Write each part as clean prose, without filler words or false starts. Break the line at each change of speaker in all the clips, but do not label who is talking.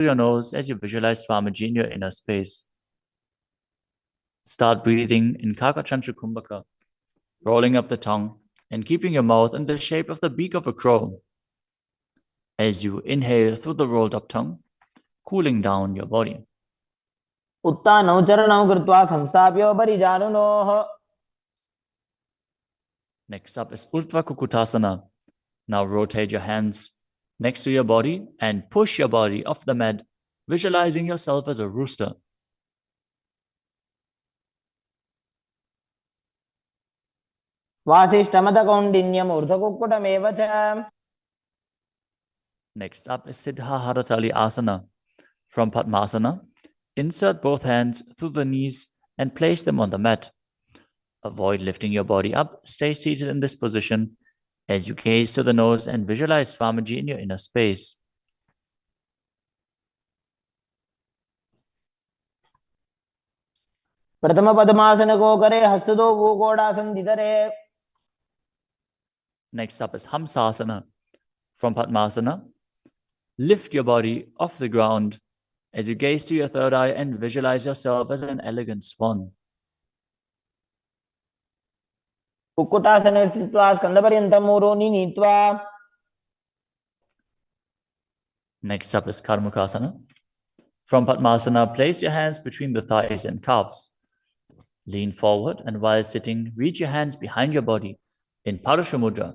your nose as you visualize Swamiji in your inner space. Start breathing in Kakachantra Kumbhaka, rolling up the tongue and keeping your mouth in the shape of the beak of a crow. As you inhale through the rolled up tongue, cooling down your body.
उत्तानौ चरणौ कृत्वा संस्थाप्योपरि जानुनोः.
Next up is Urdhva Kukutasana. Now rotate your hands next to your body and push your body off the mat, visualizing yourself as a rooster.
वासिष्ठमदकौण्डिन्यम् ऊर्ध्वकुक्कुटमेव च.
Next up is Siddha Haratali Asana. From Padmasana, insert both hands through the knees and place them on the mat. Avoid lifting your body up. Stay seated in this position as you gaze to the nose and visualize Swamiji in your inner space.
प्रथम पद्मासन को करे, हस्त दो वो गोड़ासन धरे.
Next up is Hamsasana. From Padmasana, lift your body off the ground as you gaze to your third eye and visualize yourself as an elegant swan.
कुक्कुटासने स्थित्वा स्कन्धपर्यन्तं मूरोनि नीत्वा.
Next up is Karmukasana. From Padmasana, place your hands between the thighs and calves. Lean forward and while sitting, reach your hands behind your body in Parashamudra.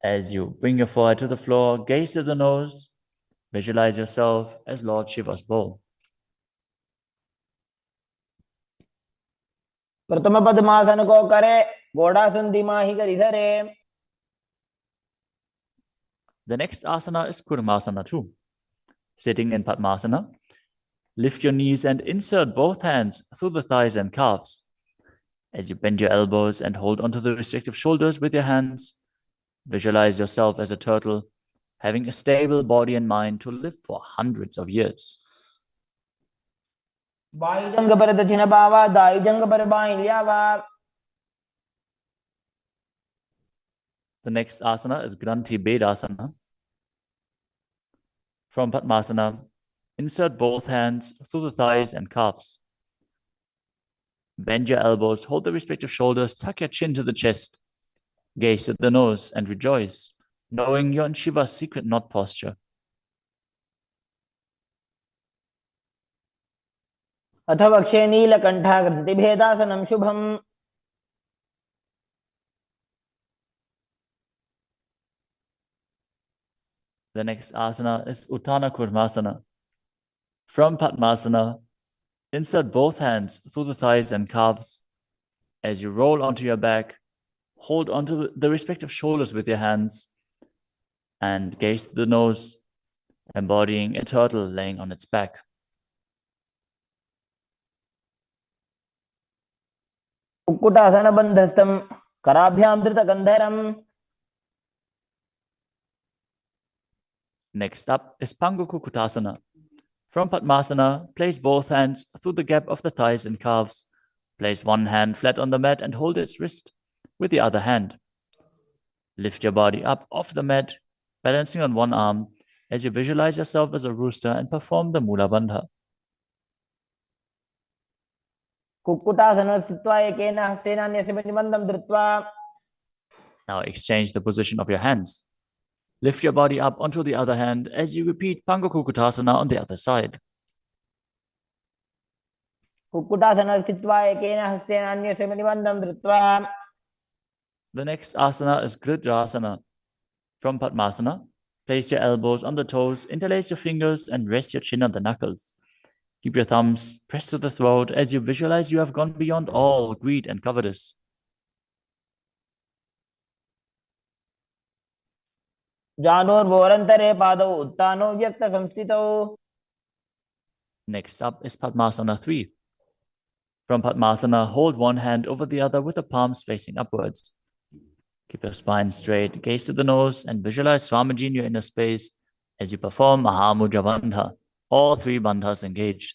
As you bring your forehead to the floor, gaze to the nose, visualize yourself as Lord Shiva's bowl.
प्रथम पद्मासन को करे, गोड़ासन दिमाही करि धरे.
The next asana is Kurmasana too. Sitting in Padmasana, lift your knees and insert both hands through the thighs and calves. As you bend your elbows and hold onto the respective shoulders with your hands, visualize yourself as a turtle, having a stable body and mind to live for hundreds of years.
बाईजंग पर दक्षिण बावा, दाईजंग पर बाईं ल्यावा.
The next asana is Granthi Bedasana. From Padmasana, insert both hands through the thighs and calves. Bend your elbows, hold the respective shoulders, tuck your chin to the chest, gaze at the nose and rejoice, knowing you're in Shiva's secret knot posture.
अथ वक्षे नीलकण्ठाकृतिभेदासनं शुभम्.
The next asana is Uttana Kurmasana. From Padmasana, insert both hands through the thighs and calves. As you roll onto your back, hold onto the respective shoulders with your hands and gaze to the nose, embodying a turtle laying on its back.
Kukkutasana बन्धस्थं कराभ्यां धृतगन्धरम्.
Next up is Pangukukutasana. From Padmasana, place both hands through the gap of the thighs and calves. Place one hand flat on the mat and hold its wrist with the other hand. Lift your body up off the mat, balancing on one arm as you visualize yourself as a rooster and perform the Mula Bandha.
Kukkutasana स्थित्वा एकेन हस्तेन अन्यस्य प्रतिबन्धं धृत्वा.
Now exchange the position of your hands. Lift your body up onto the other hand as you repeat Pangukukutasana on the other side.
Kukkutasana स्थित्वा एकेन हस्तेन अन्यस्य प्रतिबन्धं धृत्वा.
The next asana is Gridrasana. From Padmasana, place your elbows on the toes, interlace your fingers, and rest your chin on the knuckles. Keep your thumbs pressed to the throat as you visualize you have gone beyond all greed and covetous.
जानोर्भोरन्तरे पादौ उत्तानो व्यक्तसंस्थितौ.
Next up is Padmasana 3. From Padmasana, hold one hand over the other with the palms facing upwards. Keep your spine straight, gaze to the nose, and visualize Swamiji in your inner space as you perform Mahamudra Bandha. All three bandhas engaged.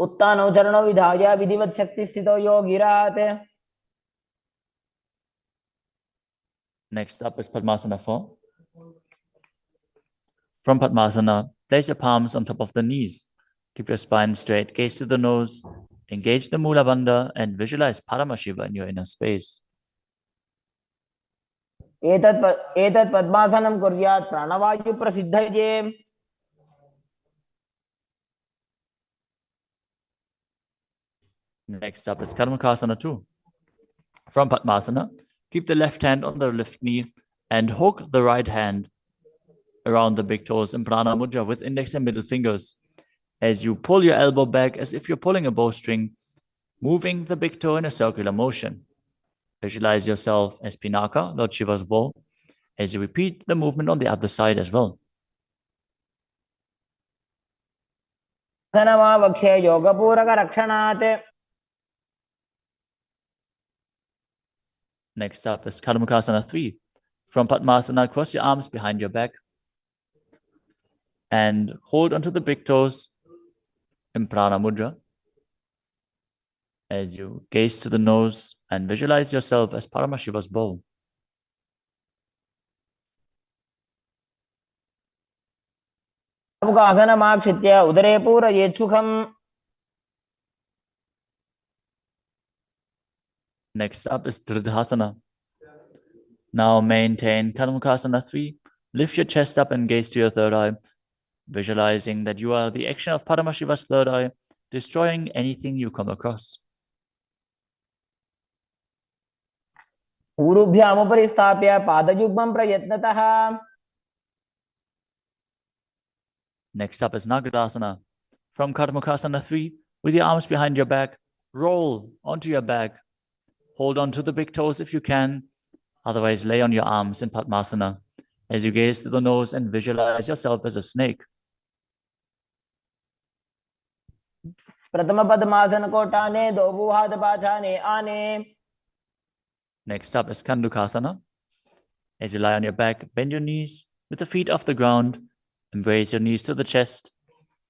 उत्तानौ चरणौ विधाय विधिवत् शक्तिस्थितौ योगिरात्.
Next up is Padmasana 4. From Padmasana, place your palms on top of the knees. Keep your spine straight, gaze to the nose, engage the Mula Bandha, and visualize Paramashiva in your inner space.
एतत् पद्मासनं कुर्यात् प्राणवायु प्रसिद्धये.
Next up is Karmakasana 2. From Padmasana, keep the left hand on the left knee and hook the right hand around the big toes in Prana Mudra with index and middle fingers. As you pull your elbow back as if you're pulling a bowstring, moving the big toe in a circular motion. Visualize yourself as Pinaka, Lord Shiva's bow, as you repeat the movement on the other side as well. Next up is Karmakasana 3. From Padmasana, cross your arms behind your back and hold onto the big toes in Prana Mudra as you gaze to the nose and visualize yourself as Paramashiva's bow.
उदरे पूरयेत् सुखम्.
Next up is Dridhasana. Now maintain Karmakasana 3. Lift your chest up and gaze to your third eye, visualizing that you are the action of Paramashiva's third eye, destroying anything you come across.
ऊरुभ्यामुपरि स्थाप्य पादयुग्मं प्रयत्नतः.
Next up is Nagadasana. From Karmakasana 3, with your arms behind your back, roll onto your back. Hold on to the big toes if you can. Otherwise, lay on your arms in Padmasana as you gaze to the nose and visualize yourself as a snake.
प्रथम पद्मासन को टाने, दो हाथ पाछाने आने.
Next up is Kandukasana. As you lie on your back, bend your knees with the feet off the ground. Embrace your knees to the chest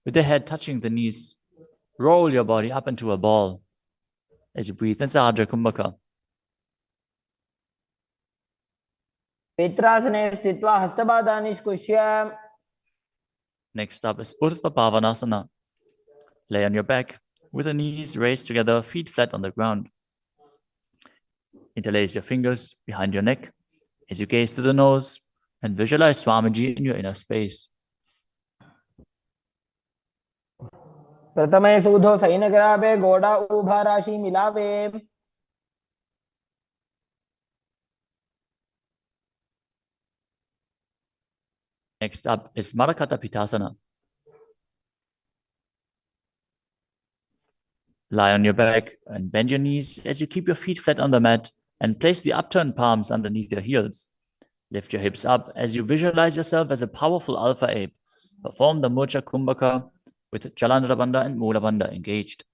with the head touching the knees. Roll your body up into a ball as you breathe in Sahadra Kumbhaka.
Petrasane sthitva hastabada nishkushya.
Next up is Urdhva Pavanasana. Lay on your back with the knees raised together, feet flat on the ground. Interlace your fingers behind your neck as you gaze to the nose and visualize Swamiji in your inner space.
प्रथमे सूधो सैनग्राभे गोड़ा उभा राशि मिलावे.
Next up is Marakata Pitasana. Lie on your back and bend your knees as you keep your feet flat on the mat and place the upturned palms underneath your heels. Lift your hips up as you visualize yourself as a powerful alpha ape. Perform the Murcha Kumbhaka with Jalandhara Bandha and Mula Bandha engaged.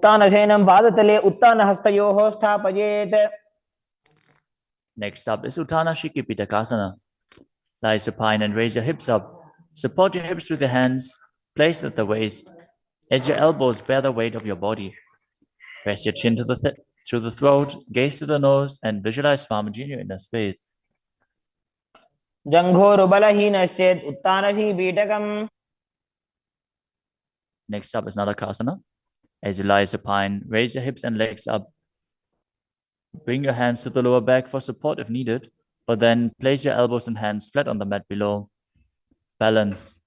उत्तानशयनं पादतले उत्तानहस्तयोः स्थापयेत्.
Next up is Uttana Shiki Pitakasana. Lie supine and raise your hips up. Support your hips with your hands, placed at the waist, as your elbows bear the weight of your body. Press your chin to through the throat, gaze to the nose, and visualize Swamiji in your inner space.
जंघोरुबलहीनश्चेत् उत्तानशी पीठकम्.
Next up is Nadakasana. As you lie supine, raise your hips and legs up. Bring your hands to the lower back for support if needed, but then place your elbows and hands flat on the mat below. Balance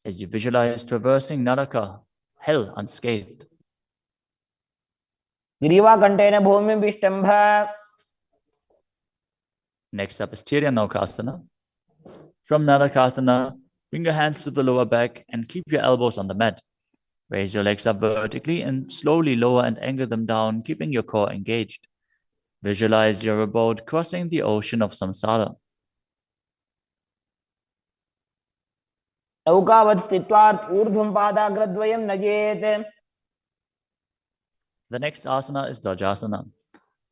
as you visualize traversing Naraka, hell unscathed.
ग्रीवाकण्ठेन भूमिं विष्टम्भ.
Next up is Tiryanokasana. From Nadakasana, bring your hands to the lower back and keep your elbows on the mat. Raise your legs up vertically and slowly lower and angle them down, keeping your core engaged. Visualize your abode crossing the ocean of samsara.
नौकावत् स्थित्वा ऊर्ध्वं पादाग्रद्वयं नयेत्.
The next asana is Dvajasana.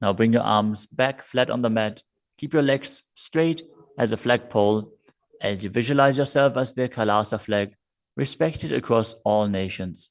Now bring your arms back flat on the mat. Keep your legs straight as a flagpole as you visualize yourself as the Kailasa flag, respected across all nations.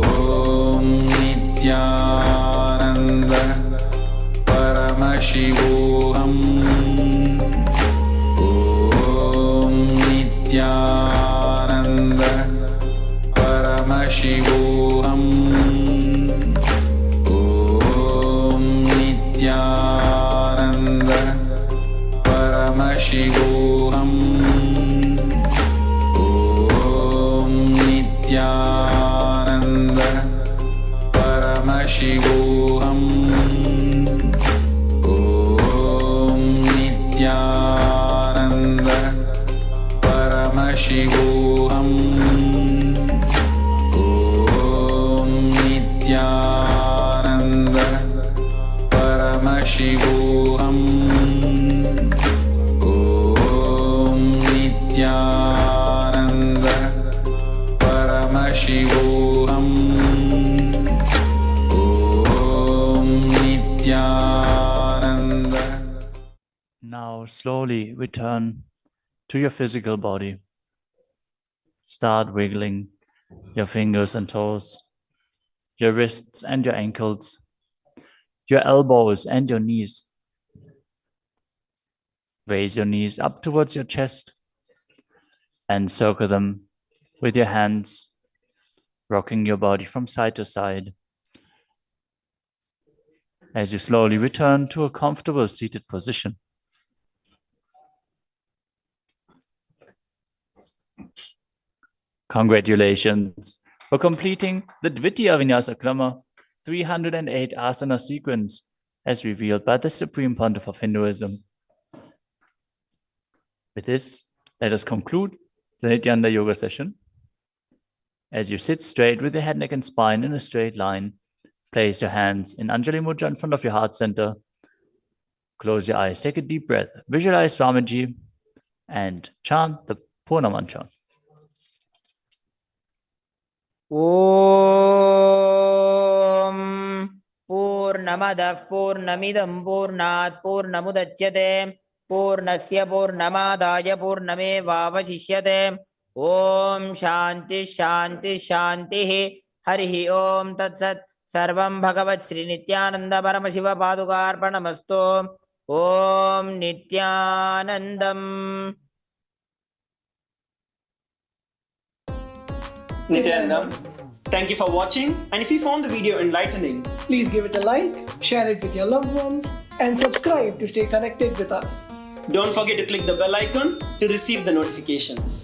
Paramashivoham. Om Nityananda Paramashivoham. Om Nityananda Paramashivoham. Om Nityananda Paramashivoham. Om Nityananda Paramashivoham. Om Nityananda Paramashivoham. Om Nityananda Paramashivoham. Om Nityananda.
Now slowly return to your physical body. Start wiggling your fingers and toes, your wrists and your ankles, your elbows and your knees. Raise your knees up towards your chest and circle them with your hands, rocking your body from side to side. As you slowly return to a comfortable seated position. Congratulations for completing the Dvitiya Vinyasa Krama 308 asana sequence as revealed by the Supreme Pontiff of Hinduism. With this, let us conclude the Nityananda Yoga session. As you sit straight with your head, neck, and spine in a straight line, place your hands in Anjali Mudra in front of your heart center. Close your eyes, take a deep breath, visualize Swamiji, and chant the Purna Mantra.
ॐ पूर्णमदः पूर्णमिदं पूर्णात् पूर्णमुदच्यते पूर्णस्य पूर्णमादाय पूर्णमेवावशिष्यते ॐ शान्तिः शान्तिः शान्तिः हरिः ॐ तत्सत् सर्वं भगवत् श्रीनित्यानन्द परमशिव पादुकार्पणमस्तु ॐ नित्यानन्दम्
Nityanandam. Thank you for watching, and if you found the video enlightening,
Please give it a like, share it with your loved ones, and subscribe to stay connected with us.
don't forget to click the bell icon to receive the notifications.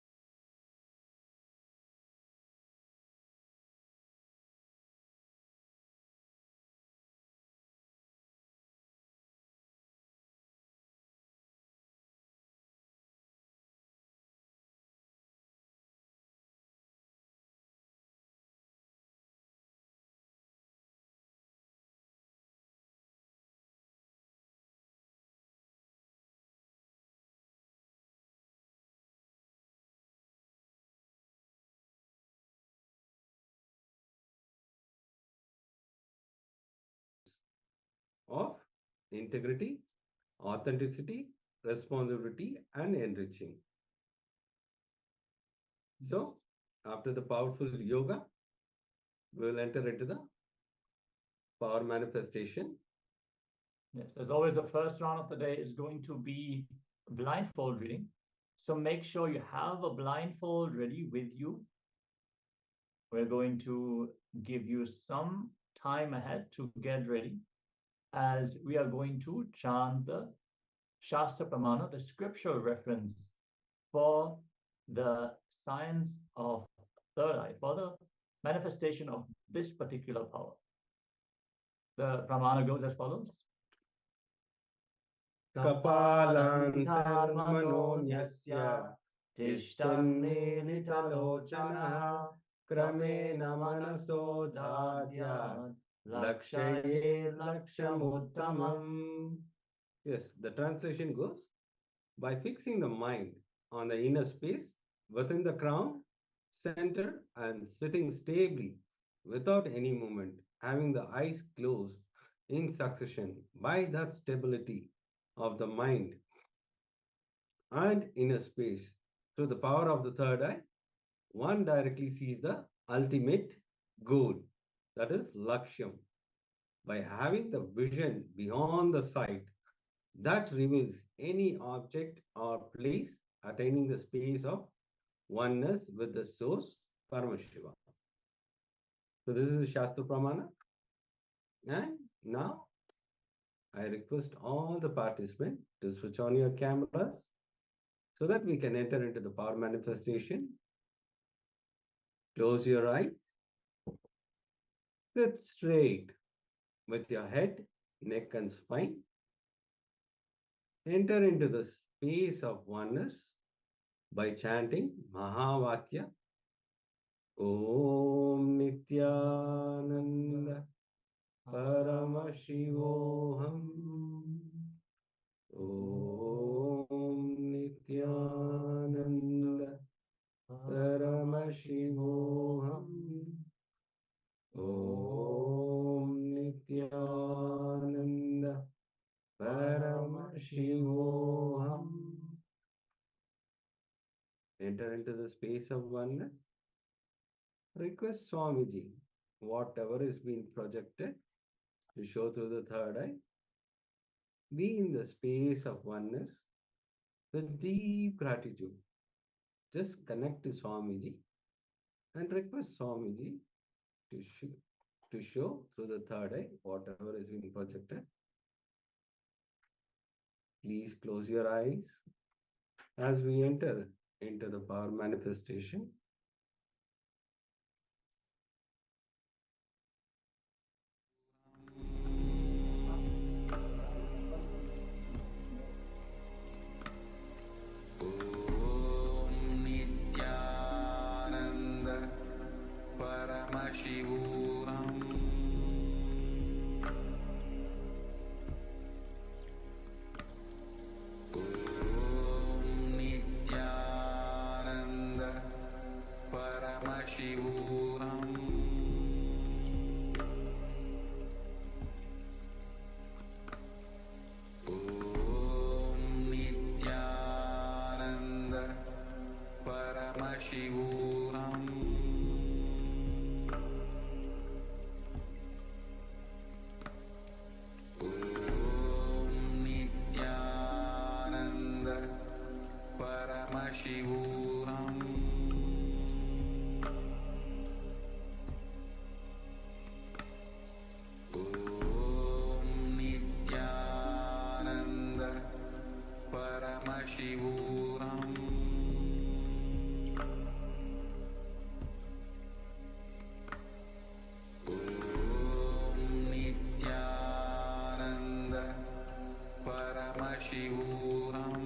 integrity, authenticity, responsibility, and enriching. So, after the powerful yoga, we will enter into the power manifestation.
Yes, as always, the first round of the day is going to be blindfold reading. So make sure you have a blindfold ready with you. We're going to give you some time ahead to get ready, as we are going to chant the Shastra Pramana, the scriptural reference for the science of third eye, for the manifestation of this particular power. The Pramana goes as follows.
Kapalantarmanonyasya tishtannilitalochana kramena manasodhadya lakshaye lakshamuttamam. Yes, the translation goes, by fixing the mind on the inner space within the crown, center, and sitting stably without any movement, having the eyes closed in succession, by that stability of the mind and inner space, through the power of the third eye, one directly sees the ultimate goal, that is Lakshyam. By having the vision beyond the sight, that reveals any object or place, attaining the space of oneness with the source, Paramashiva. So this is the Shastra Pramana. And now I request all the participants to switch on your cameras so that we can enter into the power manifestation. Close your eyes. Sit straight with your head, neck, and spine. Enter into the space of oneness by chanting Mahavakya. Om Nityananda Paramashivoham. Om Nityananda Paramashivoham. Om Nityananda Paramashivoham. Enter into the space of oneness. Request Swamiji, whatever is being projected to show through the third eye, be in the space of oneness with deep gratitude. Just connect to Swamiji and request Swamiji to show through the third eye whatever is being projected. Please close your eyes as we enter into the power manifestation.
Paramashivoham. Om Nityananda Paramashivoham. Om Nityananda Paramashivoham. Paramashivoham. Om Nityananda Paramashivoham. Om Nityananda Paramashivoham.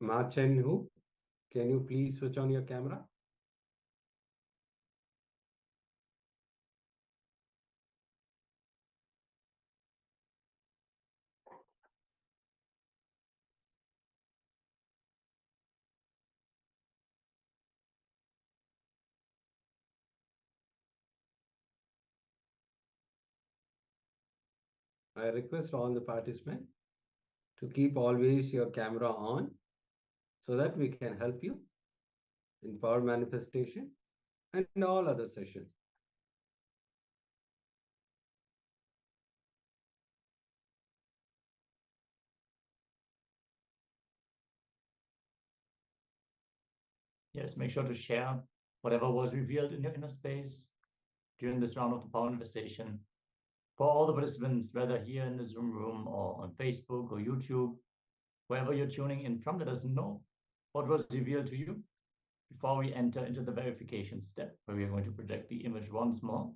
Ma Chen Hu, can you please switch on your camera? I request all the participants to keep always your camera on so that we can help you in power manifestation and in all other sessions.
Yes, make sure to share whatever was revealed in your inner space during this round of the power manifestation. For all the participants, whether here in the Zoom room or on Facebook or YouTube, wherever you're tuning in from, let us know what was revealed to you before we enter into the verification step, where we are going to project the image once more.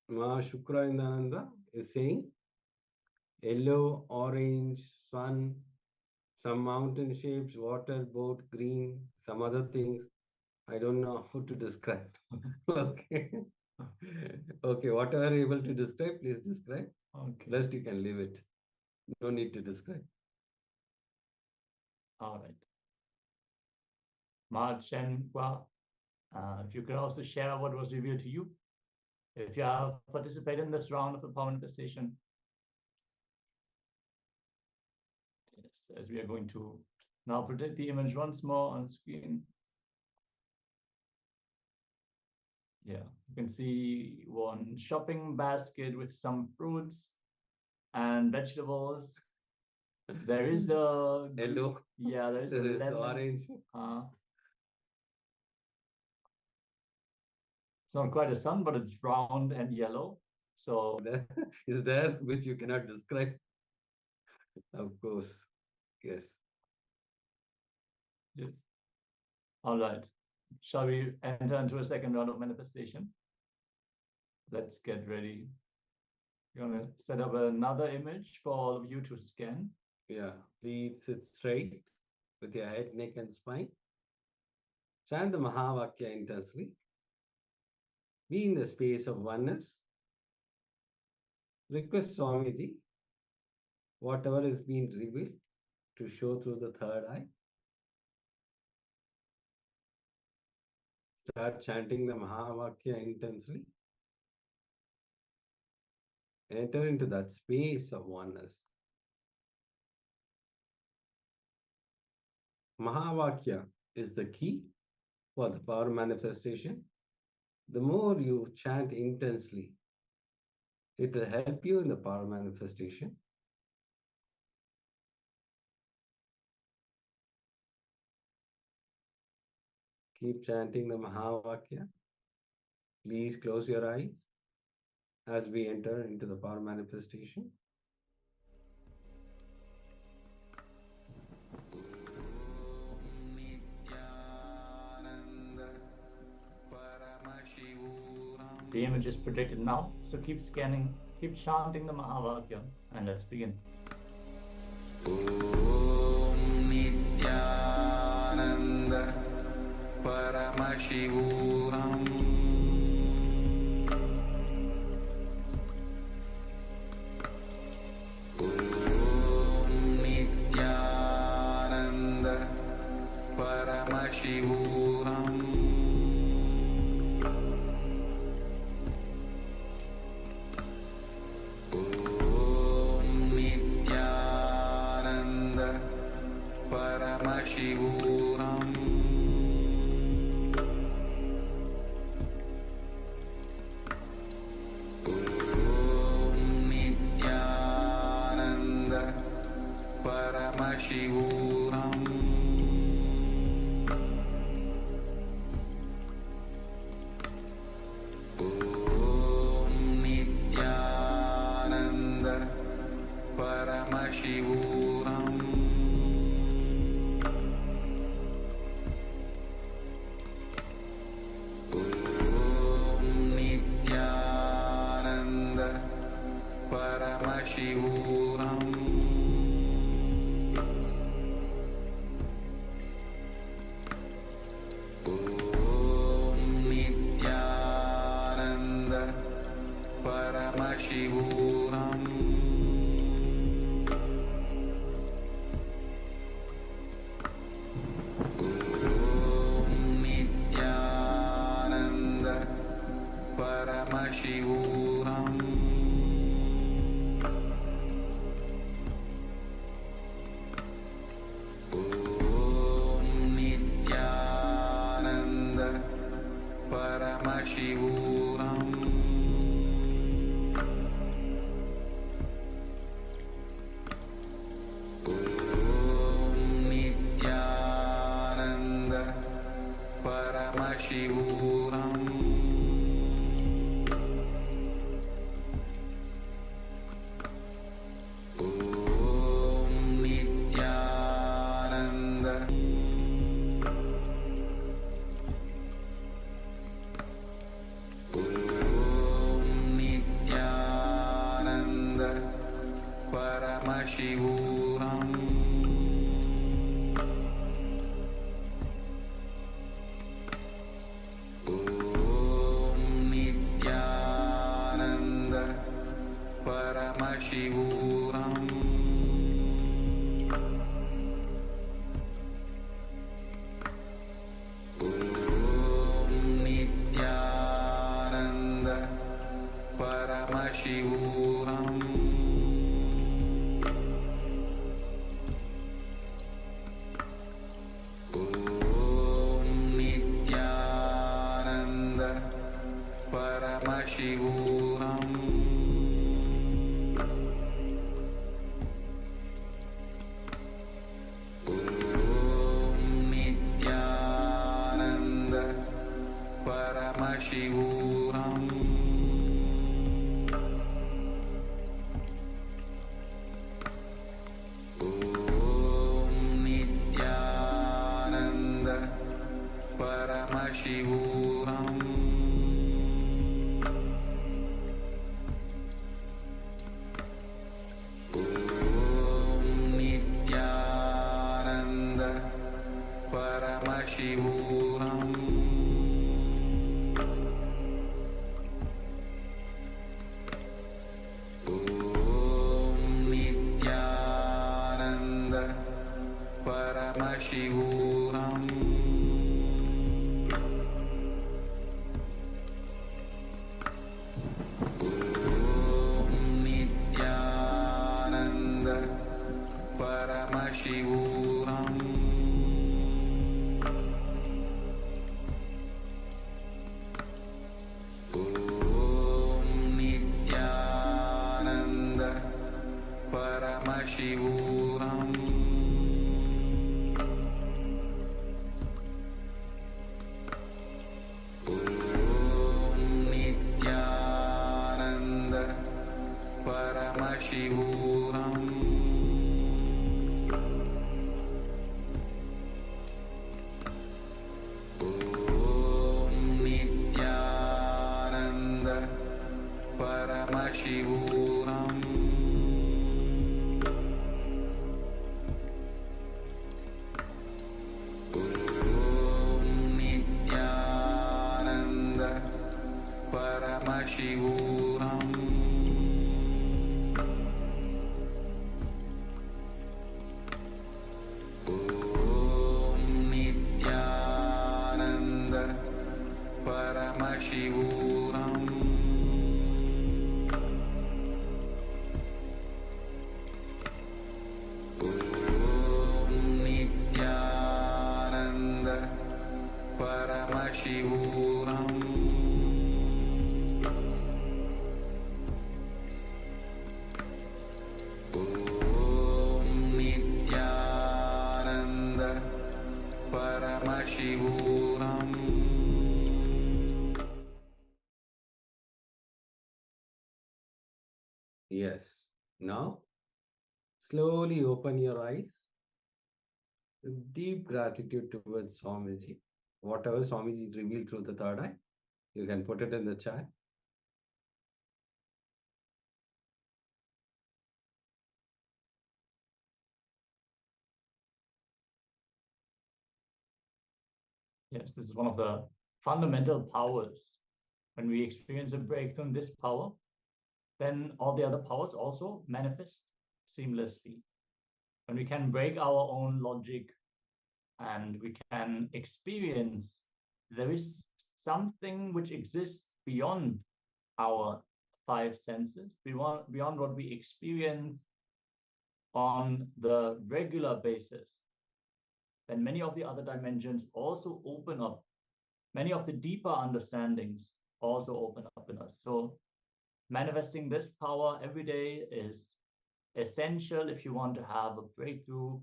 Ma Shukra Indananda is saying yellow, orange, sun, some mountain shapes, water, boat, green, some other things. I don't know how to describe. Okay. Okay, whatever you're able to describe, please describe.
Okay.
Rest you can leave it. No need to describe.
All right. Ma Chen Hua, if you could also share what was revealed to you, if you have participated in this round of the power manifestation. Yes, as we are going to now project the image once more on screen. Yeah, you can see one shopping basket with some fruits and vegetables. There is a
Yellow.
Yeah, there is
There
a
is
lemon.
orange.
It's not quite a sun, but it's round and yellow. So
There is there which you cannot describe. Of course. Yes.
yes. All right. Shall we enter into a second round of manifestation? Let's get ready. You're gonna set up another image for all of you to scan.
Yeah. Please sit straight with your head, neck, and spine. Chant the Mahavakya intensely. Be in the space of oneness. Request Swamiji, whatever is being revealed, to show through the third eye. Start chanting the Mahavakya intensely. Enter into that space of oneness. Mahavakya is the key for the power manifestation. The more you chant intensely, it will help you in the power manifestation. Keep chanting the Mahavakya. Please close your eyes as we enter into the power manifestation.
The image is projected now, so keep scanning, keep chanting the Mahavakya, and let's begin.
Om Nityananda Paramashivoham Om Nityananda Paramashivoham Paramashivoham Om Nityananda Paramashivoham Om Nityananda Paramashivoham Paramashivoham Paramashivoham Om Nityananda Paramashivoham Om Nityananda Paramashivoham Om Nityananda Om Nityananda Paramashivoham Om Nityananda Paramashivoham Om Nityananda Paramashivoham Om Nityananda Paramashivoham Om Nityananda Paramashivoham Om Nityananda Paramashivoham Om Nityananda Paramashivoham Om Nityananda Paramashivoham Om Nityananda Paramashivoham Om Nityananda Paramashivoham Om Nityananda Paramashivoham Om Nityananda Paramashivoham Om Nityananda Paramashivoham Om Nityananda Paramashivoham Om Nityananda Paramashivoham Om Nityananda Paramashivoham
Yes. Now, slowly open your eyes. Deep gratitude towards Swamiji. Whatever Swamiji revealed through the third eye, you can put it in the chat.
Yes, this is one of the fundamental powers. When we experience a breakthrough in this power, then all the other powers also manifest seamlessly. When we can break our own logic and we can experience there is something which exists beyond our five senses, beyond what we experience on the regular basis, then many of the other dimensions also open up. Many of the deeper understandings also open up in us. So manifesting this power every day is essential if you want to have a breakthrough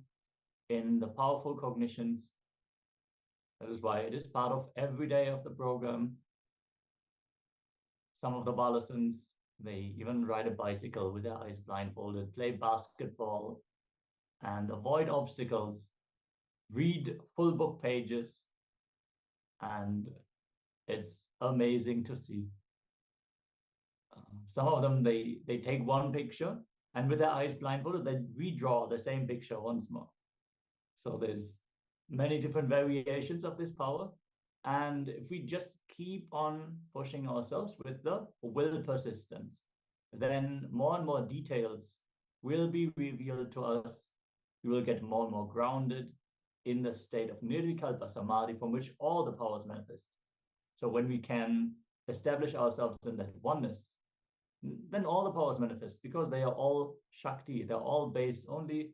in the powerful cognitions. That is why it is part of every day of the program. Some of the Balasans, they even ride a bicycle with their eyes blindfolded, play basketball, and avoid obstacles, read full book pages, and it's amazing to see. Some of them, they take one picture, and with their eyes blindfolded, they redraw the same picture once more. So there's many different variations of this power. And if we just keep on pushing ourselves with the will persistence, then more and more details will be revealed to us. We will get more and more grounded in the state of nirvikalpa samadhi from which all the powers manifest. So when we can establish ourselves in that oneness, then all the powers manifest because they are all Shakti. They're all based only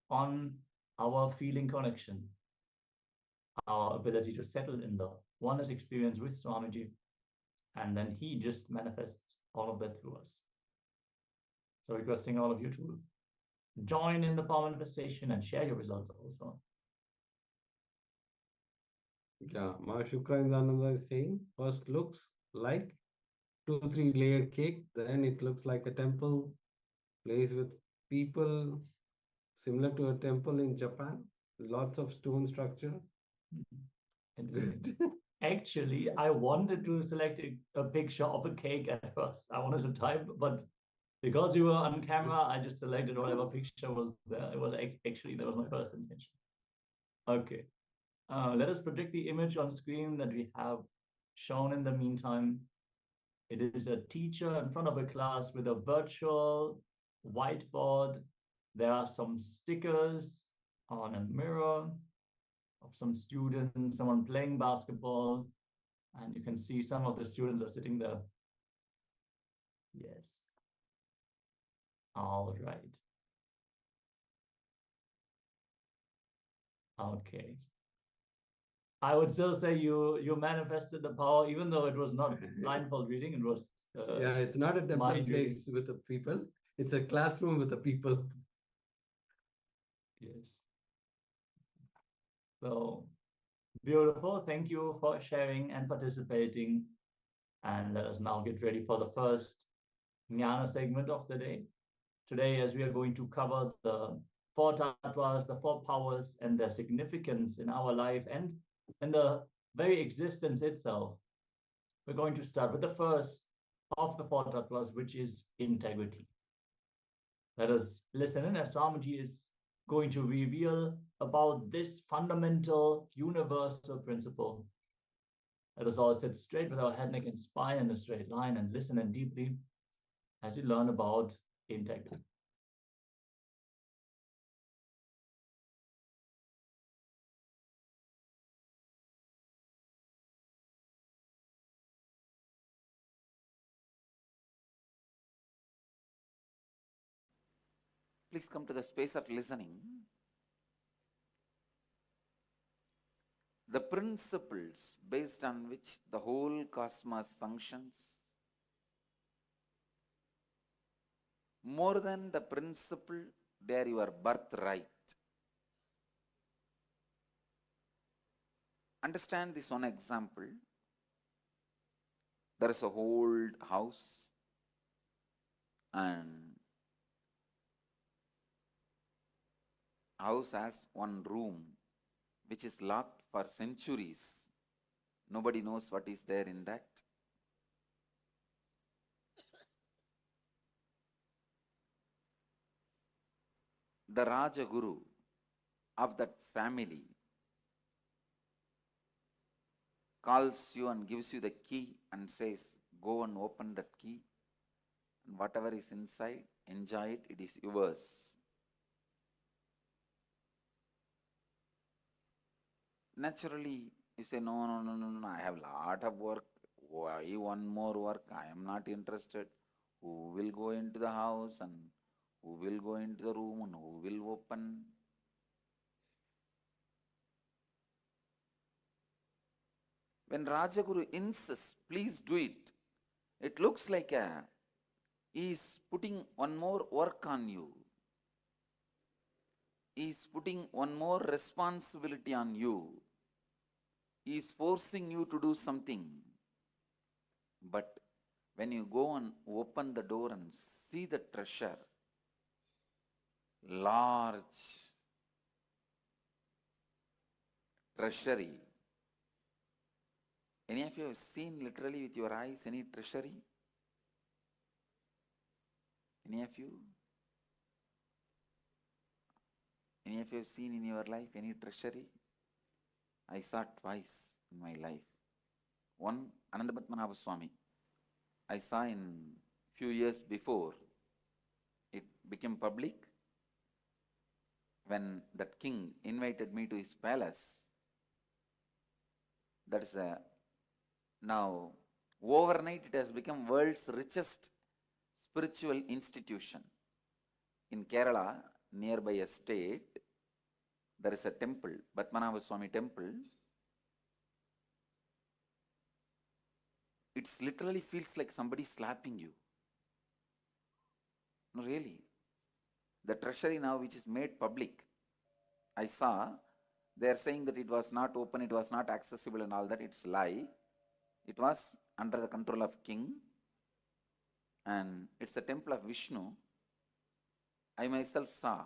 on our feeling connection, our ability to settle in the oneness experience with Swamiji, and then he just manifests all of that through us. So requesting all of you to join in the power manifestation and share your results also.
Yeah, Mahashukranananda is saying, first looks like 2-3 layered cake, then it looks like a temple, plays with people, similar to a temple in Japan, lots of stone structure.
Interesting. Actually, I wanted to select a picture of a cake at first. I wanted to type, but because you were on camera, I just selected whatever picture was there. It was actually, that was my first intention. Okay. Let us project the image on screen that we have shown in the meantime. It is a teacher in front of a class with a virtual whiteboard. There are some stickers on a mirror of some students, someone playing basketball, and you can see some of the students are sitting there. Yes. All right. Okay. I would still say you manifested the power, even though it was not blindfold reading. It was
Yeah, it's not a temple
mind reading.
place with the people. It's a classroom with the people.
Yes. So beautiful. Thank you for sharing and participating. And let us now get ready for the first Jnana segment of the day. Today, as we are going to cover the 4 tattvas, the 4 powers, and their significance in our life and in the very existence itself, we're going to start with the first of the 4 tattvas, which is integrity. Let us listen in as Swamiji is going to reveal about this fundamental universal principle. Let us all sit straight with our head, neck, and spine in a straight line and listen in deeply as we learn about integrity.
Please come to the space of listening. The principles based on which the whole cosmos functions, more than the principle, they are your birthright. Understand this one example. There is a old house and house has one room which is locked for centuries. Nobody knows what is there in that. The Rajaguru of that family calls you and gives you the key and says, go and open that key, and whatever is inside, enjoy it, it is yours. Naturally, you say, no, I have a lot of work. Why one more work? I am not interested. Who will go into the house and who will go into the room and who will open? When Rajaguru insists, please do it, it looks like he is putting one more work on you. He is putting one more responsibility on you. He is forcing you to do something. But when you go and open the door and see the treasure, large treasury. Any of you have seen literally with your eyes any treasury? Any of you? Any of you have seen in your life any treasury? I saw twice in my life. One, Anandapadmanabha Swami. I saw in few years before it became public when that king invited me to his palace. That is now overnight it has become world's richest spiritual institution. In Kerala, nearby a state, there is a temple, Padmanabha Swami temple. It literally feels like somebody slapping you. No, really. The treasury now which is made public, I saw, they are saying that it was not open, it was not accessible and all that. It's lie. It was under the control of king and it's a temple of Vishnu. I myself saw.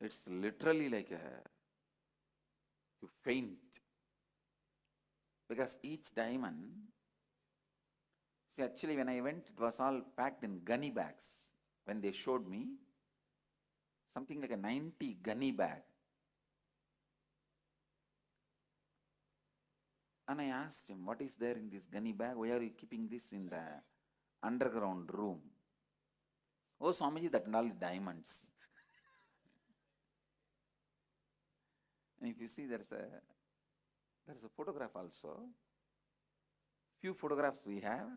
It's literally like you faint. Because each diamond, see, actually when I went, it was all packed in gunny bags. When they showed me, something like a 90 gunny bag. And I asked him, what is there in this gunny bag? Why are you keeping this in the underground room? Oh, Swamiji, that and all diamonds. And if you see, there's a photograph also. Few photographs we have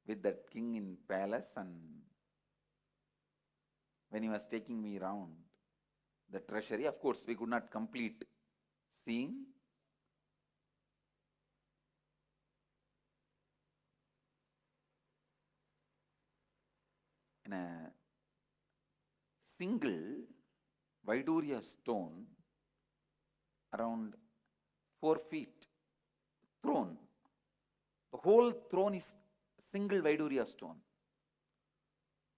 with that king in palace and when he was taking me around the treasury. Of course, we could not complete seeing. In a single Vaidurya stone, around 4 feet, throne. The whole throne is single Vaidurya stone.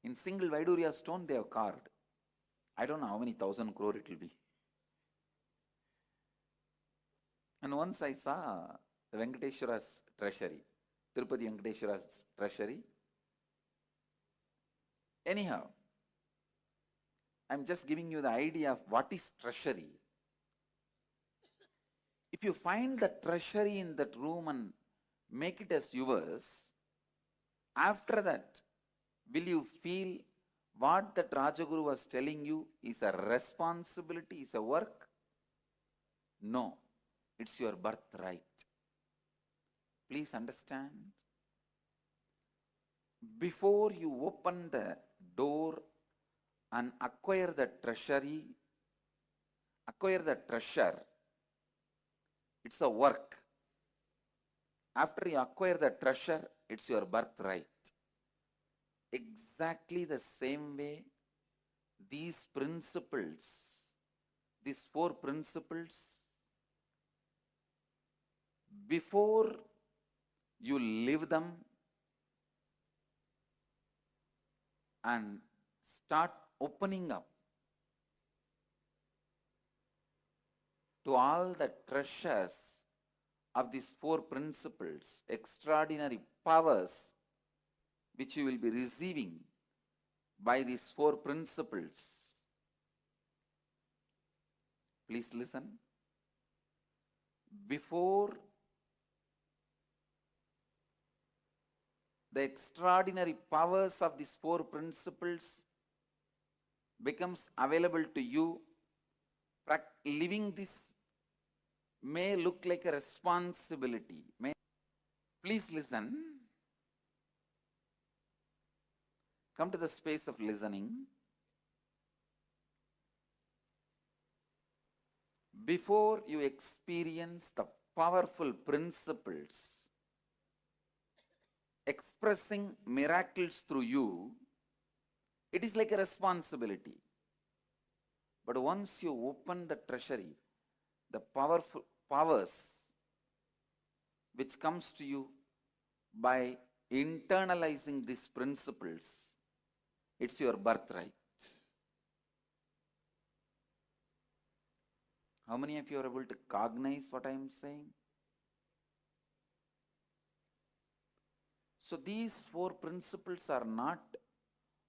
In single Vaidurya stone, they have carved. I don't know how many 1,000 crore it will be. And once I saw the Venkateshwara's treasury, Tirupati Venkateshwara's treasury. Anyhow, I'm just giving you the idea of what is treasury. If you find the treasury in that room and make it as yours, after that, will you feel what that Rajaguru was telling you is a responsibility, is a work? No, it's your birthright. Please understand. Before you open the door and acquire the treasury, acquire the treasure, it's a work. After you acquire the treasure, it's your birthright. Exactly the same way, these principles, these 4 principles, before you live them and start opening up to all the treasures of these 4 principles, extraordinary powers which you will be receiving by these 4 principles. Please listen. Before the extraordinary powers of these 4 principles becomes available to you, living this may look like a responsibility. Please listen. Come to the space of listening. Before you experience the powerful principles expressing miracles through you, it is like a responsibility. But once you open the treasury, the powerful powers which comes to you by internalizing these principles, it's your birthright. How many of you are able to cognize what I am saying? So these four principles are not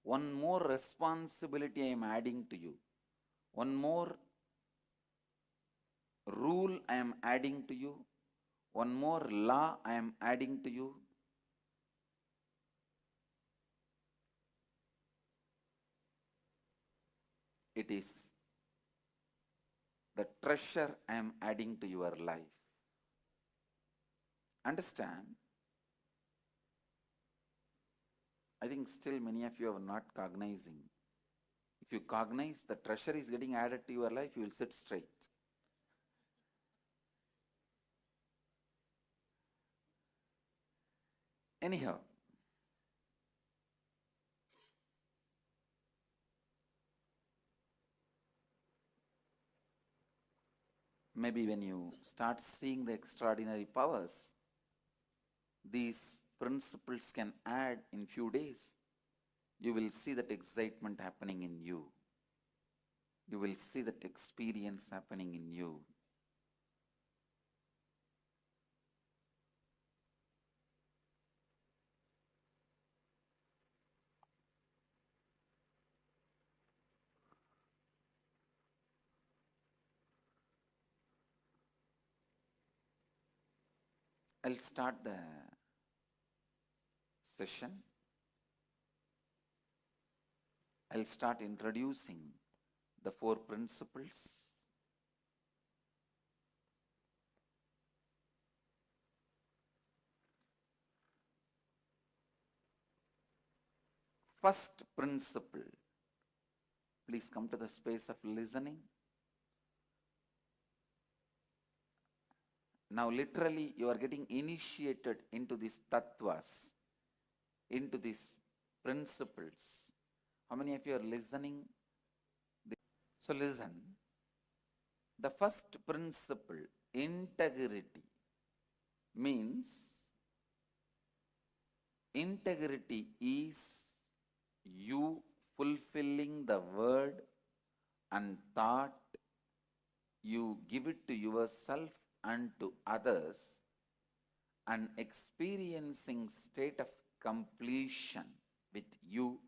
one more responsibility I am adding to you, one more rule I am adding to you, one more law I am adding to you. It is the treasure I am adding to your life. Understand? I think still many of you are not cognizing. If you cognize the treasure is getting added to your life, you will sit straight. Anyhow, maybe when you start seeing the extraordinary powers, these principles can add in few days. You will see that excitement happening in you. You will see that experience happening in you. I'll start the session. I'll start introducing the four principles. First principle, please come to the space of listening. Now literally you are getting initiated into these tattvas, into these principles. How many of you are listening? So listen. The first principle, integrity, means integrity is you fulfilling the word and thought you give it to yourself and to others and experiencing state of completion with you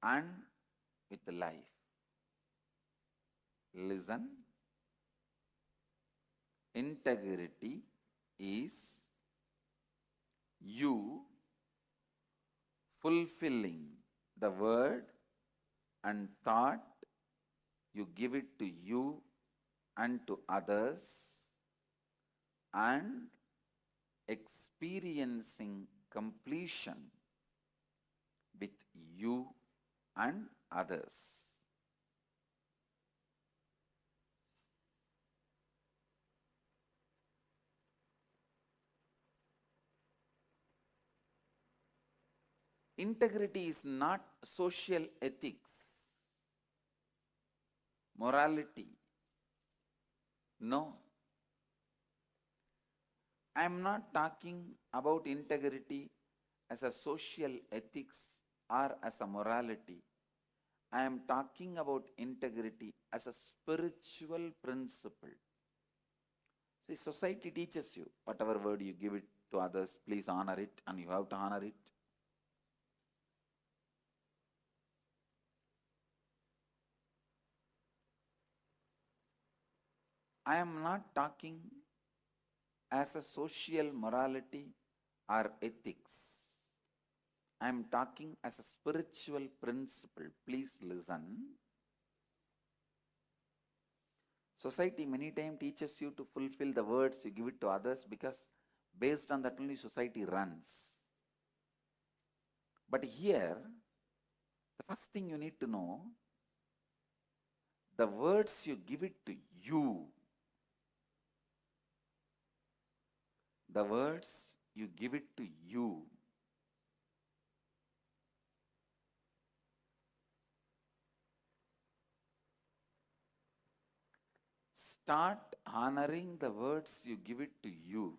and with life. Listen. Integrity is you fulfilling the word and thought you give it to you and to others and experiencing completion with you and others. Integrity is not social ethics, morality. No. I am not talking about integrity as a social ethics or as a morality. I am talking about integrity as a spiritual principle. See, society teaches you, whatever word you give it to others, please honor it, and you have to honor it. I am not talking as a social morality or ethics. I am talking as a spiritual principle. Please listen. Society many times teaches you to fulfill the words you give it to others because based on that only society runs. But here, the first thing you need to know, the words you give it to you. The words you give it to you. Start honoring the words you give it to you.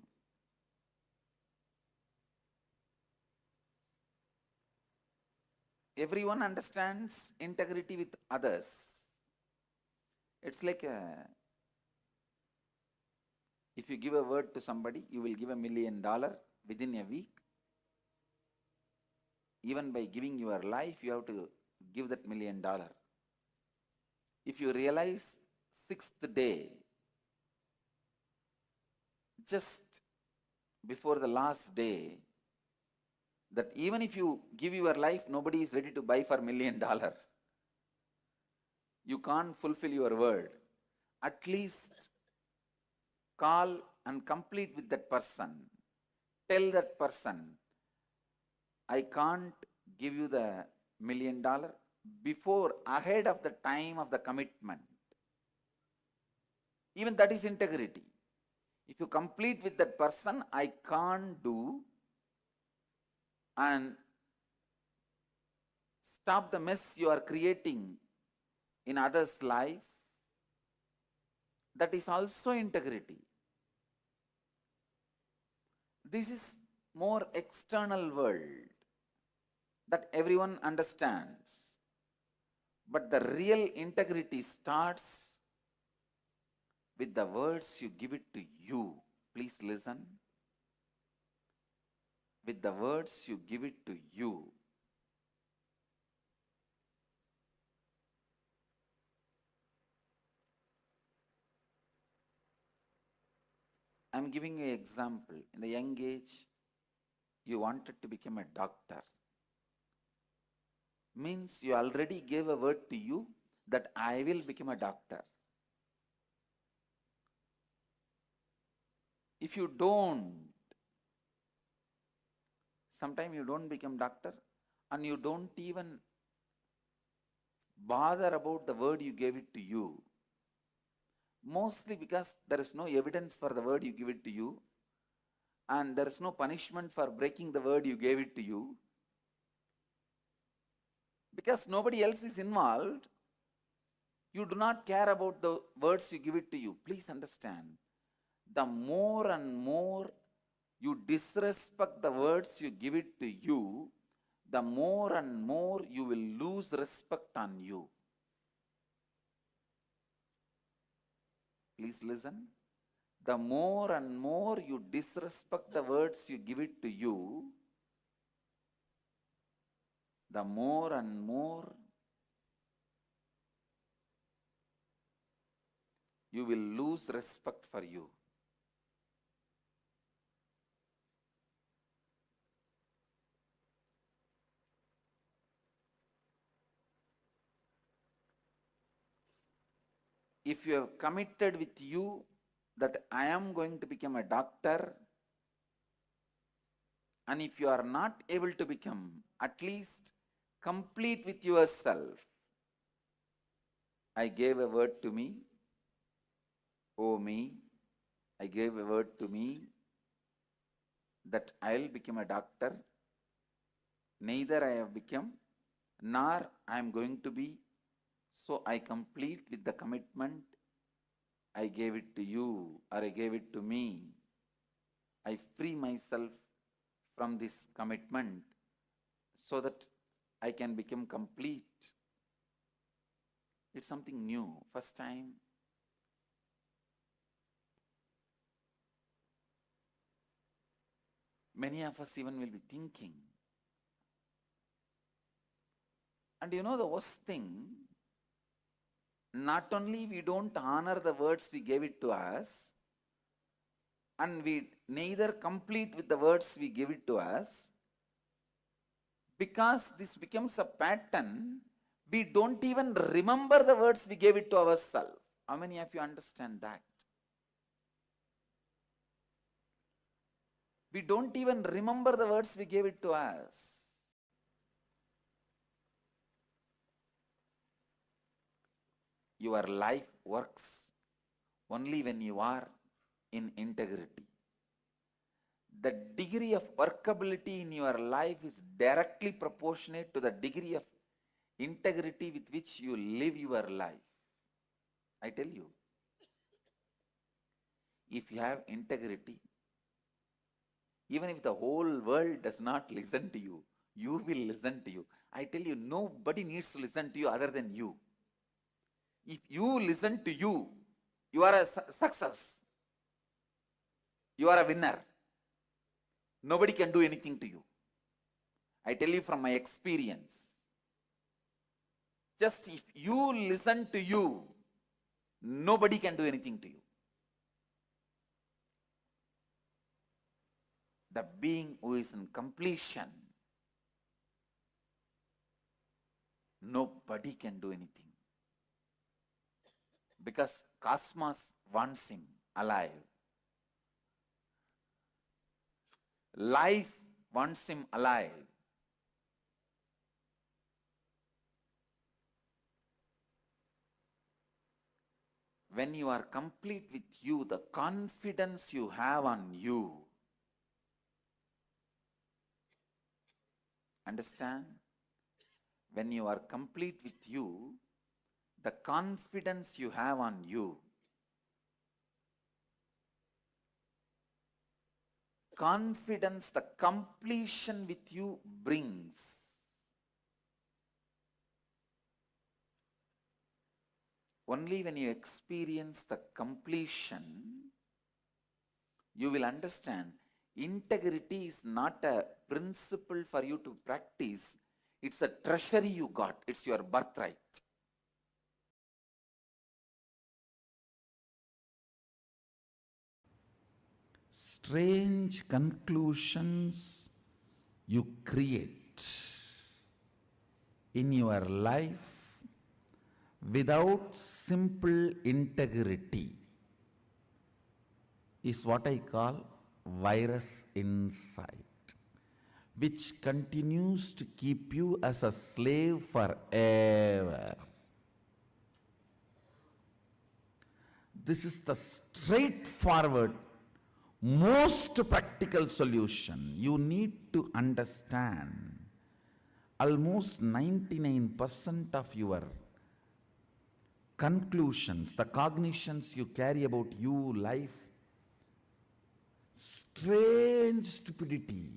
Everyone understands integrity with others. It's like if you give a word to somebody, you will give $1 million within a week. Even by giving your life, you have to give that $1 million. If you realize 6th day, just before the last day, that even if you give your life, nobody is ready to buy for $1 million. You can't fulfill your word. At least call and complete with that person. Tell that person, I can't give you the $1 million before, ahead of the time of the commitment. Even that is integrity. If you complete with that person, I can't do, and stop the mess you are creating in others' life, that is also integrity. This is more external world that everyone understands. But the real integrity starts with the words you give it to you. Please listen. With the words you give it to you. I am giving you an example. In the young age, you wanted to become a doctor. Means you already gave a word to you that I will become a doctor. If you don't, sometimes you don't become doctor and you don't even bother about the word you gave it to you. Mostly because there is no evidence for the word you give it to you, and there is no punishment for breaking the word you gave it to you. Because nobody else is involved, you do not care about the words you give it to you. Please understand, the more and more you disrespect the words you give it to you, the more and more you will lose respect on you. Please listen. The more and more you disrespect the words you give it to you, the more and more you will lose respect for you. If you have committed with you that I am going to become a doctor, and if you are not able to become, at least complete with yourself. I gave a word to me, oh me, I gave a word to me that I will become a doctor. Neither I have become, nor I am going to be. So I complete with the commitment. I gave it to you, or I gave it to me. I free myself from this commitment so that I can become complete. It's something new, first time. Many of us even will be thinking. And you know the worst thing, not only we don't honor the words we gave it to us, and we neither complete with the words we give it to us, because this becomes a pattern, we don't even remember the words we gave it to ourselves. How many of you understand that? We don't even remember the words we gave it to us. Your life works only when you are in integrity. The degree of workability in your life is directly proportionate to the degree of integrity with which you live your life. I tell you, if you have integrity, even if the whole world does not listen to you, you will listen to you. I tell you, nobody needs to listen to you other than you. If you listen to you, you are a success. You are a winner. Nobody can do anything to you. I tell you from my experience. Just if you listen to you, nobody can do anything to you. The being who is in completion, nobody can do anything. Because cosmos wants him alive. Life wants him alive. When you are complete with you, the confidence you have on you, understand? When you are complete with you, the confidence you have on you, confidence the completion with you brings. Only when you experience the completion, you will understand integrity is not a principle for you to practice. It's a treasury you got. It's your birthright. Strange conclusions you create in your life without simple integrity is what I call virus inside, which continues to keep you as a slave forever. This is the straightforward, most practical solution. You need to understand almost 99% of your conclusions, the cognitions you carry about you, life, strange stupidity.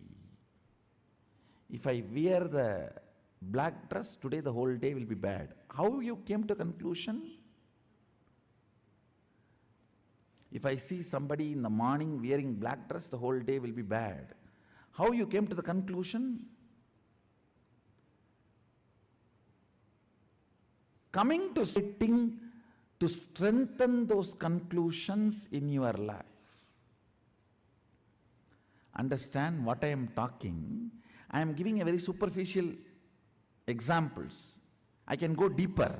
If I wear the black dress today, the whole day will be bad. How you came to conclusion? If I see somebody in the morning wearing black dress, the whole day will be bad. How you came to the conclusion? Coming to sitting to strengthen those conclusions in your life. Understand what I am talking. I am giving a very superficial examples. I can go deeper.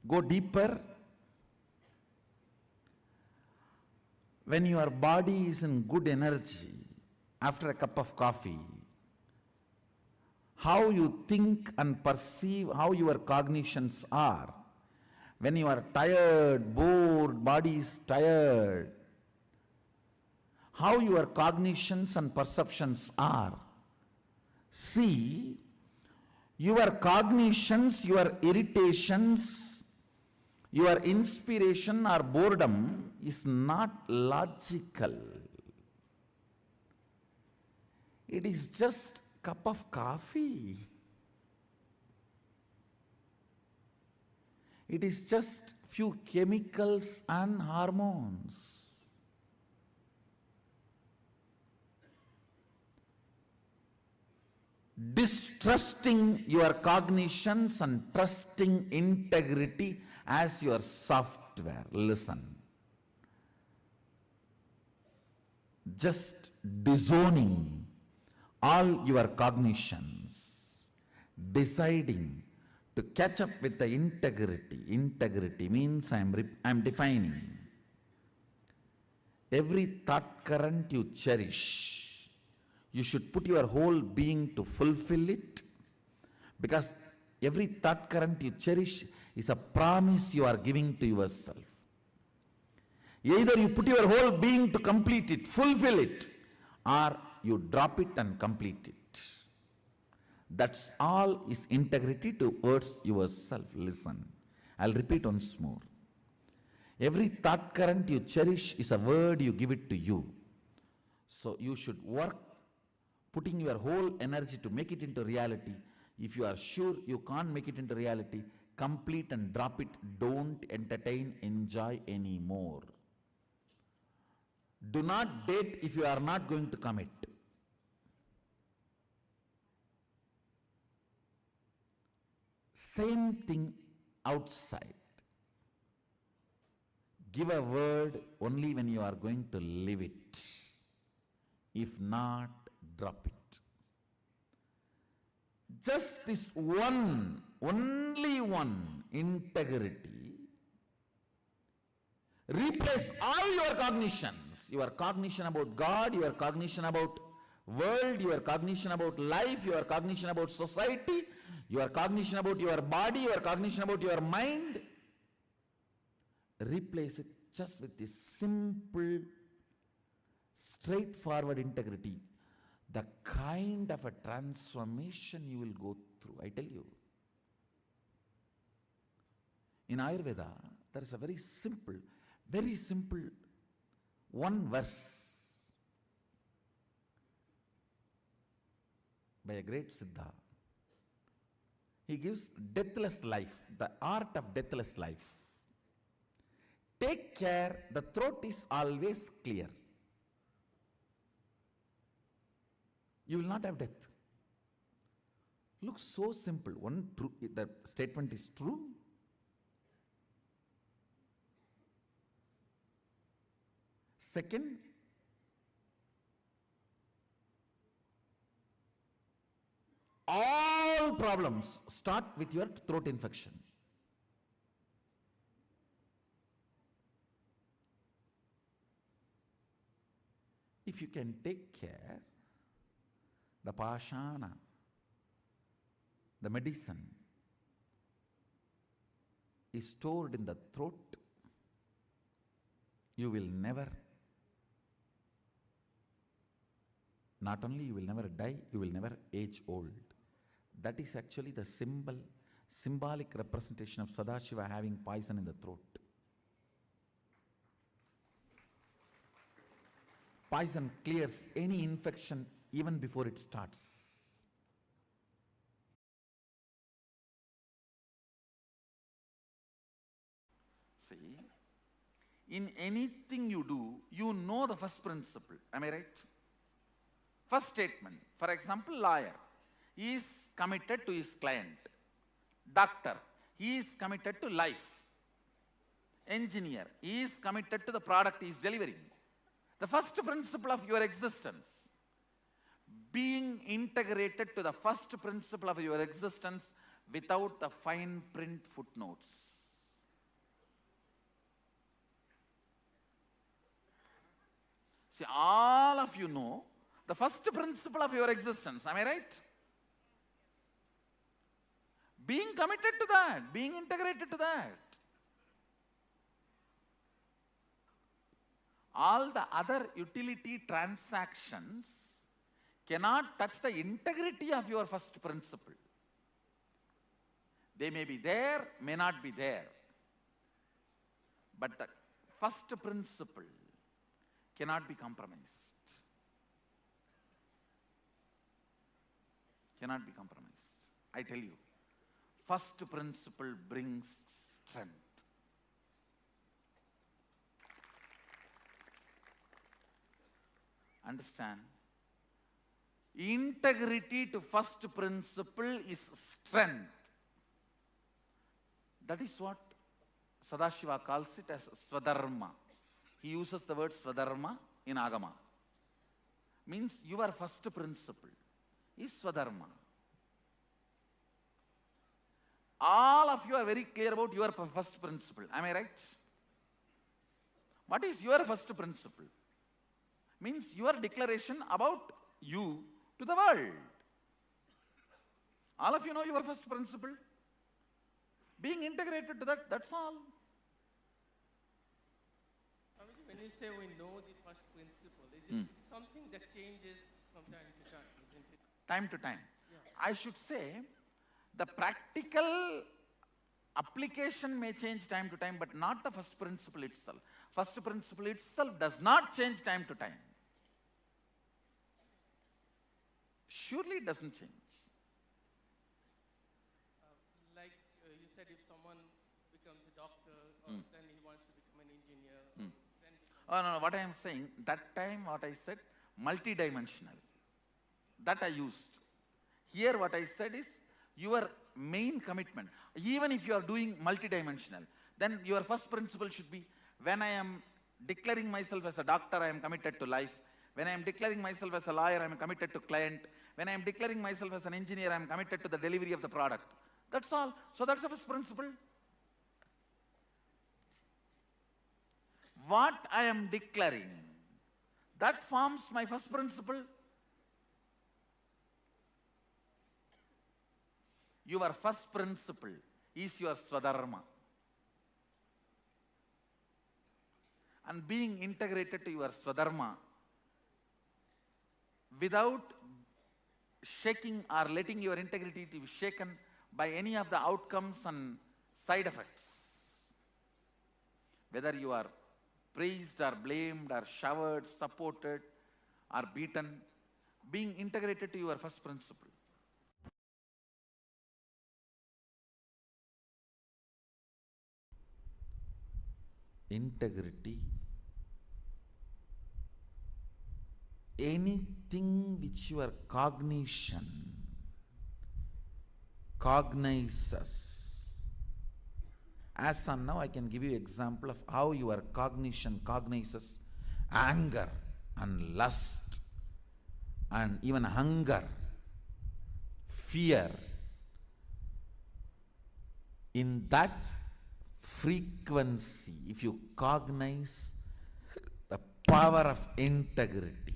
Go deeper. When your body is in good energy after a cup of coffee, how you think and perceive, how your cognitions are. When you are tired, bored, body is tired, how your cognitions and perceptions are. See, your cognitions, your irritations, your inspiration or boredom is not logical. It is just a cup of coffee. It is just few chemicals and hormones. Distrusting your cognitions and trusting integrity as your software. Listen. Just disowning all your cognitions, deciding to catch up with the integrity. Integrity means I'm defining. Every thought current you cherish, you should put your whole being to fulfill it, because every thought current you cherish is a promise you are giving to yourself. Either you put your whole being to complete it, fulfill it, or you drop it and complete it. That's all is integrity towards yourself. Listen, I'll repeat once more. Every thought current you cherish is a word you give it to you. So you should work putting your whole energy to make it into reality. If you are sure you can't make it into reality, complete and drop it. Don't entertain, enjoy anymore. Do not date if you are not going to commit. Same thing outside. Give a word only when you are going to live it. If not, drop it. Just this one, only one, integrity, replace all your cognitions. Your cognition about God, your cognition about world, your cognition about life, your cognition about society, your cognition about your body, your cognition about your mind. Replace it just with this simple, straightforward integrity. The kind of a transformation you will go through, I tell you. In Ayurveda, there is a very simple one verse by a great Siddha. He gives deathless life, the art of deathless life. Take care, the throat is always clear. You will not have death. Looks so simple. One, true, the statement is true. Second, all problems start with your throat infection. If you can take care, the pashana, the medicine is stored in the throat, you will never, not only you will never die, you will never age old. That is actually the symbolic representation of Sadashiva having poison in the throat. Poison clears any infection even before it starts. See, in anything you do, you know the first principle. Am I right? First statement. For example, lawyer, he is committed to his client. Doctor, he is committed to life. Engineer, he is committed to the product he is delivering. The first principle of your existence, being integrated to the first principle of your existence without the fine print footnotes. See, all of you know the first principle of your existence. Am I right? Being committed to that, being integrated to that. All the other utility transactions cannot touch the integrity of your first principle. They may be there, may not be there. But the first principle cannot be compromised. Cannot be compromised. I tell you, first principle brings strength. Understand? Integrity to first principle is strength. That is what Sadashiva calls it as Swadharma. He uses the word Swadharma in Agama. Means your first principle is Swadharma. all of you are very clear about your first principle. Am I right? What is your first principle? Means your declaration about you to the world. All of you know your first principle. Being integrated to that, that's all.
Swamiji, when you say we know the first principle, it's something that changes from time to time, isn't it?
Time to time. I should say, the practical application may change time to time, but not the first principle itself. First principle itself does not change time to time. Surely it doesn't change.
Like you said, if someone becomes a doctor, or then he wants to become an engineer, then
Oh, no, what I am saying, that time what I said, multidimensional. That I used. Here what I said is, your main commitment. Even if you are doing multidimensional, then your first principle should be, when I am declaring myself as a doctor, I am committed to life. When I am declaring myself as a lawyer, I am committed to client. When I am declaring myself as an engineer, I am committed to the delivery of the product. That's all. So that's the first principle. What I am declaring, that forms my first principle. Your first principle is your Swadharma. And being integrated to your Swadharma without shaking or letting your integrity to be shaken by any of the outcomes and side effects. Whether you are praised or blamed or showered, supported or beaten, being integrated to your first principle. Integrity, anything which your cognition cognizes. As on now, I can give you example of how your cognition cognizes anger and lust and even hunger, fear. In that frequency, if you cognize the power of integrity,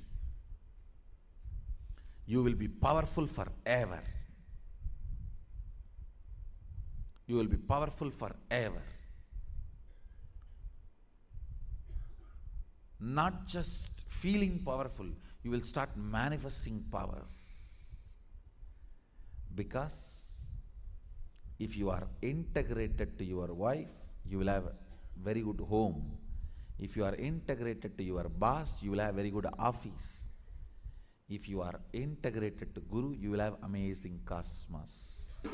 you will be powerful forever. You will be powerful forever. Not just feeling powerful, you will start manifesting powers. Because if you are integrated to your wife, you will have a very good home. If you are integrated to your boss, you will have very good office. If you are integrated to Guru, you will have amazing cosmos.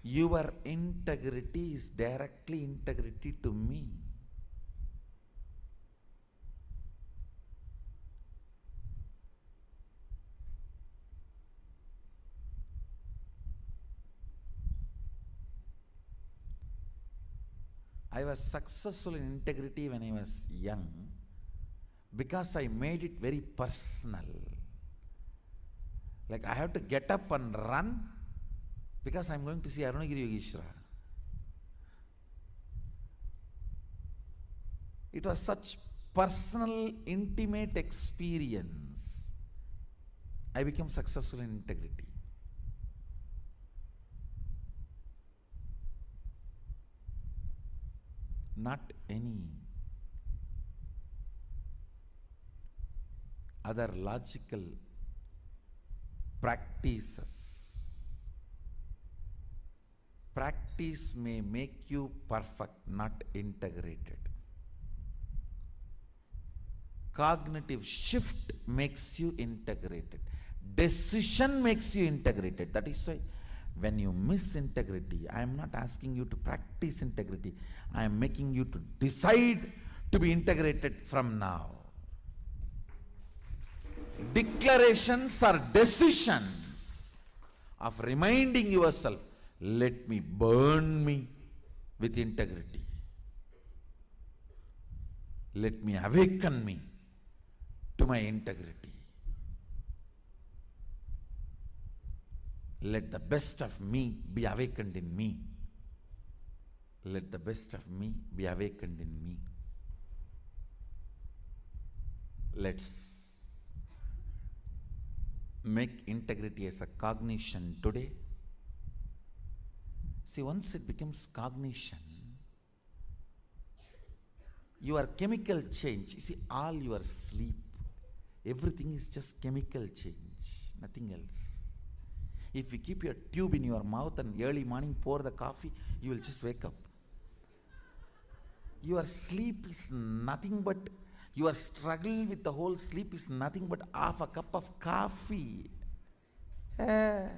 Your integrity is directly integrity to me. I was successful in integrity when I was young because I made it very personal. Like I have to get up and run because I'm going to see Arunagiri Yogeshwara. It was such personal, intimate experience. I became successful in integrity. Not any other logical practices. Practice may make you perfect, not integrated. Cognitive shift makes you integrated. Decision makes you integrated. That is why when you miss integrity, I am not asking you to practice integrity. I am making you to decide to be integrated from now. Declarations are decisions of reminding yourself, let me burn me with integrity. Let me awaken me to my integrity. Let the best of me be awakened in me. Let the best of me be awakened in me. Let's make integrity as a cognition today. See, once it becomes cognition, your chemical change, you see, all your sleep, everything is just chemical change, nothing else. If you keep your tube in your mouth and early morning pour the coffee, you will just wake up. Your sleep is nothing but, your struggle with the whole sleep is nothing but half a cup of coffee. No,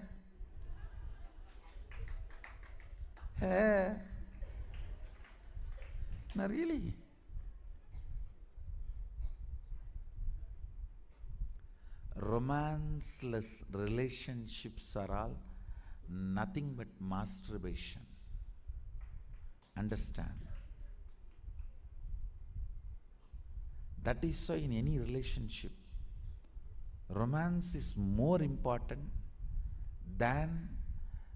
really. Romanceless relationships are all nothing but masturbation. Understand? That is why in any relationship, romance is more important than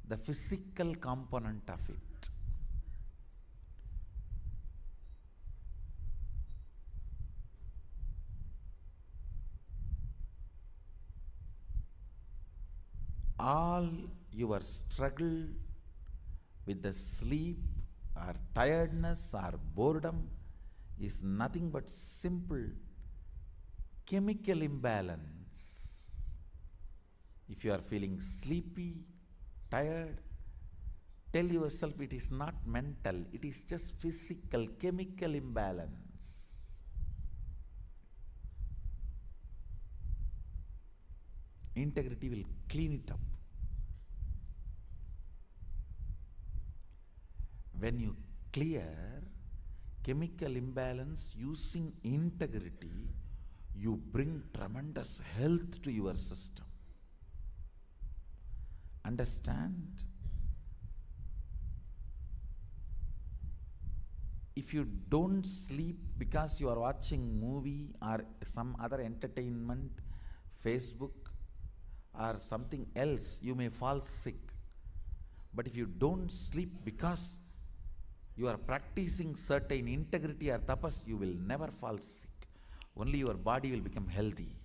the physical component of it. All your struggle with the sleep or tiredness or boredom is nothing but simple chemical imbalance. If you are feeling sleepy, tired, tell yourself it is not mental, it is just physical, chemical imbalance. Integrity will clean it up. When you clear chemical imbalance using integrity, you bring tremendous health to your system. Understand? If you don't sleep because you are watching movie or some other entertainment, Facebook or something else, you may fall sick. But if you don't sleep because you are practicing certain integrity or tapas, you will never fall sick. Only your body will become healthy.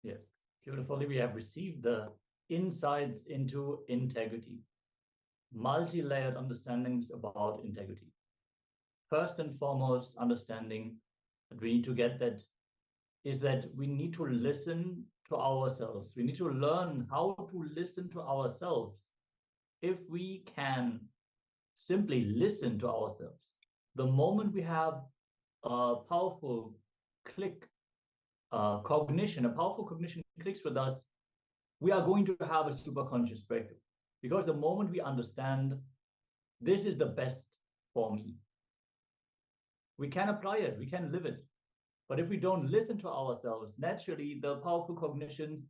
Yes, beautifully. We have received the insights into integrity, multi-layered understandings about integrity. First and foremost, understanding that we need to get that is that we need to listen to ourselves. We need to learn how to listen to ourselves. If we can simply listen to ourselves. The moment we have a powerful cognition clicks with us, we are going to have a superconscious breakthrough. Because the moment we understand this is the best for me, we can apply it, we can live it. But if we don't listen to ourselves, naturally, the powerful cognitions,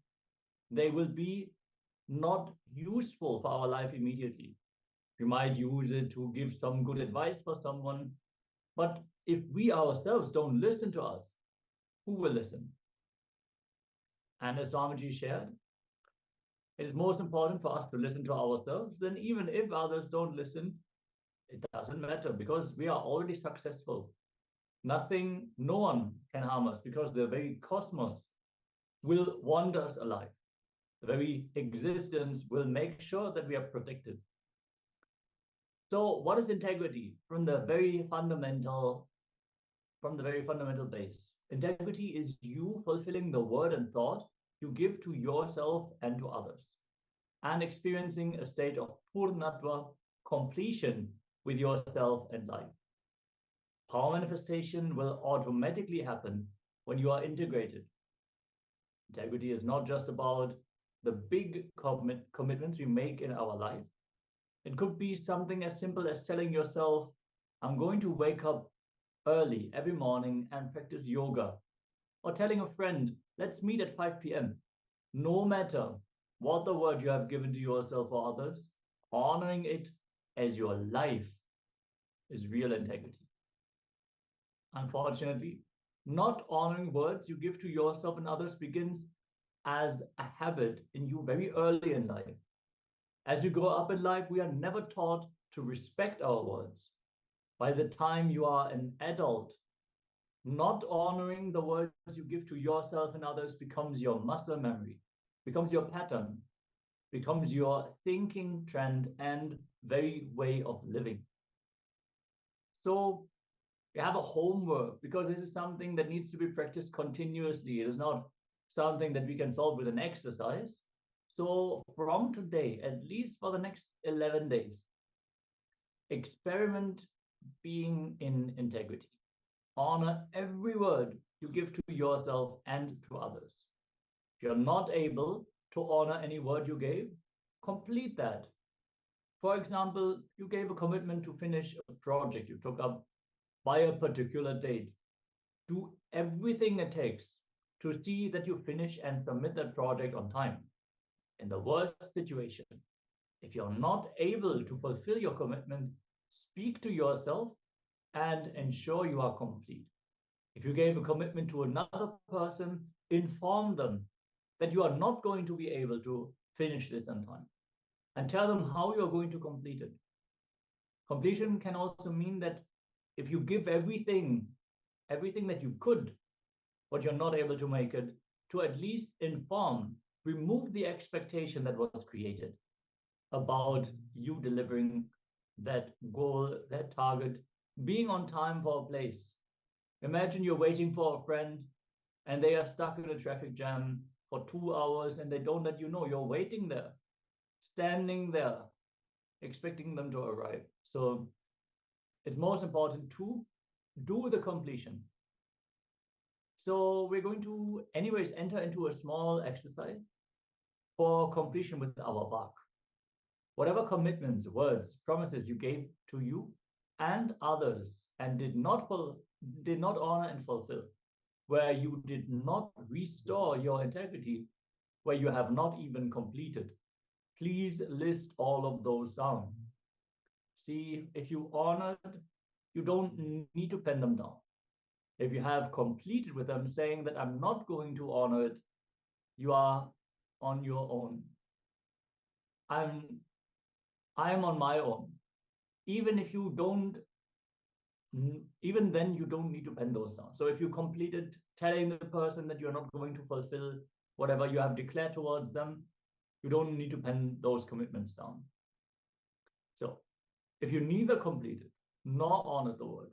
they will be not useful for our life immediately. We might use it to give some good advice for someone. But if we ourselves don't listen to us, who will listen? And as Swamiji shared, it is most important for us to listen to ourselves. Then even if others don't listen, it doesn't matter, because we are already successful. Nothing, no one can harm us, because the very cosmos will want us alive. The very existence will make sure that we are protected. So what is integrity? From the very fundamental base. Integrity is you fulfilling the word and thought you give to yourself and to others, and experiencing a state of purnatva, completion with yourself and life. Power manifestation will automatically happen when you are integrated. Integrity is not just about the big commitments we make in our life. It could be something as simple as telling yourself, I'm going to wake up early every morning and practice yoga. Or telling a friend, let's meet at 5 p.m. No matter what the word you have given to yourself or others, honoring it as your life is real integrity. Unfortunately, not honoring words you give to yourself and others begins as a habit in you very early in life. As you grow up in life, we are never taught to respect our words. By the time you are an adult, not honoring the words you give to yourself and others becomes your muscle memory, becomes your pattern, becomes your thinking trend and very way of living. So we have a homework, because this is something that needs to be practiced continuously. It is not something that we can solve with an exercise. So from today, at least for the next 11 days, experiment being in integrity. Honor every word you give to yourself and to others. If you're not able to honor any word you gave, complete that. For example, you gave a commitment to finish a project you took up by a particular date. Do everything it takes to see that you finish and submit that project on time. In the worst situation, if you're not able to fulfill your commitment, speak to yourself and ensure you are complete. If you gave a commitment to another person, inform them that you are not going to be able to finish this on time, and tell them how you're going to complete it. Completion can also mean that if you give everything that you could, but you're not able to make it, to at least inform, remove the expectation that was created about you delivering that goal, that target, being on time for a place. Imagine you're waiting for a friend and they are stuck in a traffic jam for 2 hours and they don't let you know. You're waiting there, standing there, expecting them to arrive. So it's most important to do the completion. So we're going to anyways enter into a small exercise for completion with our bark. Whatever commitments, words, promises you gave to you and others and did not honor and fulfill, where you did not restore your integrity, where you have not even completed, please list all of those down. See, if you honored, you don't need to pen them down. If you have completed with them, saying that I'm not going to honor it, you are on your own. I am on my own. Even if you don't, even then you don't need to pen those down. So if you completed telling the person that you're not going to fulfill whatever you have declared towards them, you don't need to pen those commitments down. So if you neither completed nor honored the word,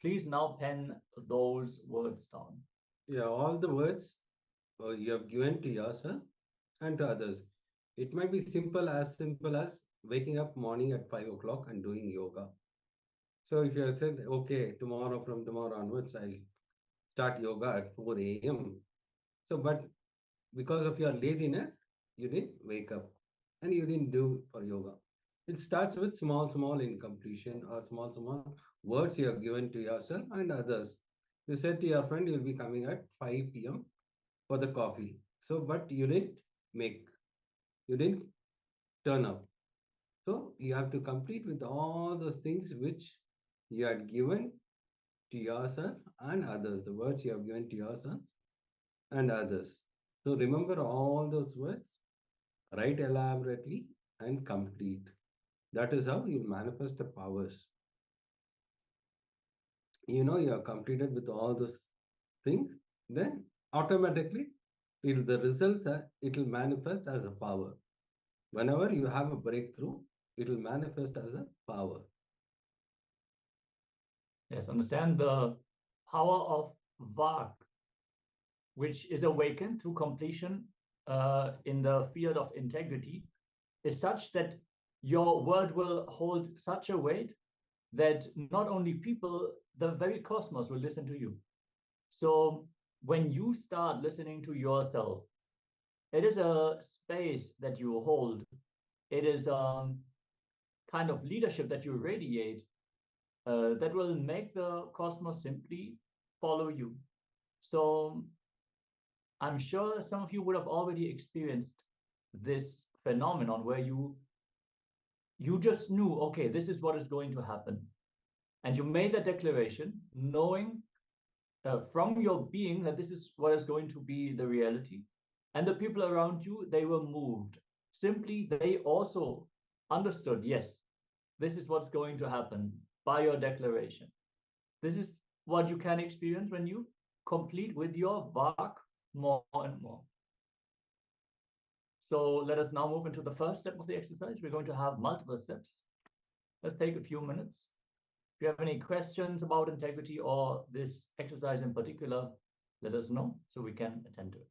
please now pen those words down.
Yeah, all the words you have given to yourself and to others. It might be simple as waking up morning at 5 o'clock and doing yoga. So if you have said, okay, from tomorrow onwards, I'll start yoga at 4 a.m. So, but because of your laziness, you didn't wake up and you didn't do for yoga. It starts with small incompletion or small words you have given to yourself and others. You said to your friend you'll be coming at 5 p.m. for the coffee. So, but you didn't turn up. So you have to complete with all those things which you had given to yourself and others, the words you have given to yourself and others. So remember all those words, write elaborately and complete. That is how you manifest the powers. You are completed with all those things, then automatically the results it will manifest as a power. Whenever you have a breakthrough, it will manifest as a power.
Yes, understand the power of Vak, which is awakened through completion in the field of integrity, is such that your word will hold such a weight that not only people, the very cosmos will listen to you. So when you start listening to yourself, it is a space that you hold. It is a kind of leadership that you radiate that will make the cosmos simply follow you. So I'm sure some of you would have already experienced this phenomenon where you just knew, okay, this is what is going to happen. And you made that declaration knowing from your being that this is what is going to be the reality. And the people around you, they were moved. Simply, they also understood, yes, this is what's going to happen by your declaration. This is what you can experience when you complete with your Vak more and more. So let us now move into the first step of the exercise. We're going to have multiple steps. Let's take a few minutes. If you have any questions about integrity or this exercise in particular, let us know so we can attend to it.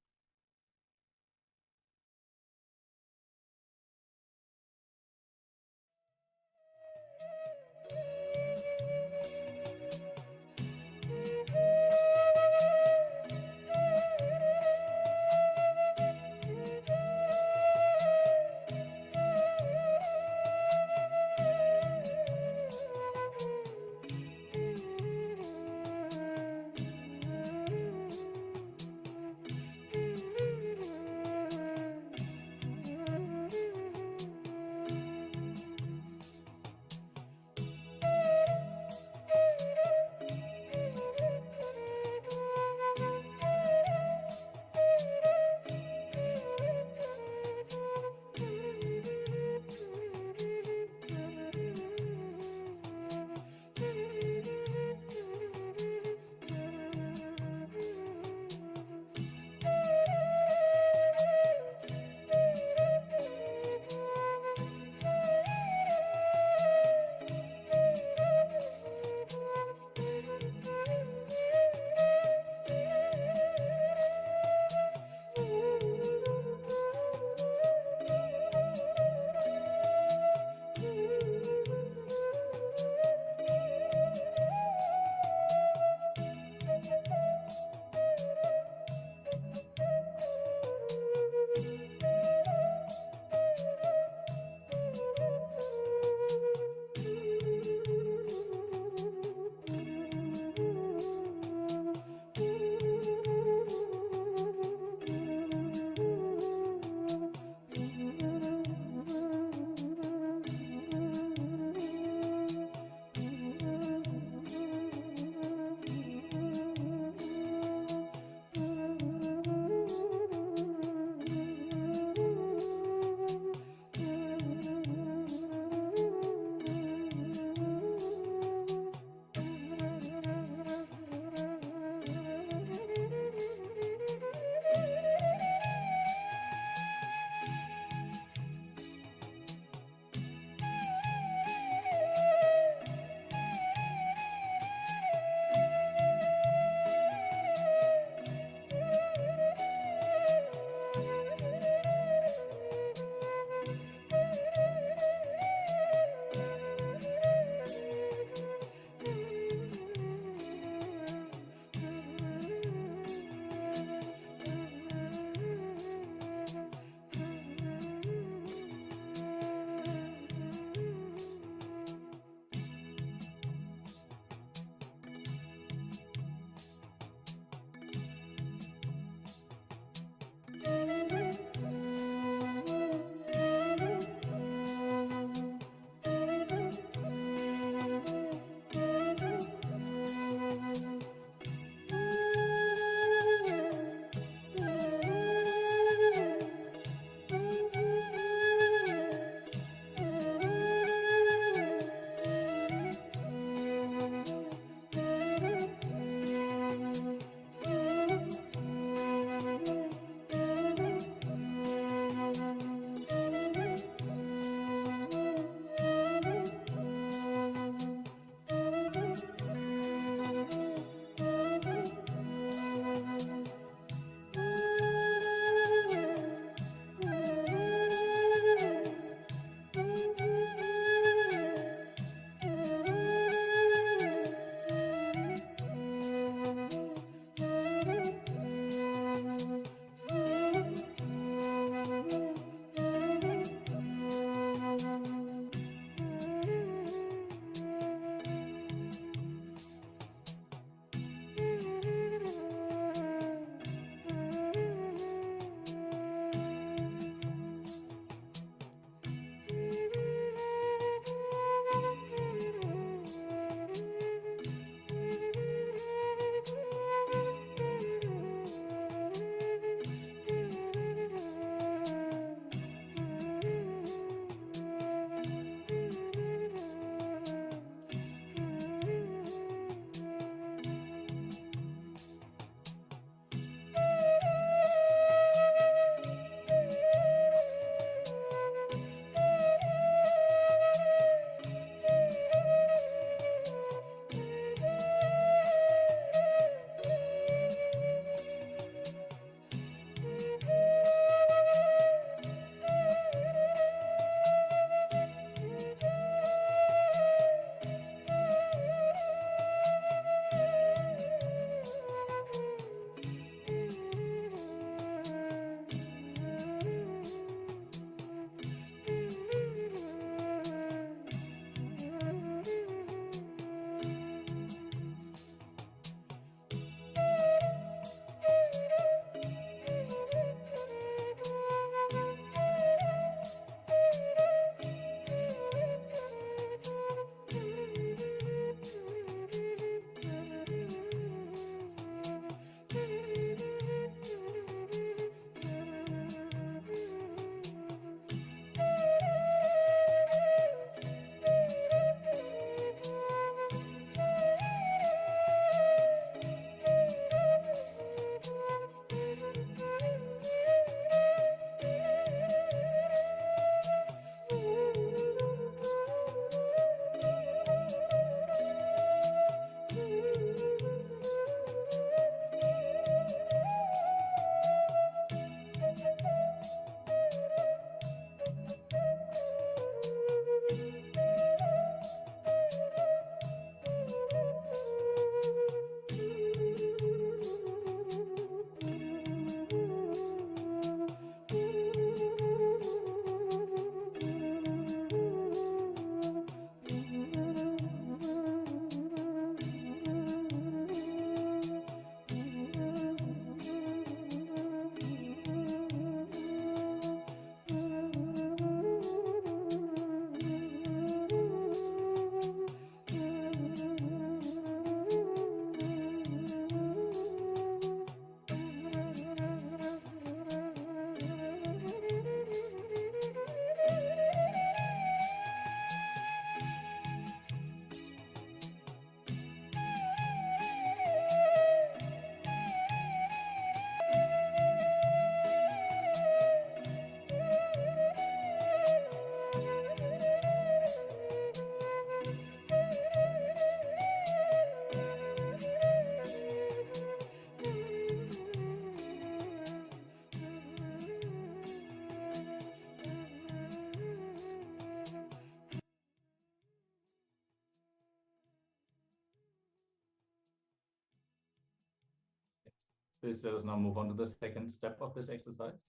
Please let us now move on to the second step of this exercise.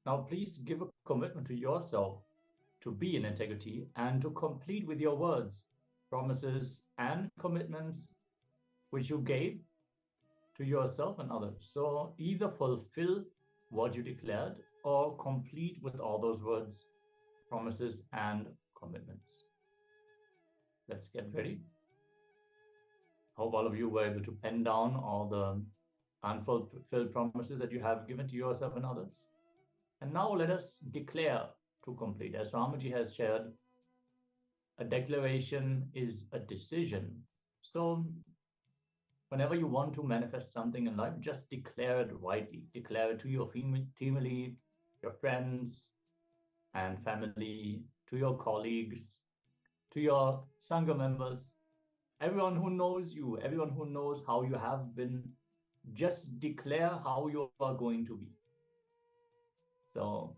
Now, please give a commitment to yourself to be in integrity and to complete with your words, promises, and commitments which you gave to yourself and others. So either fulfill what you declared or complete with all those words, promises, and commitments. Let's get ready. Hope all of you were able to pen down all the unfulfilled promises that you have given to yourself and others. And now let us declare to complete. As Ramaji has shared, a declaration is a decision. So whenever you want to manifest something in life, just declare it rightly. Declare it to your family, your friends and family, to your colleagues, to your Sangha members, everyone who knows you, everyone who knows how you have been. Just declare how you are going to be. So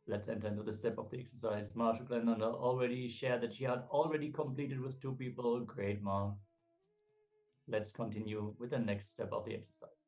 let's enter into the step of the exercise. Ma Shuklananda already shared that she had already completed with 2 people. Great, Ma. Let's continue with the next step of the exercise.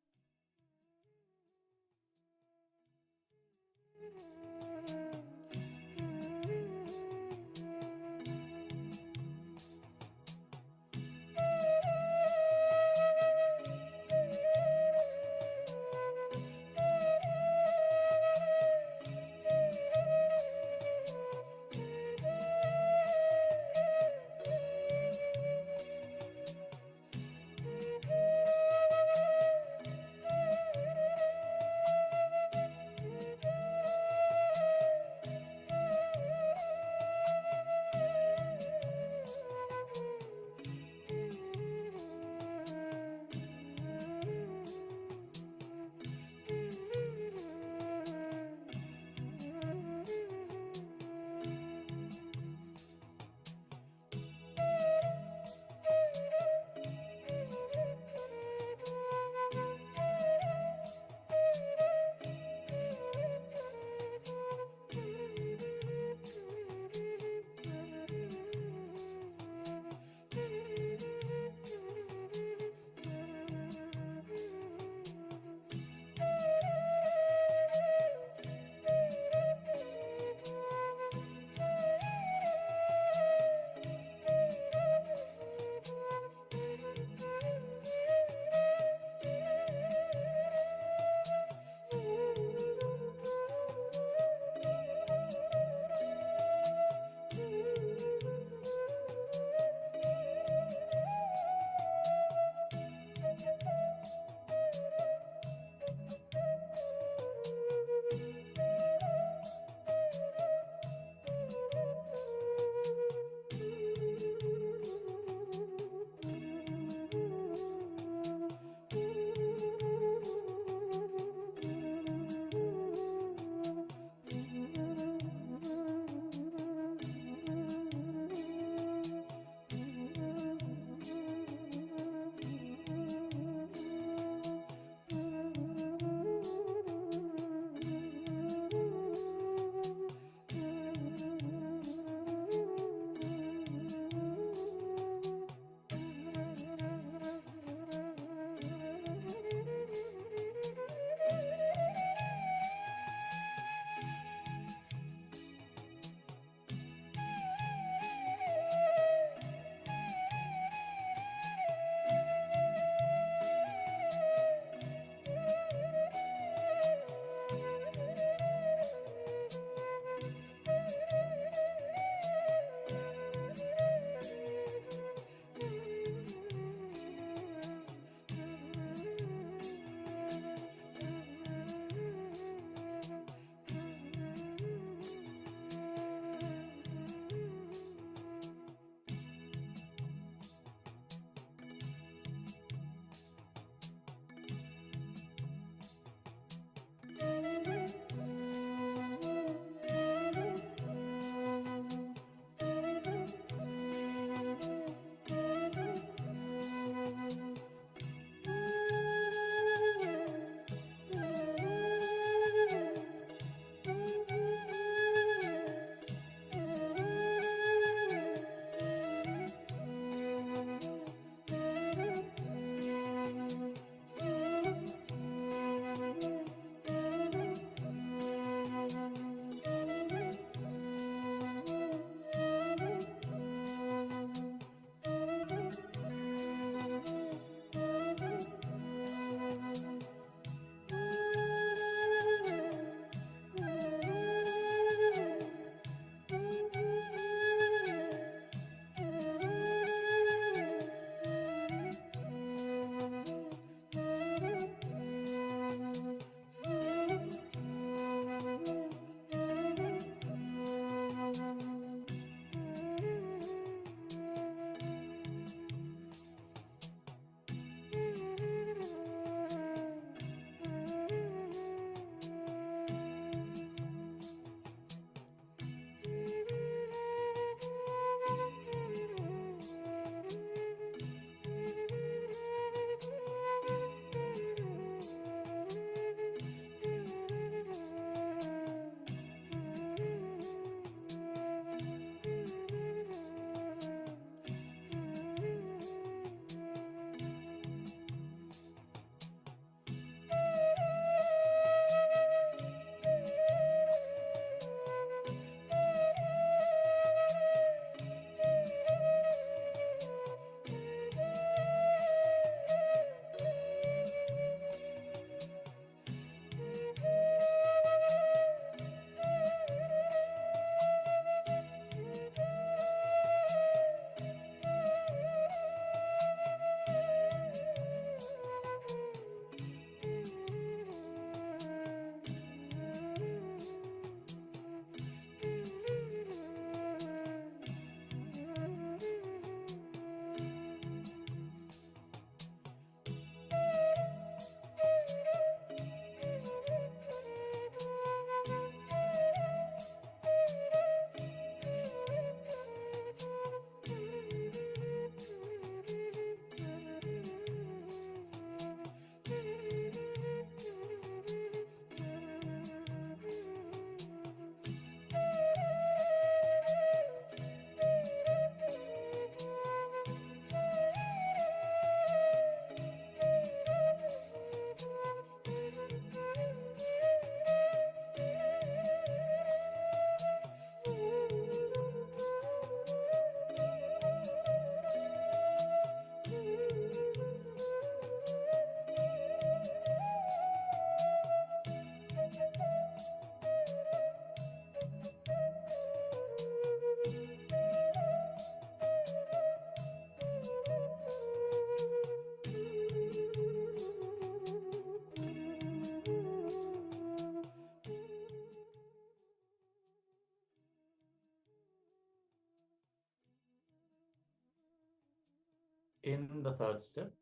in the third step,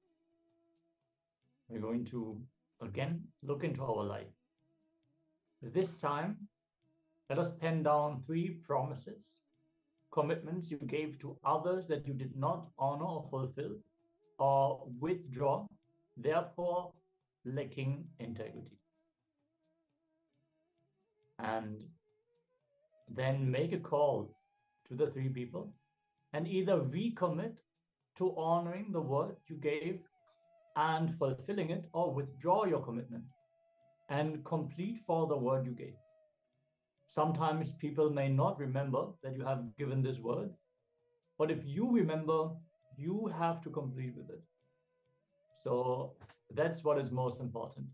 we're going to again look into our life. This time, let us pen down 3 promises, commitments you gave to others that you did not honor or fulfill or withdraw, therefore lacking integrity. And then make a call to the 3 people and either recommit to honoring the word you gave and fulfilling it, or withdraw your commitment and complete for the word you gave. Sometimes people may not remember that you have given this word, but if you remember, you have to complete with it. So that's what is most important.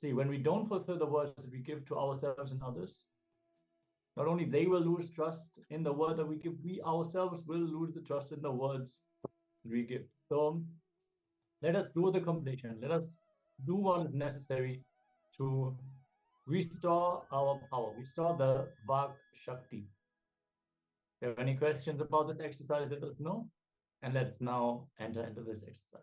See, when we don't fulfill the words that we give to ourselves and others, not only they will lose trust in the word that we give, we ourselves will lose the trust in the words we give. So let us do the completion. Let us do what is necessary to restore our power, restore the Vak Shakti. If you have any questions about this exercise, let us know. And let's now enter into this exercise.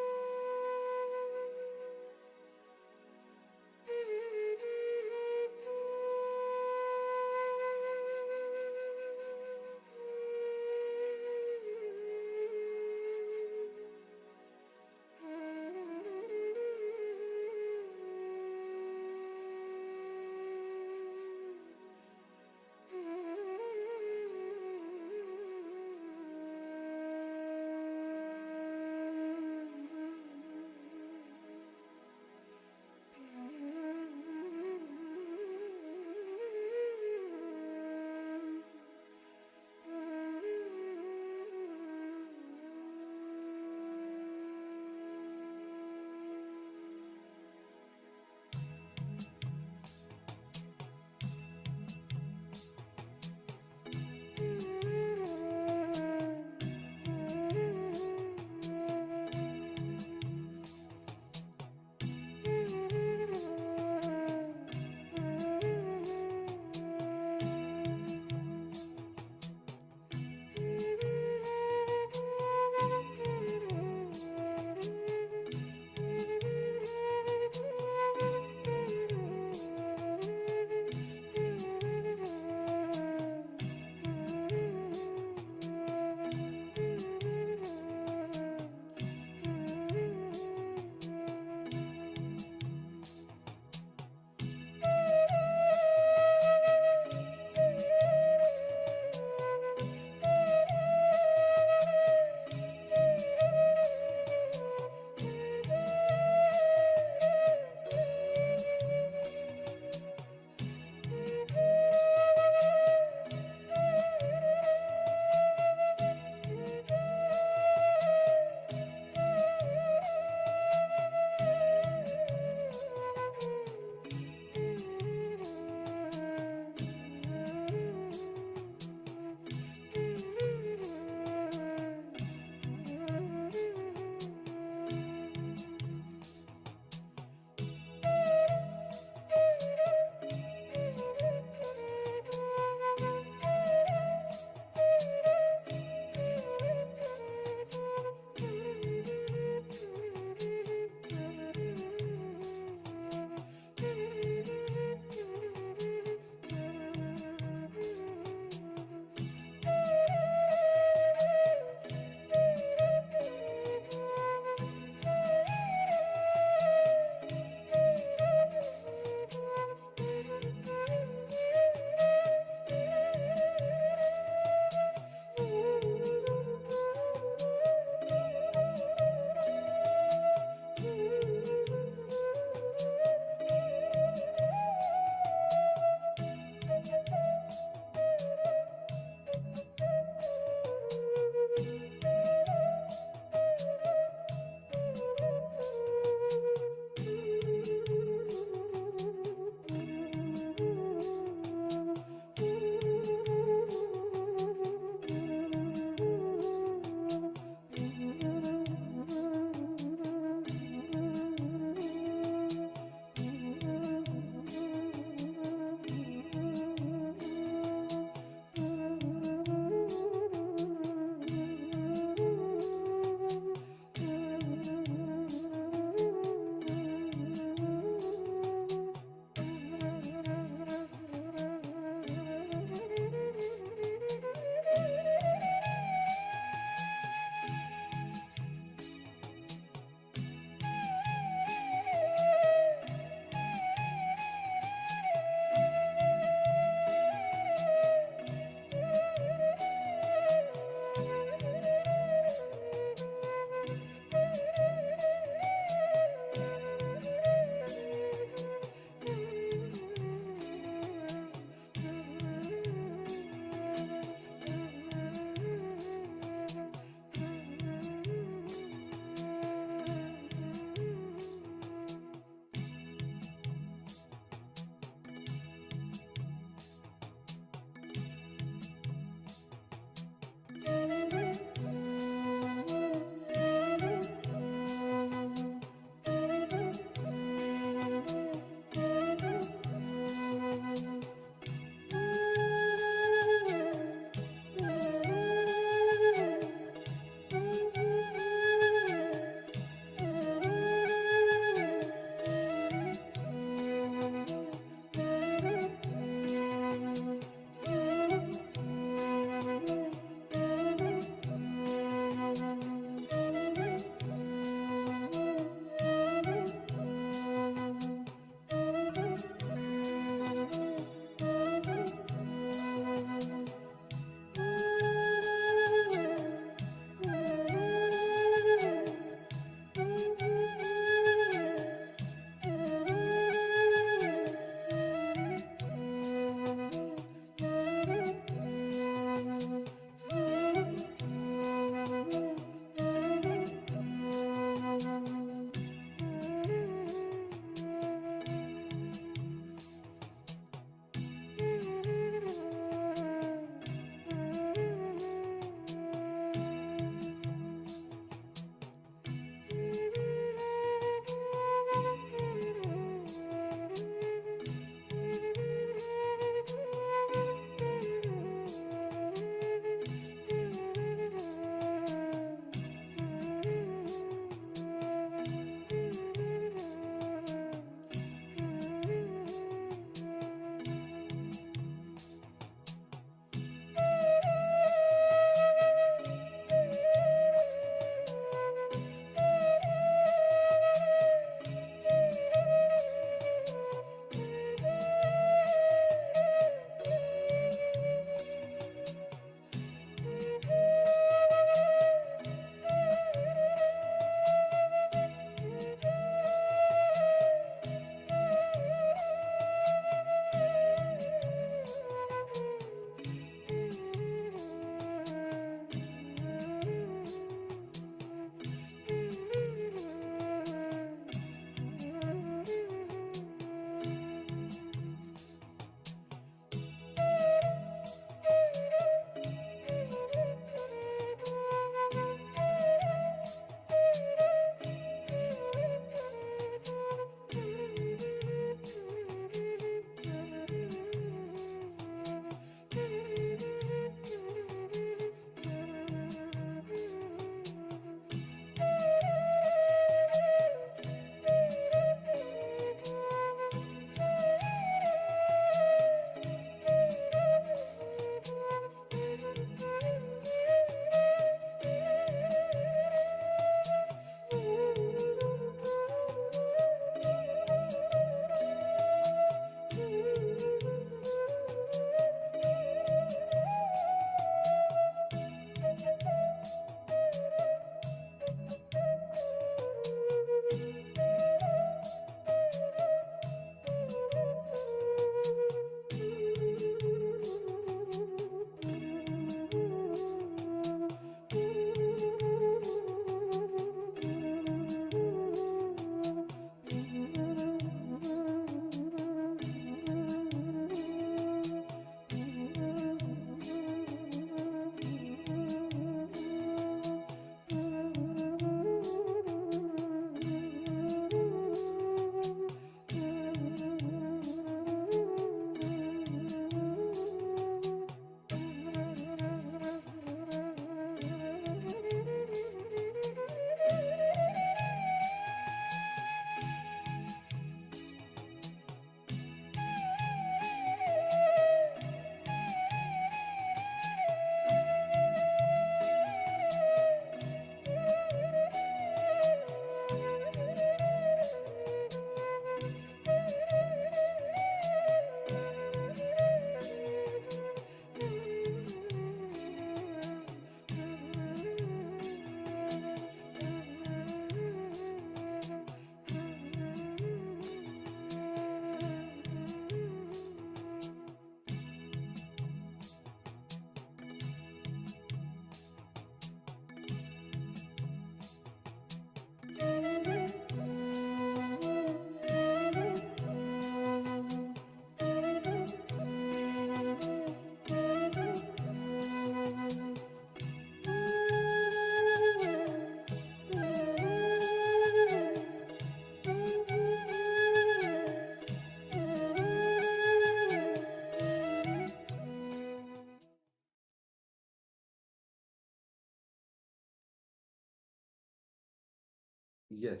Yes.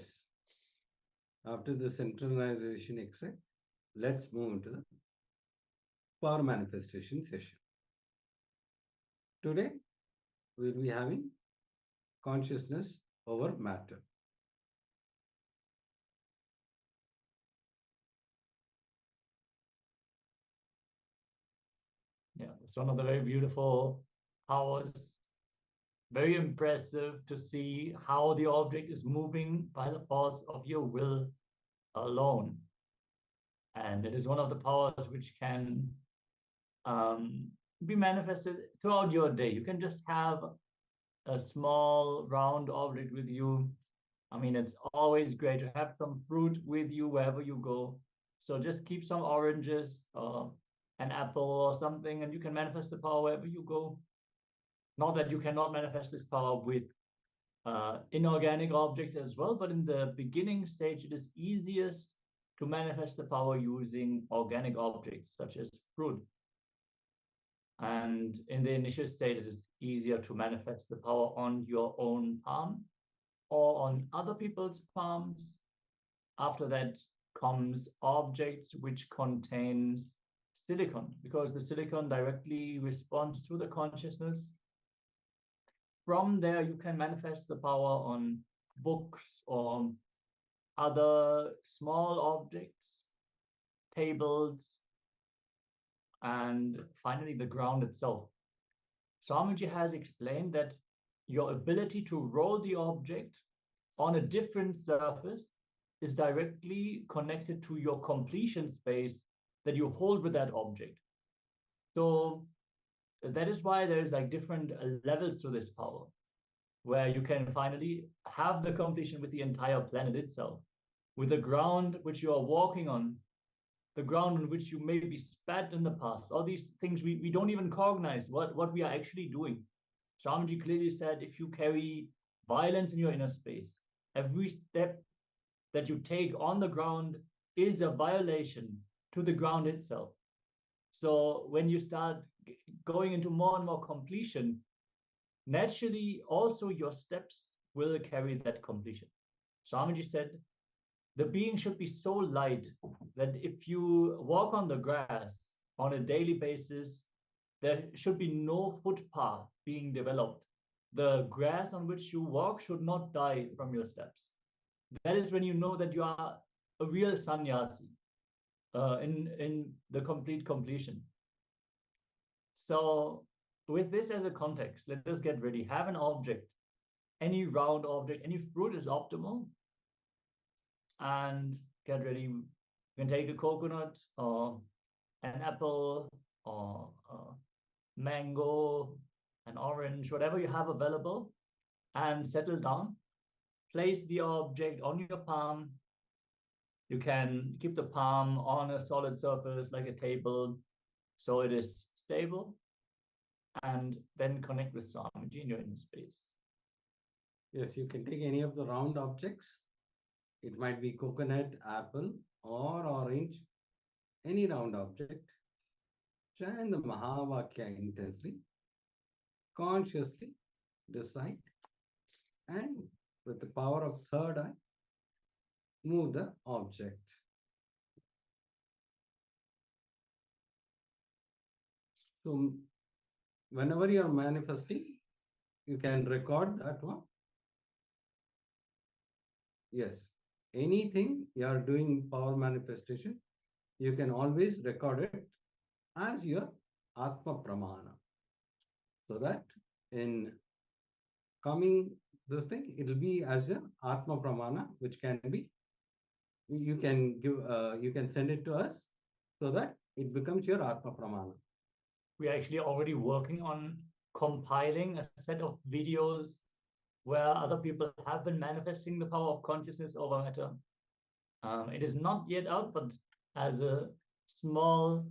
After the centralization exercise, let's move into the power manifestation session. Today, we'll be having consciousness over matter.
Yeah, it's one of the very beautiful powers. Very impressive to see how the object is moving by the force of your will alone. And it is one of the powers which can be manifested throughout your day. You can just have a small round object with you. I mean, it's always great to have some fruit with you wherever you go. So just keep some oranges or an apple or something, and you can manifest the power wherever you go. Not that you cannot manifest this power with inorganic objects as well, but in the beginning stage, it is easiest to manifest the power using organic objects such as fruit. And in the initial state, it is easier to manifest the power on your own palm or on other people's palms. After that comes objects which contain silicon, because the silicon directly responds to the consciousness. From there, you can manifest the power on books or other small objects, tables, and finally the ground itself. Swamiji has explained that your ability to roll the object on a different surface is directly connected to your completion space that you hold with that object. So that is why there's like different levels to this power, where you can finally have the completion with the entire planet itself, with the ground which you are walking on, the ground on which you maybe spat in the past, all these things we don't even cognize what we are actually doing. Swamiji clearly said, if you carry violence in your inner space, every step that you take on the ground is a violation to the ground itself. So when you start going into more and more completion, naturally also your steps will carry that completion. Swamiji said, the being should be so light that if you walk on the grass on a daily basis, there should be no footpath being developed. The grass on which you walk should not die from your steps. That is when you know that you are a real sannyasi in the complete completion. So with this as a context, let us get ready. Have an object, any round object, any fruit is optimal. And get ready. You can take a coconut or an apple or mango, an orange, whatever you have available, and settle down. Place the object on your palm. You can keep the palm on a solid surface like a table, so it is stable, and then connect with Swamiji in your inner space.
Yes, you can take any of the round objects. It might be coconut, apple, or orange, any round object. Chant the Mahavakya intensely, consciously decide, and with the power of third eye, move the object. So whenever you are manifesting, you can record that one. Yes, anything you are doing power manifestation, you can always record it as your Atma Pramana. So that in coming this thing, it will be as your Atma Pramana, which can be, you can give, you can send it to us so that it becomes your Atma Pramana.
We are actually already working on compiling a set of videos where other people have been manifesting the power of consciousness over matter. It is not yet out, but as a small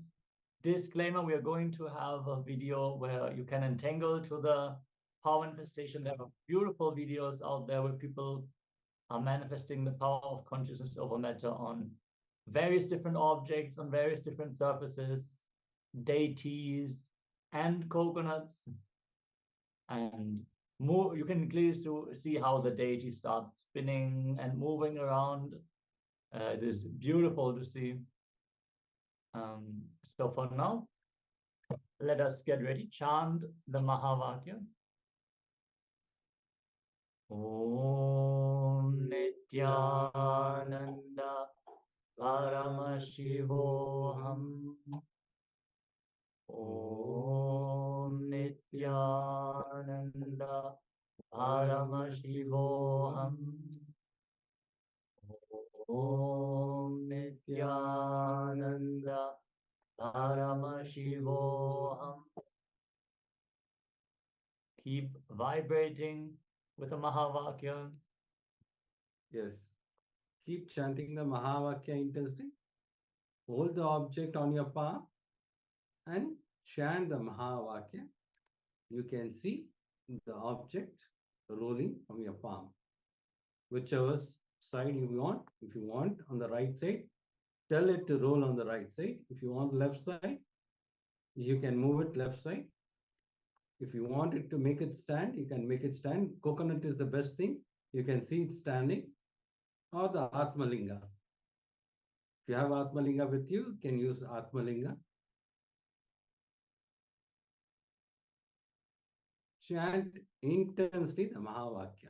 disclaimer, we are going to have a video where you can entangle to the power manifestation. There are beautiful videos out there where people are manifesting the power of consciousness over matter on various different objects, on various different surfaces, deities, and coconuts. And move. You can clearly see how the deity starts spinning and moving around. It is beautiful to see. So for now, let us get ready. Chant the Mahavakya. Om Nityananda Paramashivoham. Om Nityananda Paramashivoham. Om Nityananda Paramashivoham. Keep vibrating with the Mahavakya.
Yes. Keep chanting the Mahavakya intensely. Hold the object on your palm and chant the Mahavakya. You can see the object rolling from your palm. Whichever side you want. If you want on the right side, tell it to roll on the right side. If you want left side, you can move it left side. If you want it to make it stand, you can make it stand. Coconut is the best thing. You can see it standing. Or the Atmalinga. If you have Atmalinga with you, you can use Atmalinga. Chant intensely the Mahavakya.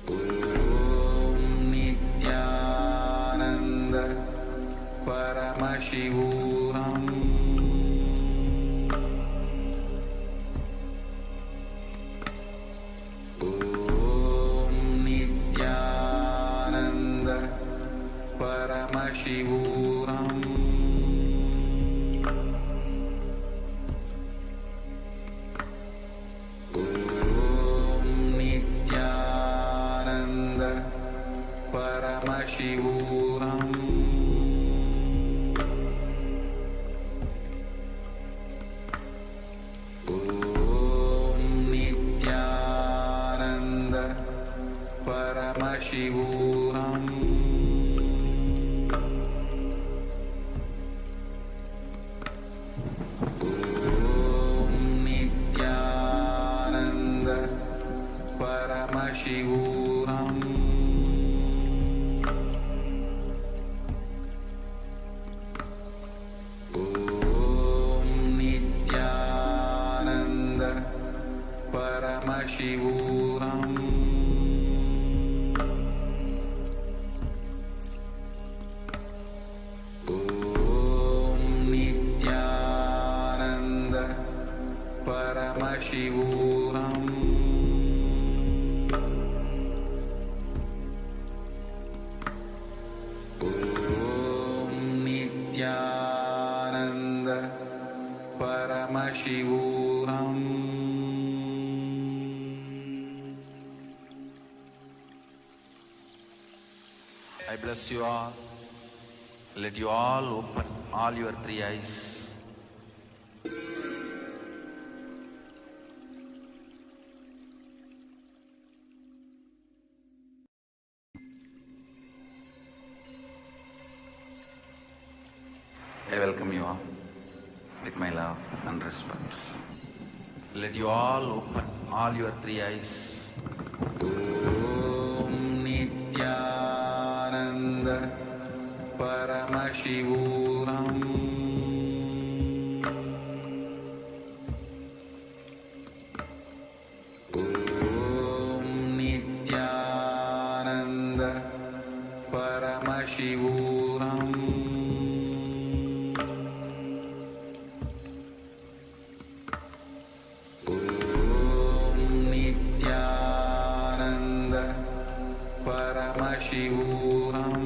Om Nityananda Paramashivoham. Om Nityananda Paramashivoham. Om Nityananda Paramashivoham. Om Nityananda Paramashivoham. Om Nityananda Paramashivoham. Om Nityananda Paramashivoham. Om Nityananda Paramashivoham. Om Nityananda Paramashivoham. I bless you all. Let you all open all your three eyes. I welcome you all with my love and respect. Let you all open all your three eyes. Om Nityananda Paramashivoham. Om Nityananda Paramashivoham. Om Nityananda Paramashivoham.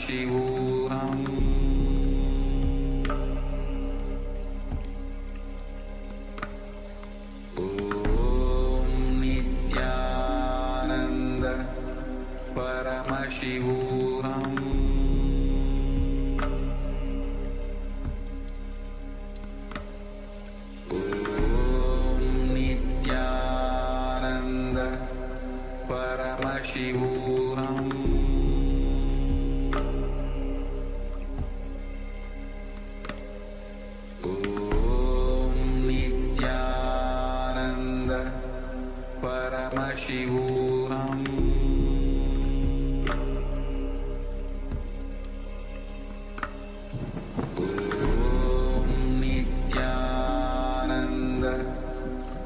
Paramashivoham Om Nityananda Paramashivoham Paramashivoham Om Nityananda Paramashivoham Om Nityananda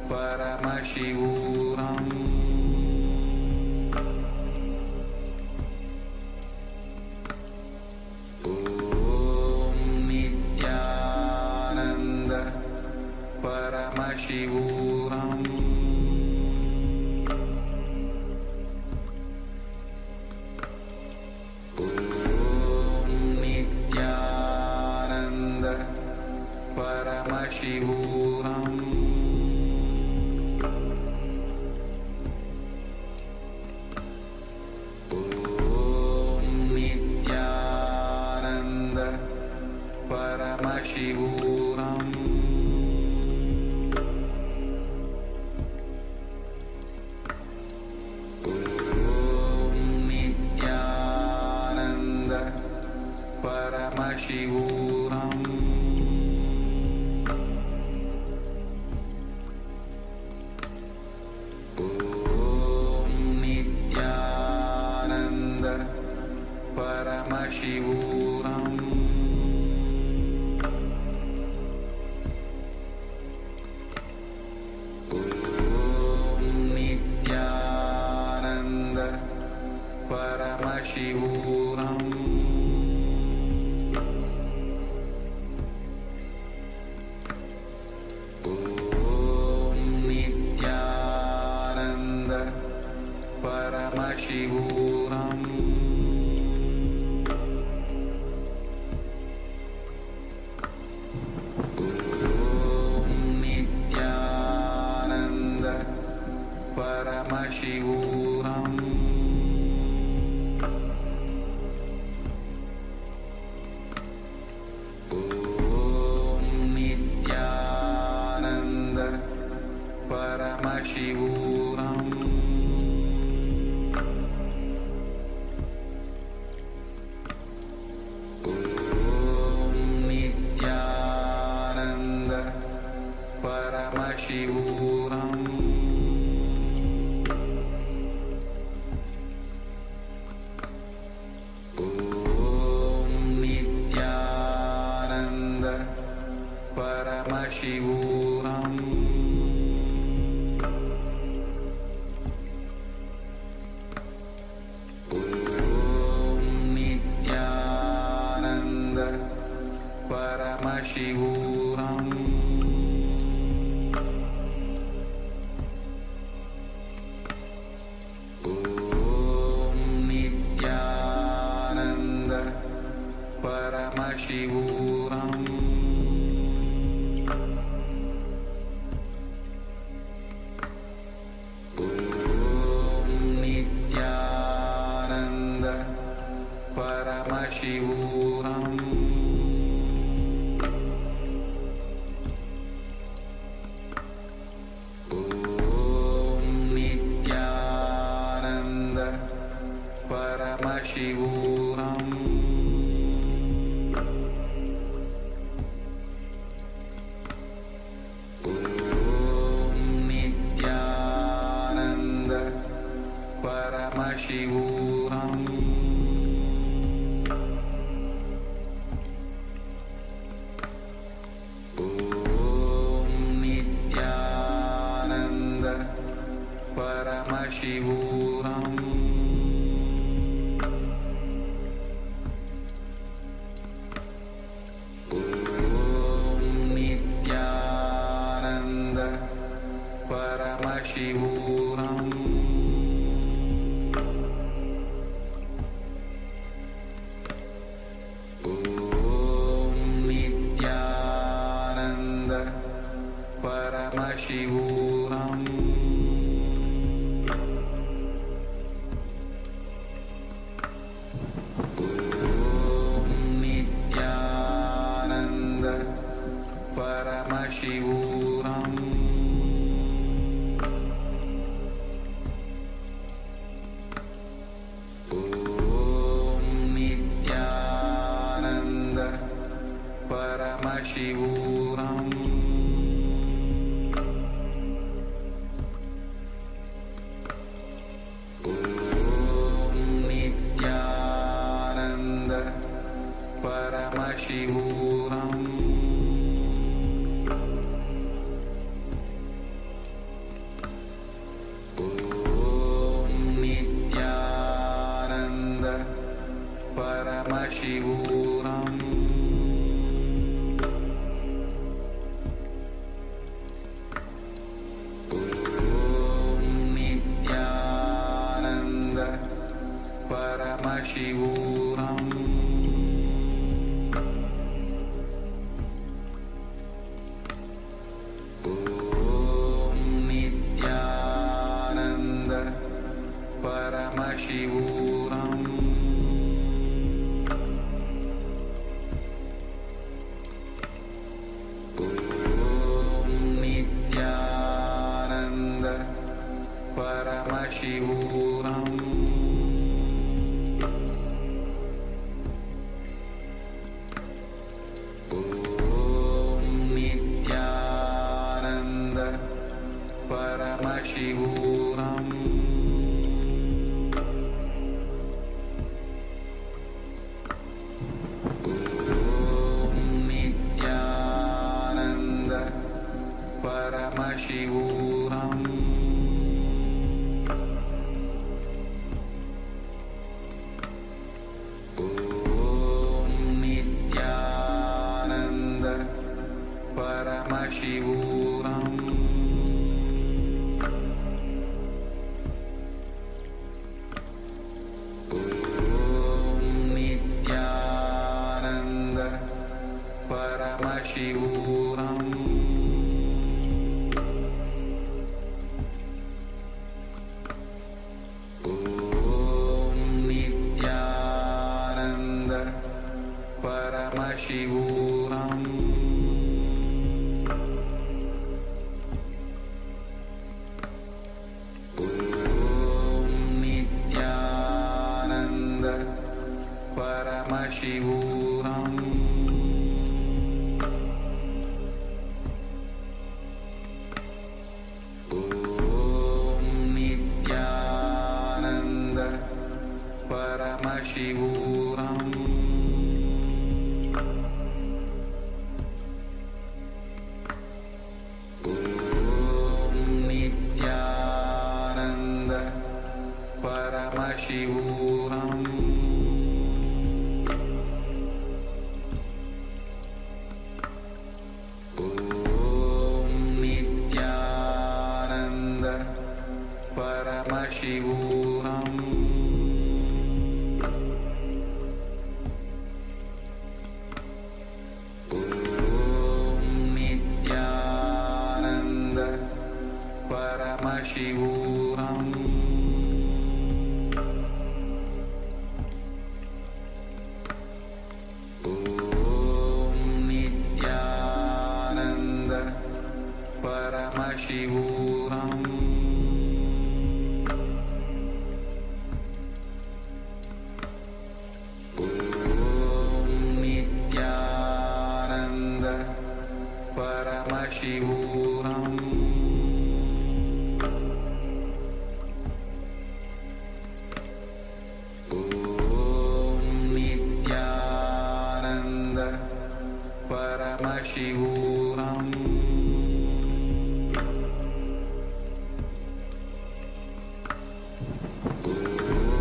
Paramashivoham Paramashivoham Om Nityananda Paramashivoham Om Nityananda Paramashivoham Paramashivoham Om Nityananda Paramashivoham Om Nityananda Paramashivoham Paramashivoham Om Nityananda Paramashivoham Om Nityananda Paramashivoham Paramashivoham Om Nityananda Paramashivoham Om Nityananda Paramashivoham Paramashivoham Om Nityananda Paramashivoham Om Nityananda Paramashivoham Paramashivoham Om Nityananda Paramashivoham Om Nityananda Paramashivoham Paramashivoham Om Nityananda Paramashivoham Om Nityananda Paramashivoham Om Nityananda Paramashivoham Om Nityananda Paramashivoham Om Nityananda Paramashivoham Om Nityananda Paramashivoham Om Nityananda Paramashivoham Om Nityananda Paramashivoham Om Nityananda Paramashivoham Om Nityananda Paramashivoham Om Nityananda Paramashivoham Om Nityananda Paramashivoham Om Nityananda Paramashivoham Om Nityananda Paramashivoham Om Nityananda Paramashivoham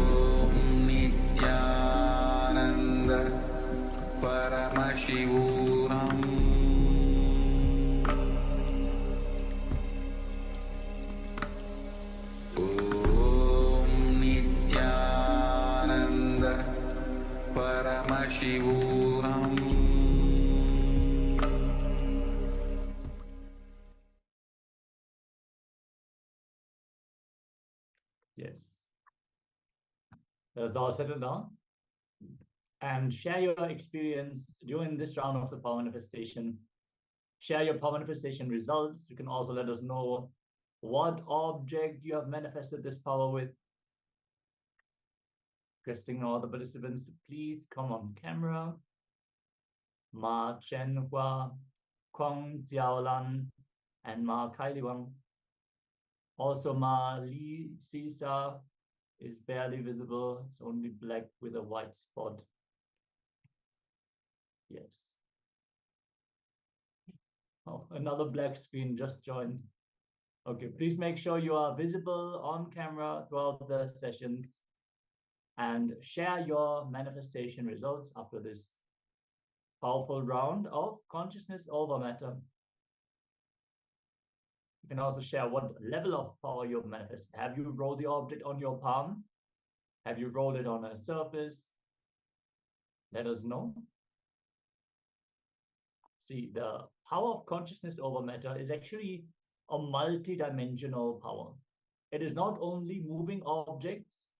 Om Nityananda Paramashivoham Om Nityananda Paramashivoham
Yes. That's all settled down. And share your experience during this round of the power manifestation. Share your power manifestation results. You can also let us know what object you have manifested this power with. Requesting all the participants to please come on camera. Ma Chen Hua, Kong Jiaolan, and Ma Kailiwang. Also, Ma Li Sisa is barely visible. It's only black with a white spot. Yes. Oh, another black screen just joined. Okay, please make sure you are visible on camera throughout the sessions and share your manifestation results after this powerful round of consciousness over matter. You can also share what level of power you've manifested. Have you rolled the object on your palm? Have you rolled it on a surface? Let us know. See, the power of consciousness over matter is actually a multi-dimensional power. It is not only moving objects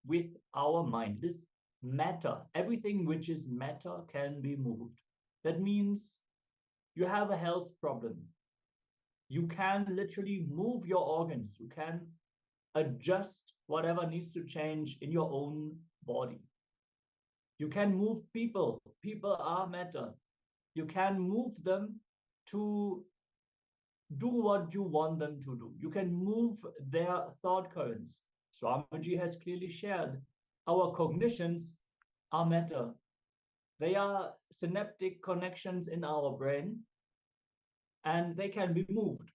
with our mind. It is matter. Everything which is matter can be moved. That means you have a health problem. You can literally move your organs. You can adjust whatever needs to change in your own body. You can move people. People are matter. You can move them to do what you want them to do. You can move their thought currents. Swamiji has clearly shared our cognitions are matter. They are synaptic connections in our brain, and they can be moved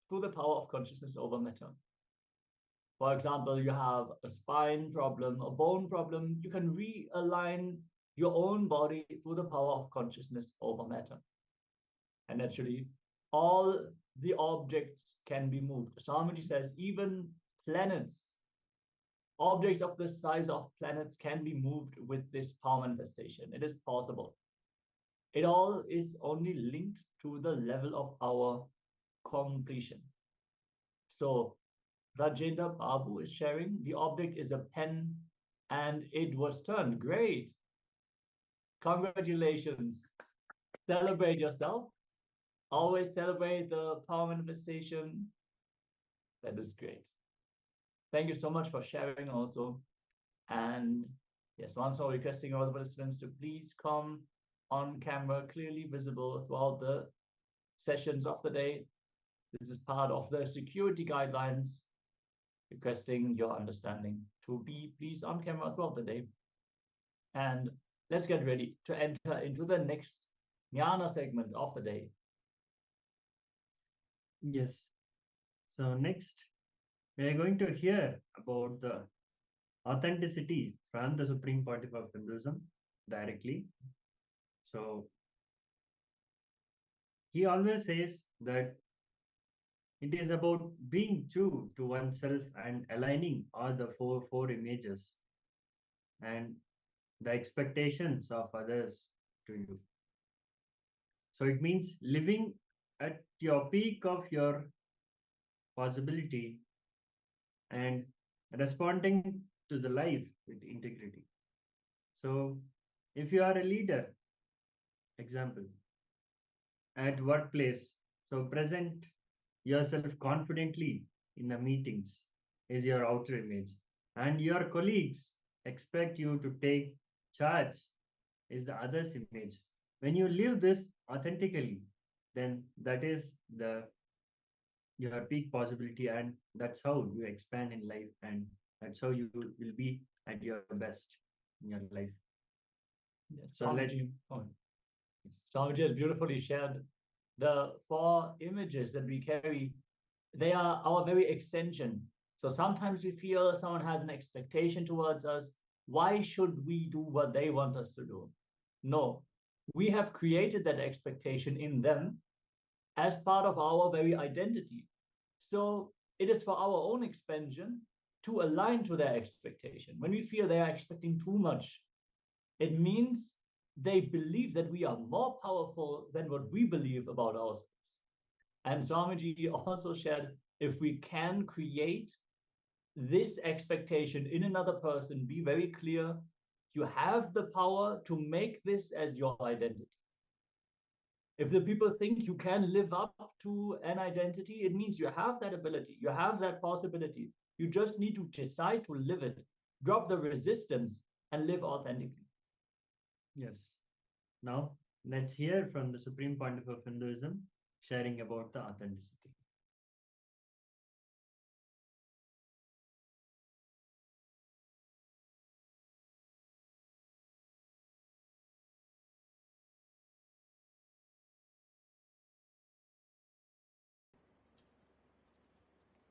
through the power of consciousness over matter. For example, you have a spine problem, a bone problem, you can realign your own body through the power of consciousness over matter. And naturally, all the objects can be moved. Swamiji says even planets, objects of the size of planets can be moved with this power manifestation. It is possible. It all is only linked to the level of our completion. So Rajendra Babu is sharing, the object is a pen and it was turned. Great. Congratulations. Celebrate yourself. Always celebrate the power manifestation. That is great. Thank you so much for sharing also. And yes, once more requesting all the participants to please come on camera, clearly visible throughout the sessions of the day. This is part of the security guidelines, requesting your understanding to be please on camera throughout the day. And let's get ready to enter into the next Jnana segment of the day.
Yes. So next, we are going to hear about the authenticity from the Supreme Pontiff of Hinduism directly. So he always says that it is about being true to oneself and aligning all the four images and the expectations of others to you. So it means living at your peak of your possibility and responding to the life with integrity. So if you are a leader, example, at workplace, so present yourself confidently in the meetings is your outer image, and your colleagues expect you to take charge is the other's image. When you live this authentically, then that is your peak possibility, and that's how you expand in life, and that's how you will be at your best in your life.
Yes,
So
Swamiji has beautifully shared the four images that we carry. They are our very extension. So sometimes we feel someone has an expectation towards us. Why should we do what they want us to do? No, we have created that expectation in them as part of our very identity. So it is for our own expansion to align to their expectation. When we feel they are expecting too much, it means they believe that we are more powerful than what we believe about ourselves. And Swamiji also shared, if we can create this expectation in another person, be very clear, you have the power to make this as your identity. If the people think you can live up to an identity, it means you have that ability, you have that possibility. You just need to decide to live it, drop the resistance, and live authentically.
yes. Now let's hear from the Supreme Pontiff of Hinduism sharing about the authenticity.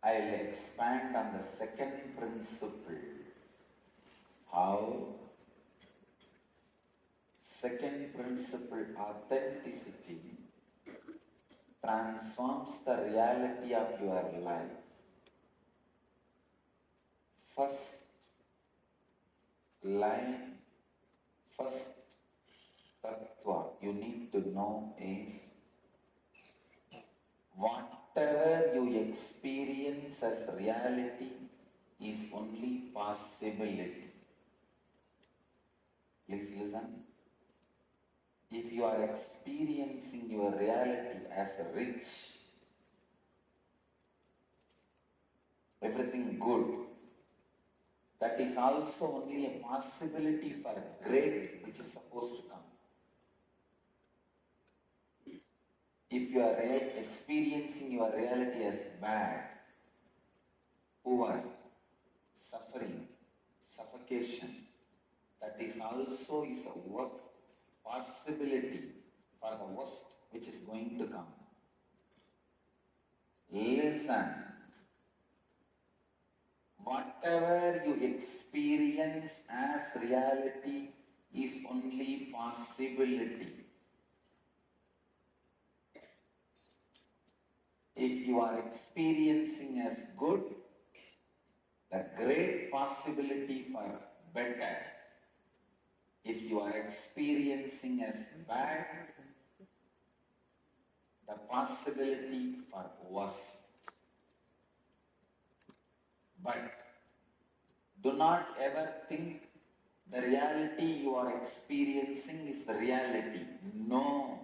I'll expand on the second principle. How? Second principle, authenticity, transforms the reality of your life. First, line, first tattva you need to know is whatever you experience as reality is only possibility. Please listen. If you are experiencing your reality as rich, everything good, that is also only a possibility for great which is supposed to come. If you are experiencing your reality as bad, poor, suffering, suffocation, that is also is a possibility for the worst which is going to come. Listen. Whatever you experience as reality is only possibility. If you are experiencing as good, the great possibility for better. If you are experiencing as bad, the possibility for worse. But do not ever think the reality you are experiencing is the reality. No.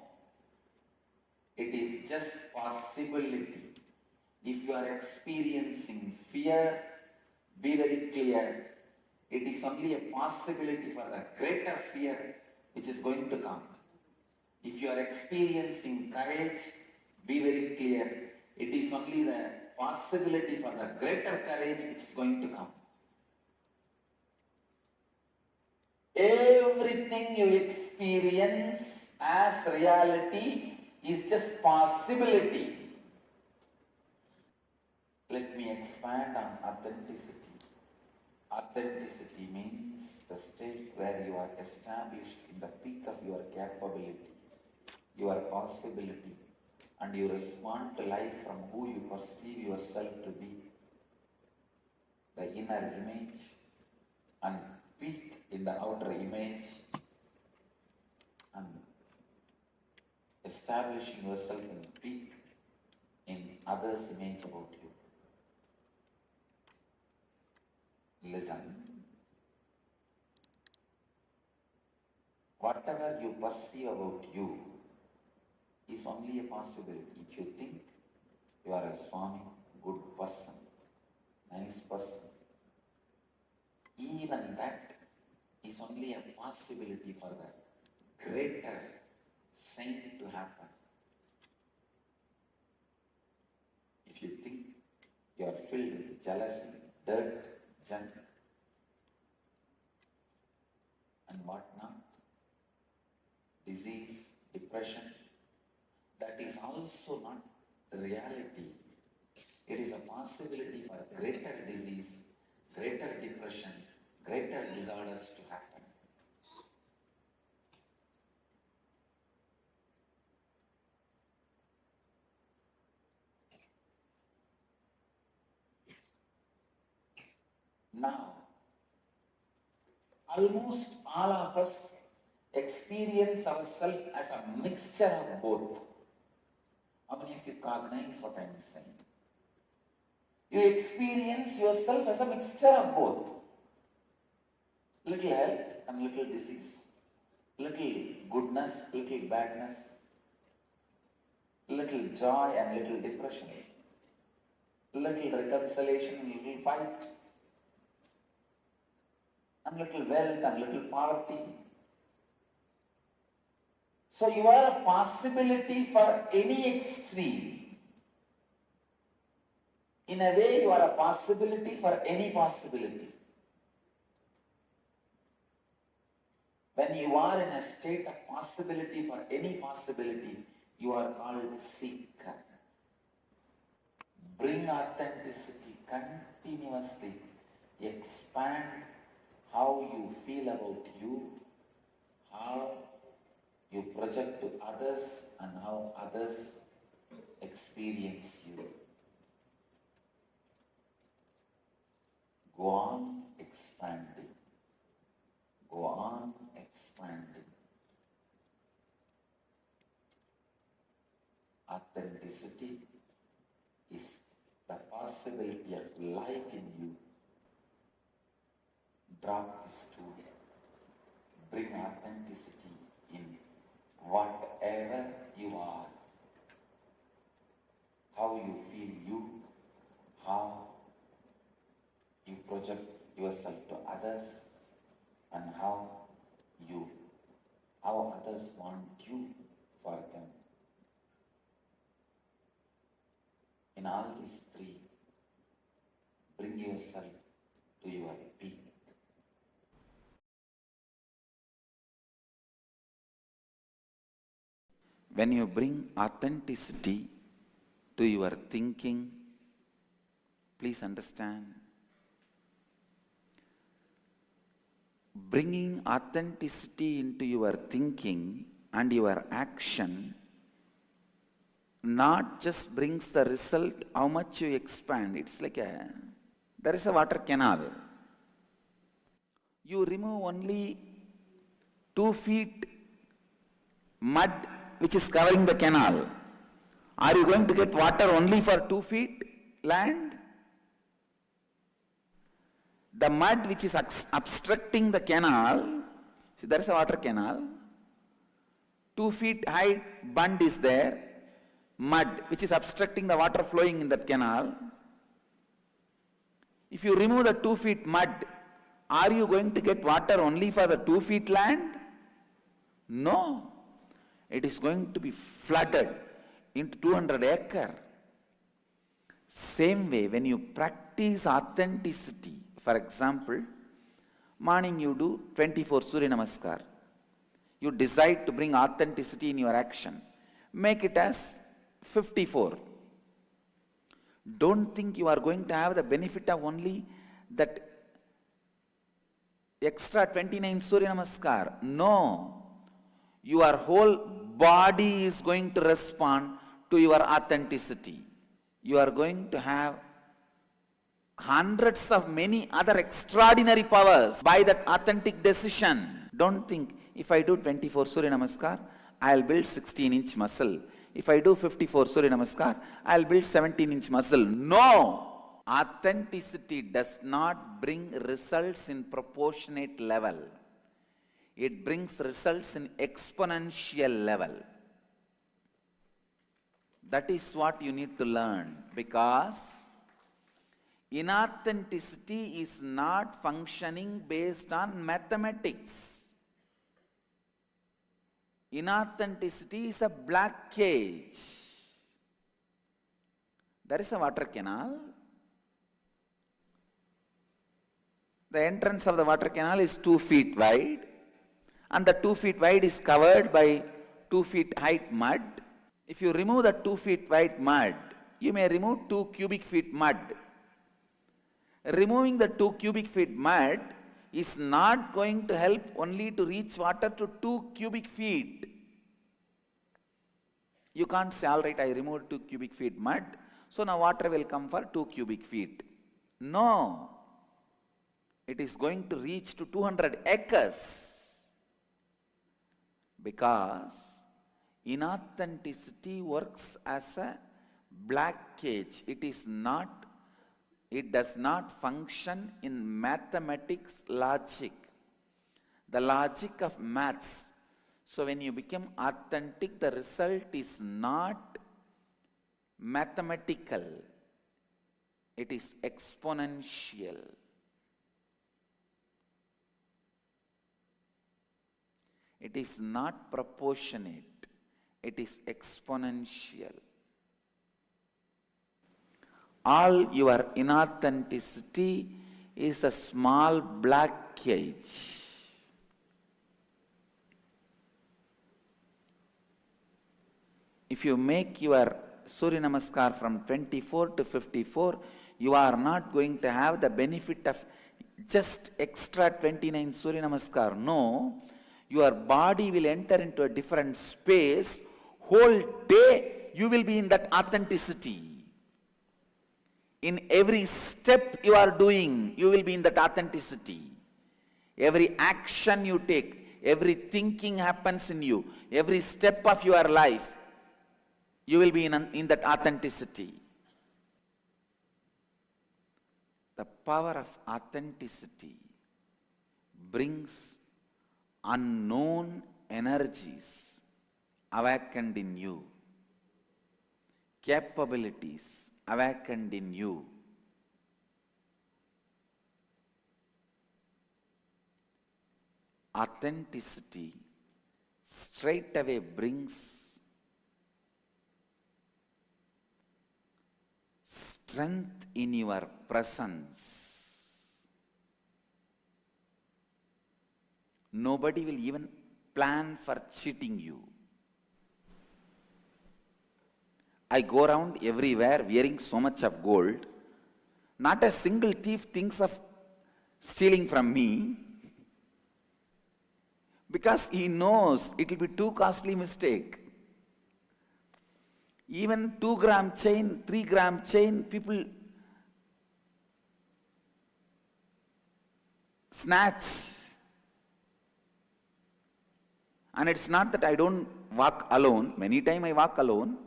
It is just possibility. If you are experiencing fear, be very clear. It is only a possibility for the greater fear which is going to come. If you are experiencing courage, be very clear. It is only the possibility for the greater courage which is going to come. Everything you experience as reality is just possibility. Let me expand on authenticity. Authenticity means the state where you are established in the peak of your capability, your possibility, and you respond to life from who you perceive yourself to be. The inner image and peak in the outer image, and establishing yourself in peak in others' image about you. Listen. Whatever you perceive about you is only a possibility. If you think you are a Swami, good person, nice person, even that is only a possibility for the greater saint to happen. If you think you are filled with jealousy, dirt, junk, and whatnot, disease, depression, that is also not the reality. It is a possibility for greater disease, greater depression, greater disorders to happen. Now, almost all of us experience ourselves as a mixture of both. How many of you cognize what I am saying? You experience yourself as a mixture of both. Little health and little disease. Little goodness, little badness. Little joy and little depression. Little reconciliation and little fight. And little wealth and little poverty. So you are a possibility for any extreme. In a way, you are a possibility for any possibility. When you are in a state of possibility for any possibility, you are called seeker. Bring authenticity continuously. Expand how you feel about you, how you project to others, and how others experience you. Go on expanding. life in you. Drop this tool. Bring authenticity in whatever you are. How you feel you, how you project yourself to others, and how others want you for them. In all these three, bring yourself to your peak. When you bring authenticity to your thinking, please understand, bringing authenticity into your thinking and your action not just brings the result how much you expand. It's like there is a water canal. You remove only 2 feet mud which is covering the canal. Are you going to get water only for 2 feet land? The mud which is obstructing the canal, see, there is a water canal, 2 feet high bund is there, mud which is obstructing the water flowing in that canal. If you remove the 2 feet mud, are you going to get water only for the 2 feet land? No. It is going to be flooded into 200 acre. Same way, when you practice authenticity, for example, morning you do 24 Surya Namaskar. You decide to bring authenticity in your action. Make it as 54. Don't think you are going to have the benefit of only that extra 29 Surya Namaskar. No. Your whole body is going to respond to your authenticity. You are going to have hundreds of many other extraordinary powers by that authentic decision. Don't think, if I do 24 Surya Namaskar, I'll build 16-inch muscle. If I do 54 Surya Namaskar, I'll build 17-inch muscle. No! Authenticity does not bring results in proportionate level. It brings results in exponential level. That is what you need to learn, because inauthenticity is not functioning based on mathematics. Inauthenticity is a black cage. There is a water canal. The entrance of the water canal is 2 feet wide, and the 2 feet wide is covered by 2 feet height mud. If you remove the 2 feet wide mud, you may remove 2 cubic feet mud. Removing the 2 cubic feet mud is not going to help only to reach water to 2 cubic feet. You can't say, all right, I removed 2 cubic feet mud, so now water will come for 2 cubic feet. No. It is going to reach to 200 acres. Because inauthenticity works as a black cage. It does not function in mathematics logic, the logic of maths. So when you become authentic, the result is not mathematical, it is exponential. It is not proportionate, it is exponential. All your inauthenticity is a small black cage. If you make your Surya Namaskar from 24 to 54, you are not going to have the benefit of just extra 29 Surya Namaskar. No. Your body will enter into a different space. Whole day you will be in that authenticity. In every step you are doing, you will be in that authenticity. Every action you take, every thinking happens in you, every step of your life, you will be in that authenticity. The power of authenticity brings unknown energies awakened in you, capabilities awakened in you. Authenticity straight away brings strength in your presence. Nobody will even plan for cheating you. I go around everywhere wearing so much of gold. Not a single thief thinks of stealing from me, because he knows it will be too costly mistake. Even 2-gram chain, 3-gram chain, people snatch. And it's not that I don't walk alone. Many times I walk alone.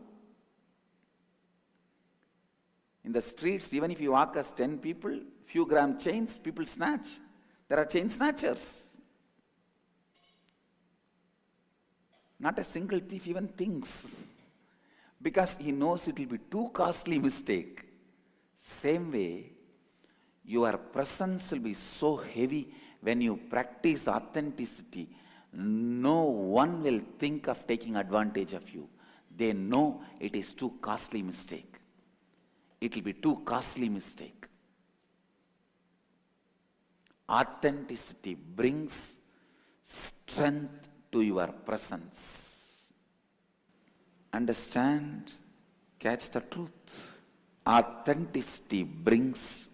In the streets, even if you walk as 10 people, few gram chains, people snatch. There are chain snatchers. Not a single thief even thinks, because he knows it will be too costly mistake. Same way, your presence will be so heavy when you practice authenticity. No one will think of taking advantage of you. They know it is too costly mistake. It will be too costly mistake. Authenticity brings strength to your presence. Understand? Catch the truth. Authenticity brings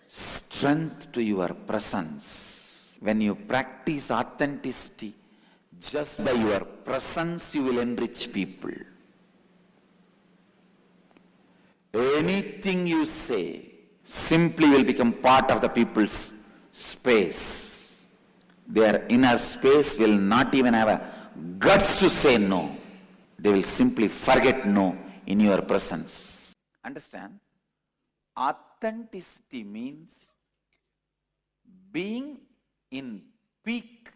strength to your presence. When you practice authenticity, just by your presence you will enrich people. Anything you say simply will become part of the people's space. Their inner space will not even have a guts to say no. They will simply forget no in your presence. Understand? Authenticity means being in peak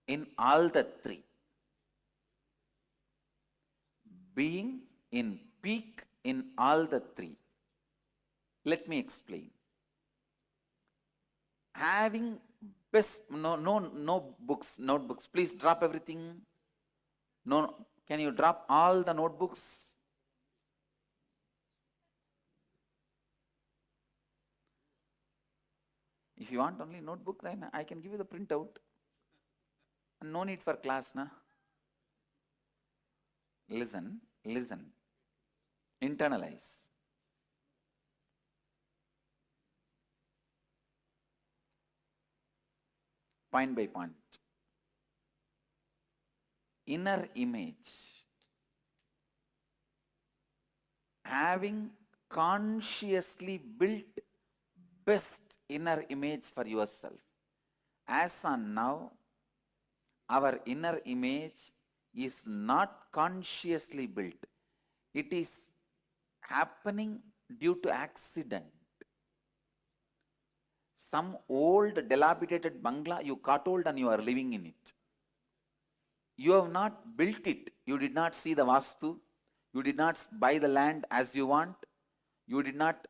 in all the three. Being in peak in all the three. Let me explain. Having best, no books, notebooks. Please drop everything. No, can you drop all the notebooks? If you want only notebook, then I can give you the printout. No need for class, na? Listen, listen. Internalize. Point by point. Inner image. Having consciously built best inner image for yourself. As on now, our inner image is not consciously built. It is happening due to accident. Some old dilapidated bungalow you caught hold and you are living in it. You have not built it. You did not see the vastu. You did not buy the land as you want. You did not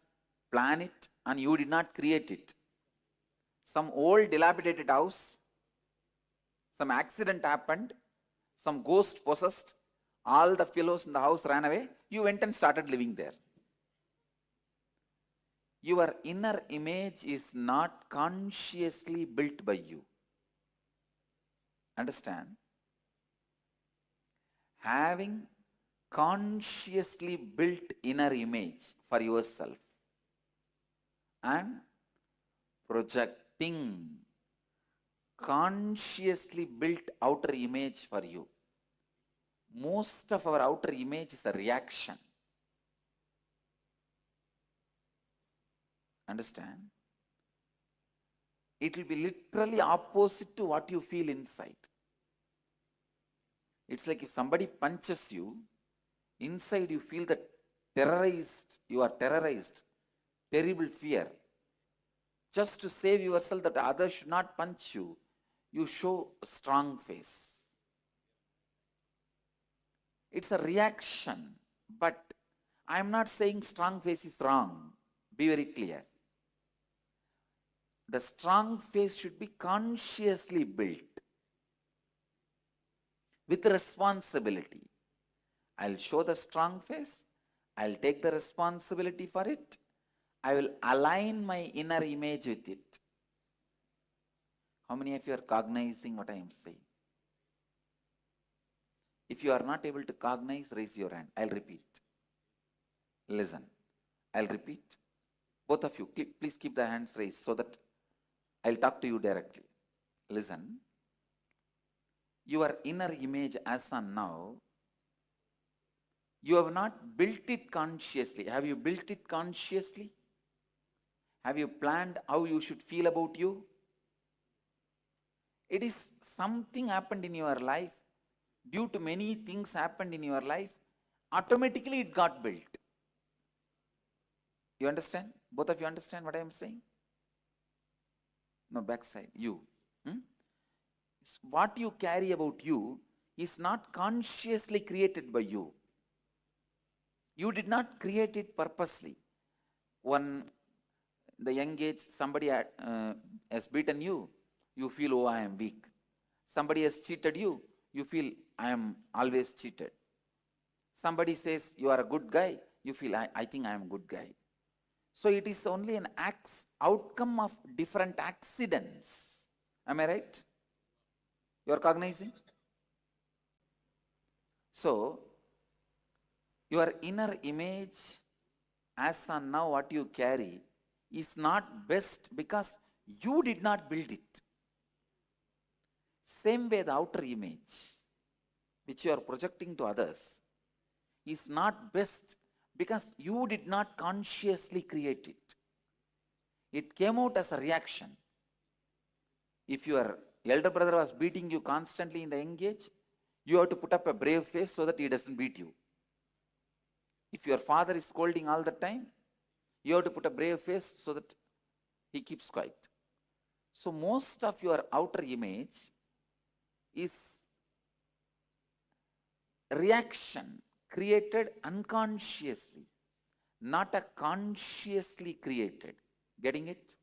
plan it and you did not create it. Some old dilapidated house, some accident happened, some ghost possessed, all the fellows in the house ran away, you went and started living there. Your inner image is not consciously built by you. Understand? Having consciously built inner image for yourself and projecting consciously built outer image for you. Most of our outer image is a reaction. Understand? It will be literally opposite to what you feel inside. It's like if somebody punches you, inside you feel that terrorized, you are terrorized, terrible fear. Just to save yourself that others should not punch you, you show a strong face. It's a reaction, but I am not saying strong face is wrong. Be very clear. The strong face should be consciously built with responsibility. I'll show the strong face. I'll take the responsibility for it. I will align my inner image with it. How many of you are cognizing what I am saying? If you are not able to cognize, raise your hand. I'll repeat. Listen. I'll repeat. Both of you, please keep the hands raised so that I'll talk to you directly. Listen. Your inner image as on now, you have not built it consciously. Have you built it consciously? Have you planned how you should feel about you? It is something happened in your life. Due to many things happened in your life, automatically it got built. You understand? Both of you understand what I am saying? No, backside, you. What you carry about you is not consciously created by you. You did not create it purposely. When the young age somebody has beaten you, you feel, oh, I am weak. Somebody has cheated you, you feel, I am always cheated. Somebody says you are a good guy, you feel, I think I am a good guy. So it is only an outcome of different accidents. Am I right? You are cognizing? So, your inner image as on now what you carry is not best because you did not build it. Same way the outer image which you are projecting to others is not best because you did not consciously create it. It came out as a reaction. If your elder brother was beating you constantly in the young age, you have to put up a brave face so that he doesn't beat you. If your father is scolding all the time, you have to put a brave face so that he keeps quiet. So most of your outer image is reaction created unconsciously, not a consciously created. Getting it?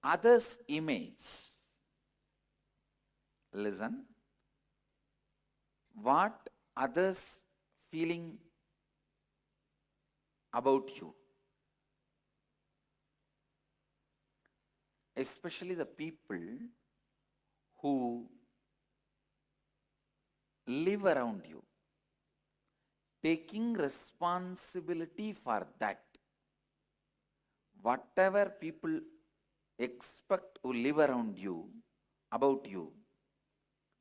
Others' image. Listen. What others feeling about you, especially the people who live around you, taking responsibility for that. Whatever people expect who live around you, about you,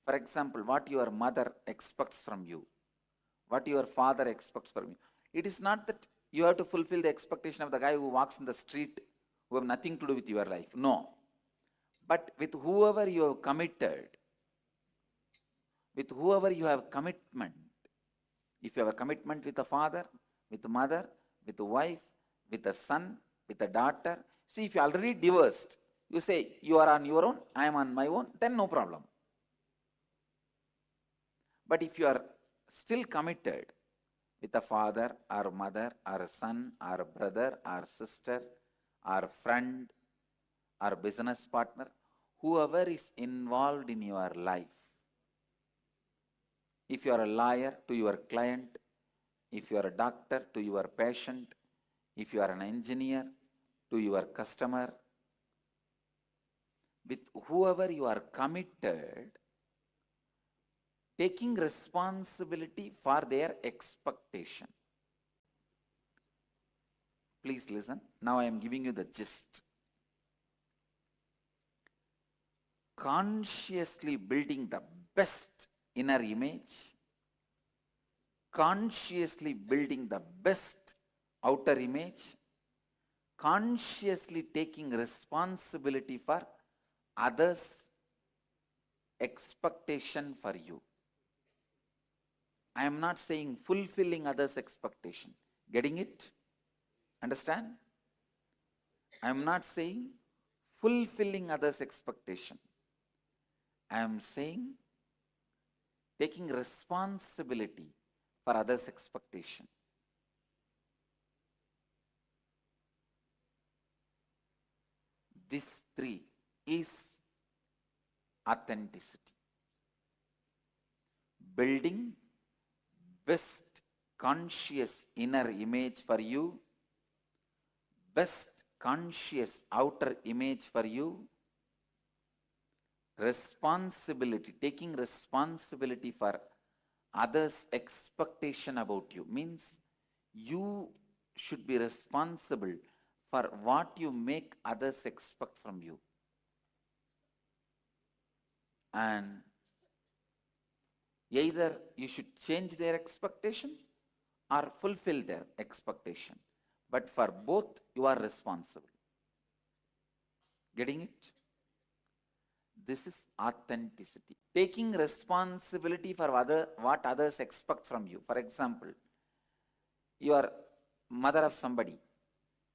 for example, what your mother expects from you, what your father expects from you, it is not that you have to fulfill the expectation of the guy who walks in the street who have nothing to do with your life. No. But with whoever you have committed, with whoever you have commitment, if you have a commitment with a father, with a mother, with a wife, with a son, with a daughter, see, if you are already divorced, you say you are on your own, I am on my own, then no problem. But if you are still committed with a father or mother or a son or a brother or sister or friend or business partner, whoever is involved in your life, if you are a lawyer to your client, if you are a doctor to your patient, if you are an engineer to your customer, with whoever you are committed, taking responsibility for their expectation. Please listen. Now I am giving you the gist. Consciously building the best inner image, consciously building the best outer image, consciously taking responsibility for others' expectation for you. I am not saying fulfilling others' expectation. Getting it? Understand? I am not saying fulfilling others' expectation. I am saying taking responsibility for others' expectation. This three is authenticity. Building best conscious inner image for you, best conscious outer image for you, responsibility, taking responsibility for others' expectation about you means you should be responsible for what you make others expect from you. And either you should change their expectation or fulfill their expectation. But for both, you are responsible. Getting it? This is authenticity. Taking responsibility for what others expect from you. For example, you are mother of somebody.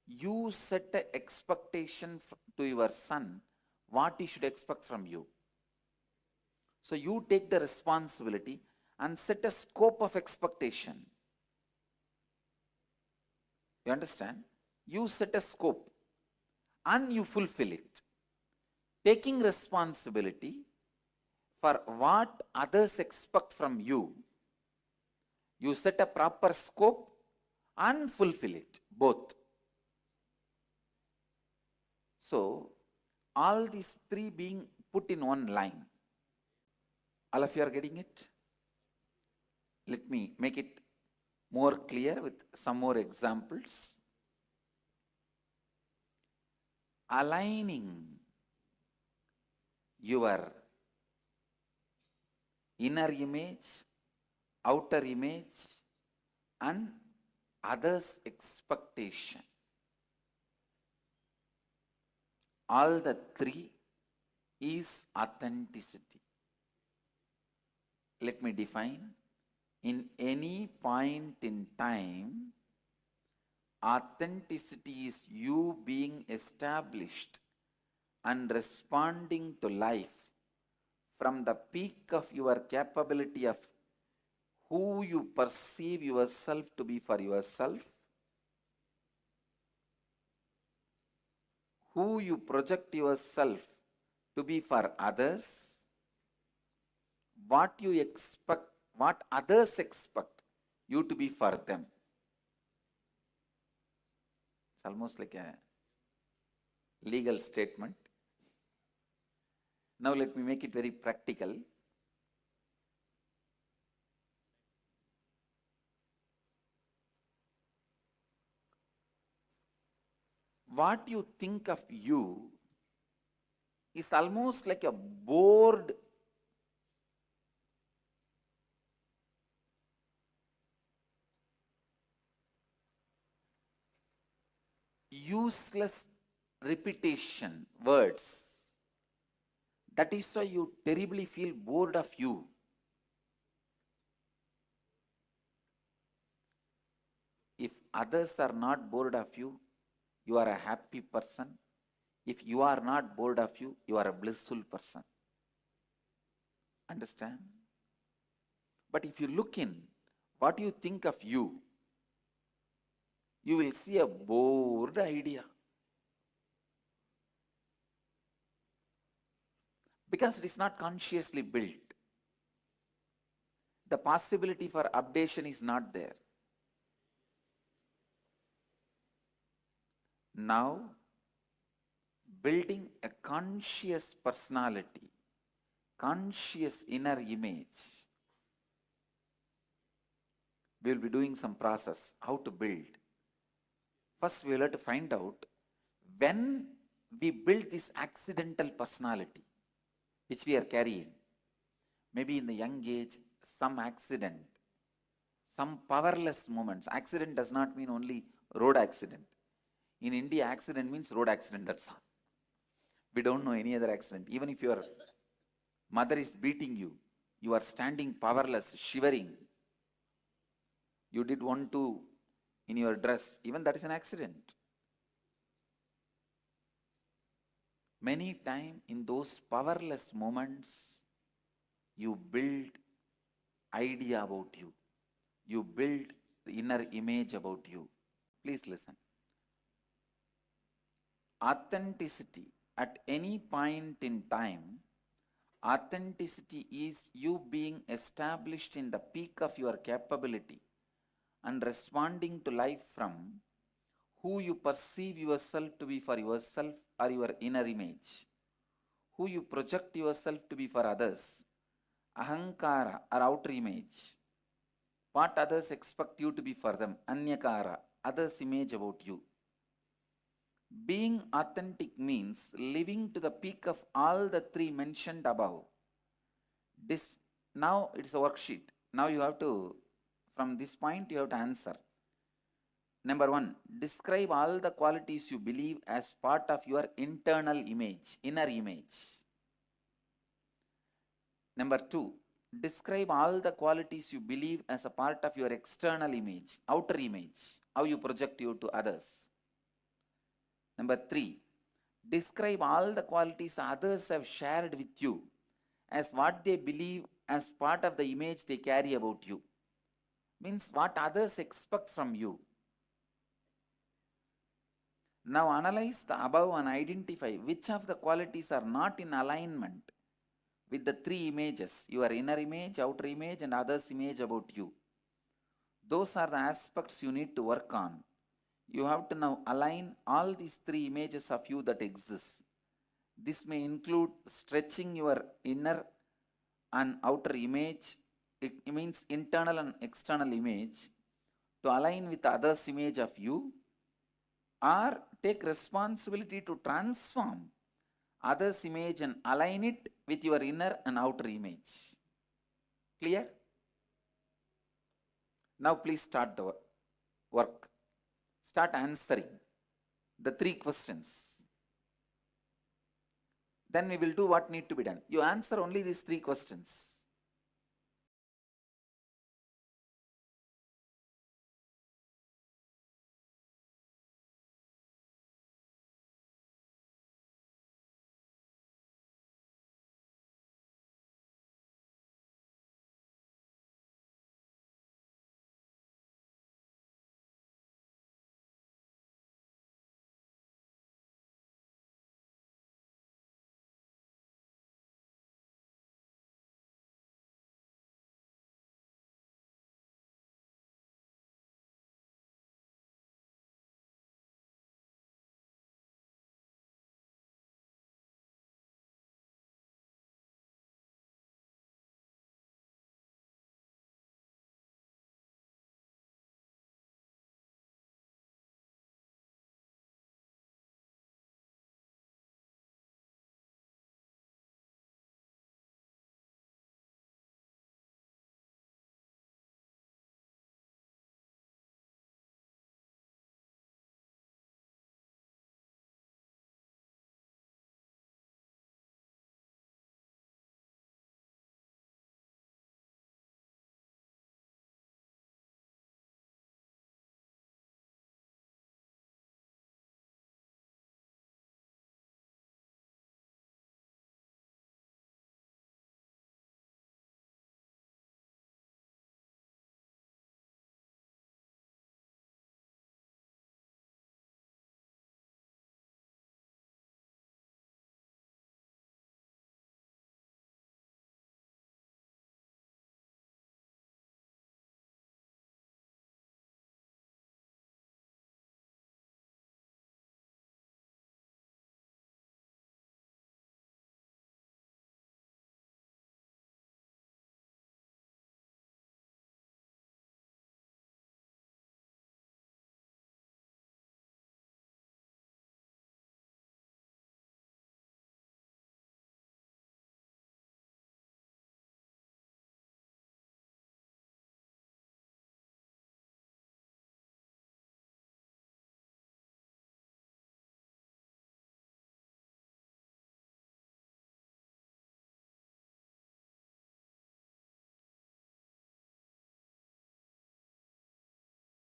You set an expectation to your son what he should expect from you. So you take the responsibility and set a scope of expectation. You understand? You set a scope and you fulfill it. Taking responsibility for what others expect from you, you set a proper scope and fulfill it, both. So, all these three being put in one line. All of you are getting it? Let me make it more clear with some more examples. Aligning your inner image, outer image, and others' expectation. All the three is authenticity. Let me define. In any point in time, authenticity is you being established and responding to life from the peak of your capability of who you perceive yourself to be for yourself, who you project yourself to be for others, what you expect, what others expect you to be for them. It's almost like a legal statement. Now let me make it very practical. What you think of you is almost like a bored useless repetition, words. That is why you terribly feel bored of you. If others are not bored of you, you are a happy person. If you are not bored of you, you are a blissful person. Understand? But if you look in what you think of you, you will see a bored idea. Because it is not consciously built. The possibility for updation is not there. Now, building a conscious personality, conscious inner image, we will be doing some process, how to build. First, we will have to find out when we build this accidental personality, which we are carrying. Maybe in the young age, some accident, some powerless moments. Accident does not mean only road accident. In India, accident means road accident, that's all. We don't know any other accident. Even if your mother is beating you, you are standing powerless, shivering. You did 1, 2 in your dress, even that is an accident. Many times in those powerless moments, you build idea about you. You build the inner image about you. Please listen. Authenticity at any point in time, authenticity is you being established in the peak of your capability and responding to life from who you perceive yourself to be for yourself or your inner image, who you project yourself to be for others, ahankara or outer image, what others expect you to be for them, anyakara, others' image about you. Being authentic means living to the peak of all the three mentioned above. Now it's a worksheet. Now you have to, from this point, you have to answer. Number 1, describe all the qualities you believe as part of your internal image, inner image. Number 2, describe all the qualities you believe as a part of your external image, outer image, how you project you to others. Number 3, describe all the qualities others have shared with you as what they believe as part of the image they carry about you. Means what others expect from you. Now analyze the above and identify which of the qualities are not in alignment with the three images, your inner image, outer image, and others' image about you. Those are the aspects you need to work on. You have to now align all these three images of you that exist. This may include stretching your inner and outer image, it means internal and external image, to align with others' image of you, or take responsibility to transform others' image and align it with your inner and outer image. Clear? Now please start the work. Start answering the 3 questions. Then we will do what need to be done. You answer only these 3 questions.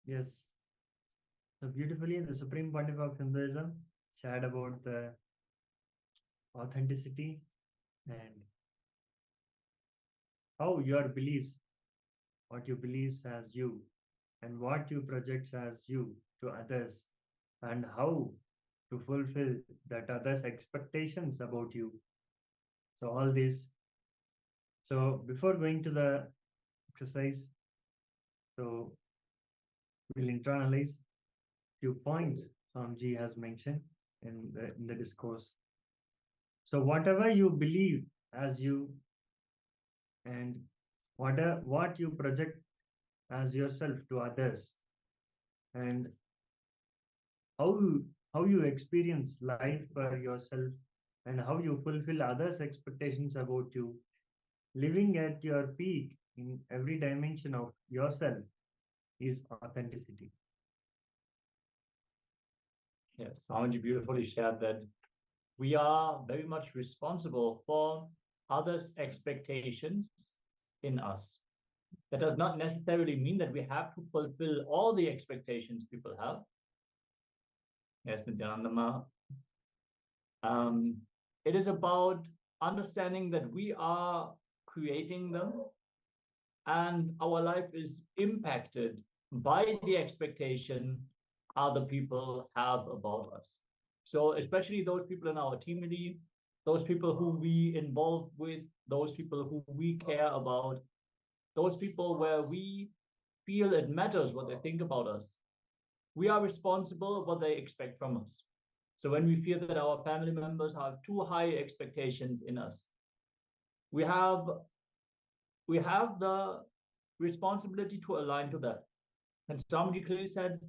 Yes. So beautifully, the Supreme Pontiff of Hinduism shared about the authenticity, and how your beliefs, what you believe as you, and what you project as you to others, and how to fulfill that others' expectations about you. So all this. So before going to the exercise, so we'll internalize few points Swamiji has mentioned in the discourse. So whatever you believe as you, and what you project as yourself to others, and how you experience life for yourself, and how you fulfill others' expectations about you, living at your peak in every dimension of yourself is authenticity.
Yes, Swamiji beautifully shared that we are very much responsible for others' expectations in us. That does not necessarily mean that we have to fulfill all the expectations people have. Yes, Nityanandama. It is about understanding that we are creating them, and our life is impacted by the expectation other people have about us. So especially those people in our community, those people who we involve with, those people who we care about, those people where we feel it matters what they think about us. We are responsible for what they expect from us. So when we feel that our family members have too high expectations in us, we have the responsibility to align to that. And Swamiji clearly said,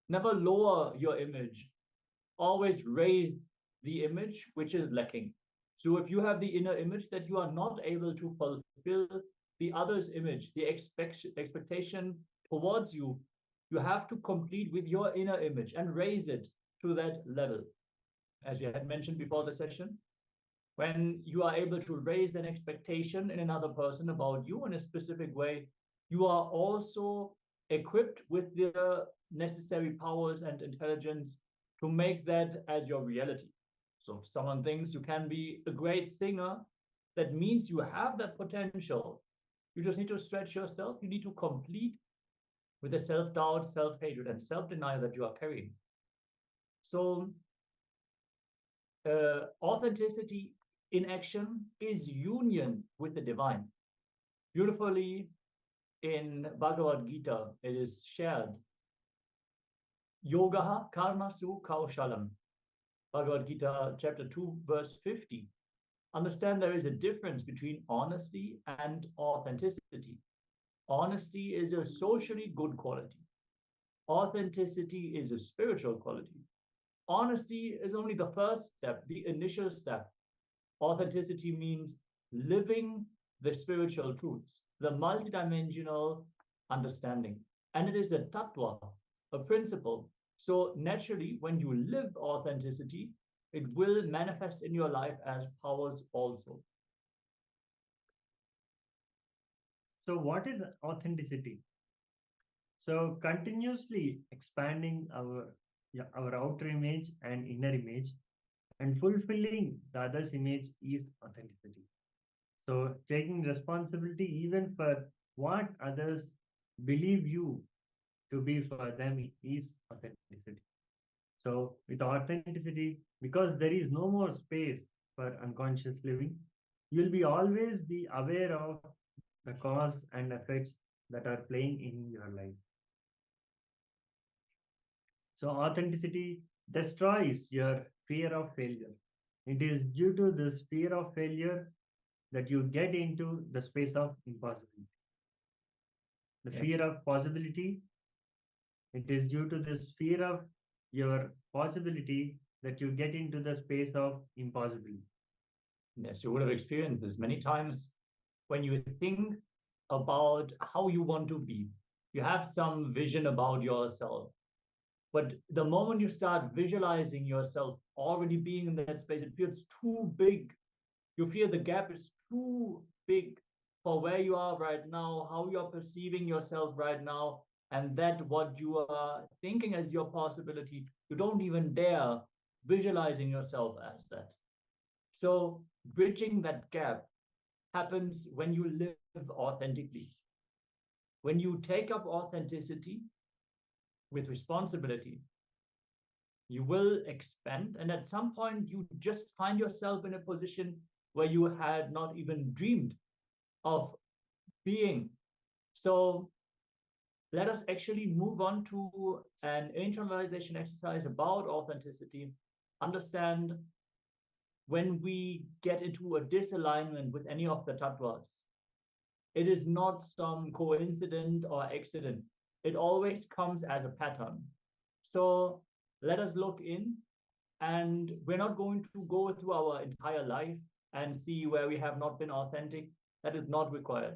never lower your image, always raise the image which is lacking. So if you have the inner image that you are not able to fulfill the other's image, the expectation towards you, you have to complete with your inner image and raise it to that level. As we had mentioned before the session, when you are able to raise an expectation in another person about you in a specific way, you are also equipped with the necessary powers and intelligence to make that as your reality. So if someone thinks you can be a great singer, that means you have that potential. You just need to stretch yourself. You need to complete with the self-doubt, self-hatred, and self-denial that you are carrying. So authenticity in action is union with the divine. Beautifully in Bhagavad Gita, it is shared. Yogaha karmasu kaushalam. Bhagavad Gita chapter 2 verse 50. Understand there is a difference between honesty and authenticity. Honesty is a socially good quality. Authenticity is a spiritual quality. Honesty is only the first step, the initial step. Authenticity means living the spiritual truths, the multidimensional understanding. And it is a tattva, a principle. So naturally, when you live authenticity, it will manifest in your life as powers also.
So what is authenticity? So continuously expanding our outer image and inner image, and fulfilling the other's image is authenticity. So taking responsibility even for what others believe you to be for them is authenticity. So with authenticity, because there is no more space for unconscious living, you'll be always be aware of the cause and effects that are playing in your life. So authenticity destroys your fear of failure. It is due to this fear of failure that you get into the space of impossibility. The fear of possibility, it is due to this fear of your possibility that you get into the space of impossibility.
Yes, you would have experienced this many times when you think about how you want to be. You have some vision about yourself. But the moment you start visualizing yourself already being in that space, it feels too big. You feel the gap is too big for where you are right now, how you're perceiving yourself right now, and that what you are thinking as your possibility, you don't even dare visualizing yourself as that. So bridging that gap happens when you live authentically. When you take up authenticity with responsibility, you will expand. And at some point, you just find yourself in a position where you had not even dreamed of being. So let us actually move on to an internalization exercise about authenticity. Understand when we get into a disalignment with any of the tattvas, it is not some coincidence or accident. It always comes as a pattern. So let us look in, and we're not going to go through our entire life and see where we have not been authentic. That is not required.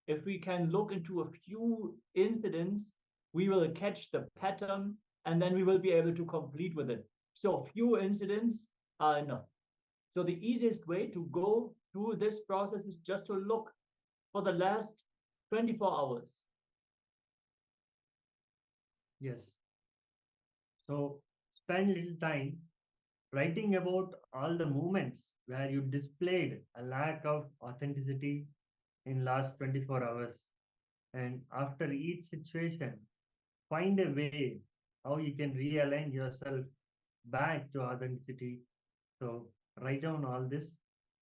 If we can look into a few incidents, we will catch the pattern, and then we will be able to complete with it. So few incidents are enough. So the easiest way to go through this process is just to look for the last 24 hours.
Yes. So spend little time writing about all the moments where you displayed a lack of authenticity in last 24 hours. And after each situation, find a way how you can realign yourself back to authenticity. So write down all this,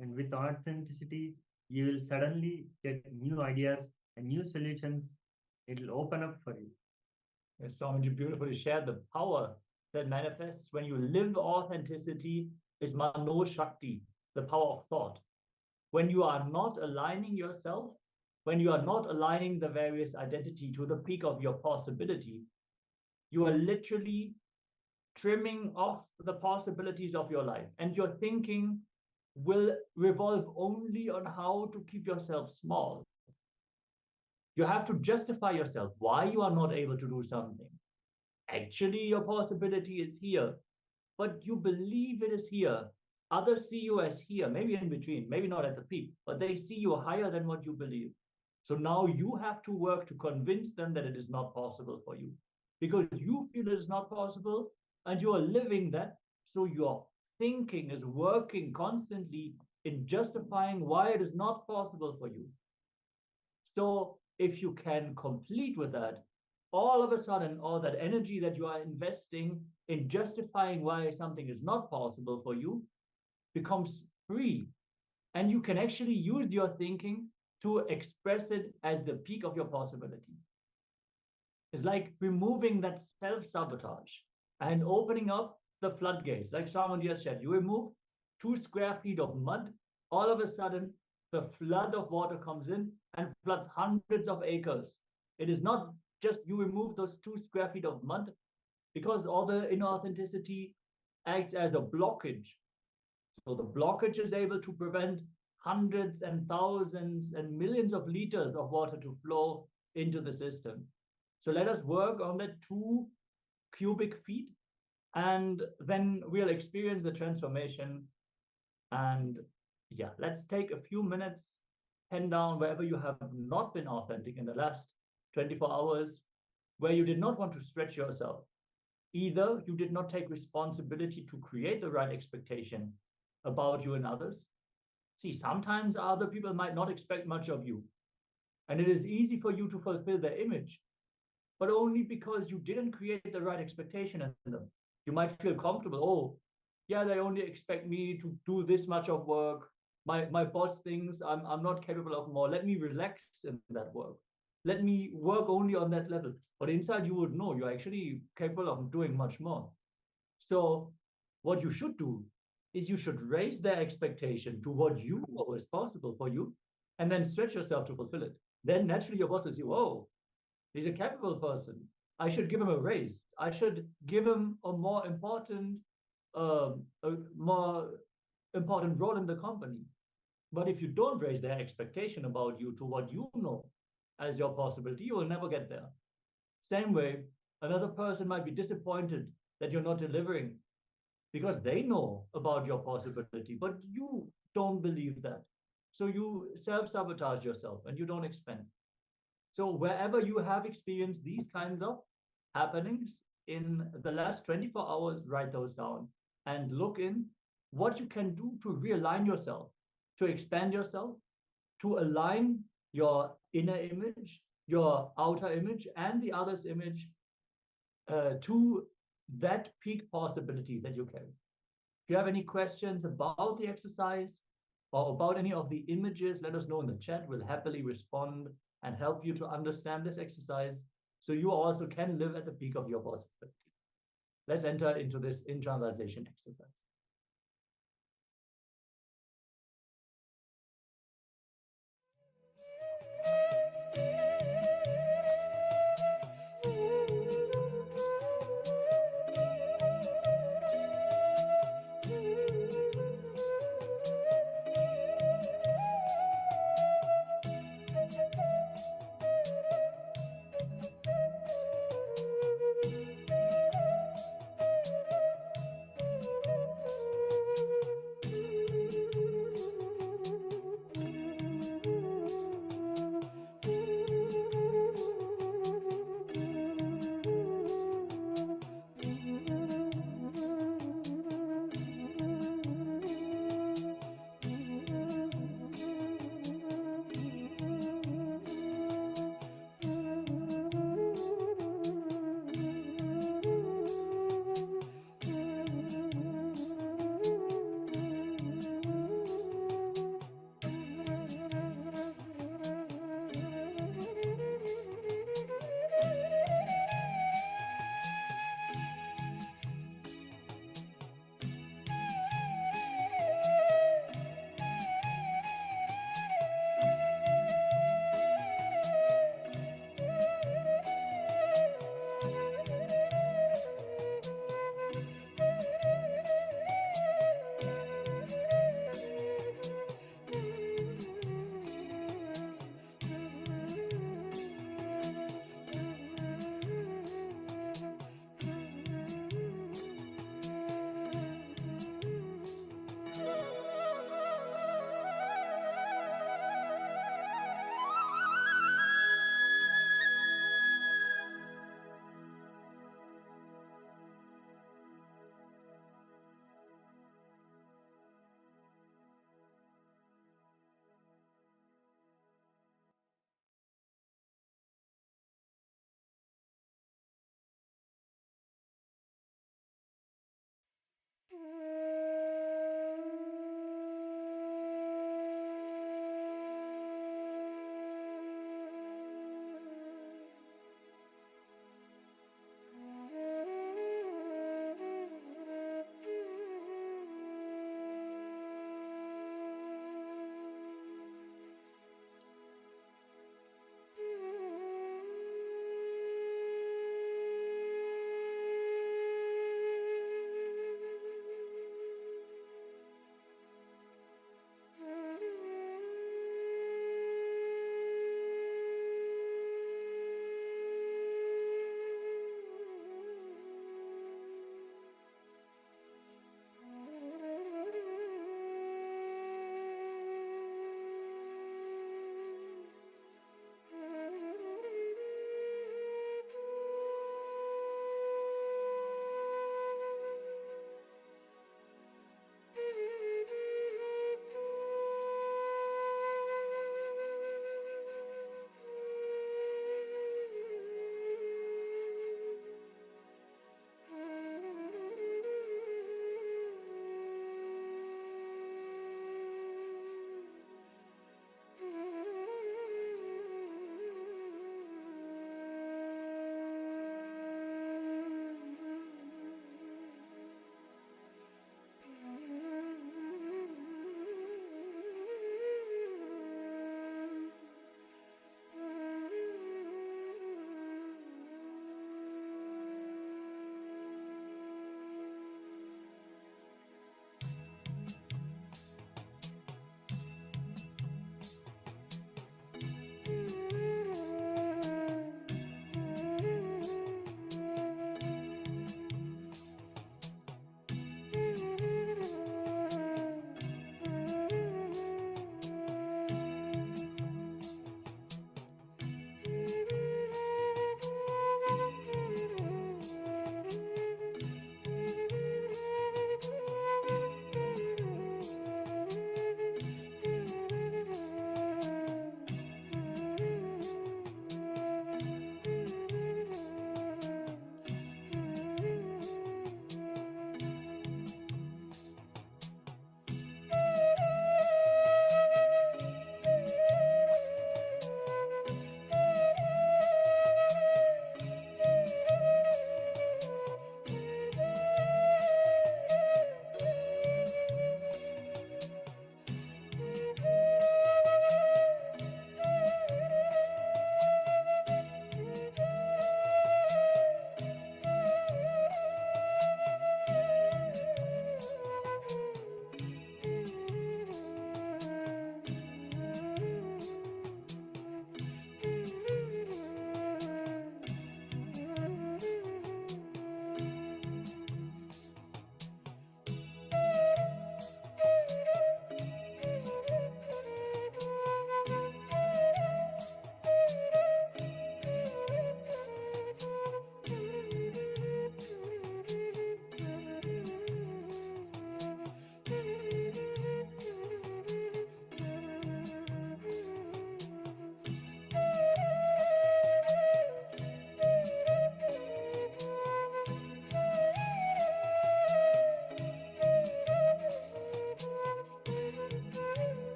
and with authenticity, you will suddenly get new ideas and new solutions. It will open up for you.
As Swamiji beautifully shared, the power that manifests when you live authenticity is Mano Shakti, the power of thought. When you are not aligning yourself, when you are not aligning the various identity to the peak of your possibility, you are literally trimming off the possibilities of your life, and your thinking will revolve only on how to keep yourself small. You have to justify yourself why you are not able to do something. Actually, your possibility is here, but you believe it is here. Others see you as here, maybe in between, maybe not at the peak, but they see you higher than what you believe. So now you have to work to convince them that it is not possible for you, because you feel it is not possible and you are living that. So your thinking is working constantly in justifying why it is not possible for you. So if you can complete with that, all of a sudden, all that energy that you are investing in justifying why something is not possible for you becomes free. And you can actually use your thinking to express it as the peak of your possibility. It's like removing that self-sabotage and opening up the floodgates. Like Shaman just said, you remove 2 square feet of mud, all of a sudden, the flood of water comes in and floods hundreds of acres. It is not just you remove those 2 square feet of mud, because all the inauthenticity acts as a blockage. So the blockage is able to prevent hundreds and thousands and millions of liters of water to flow into the system. So let us work on that 2 cubic feet, and then we'll experience the transformation. And yeah, let's take a few minutes, pen down wherever you have not been authentic in the last 24 hours, where you did not want to stretch yourself. Either you did not take responsibility to create the right expectation about you and others. See, sometimes other people might not expect much of you, and it is easy for you to fulfill their image, but only because you didn't create the right expectation in them. You might feel comfortable. Oh, yeah, they only expect me to do this much of work. My boss thinks I'm not capable of more. Let me relax in that work. Let me work only on that level. But inside you would know you're actually capable of doing much more. So what you should do is you should raise their expectation to what you know is possible for you, and then stretch yourself to fulfill it. Then naturally your boss will see, oh, he's a capable person. I should give him a raise. I should give him a more important role in the company. But if you don't raise their expectation about you to what you know as your possibility, you will never get there. Same way, another person might be disappointed that you're not delivering because they know about your possibility, but you don't believe that. So you self-sabotage yourself and you don't expand. So wherever you have experienced these kinds of happenings in the last 24 hours, write those down and look in
what you can do to realign yourself, to expand yourself, to align your inner image, your outer image, and the other's image to that peak possibility that you carry. If you have any questions about the exercise or about any of the images, let us know in the chat. We'll happily respond and help you to understand this exercise so you also can live at the peak of your possibility. Let's enter into this internalization exercise.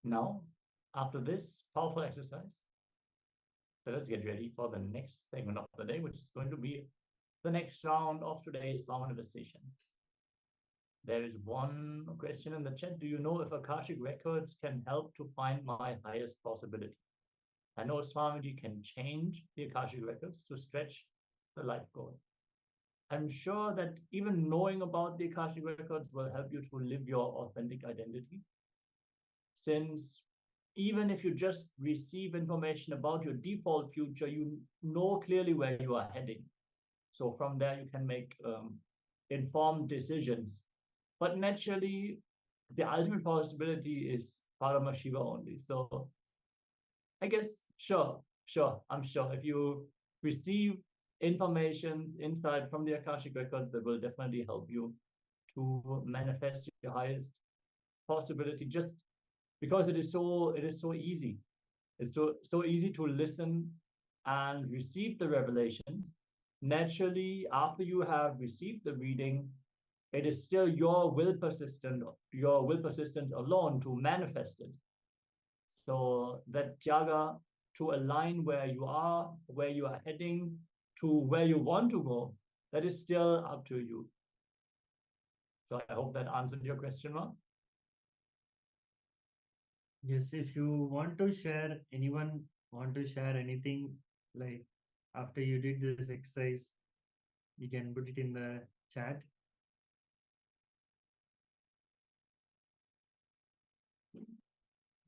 Now, after this powerful exercise, let us get ready for the next segment of the day, which is going to be the next round of today's power manifestation. There is one question in the chat. Do you know if Akashic records can help to find my highest possibility? I know Swamiji can change the Akashic records to stretch the life goal. I'm sure that even knowing about the Akashic records will help you to live your authentic identity. Since even if you just receive information about your default future, you know clearly where you are heading. So from there, you can make informed decisions. But naturally, the ultimate possibility is Paramashiva only. So I guess, sure, I'm sure if you receive information, insight from the Akashic records, that will definitely help you to manifest your highest possibility, just because it is so easy. It's so easy to listen and receive the revelations. Naturally, after you have received the reading, it is still your will persistence alone to manifest it. So that Tyaga, to align where you are heading, to where you want to go, that is still up to you. So I hope that answered your question, Mark.
Yes, if you want to share, anyone want to share anything, like after you did this exercise, you can put it in the chat.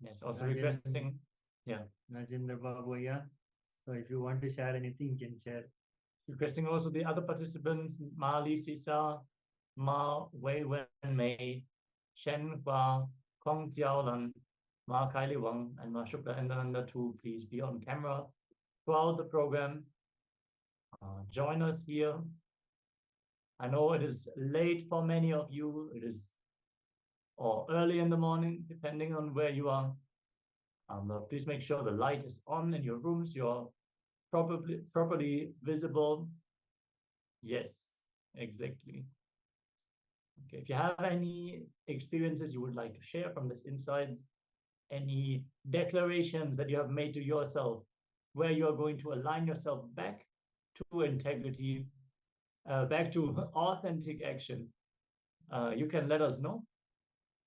Yes, also requesting, yeah.
Rajendra Baboya. So if you want to share anything, you can share.
Requesting also the other participants, Ma Li Sisa, Ma Wei Wen Mei, Shen Hua, Kong Jiaolan, Ma Kai Li Wang, and Ma Shukla Indananda to please be on camera throughout the program. Join us here. I know it is late for many of you. It is or early in the morning, depending on where you are. Please make sure the light is on in your rooms. You're properly visible. Yes, exactly. Okay, if you have any experiences you would like to share from this insight, any declarations that you have made to yourself, where you are going to align yourself back to integrity, back to authentic action, you can let us know.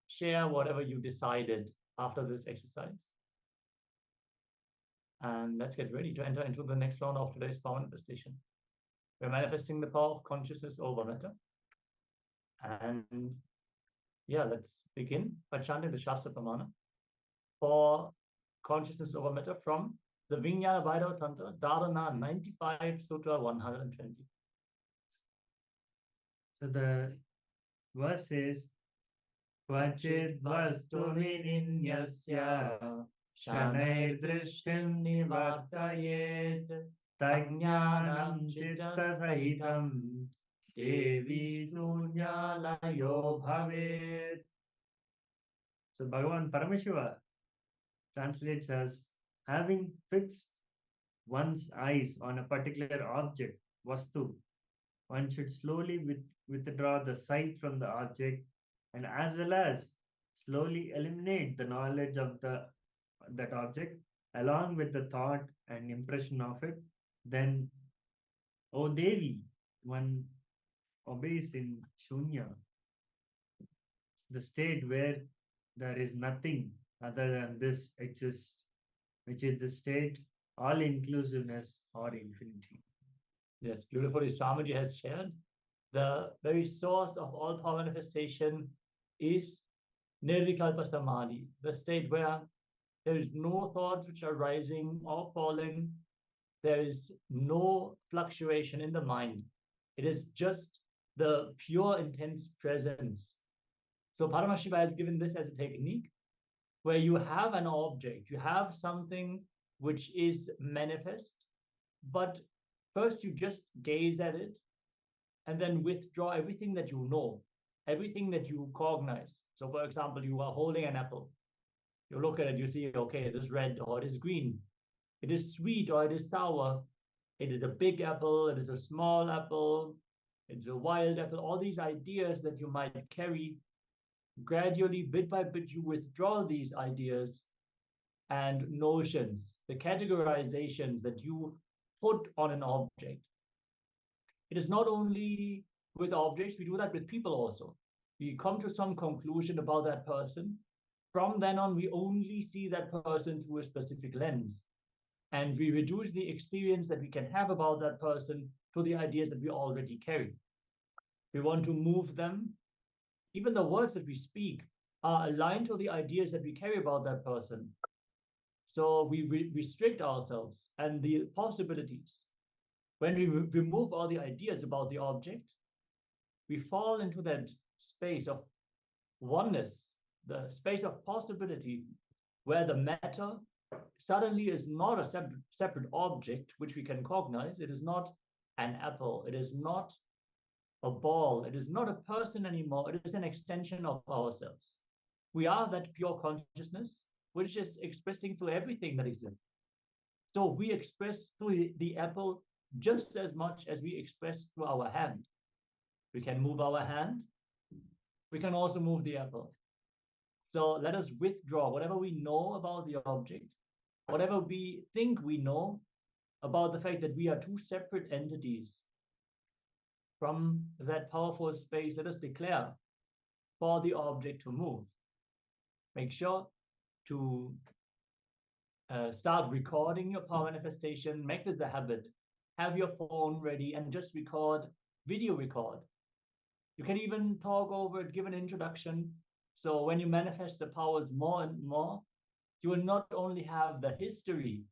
Share whatever you decided after this exercise. And let's get ready to enter into the next round of today's power manifestation. We're manifesting the power of consciousness over matter. And yeah, let's begin by chanting the Shastra Pramana for consciousness over matter from the Vijnana Bhairava Tantra, Dharana 95, Sutra 120.
So the verse says, Kvachid vastu vininyasya shanai drishtim nivartayet tajnanam chitta sahitam devi sunyalayo bhavet. So Bhagavan Paramashiva translates as having fixed one's eyes on a particular object, vastu, one should slowly withdraw the sight from the object and as well as slowly eliminate the knowledge of that object along with the thought and impression of it. Then, O Devi, one obeys in Shunya, the state where there is nothing other than this exists, which is the state all inclusiveness or infinity.
Yes, beautifully Swamiji has shared. The very source of all power manifestation is Nirvikalpa Samadhi, the state where there is no thoughts which are rising or falling. There is no fluctuation in the mind. It is just the pure intense presence. So Paramashiva has given this as a technique where you have an object, you have something which is manifest, but first you just gaze at it and then withdraw everything that you know, everything that you cognize. So for example, you are holding an apple. You look at it, you see, okay, it is red or it is green. It is sweet or it is sour. It is a big apple, it is a small apple, it's a wild apple. All these ideas that you might carry, gradually, bit by bit, you withdraw these ideas
and notions, the categorizations that you put on an object. It is not only with objects, we do that with people also. We come to some conclusion about that person. From then on, we only see that person through a specific lens. And we reduce the experience that we can have about that person to the ideas that we already carry. We want to move them. Even the words that we speak are aligned to the ideas that we carry about that person. So we restrict ourselves and the possibilities. When we remove all the ideas about the object, we fall into that space of oneness, the space of possibility, where the matter suddenly is not a separate object which we can cognize. It is not an apple. It is not a ball. It is not a person anymore. It is an extension of ourselves. We are that pure consciousness which is expressing through everything that exists. So we express through the apple just as much as we express through our hand. We can move our hand. We can also move the apple. So let us withdraw whatever we know about the object, whatever we think we know about the fact that we are two separate entities. From that powerful space, let us declare for the object to move. Make sure to start recording your power manifestation. Make this a habit. Have your phone ready and just record, video record. You can even talk over it, give an introduction. So when you manifest the powers more and more, you will not only have the history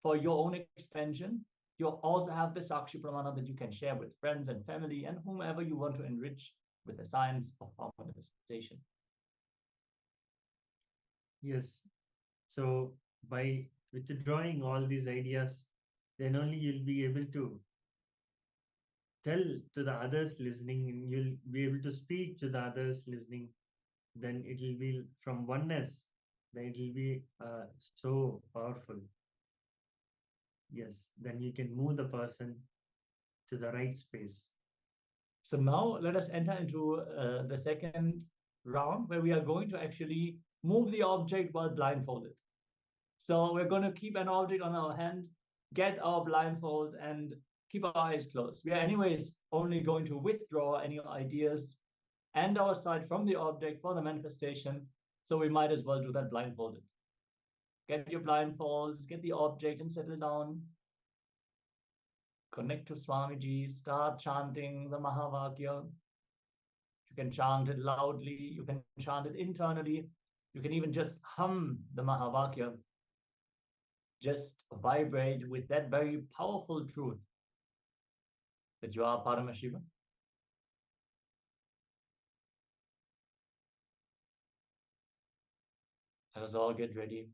for your own expansion, you'll also have the Sakshi Pramana that you can share with friends and family and whomever you want to enrich with the science of power manifestation. Yes. So by withdrawing all these ideas, then only you'll be able to tell to the others listening, and you'll be able to speak to the others listening. Then it will be from oneness. Then it will be so powerful. Yes. Then you can move the person to the right space. So now let us enter into the second round where we are going to actually move the object while blindfolded. So we're going to keep an object on our hand, get our blindfold, and keep our eyes closed. We are anyways only going to withdraw any ideas and our sight from the object for the manifestation. So we might as well do that blindfolded. Get your blindfolds, get the object and settle down. Connect to Swamiji, start chanting the Mahavakya. You can chant it loudly, you can chant it internally, you can even just hum the Mahavakya. Just vibrate with that very powerful truth that you are Paramashiva. Let us all get ready.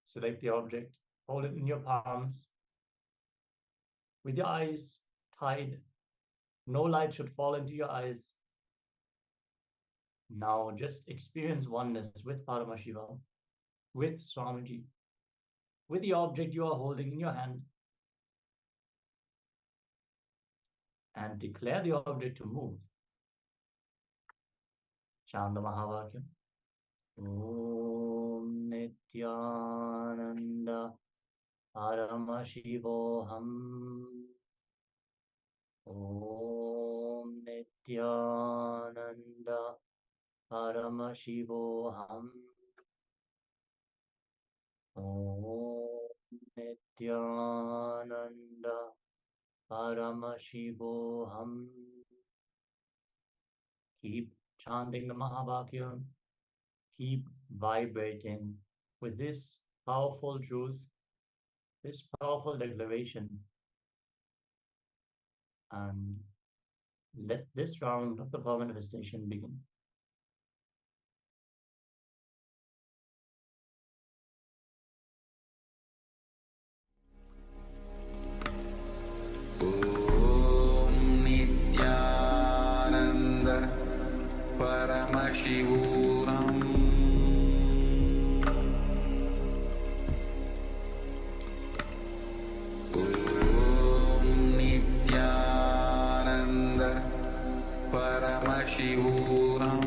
Select the object, hold it in your palms. With your eyes tied, no light should fall into your eyes. Now just experience oneness with Paramashiva, with Swamiji, with the object you are holding in your hand. And declare the object to move. Chant the Mahavakya. Om Nityananda Paramashivoham. Om Nityananda Paramashivoham. Om Nityananda Paramashivoham. Keep chanting the Mahavakya. Keep vibrating with this powerful truth, this powerful declaration. And let this round of the power manifestation begin.
Paramashivoham. Om Nityananda Paramashivoham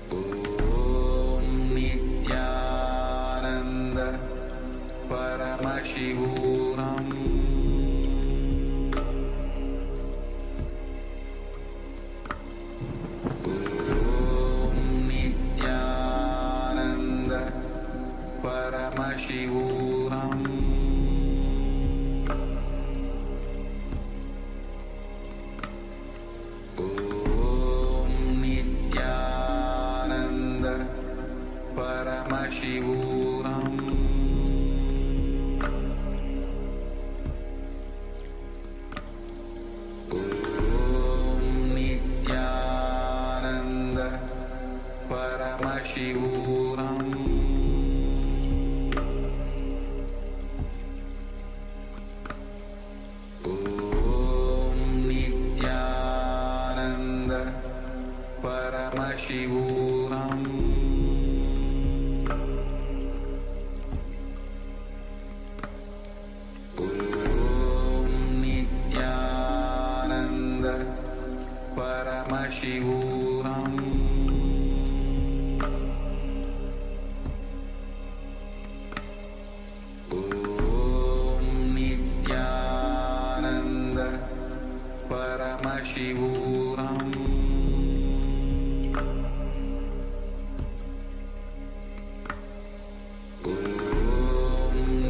Om Nityananda Paramashivoham Om Nityananda Paramashivoham Paramashivoham Om Nityananda Paramashivoham Om Nityananda Paramashivoham Paramashivoham Om Nityananda Paramashivoham Om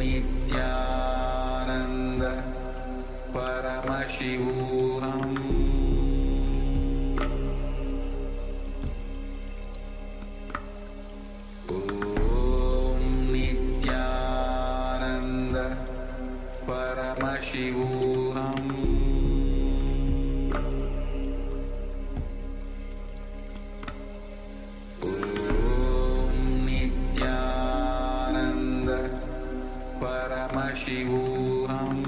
Nityananda Paramashivoham Paramashivoham Om Nityananda Paramashivoham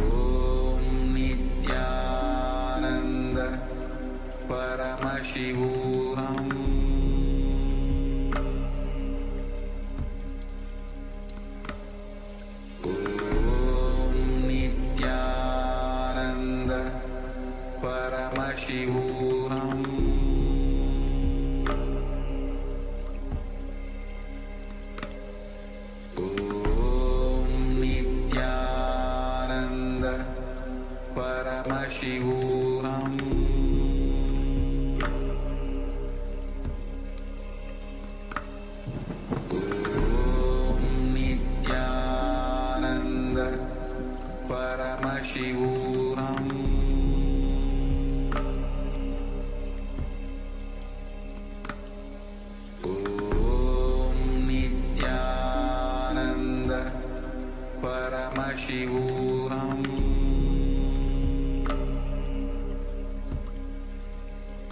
Om Nityananda Paramashivoham Paramashivoham Om Nityananda Paramashivoham Om Nityananda Paramashivoham Paramashivoham Om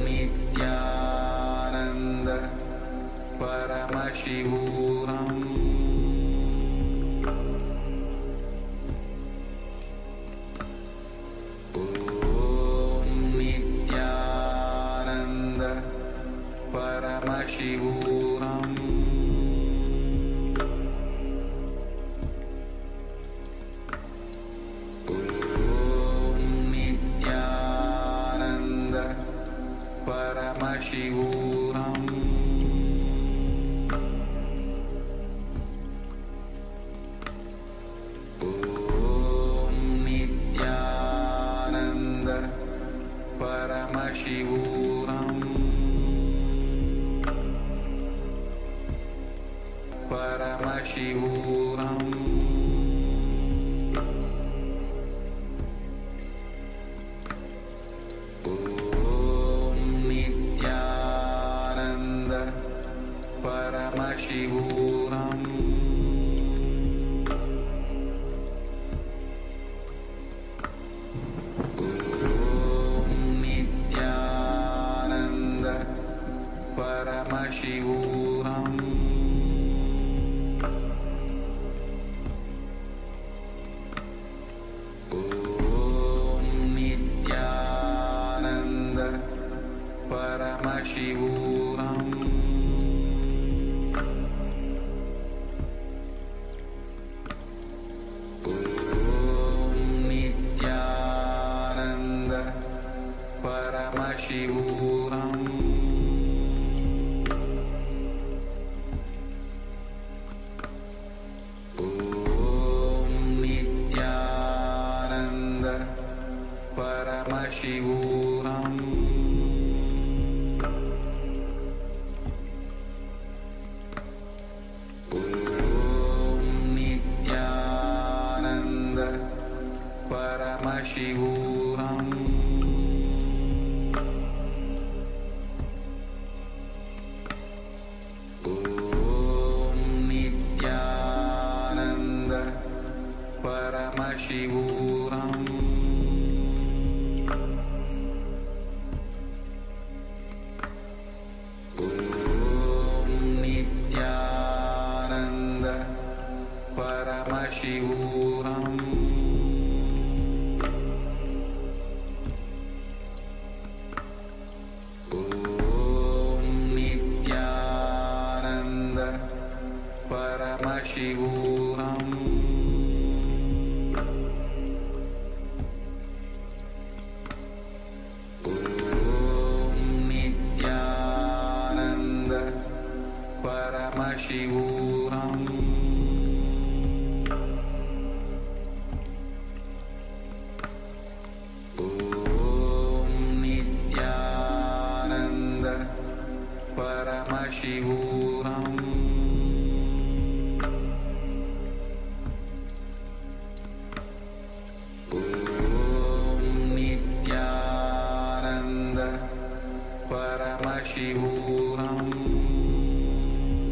Nityananda Paramashivoham Om Nityananda Paramashivoham Paramashivoham Om Nityananda Paramashivoham Paramashivoham Paramashivoham Om Nityananda Paramashivoham Om Nityananda Paramashivoham Nityananda Paramashivoham Nityananda Paramashivoham Nityananda Paramashivoham Nityananda Paramashivoham Nityananda Paramashivoham Nityananda Paramashivoham Nityananda Paramashivoham Nityananda Paramashivoham Nityananda Paramashivoham Nityananda Paramashivoham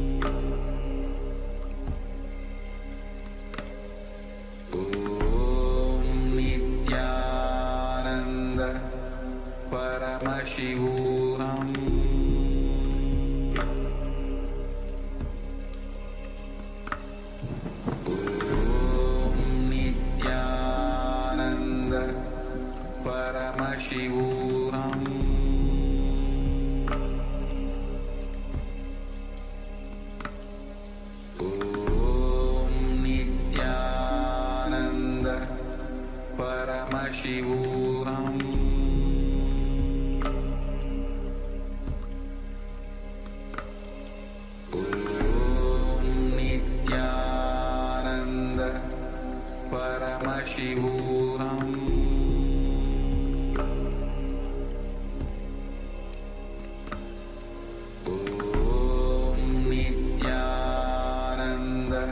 Nityananda Paramashivoham Nityananda Paramashivoham Nityananda Paramashivoham Nityananda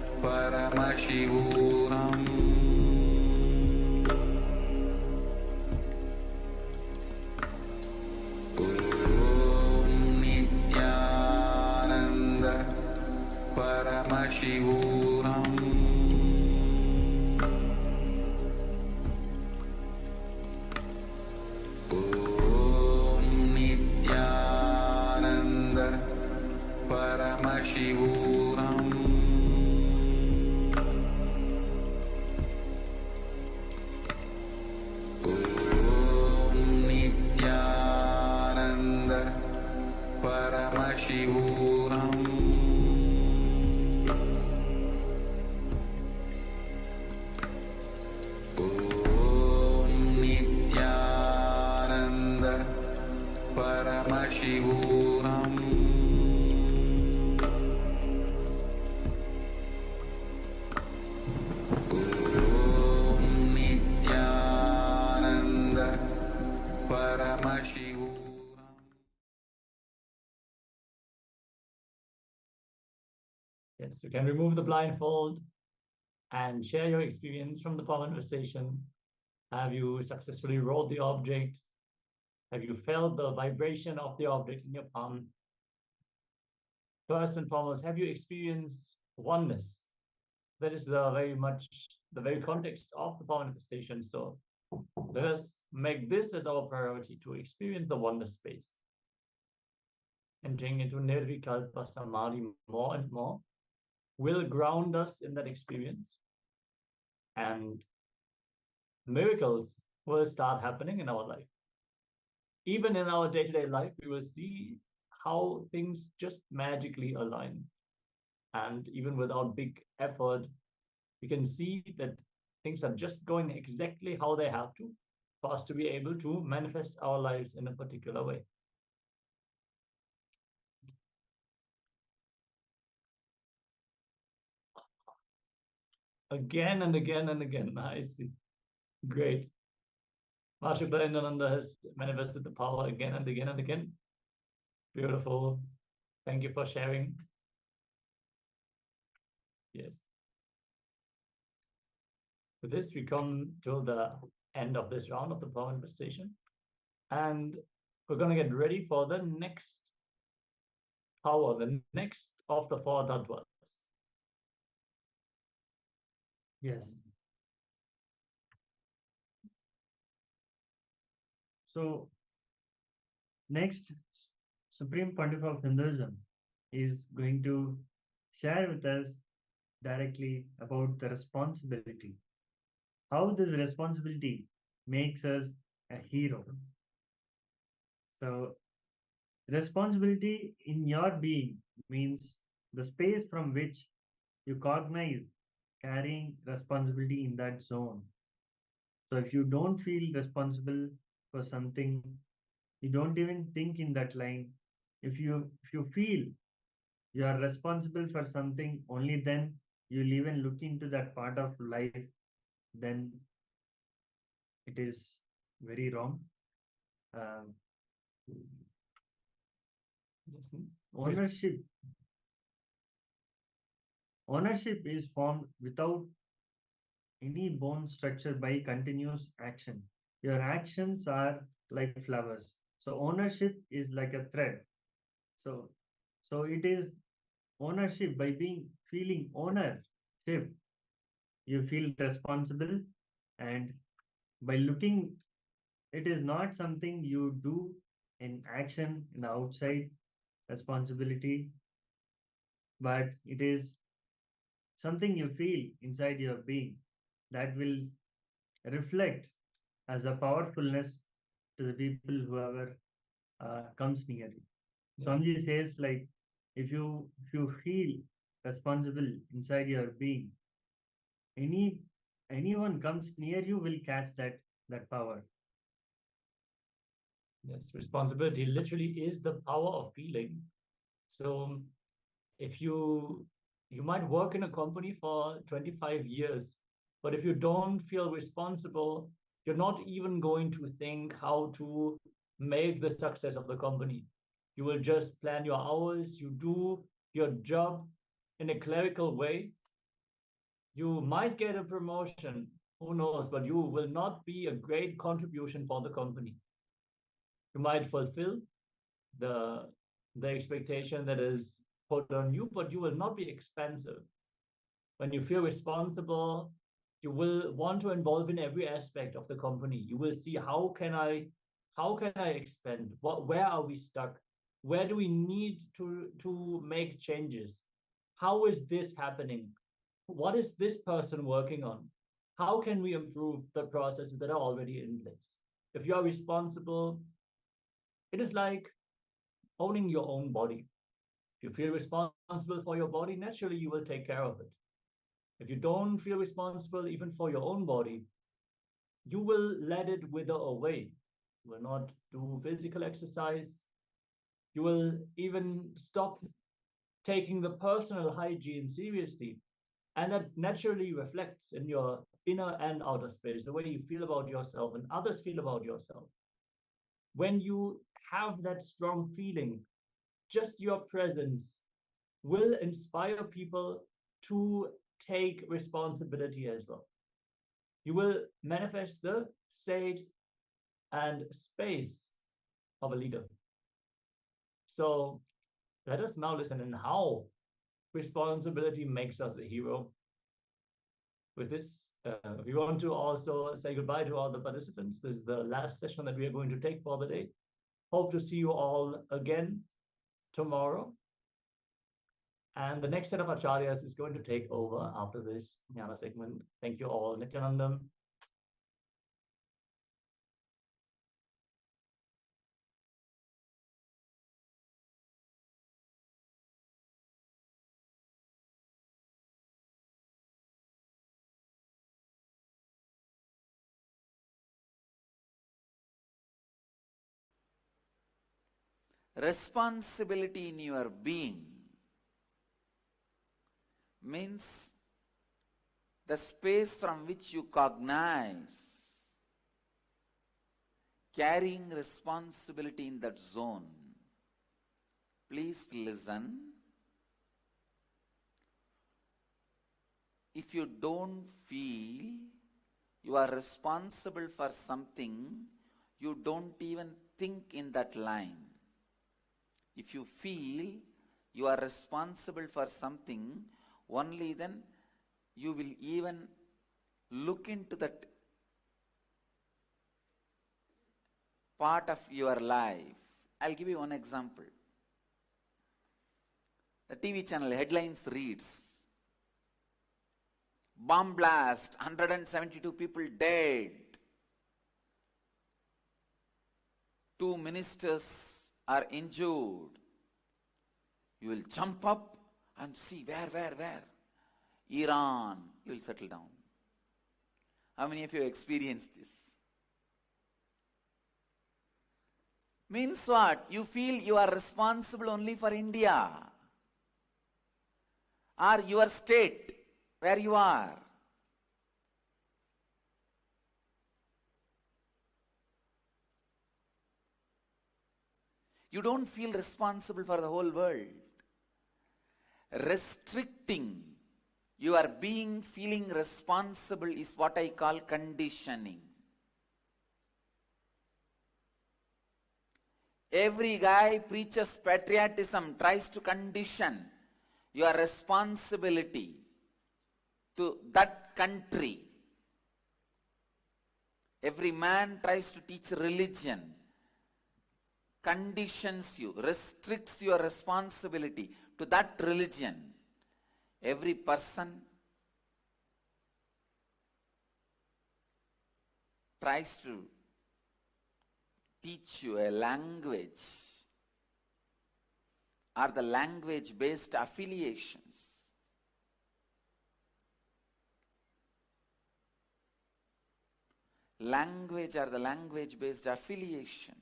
Paramashivoham Nityananda Paramashivoham Nityananda Paramashivoham Nityananda Paramashivoham Nityananda Paramashivoham Nityananda Paramashivoham.
Yes, you can remove the blindfold and share your experience from the conversation. Have you successfully rolled the object? Have you felt the vibration of the object in your palm? First and foremost, have you experienced oneness? That is the very context of the power manifestation. So let us make this as our priority to experience the oneness space. Entering into Nirvikalpa Samadhi more and more will ground us in that experience, and miracles will start happening in our life.
even in our day-to-day life, we will see how things just magically align. And even without big effort, we can see that things are just going exactly how they have to for us to be able to manifest our lives in a particular way. Again and again and again. I see. Great. Mahasi Prayandananda has manifested the power again and again and again. Beautiful. Thank you for sharing. Yes. With this, we come to the end of this round of the power manifestation. And we're going to get ready for the next power, the next of the 4 tattvas.
Yes. So, next, Supreme Pontiff of Hinduism is going to share with us directly about the responsibility. How this responsibility makes us a hero. So, responsibility in your being means the space from which you cognize carrying responsibility in that zone. So, if you don't feel responsible for something, you don't even think in that line. If you feel you are responsible for something, only then you'll even look into that part of life, then it is very wrong. Ownership is formed without any bone structure by continuous action. Your actions are like flowers. So ownership is like a thread. So it is ownership. By feeling ownership, you feel responsible, and by looking, it is not something you do in action in the outside responsibility, but it is something you feel inside your being that will reflect as a powerfulness to the people whoever comes near you. Yes. Swamiji says, like, if you feel responsible inside your being, anyone comes near you will catch that power.
Yes, responsibility literally is the power of feeling. So if you might work in a company for 25 years, but if you don't feel responsible, you're not even going to think how to make the success of the company. You will just plan your hours, you do your job in a clerical way. You might get a promotion, who knows, but you will not be a great contribution for the company. You might fulfill the expectation that is put on you, but you will not be expensive. When you feel responsible, you will want to involve in every aspect of the company. You will see how can I expand? Where are we stuck? Where do we need to make changes? How is this happening? What is this person working on? How can we improve the processes that are already in place? If you are responsible, it is like owning your own body. If you feel responsible for your body, naturally you will take care of it. If you don't feel responsible even for your own body, you will let it wither away. You will not do physical exercise. You will even stop taking the personal hygiene seriously. And that naturally reflects in your inner and outer space, the way you feel about yourself and others feel about yourself. When you have that strong feeling, just your presence will inspire people to take responsibility as well. You will manifest the state and space of a leader. So let us now listen in how responsibility makes us a hero. With this, we want to also say goodbye to all the participants. This is the last session that we are going to take for the day. Hope to see you all again tomorrow. And the next set of acharyas is going to take over after this Jnana segment. Thank you all. Nityanandam.
Responsibility in your being means the space from which you cognize, carrying responsibility in that zone. Please listen. If you don't feel you are responsible for something, you don't even think in that line. If you feel you are responsible for something, only then you will even look into that part of your life. I'll give you one example. The TV channel headlines reads, bomb blast, 172 people dead. 2 ministers are injured. You will jump up and see where? Iran. You will settle down. How many of you experienced this? Means what? You feel you are responsible only for India or your state where you are. You don't feel responsible for the whole world. Restricting your being feeling responsible is what I call conditioning. Every guy preaches patriotism, tries to condition your responsibility to that country. Every man tries to teach religion, conditions you, restricts your responsibility to that religion. Every person tries to teach you a language or the language-based affiliations. Language or the language-based affiliation.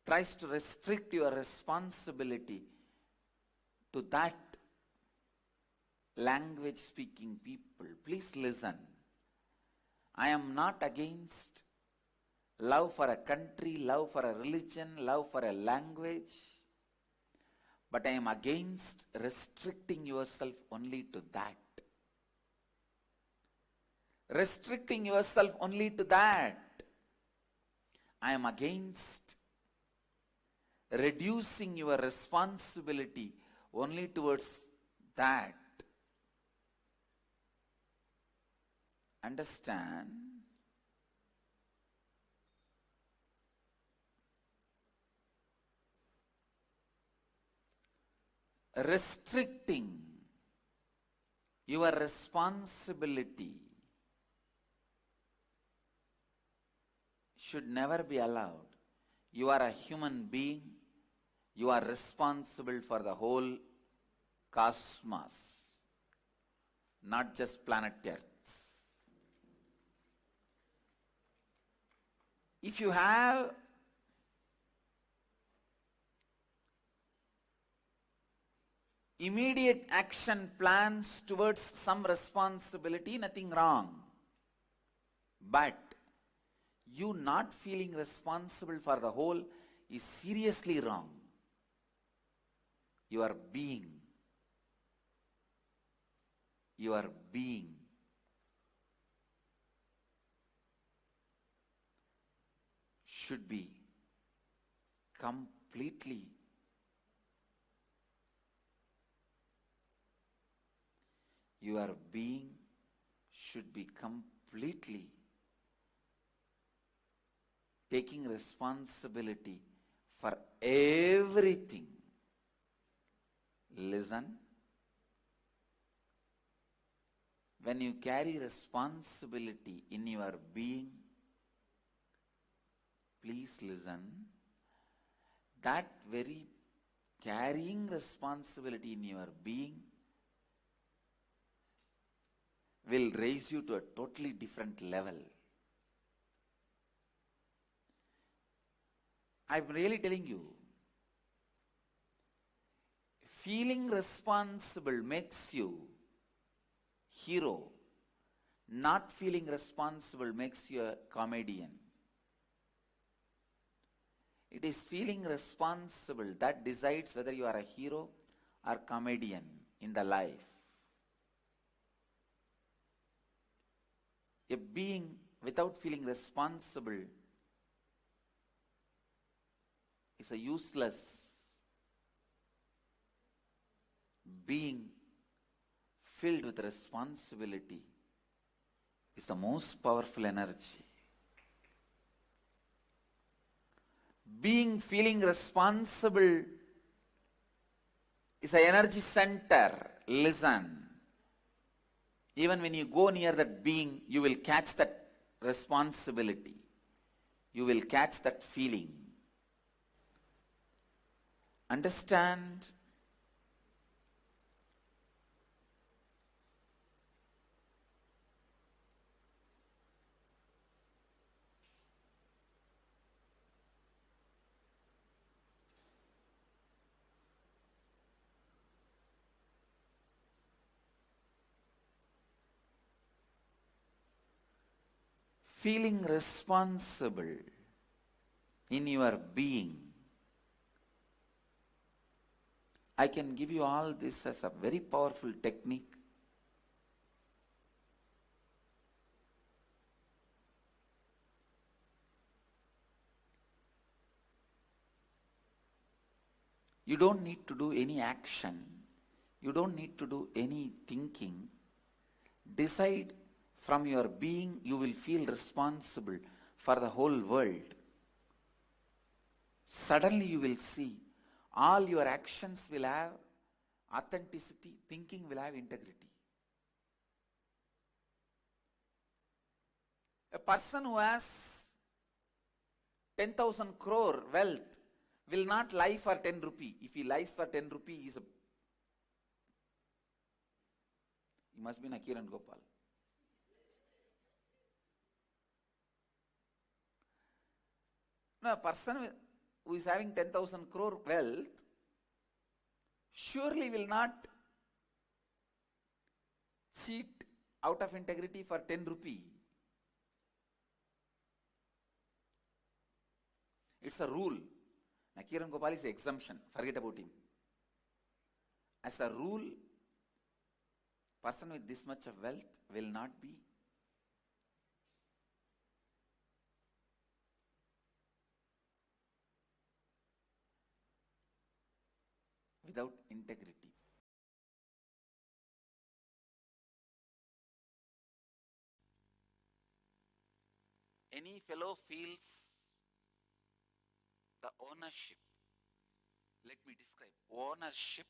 Tries to restrict your responsibility to that language speaking people. Please listen. I am not against love for a country, love for a religion, love for a language, but I am against restricting yourself only to that. Restricting yourself only to that. I am against reducing your responsibility only towards that. Understand? Restricting your responsibility should never be allowed. You are a human being. You are responsible for the whole cosmos, not just planet Earth. If you have immediate action plans towards some responsibility, nothing wrong. But you not feeling responsible for the whole is seriously wrong. Your being should be completely taking responsibility for everything. Listen. When you carry responsibility in your being, please listen. That very carrying responsibility in your being, will raise you to a totally different level. I'm really telling you, feeling responsible makes you hero. Not feeling responsible makes you a comedian. It is feeling responsible that decides whether you are a hero or comedian in the life. A being without feeling responsible is a useless being. Filled with responsibility is the most powerful energy. Being feeling responsible is an energy center. Listen. Even when you go near that being, you will catch that responsibility. You will catch that feeling. Understand? Feeling responsible in your being. I can give you all this as a very powerful technique. You don't need to do any action. You don't need to do any thinking. Decide from your being, you will feel responsible for the whole world. Suddenly you will see all your actions will have authenticity, thinking will have integrity. A person who has 10,000 crore wealth will not lie for 10 rupee. If he lies for 10 rupee, he must be Nakiran Gopal. Now, a person who is having 10,000 crore wealth surely will not cheat out of integrity for 10 rupee. It's a rule. Nakiran Gopal is an exemption. Forget about him. As a rule, person with this much of wealth will not be without integrity. Any fellow feels the ownership. Let me describe. Ownership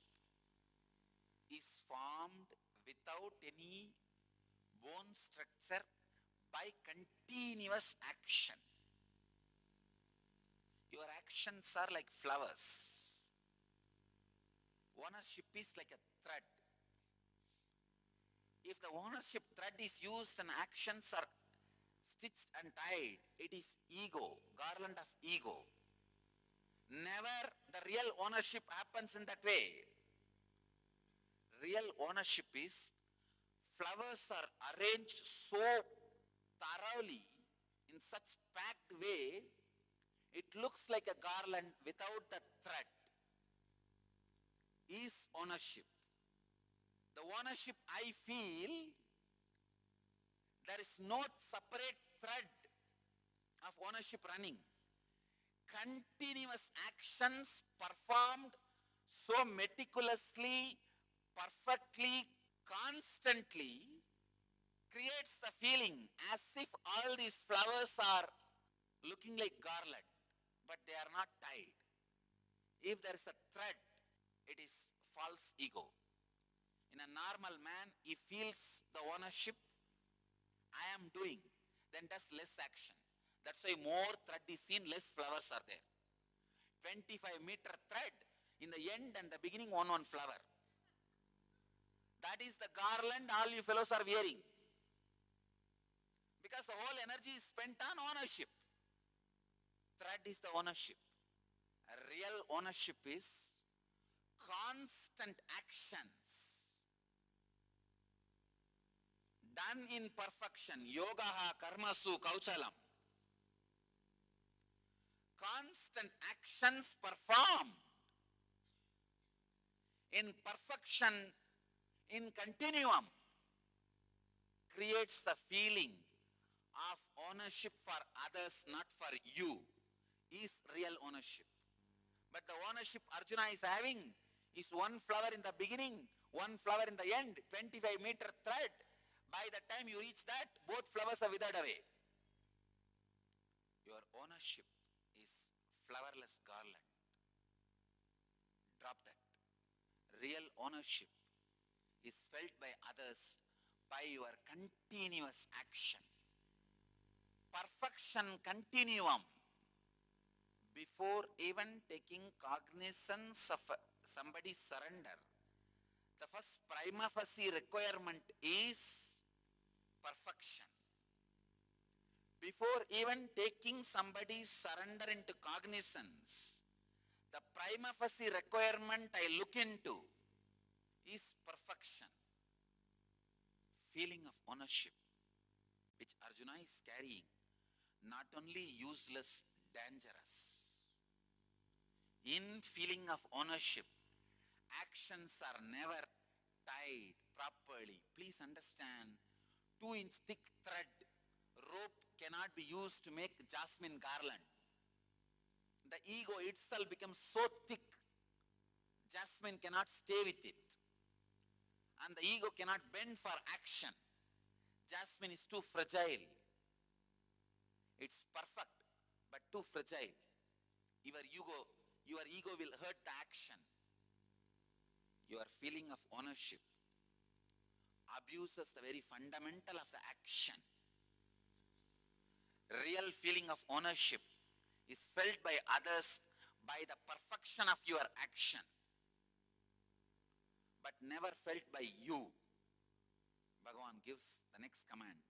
is formed without any bone structure by continuous action. Your actions are like flowers. Ownership is like a thread. If the ownership thread is used and actions are stitched and tied, it is ego, garland of ego. Never the real ownership happens in that way. Real ownership is flowers are arranged so thoroughly in such packed way, it looks like a garland without the thread. Is ownership. The ownership I feel, there is no separate thread of ownership running. Continuous actions performed so meticulously, perfectly, constantly creates the feeling as if all these flowers are looking like garland, but they are not tied. If there is a thread, it is false ego. In a normal man, he feels the ownership, I am doing, then does less action. That's why more thread is seen, less flowers are there. 25-meter thread, in the end and the beginning, one flower. That is the garland all you fellows are wearing. Because the whole energy is spent on ownership. Thread is the ownership. Real ownership is constant actions done in perfection. Yogaha karmasu kauchalam. Constant actions performed in perfection, in continuum, creates the feeling of ownership for others, not for you, is real ownership. But the ownership Arjuna is having is one flower in the beginning, one flower in the end, 25-meter thread. By the time you reach that, both flowers are withered away. Your ownership is flowerless garland. Drop that. Real ownership is felt by others by your continuous action. Perfection continuum. Before even taking cognizance of somebody's surrender, the first prima facie requirement is perfection. Before even taking somebody's surrender into cognizance, the prima facie requirement I look into is perfection. Feeling of ownership, which Arjuna is carrying, not only useless, dangerous. In feeling of ownership, actions are never tied properly. Please understand, 2-inch thick thread, rope cannot be used to make jasmine garland. The ego itself becomes so thick, jasmine cannot stay with it. And the ego cannot bend for action. Jasmine is too fragile. It's perfect, but too fragile. Your ego will hurt the action. Your feeling of ownership abuses the very fundamental of the action. Real feeling of ownership is felt by others by the perfection of your action, but never felt by you. Bhagavan gives the next command.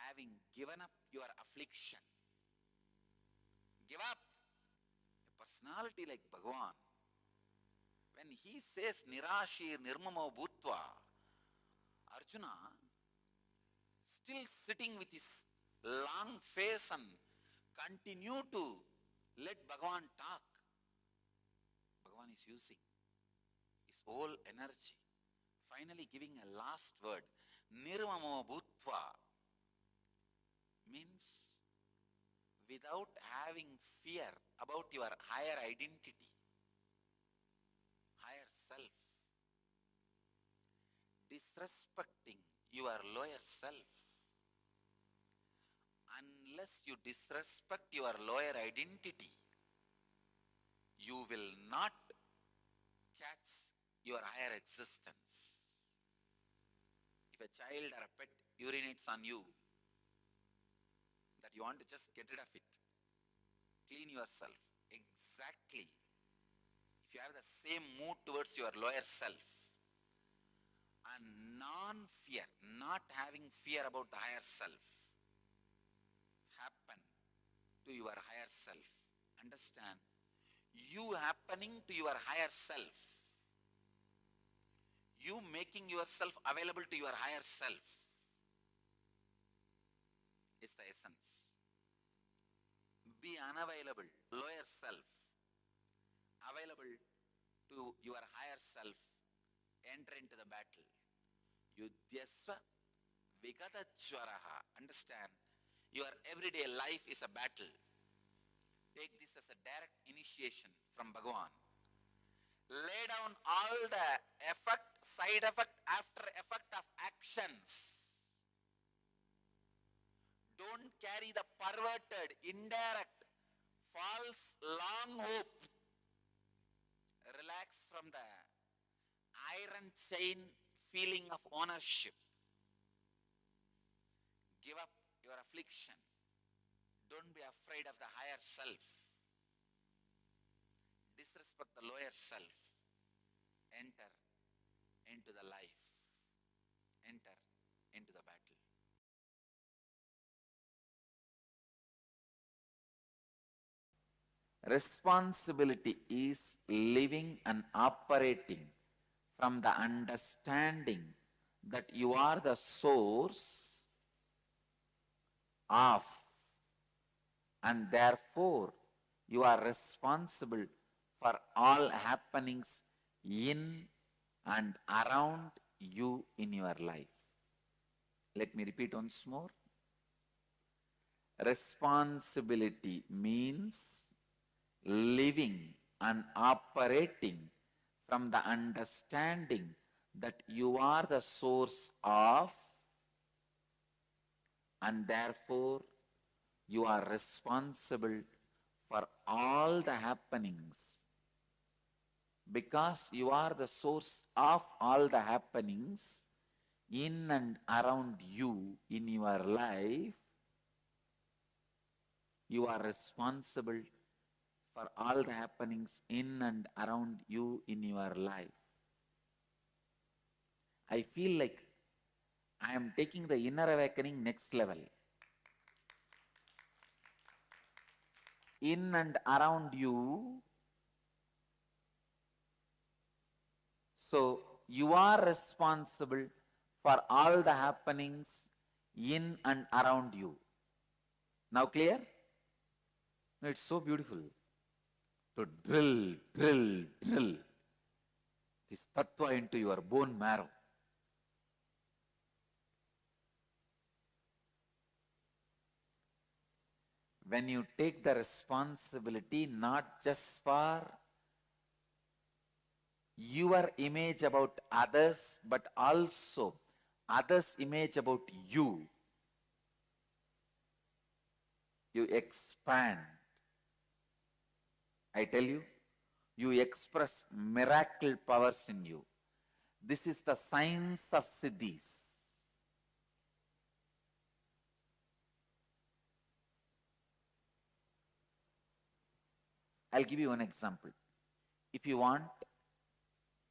Having given up your affliction. Give up. A personality like Bhagavan, when he says Nirashir Nirmamo Bhutva, Arjuna, still sitting with his long face and continue to let Bhagavan talk. Bhagavan is using his whole energy, finally giving a last word. Nirmamo Bhutva means without having fear about your higher identity, higher self, disrespecting your lower self. Unless you disrespect your lower identity, you will not catch your higher existence. If a child or a pet urinates on you, that you want to just get rid of it, clean yourself. Exactly. If you have the same mood towards your lower self, and non-fear, not having fear about the higher self, happen to your higher self. Understand, you happening to your higher self, you making yourself available to your higher self, is the essence. Be unavailable, lower self, available to your higher self, enter into the battle. Yudhyasva Vigatachwaraha. Understand, your everyday life is a battle. Take this as a direct initiation from Bhagavan. Lay down all the effect, side effect, after effect of actions. Don't carry the perverted, indirect, false, long hope. Relax from the iron chain feeling of ownership. Give up your affliction. Don't be afraid of the higher self. Disrespect the lower self. Enter into the life. Enter into the battle. Responsibility is living and operating from the understanding that you are the source of, and therefore you are responsible for all happenings in and around you in your life. Let me repeat once more. Responsibility means living and operating from the understanding that you are the source of, and therefore you are responsible for all the happenings. Because you are the source of all the happenings in and around you in your life, you are responsible for all the happenings in and around you in your life. I feel like I am taking the inner awakening next level. In and around you. So you are responsible for all the happenings in and around you. Now clear? It's so beautiful to drill this tattva into your bone marrow. When you take the responsibility not just for your image about others, but also others' image about you, you expand. I tell you, you express miracle powers in you. This is the science of siddhis. I'll give you an example. If you want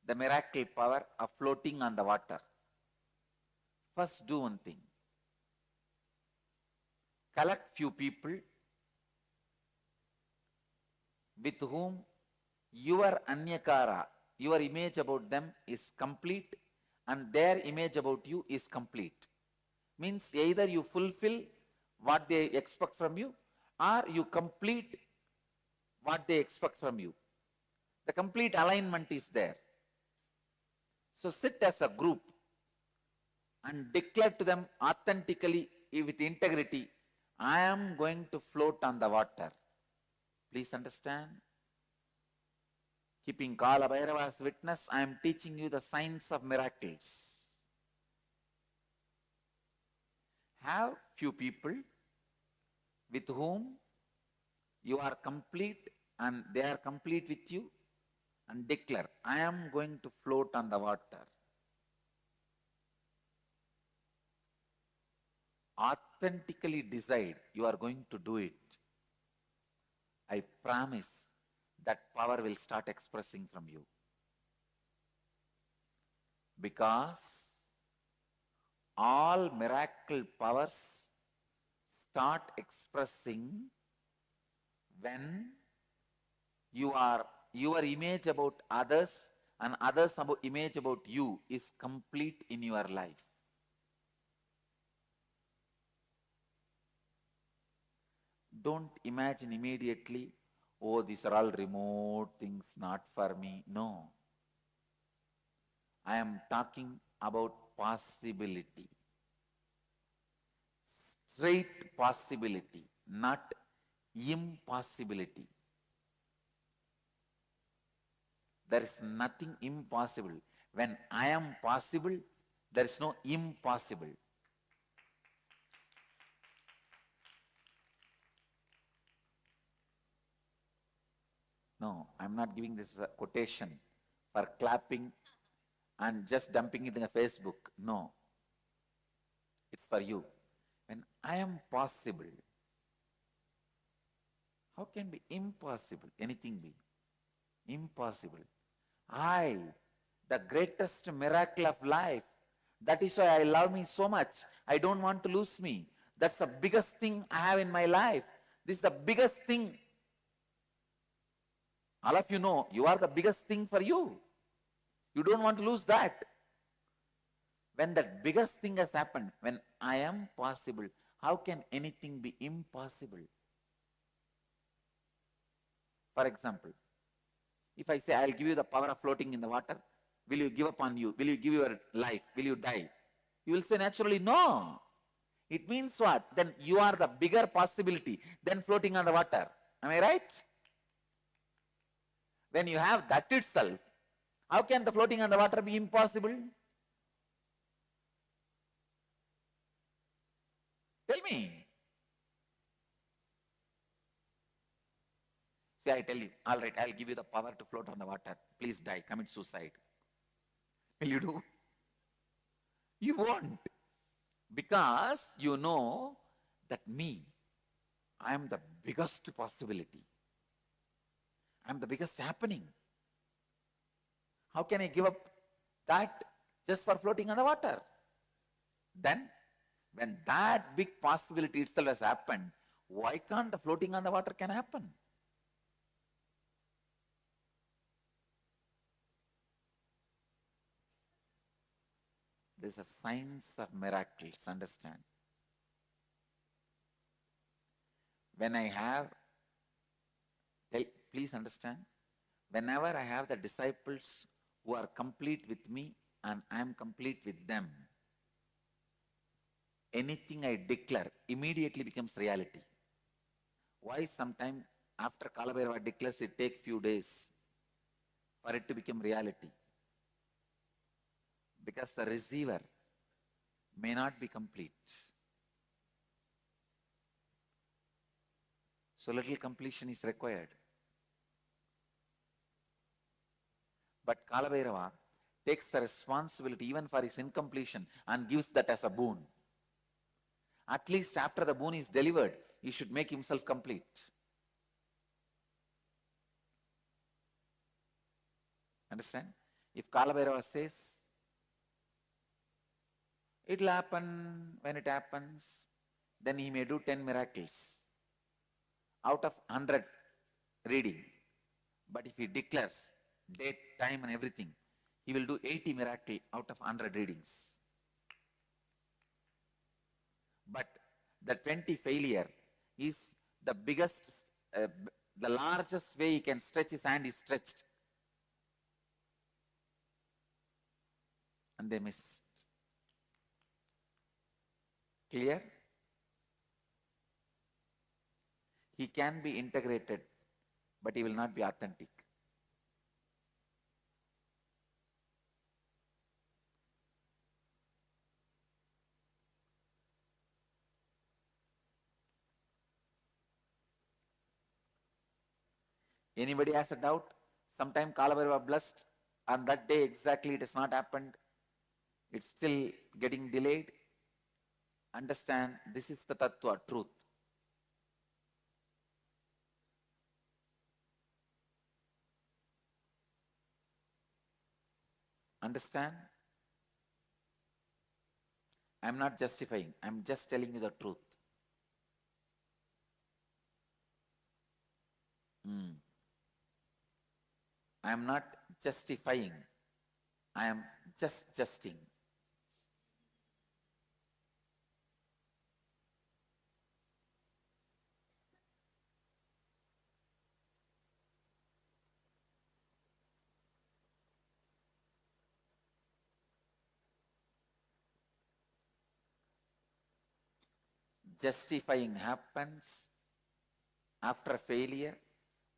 the miracle power of floating on the water, first do one thing. Collect few people with whom your anyakara, your image about them is complete and their image about you is complete. Means either you fulfill what they expect from you or you complete what they expect from you. The complete alignment is there. So sit as a group and declare to them authentically with integrity, I am going to float on the water. Please understand. Keeping Kala Bhairava as witness, I am teaching you the science of miracles. Have few people with whom you are complete and they are complete with you, and declare, I am going to float on the water. Authentically decide you are going to do it. I promise that power will start expressing from you. Because all miracle powers start expressing when your image about others and others' image about you is complete in your life. Don't imagine immediately, oh, these are all remote things, not for me. No. I am talking about possibility. Straight possibility, not impossibility. There is nothing impossible. When I am possible, there is no impossible. No, I'm not giving this as a quotation for clapping and just dumping it in a Facebook. No. It's for you. When I am possible, how can be impossible? Anything be impossible. I, the greatest miracle of life. That is why I love me so much. I don't want to lose me. That's the biggest thing I have in my life. This is the biggest thing. All of you know you are the biggest thing for you. You don't want to lose that. When that biggest thing has happened, when I am possible, how can anything be impossible? For example, if I say I'll give you the power of floating in the water, will you give up on you? Will you give your life? Will you die? You will say naturally no. It means what? Then you are the bigger possibility than floating on the water. Am I right? When you have that itself, how can the floating on the water be impossible? Tell me. See, I tell you, all right, I'll give you the power to float on the water. Please die, commit suicide. Will you do? You won't. Because you know that me, I am the biggest possibility. I am the biggest happening. How can I give up that just for floating on the water? Then, when that big possibility itself has happened, why can't the floating on the water can happen? There's a science of miracles, understand? When I have, please understand, whenever I have the disciples who are complete with me and I am complete with them, anything I declare immediately becomes reality. Why sometime after Kalabhairava declares it takes few days for it to become reality? Because the receiver may not be complete. So little completion is required. But Kalabhairava takes the responsibility even for his incompletion and gives that as a boon. At least after the boon is delivered, he should make himself complete. Understand? If Kalabhairava says, it will happen when it happens, then he may do 10 miracles out of 100 reading. But if he declares date, time and everything, he will do 80 miracles out of 100 readings. But the 20 failure is the biggest, the largest way he can stretch his hand is stretched. And they missed. Clear? He can be integrated, but he will not be authentic. Anybody has a doubt? Sometime Kalabhairava blessed, and that day exactly it has not happened. It's still getting delayed. Understand, this is the tattva, truth. Understand? I'm not justifying, I'm just telling you the truth. I am not justifying, I am just justing. Justifying happens after failure,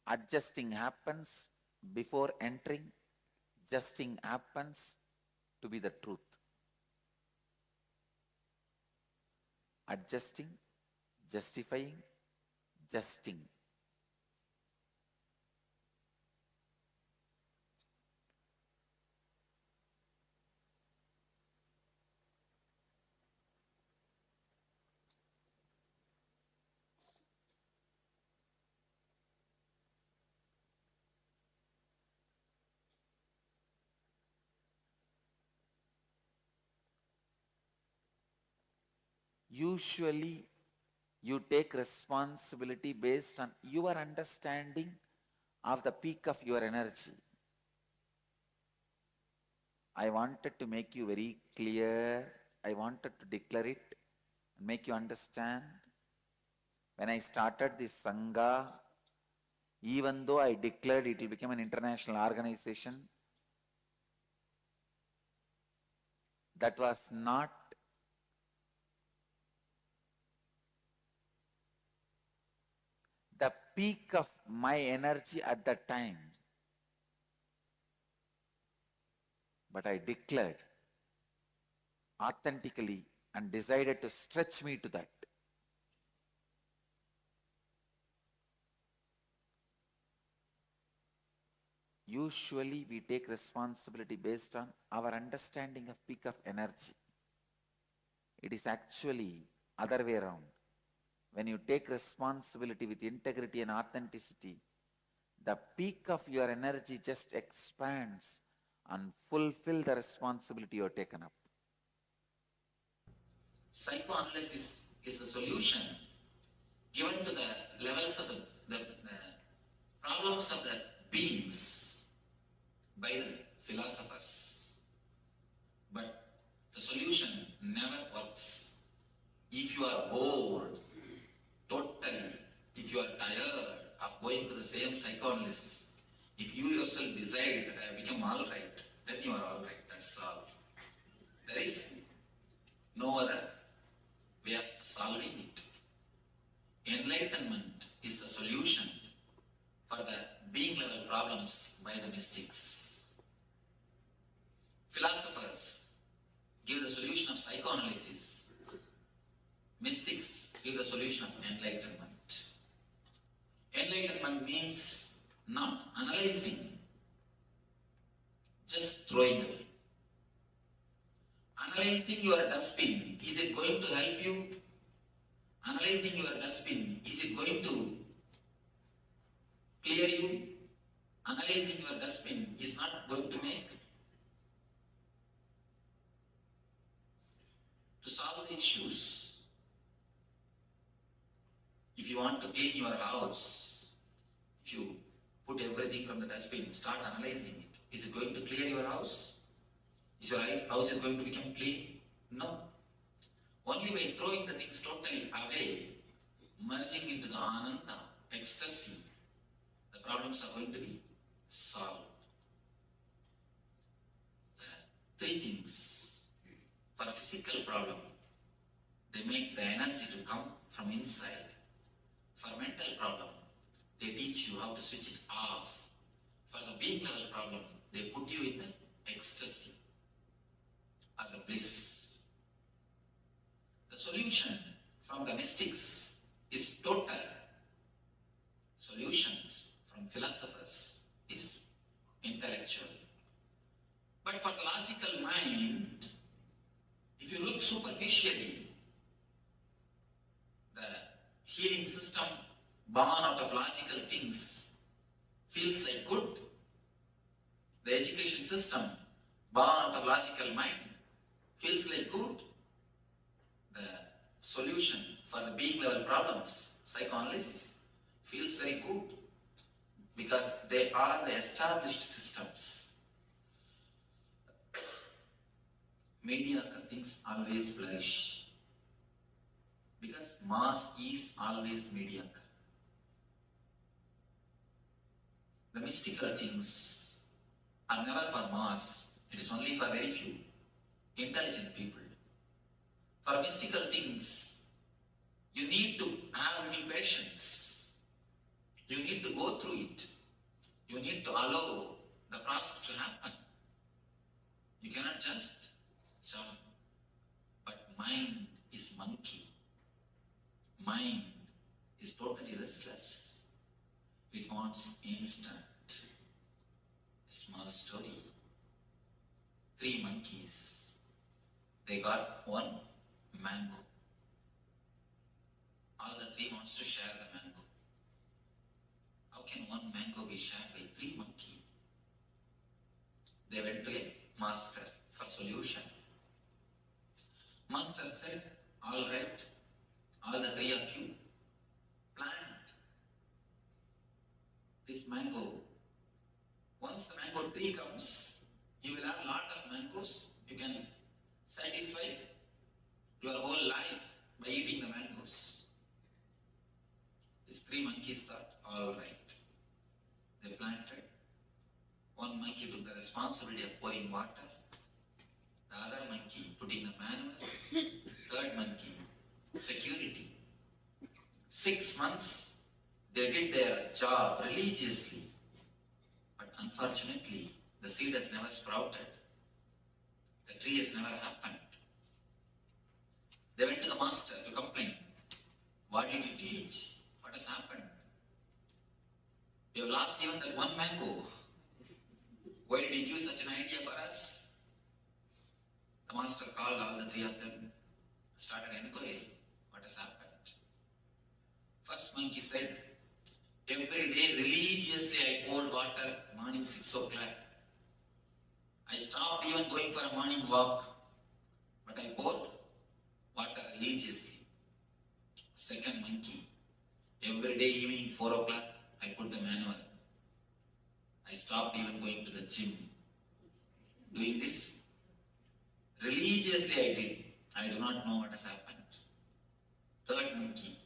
adjusting happens before entering, justing happens to be the truth. Adjusting, justifying, justing. Usually, you take responsibility based on your understanding of the peak of your energy. I wanted to make you very clear. I wanted to declare it and make you understand. When I started this Sangha, even though I declared it will become an international organization, that was not the peak of my energy at that time. But I declared authentically and decided to stretch me to that. Usually we take responsibility based on our understanding of peak of energy. It is actually other way around. When you take responsibility with integrity and authenticity, the peak of your energy just expands and fulfill the responsibility you have taken up.
Psychoanalysis is a solution given to the levels of the problems of the beings by the philosophers. But the solution never works. If you are bored, totally, if you are tired of going to the same psychoanalysis, if you yourself decide that I have become all right, then you are all right, that's all. There is no other way of solving it. Enlightenment is the solution for the being level problems by the mystics. Philosophers give the solution of psychoanalysis. Mystics give the solution of enlightenment. Enlightenment means not analyzing, just throwing away. Analyzing your dustbin, is it going to help you? Analyzing your dustbin, is it going to clear you? Analyzing your dustbin is not going to make. To solve the issues, if you want to clean your house, if you put everything from the dustbin, start analyzing it. Is it going to clear your house? Is your house is going to become clean? No. Only by throwing the things totally away, merging into the ananta, ecstasy, the problems are going to be solved. The three things. For a physical problem, they make the energy to come from inside. For mental problem, they teach you how to switch it off. For the being level problem, they put you in the ecstasy or the bliss. The solution from the mystics is total. Solutions from philosophers is intellectual. But for the logical mind, if you look superficially, the healing system born out of logical things feels like good. The education system born out of logical mind feels like good. The solution for the being level problems, psychoanalysis, feels very good because they are the established systems. Mediocre things always flourish because mass is always mediocre. The mystical things are never for mass, it is only for very few intelligent people. For mystical things, you need to have little patience. You need to go through it. You need to allow the process to happen. You cannot just jump. But mind is monkey. Mind is totally restless. It wants instant. A small story. 3 monkeys. They got 1 mango. All the 3 wants to share the mango. How can 1 mango be shared by 3 monkeys? They went to a master for solution. Master said, all right, all the 3 of you, plant this mango tree comes, you will have lot of mangoes. You can satisfy your whole life by eating the mangoes. These 3 monkeys thought, all right. They planted. One monkey took the responsibility of pouring water. The other monkey putting the manure. Third monkey, security. 6 months, they did their job religiously. But unfortunately, the seed has never sprouted. The tree has never happened. They went to the master to complain. What did you teach? What has happened? We have lost even that one mango. Why did you give such an idea for us? The master called all the 3 of them, started inquiry. What has happened? First monkey said, every day religiously I poured water morning 6 o'clock. I stopped even going for a morning walk, but I poured water religiously. Second monkey, every day evening 4 o'clock I put the manure. I stopped even going to the gym. Doing this religiously I did. I do not know what has happened. Third monkey,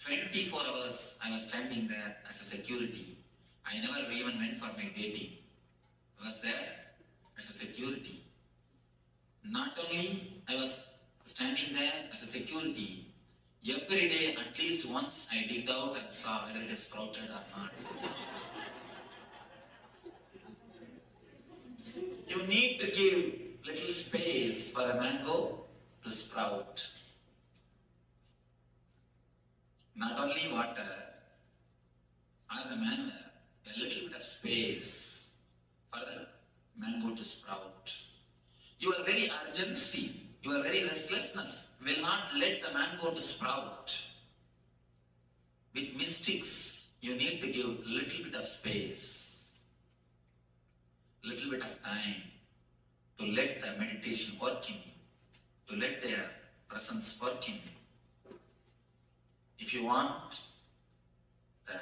24 hours I was standing there as a security. I never even went for my dating. I was there as a security. Not only I was standing there as a security, every day at least once I digged out and saw whether it is sprouted or not. You need to give little space for a mango to sprout. Not only water or the manure, a little bit of space for the mango to sprout. Your very urgency, your very restlessness will not let the mango to sprout. With mystics, you need to give little bit of space, little bit of time to let the meditation work in you, to let their presence work in you. If you want the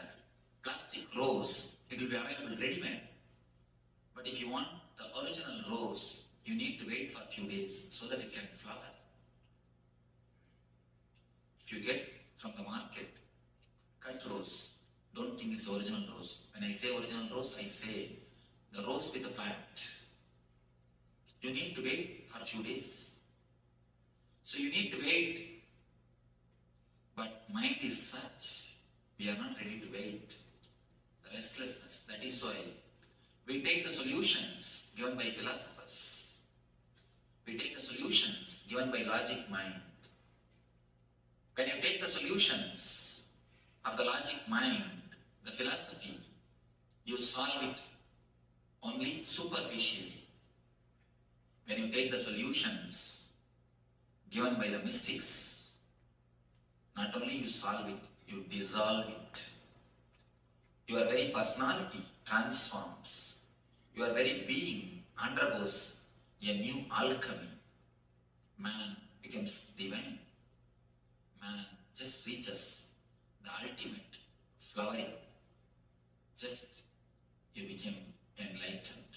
plastic rose, it will be available ready-made. But if you want the original rose, you need to wait for a few days so that it can flower. If you get from the market cut rose, don't think it's original rose. When I say original rose, I say the rose with the plant. You need to wait for a few days. So you need to wait. But mind is such, we are not ready to wait. The restlessness, that is why we take the solutions given by philosophers. We take the solutions given by logic mind. When you take the solutions of the logic mind, the philosophy, you solve it only superficially. When you take the solutions given by the mystics, not only you solve it, you dissolve it. Your very personality transforms. Your very being undergoes a new alchemy. Man becomes divine. Man just reaches the ultimate flowering. Just you become enlightened.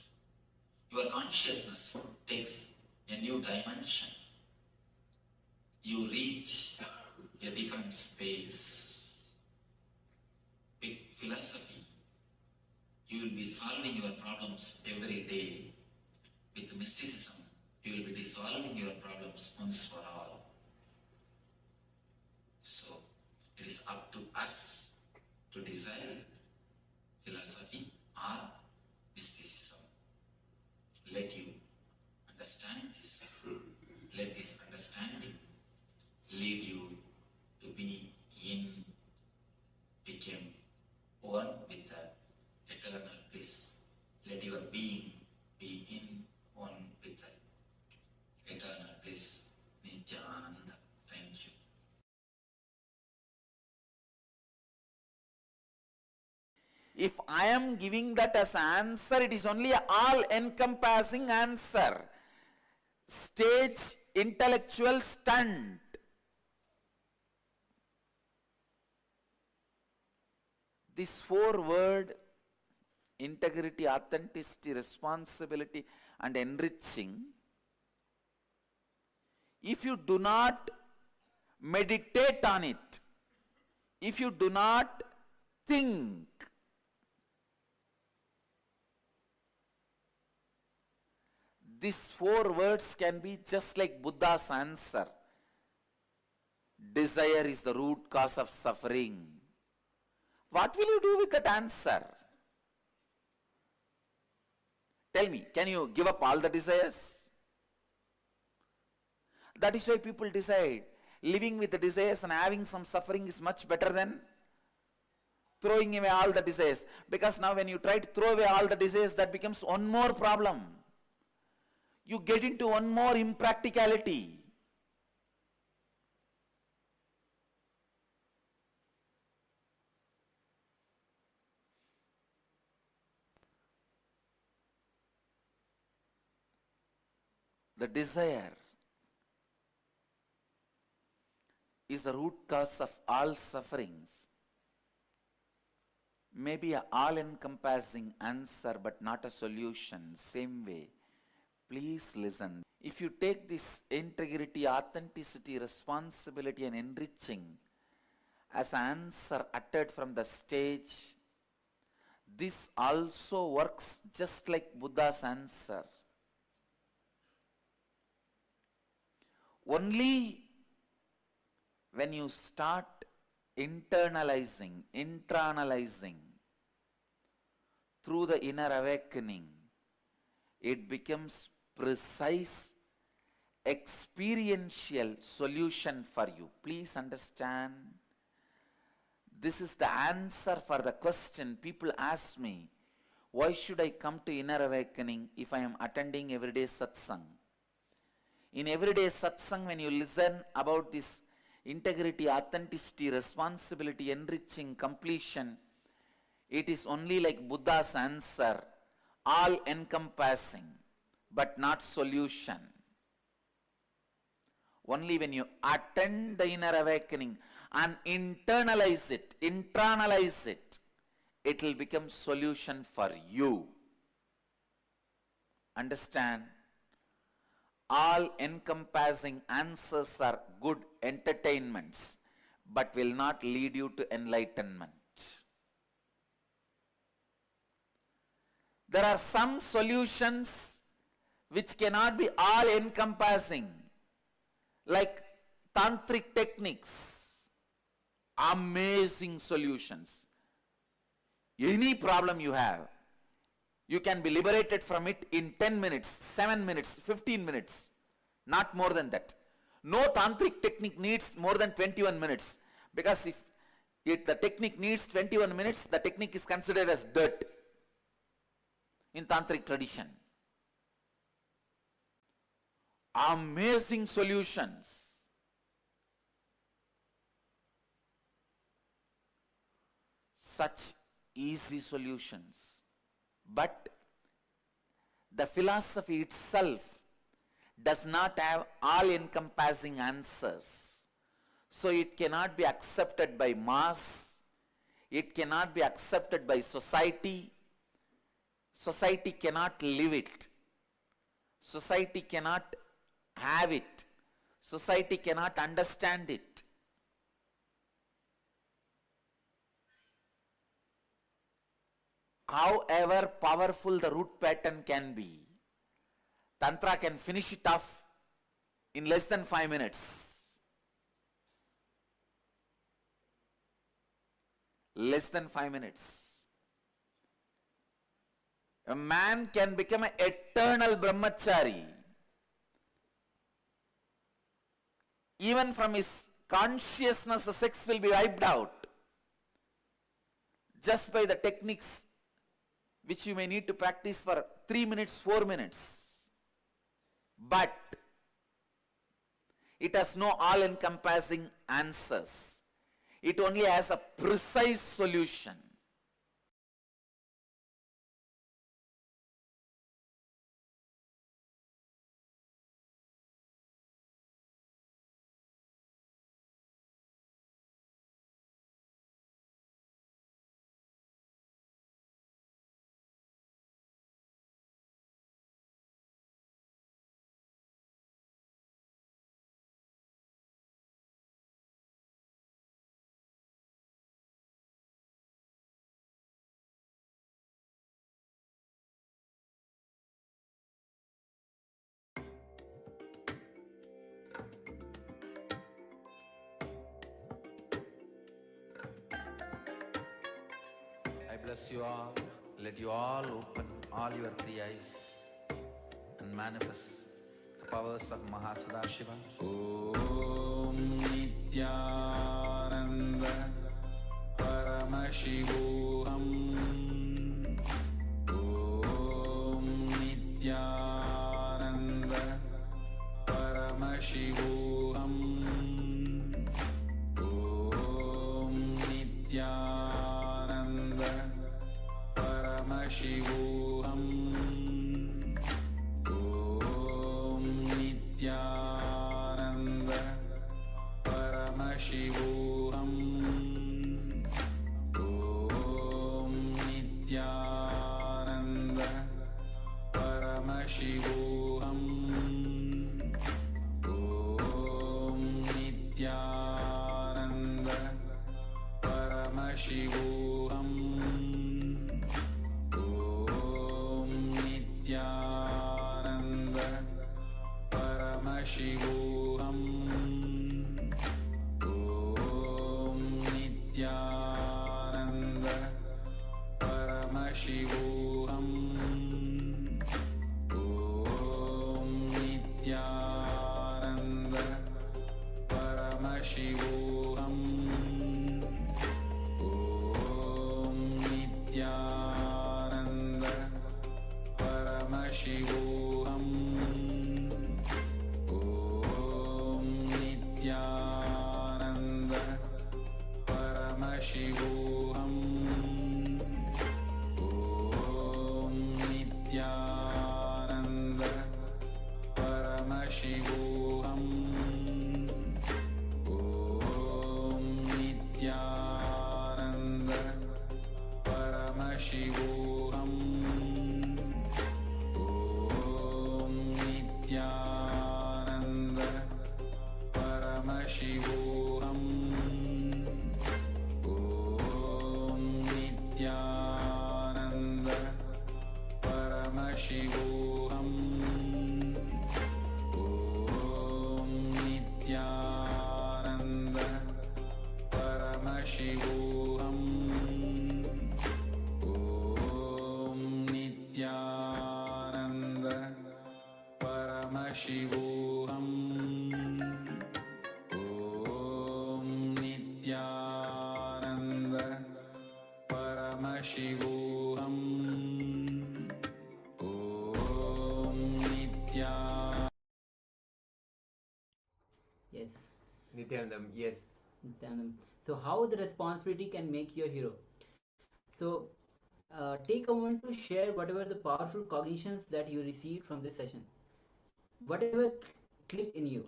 Your consciousness takes a new dimension. You reach a different space. With philosophy, you will be solving your problems every day. With mysticism, you will be dissolving your problems once for all. So, it is up to us to desire philosophy or mysticism. Let you understand this. Let this understanding lead you to be in, become one with the eternal bliss. Let your being be in, one with the eternal bliss. Nityananda. Thank you.
If I am giving that as answer, it is only an all-encompassing answer. Stage intellectual stunt. This 4-word integrity, authenticity, responsibility, and enriching, if you do not meditate on it, if you do not think, these 4 words can be just like Buddha's answer. Desire is the root cause of suffering. What will you do with that answer? Tell me, can you give up all the desires? That is why people decide living with the desires and having some suffering is much better than throwing away all the desires. Because now when you try to throw away all the desires, that becomes one more problem. You get into one more impracticality. The desire is the root cause of all sufferings. Maybe an all-encompassing answer, but not a solution. Same way, please listen. If you take this integrity, authenticity, responsibility, and enriching as an answer uttered from the stage, this also works just like Buddha's answer. Only when you start internalizing through the inner awakening, it becomes precise, experiential solution for you. Please understand, this is the answer for the question people ask me, why should I come to inner awakening if I am attending everyday satsang? In everyday satsang, when you listen about this integrity, authenticity, responsibility, enriching, completion, it is only like Buddha's answer, all encompassing, but not solution. Only when you attend the inner awakening and internalize it, it will become solution for you. Understand? All encompassing answers are good entertainments, but will not lead you to enlightenment. There are some solutions which cannot be all encompassing, like tantric techniques, amazing solutions. Any problem you have, you can be liberated from it in 10 minutes, 7 minutes, 15 minutes, not more than that. No tantric technique needs more than 21 minutes, because if the technique needs 21 minutes, the technique is considered as dirt in tantric tradition. Amazing solutions. Such easy solutions. But the philosophy itself does not have all-encompassing answers. So it cannot be accepted by mass. It cannot be accepted by society. Society cannot live it. Society cannot have it. Society cannot understand it. However powerful the root pattern can be, Tantra can finish it off in less than 5 minutes. Less than 5 minutes. A man can become an eternal brahmachari. Even from his consciousness, the sex will be wiped out. Just by the techniques which you may need to practice for 3 minutes, 4 minutes. But it has no all-encompassing answers. It only has a precise solution.
bless you all. Let you all open all your three eyes and manifest the powers of Mahasadashiva. Om Nityananda Paramashivoham. Om Nityananda Paramashivoham. Om Nityananda Paramashivoham. Om Nityananda Paramashivoham. Om Nityananda Paramashivoham. Om Nityananda Paramashivoham. Om Nityananda Paramashivoham. Om Nityananda Paramashivoham. Om Nityananda Paramashivoham. Om Nityananda Paramashivoham. Om Nityananda Paramashivoham. Om Nityananda Paramashivoham. Om Nityananda Paramashivoham. Om Nityananda Paramashivoham. Om Nityananda Paramashivoham. Om Nityananda Paramashivoham. Om Nityananda Paramashivoham. Om Nityananda Paramashivoham. Om Nityananda.
Yes.
Nityanandam, yes.
Nityanandam. So how the responsibility can make you a hero? So take a moment to share whatever the powerful cognitions that you received from this session. Whatever clicked in you.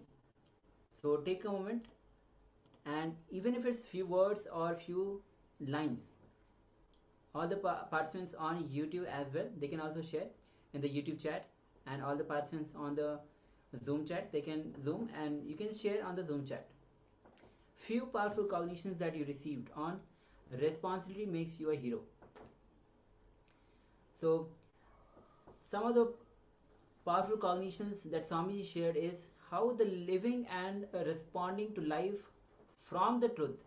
So take a moment, and even if it's few words or few lines, all the participants on YouTube as well, they can also share in the YouTube chat, and all the participants on the Zoom chat, they can Zoom and you can share on the Zoom chat. Few powerful cognitions that you received on responsibility makes you a hero. So some of the powerful cognitions that Swamiji shared is how the living and responding to life from the truth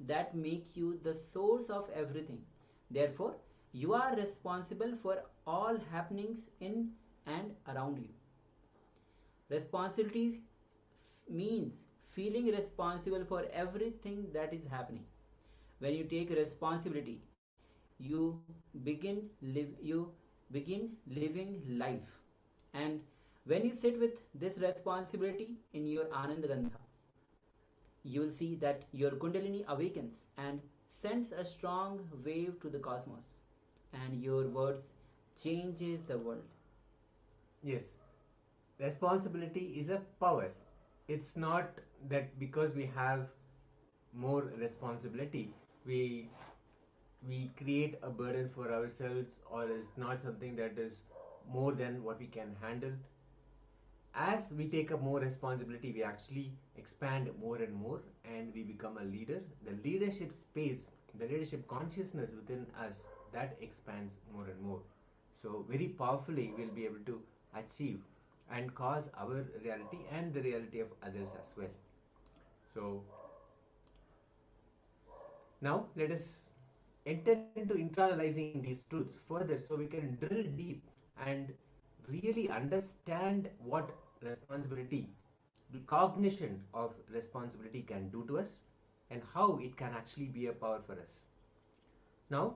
that make you the source of everything. Therefore, you are responsible for all happenings in and around you. Responsibility means feeling responsible for everything that is happening. When you take responsibility, you begin living life. And when you sit with this responsibility in your Anand Gandha, you will see that your Kundalini awakens and sends a strong wave to the cosmos, and your words changes the world.
Yes. Responsibility is a power. It's not that because we have more responsibility, we create a burden for ourselves, or it's not something that is more than what we can handle. As we take up more responsibility, we actually expand more and more, and we become a leader. The leadership space, the leadership consciousness within us, that expands more and more. So very powerfully we'll be able to achieve and cause our reality and the reality of others as well. So now let us enter into internalizing these truths further so we can drill deep and really understand what responsibility, the cognition of responsibility can do to us, and how it can actually be a power for us. Now,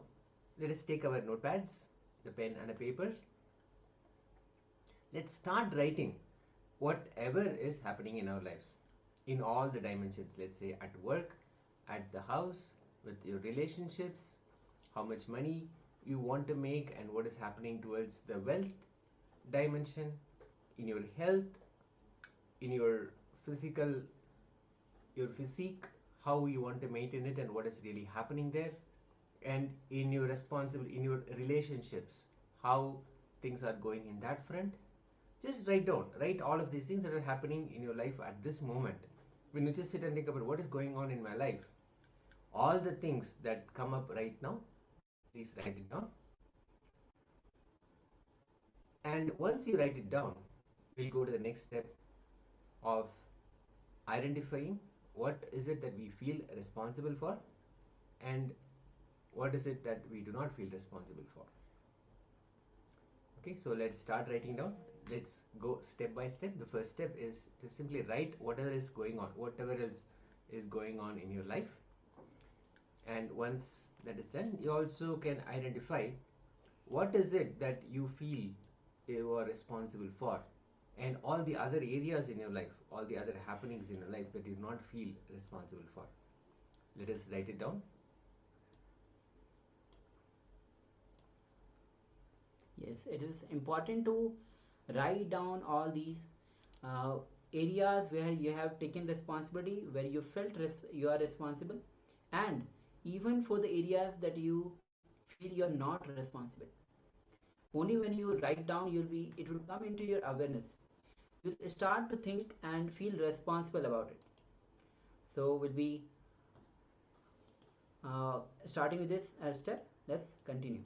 let us take our notepads, the pen and a paper. Let's start writing whatever is happening in our lives in all the dimensions. Let's say at work, at the house, with your relationships, how much money you want to make and what is happening towards the wealth dimension, in your health, in your physical, your physique, how you want to maintain it and what is really happening there, and in your in your relationships, how things are going in that front. Just write all of these things that are happening in your life at this moment. When you just sit and think about what is going on in my life, all the things that come up right now, please write it down. And once you write it down, we'll go to the next step of identifying what is it that we feel responsible for and what is it that we do not feel responsible for. Okay, so let's start writing down. Let's go step by step. The first step is to simply write whatever is going on, whatever else is going on in your life. And once that is done, you also can identify what is it that you feel you are responsible for, and all the other areas in your life, all the other happenings in your life that you do not feel responsible for. Let us write it down.
Yes, it is important to write down all these areas where you have taken responsibility, where you felt you are responsible, and even for the areas that you feel you are not responsible. Only when you write down, it will come into your awareness. You'll start to think and feel responsible about it. So we'll be starting with this step. Let's continue.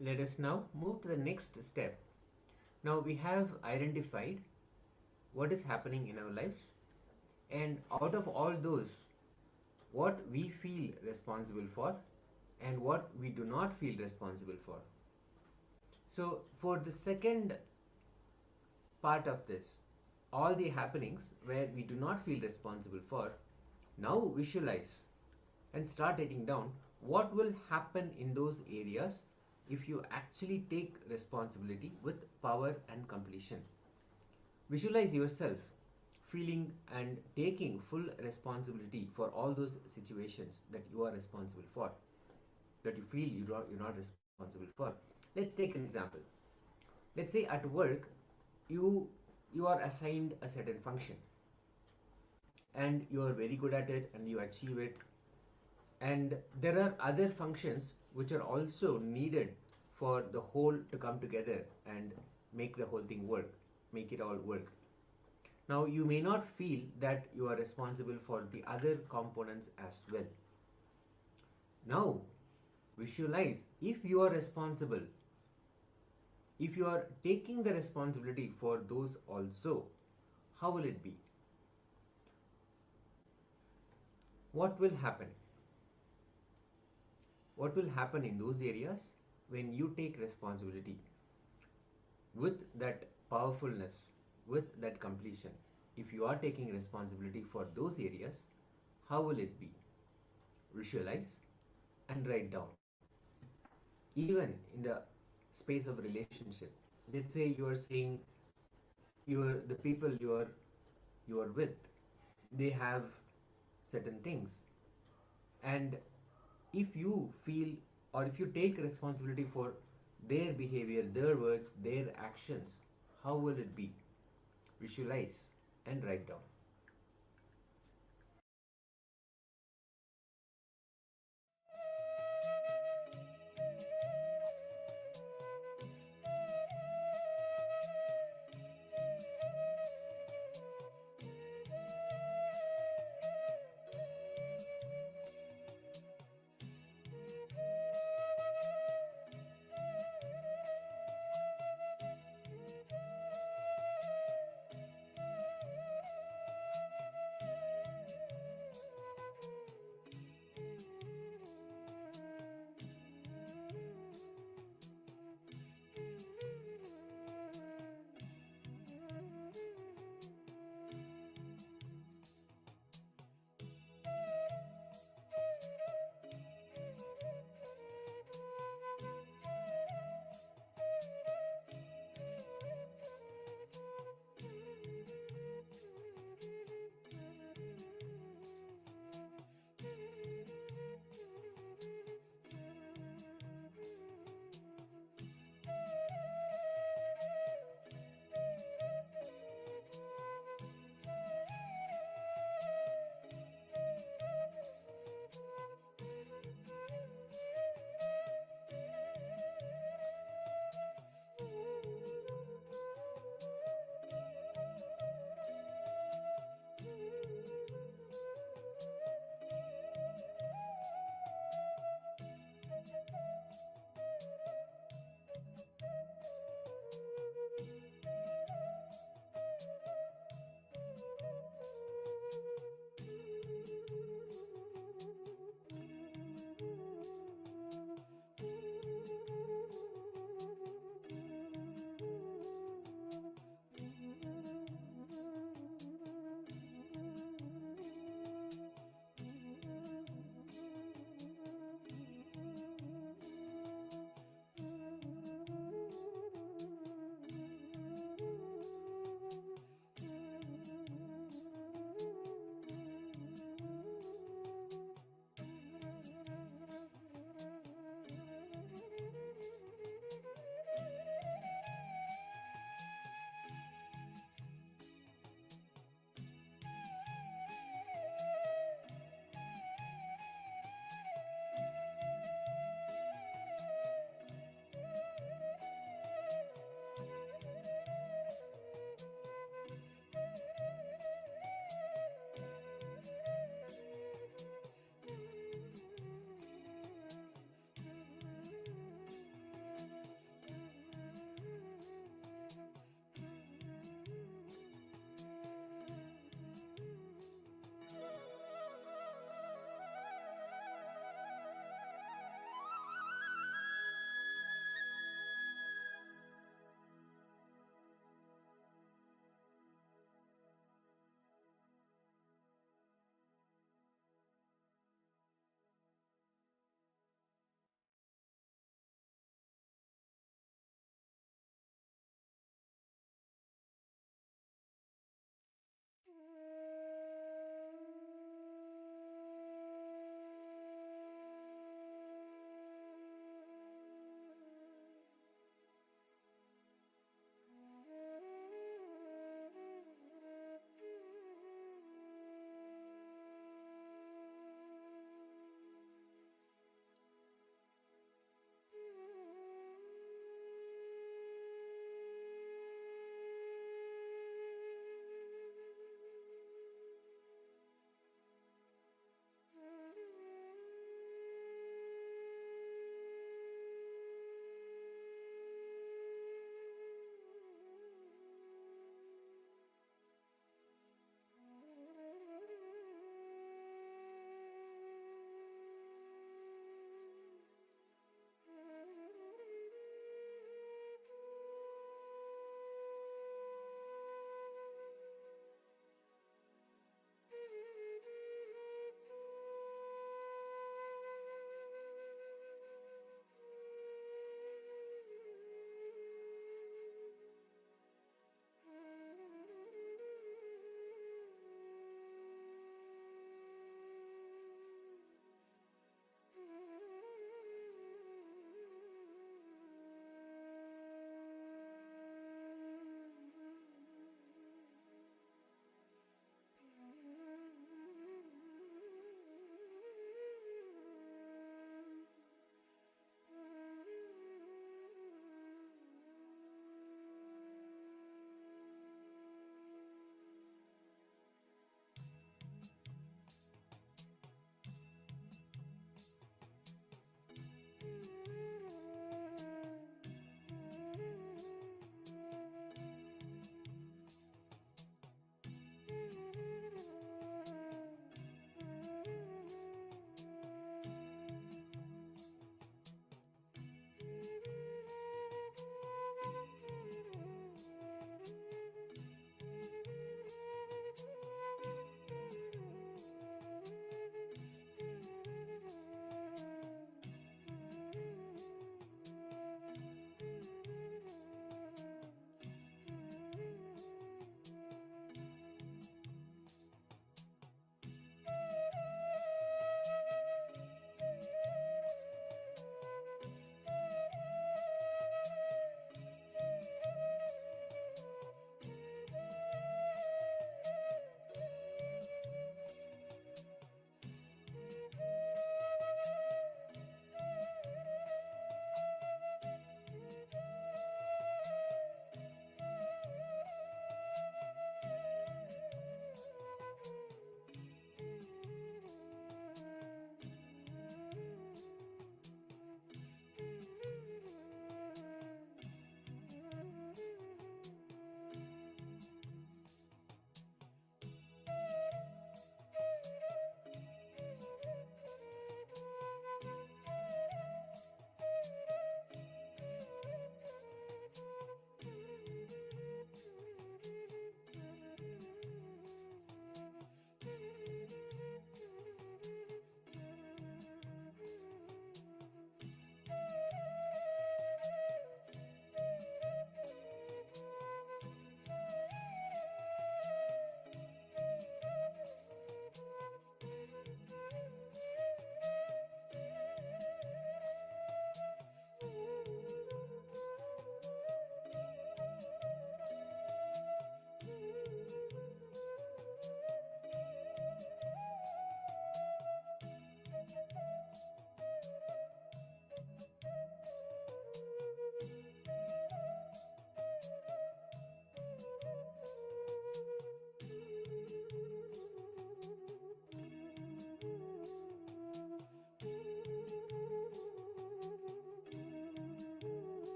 let us now move to the next step. Now we have identified what is happening in our lives, and out of all those, what we feel responsible for and what we do not feel responsible for. So for the second part of this, all the happenings where we do not feel responsible for, now visualize and start writing down what will happen in those areas if you actually take responsibility with power and completion. Visualize yourself feeling and taking full responsibility for all those situations that you are responsible for, that you feel you're not responsible for. Let's take an example. Let's say at work you are assigned a certain function and you are very good at it and you achieve it, and there are other functions which are also needed for the whole to come together and make the whole thing work, make it all work. Now you may not feel that you are responsible for the other components as well. Now visualize, if you are responsible, if you are taking the responsibility for those also, how will it be? What will happen? What will happen in those areas when you take responsibility with that powerfulness, with that completion? If you are taking responsibility for those areas, how will it be? Visualize and write down. Even in the space of relationship, let's say you are saying the people you are with, they have certain things, and if you feel or if you take responsibility for their behavior, their words, their actions, how will it be? Visualize and write down.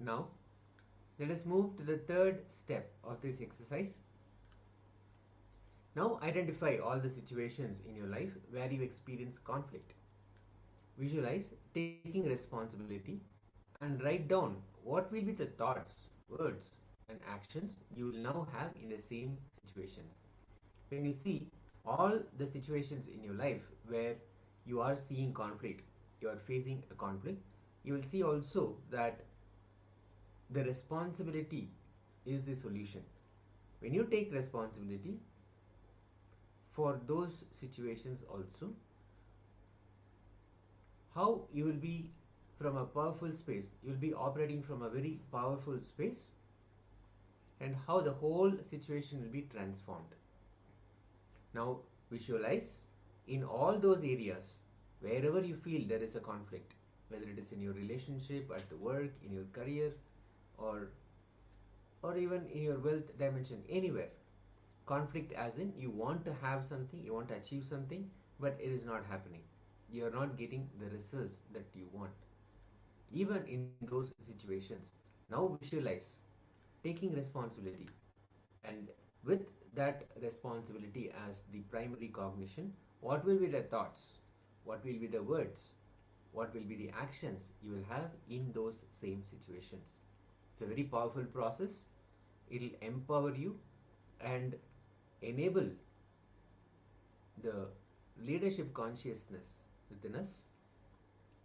Now, let us move to the third step of this exercise. Now identify all the situations in your life where you experience conflict. Visualize taking responsibility and write down what will be the thoughts, words, and actions you will now have in the same situations. When you see all the situations in your life where you are seeing conflict, you are facing a conflict, you will see also that the responsibility is the solution. When you take responsibility for those situations also, how you will be from a powerful space, you will be operating from a very powerful space, and how the whole situation will be transformed. Now visualize in all those areas wherever you feel there is a conflict, whether it is in your relationship, at the work, in your career, or even in your wealth dimension, anywhere. Conflict as in you want to have something, you want to achieve something, but it is not happening. You are not getting the results that you want. Even in those situations, now visualize taking responsibility, and with that responsibility as the primary cognition, what will be the thoughts, what will be the words, what will be the actions you will have in those same situations. It's a very powerful process. It will empower you and enable the leadership consciousness within us.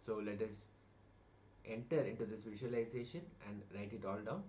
So let us enter into this visualization and write it all down.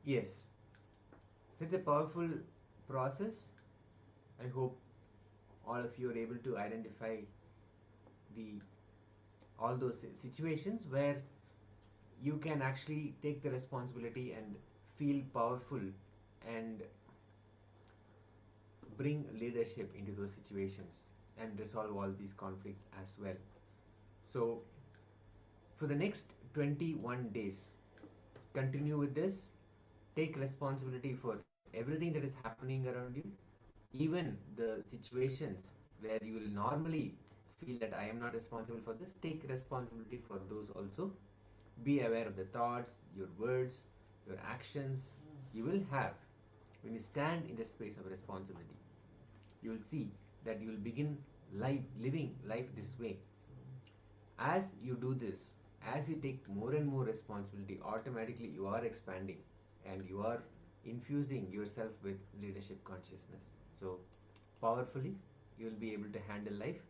Yes, such a powerful process. I hope all of you are able to identify the all those situations where you can actually take the responsibility and feel powerful and bring leadership into those situations and resolve all these conflicts as well. So for the next 21 days, continue with this. Take responsibility for everything that is happening around you, even the situations where you will normally feel that I am not responsible for this. Take responsibility for those also. Be aware of the thoughts, your words, your actions you will have when you stand in the space of responsibility. You will see that you will begin living life this way. As you do this, as you take more and more responsibility, automatically you are expanding and you are infusing yourself with leadership consciousness. So powerfully you will be able to handle life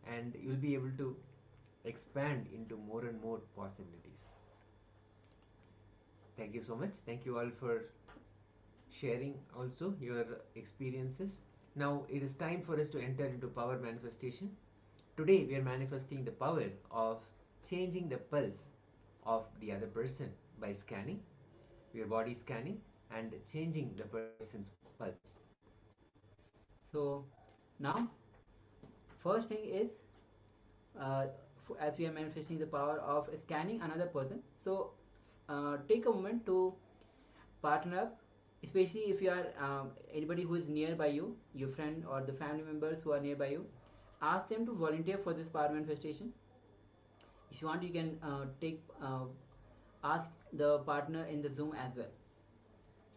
and you will be able to expand into more and more possibilities. Thank you so much. Thank you all for sharing also your experiences. Now it is time for us to enter into power manifestation. Today we are manifesting the power of changing the pulse of the other person by scanning, your body scanning, and changing the person's pulse.
So now, first thing is, as we are manifesting the power of scanning another person, so take a moment to partner up, especially if you are anybody who is nearby you, your friend or the family members who are nearby you. Ask them to volunteer for this power manifestation. If you want, you can ask the partner in the Zoom as well.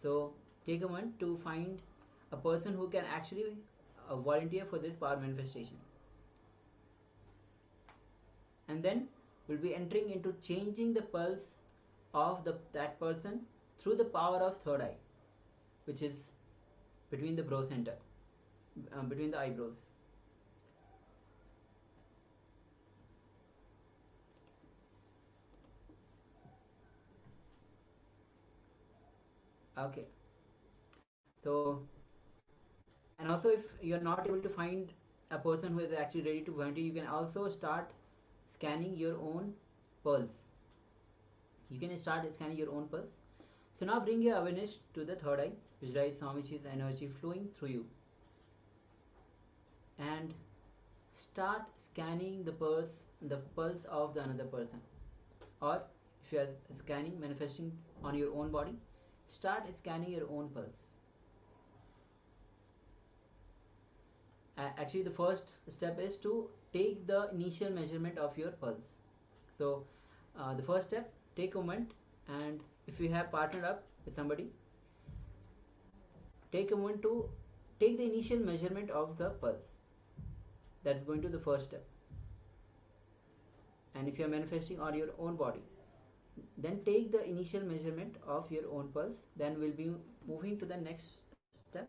So take a moment to find a person who can actually volunteer for this power manifestation, and then we'll be entering into changing the pulse of that person through the power of third eye, which is between the brow center, between the eyebrows. Okay, so, and also if you're not able to find a person who is actually ready to volunteer, you can also start scanning your own pulse. You can start scanning your own pulse. So now bring your awareness to the third eye, visualize Swamiji's energy flowing through you, and start scanning the pulse of the another person. Or if you are scanning, manifesting on your own body, start scanning your own pulse. Actually, the first step is to take the initial measurement of your pulse. So the first step, take a moment, and if you have partnered up with somebody, take a moment to take the initial measurement of the pulse. That's going to the first step. And if you are manifesting on your own body, then take the initial measurement of your own pulse. Then we'll be moving to the next step.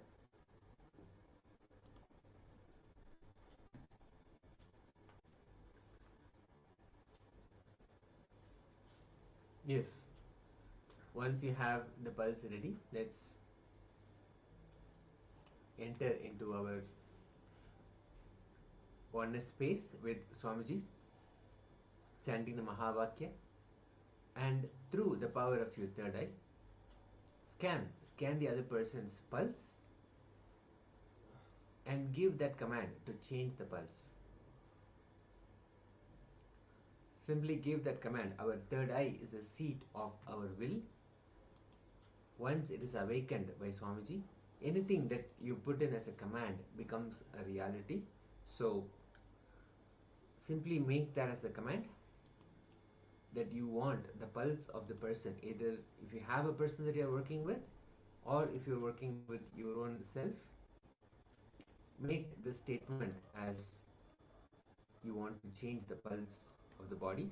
Yes, once you have the pulse ready, let's enter into our oneness space with Swamiji, chanting the Mahavakya, and through the power of your third eye, scan the other person's pulse and give that command to change the pulse. Simply give that command. Our third eye is the seat of our will. Once it is awakened by Swamiji, anything that you put in as a command becomes a reality. So simply make that as a command that you want the pulse of the person, either if you have a person that you are working with or if you're working with your own self. Make the statement as you want to change the pulse of the body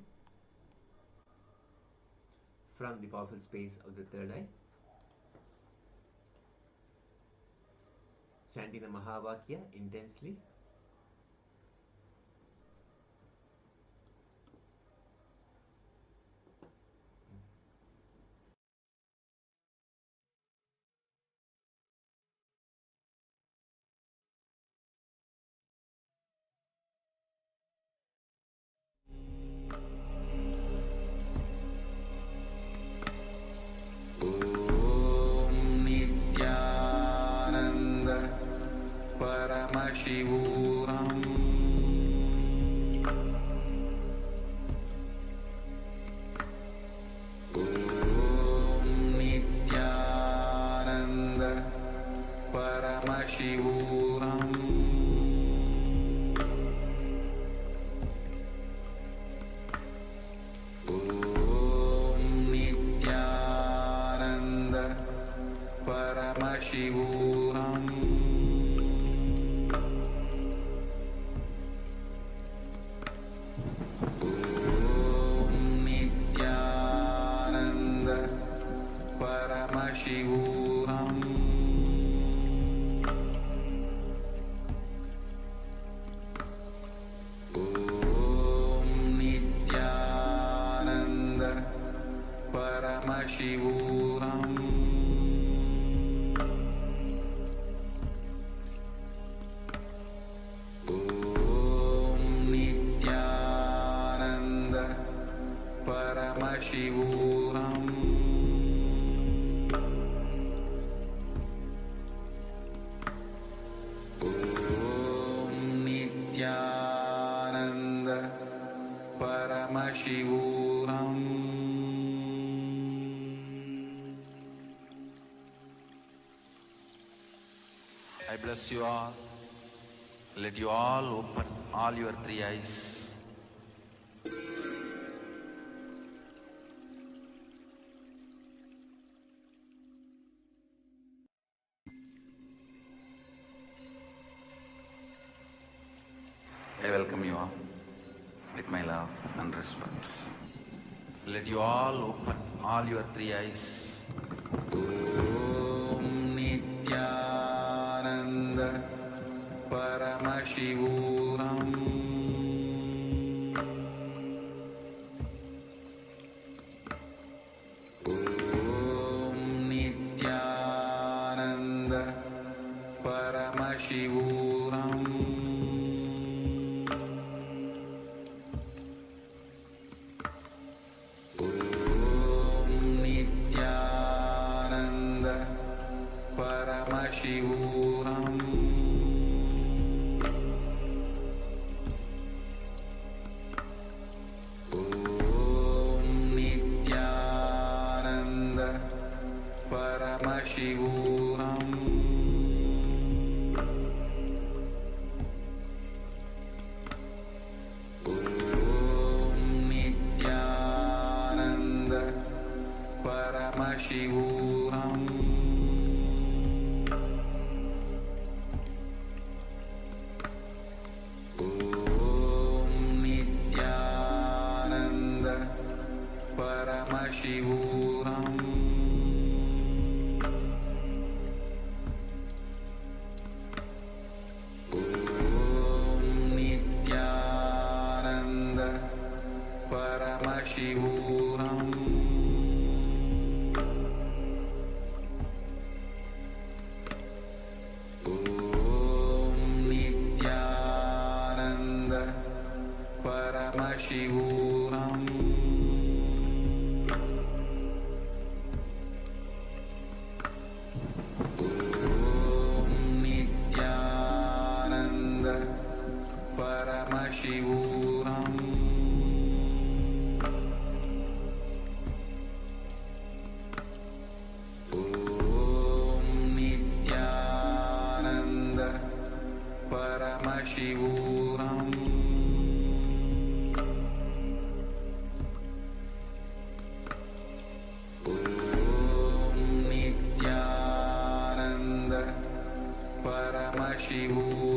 from the powerful space of the third eye, chanting the Mahavakya intensely.
Paramashivoham Om Nityananda Paramashivoham Om Nityananda Paramashivoham Om Nityananda Paramashivoham Om Nityananda Paramashivoham Om Nityananda Paramashivoham Om Nityananda Paramashivoham. I bless you all. Let you all open all your three eyes. I welcome you all with my love and respect. Let you all open all your three eyes. Om Nityananda Paramashivoham Om Nityananda Paramashivoham Om Nityananda Paramashivoham Om Nityananda Paramashivoham Om Nityananda Paramashivoham Om Nityananda Paramashivoham Om Nityananda Paramashivoham Om Nityananda Paramashivoham Om Nityananda Paramashivoham Om Nityananda Paramashivoham Om Nityananda Paramashivoham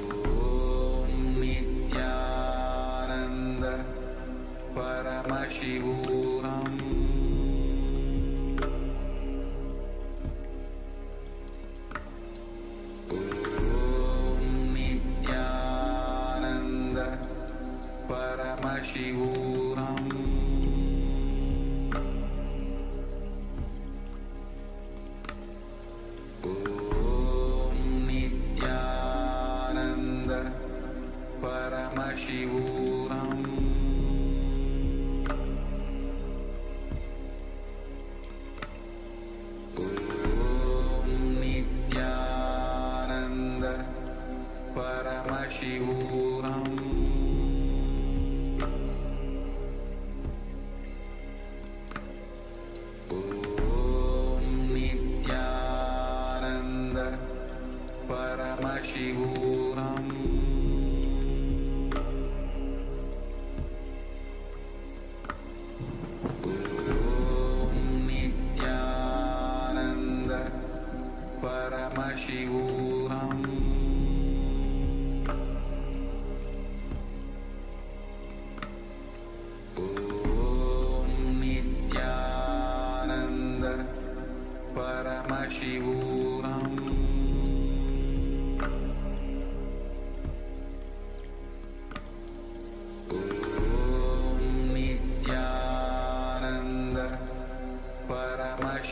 Om Nityananda Paramashivoham Om Nityananda Paramashivoham Om Nityananda Paramashivoham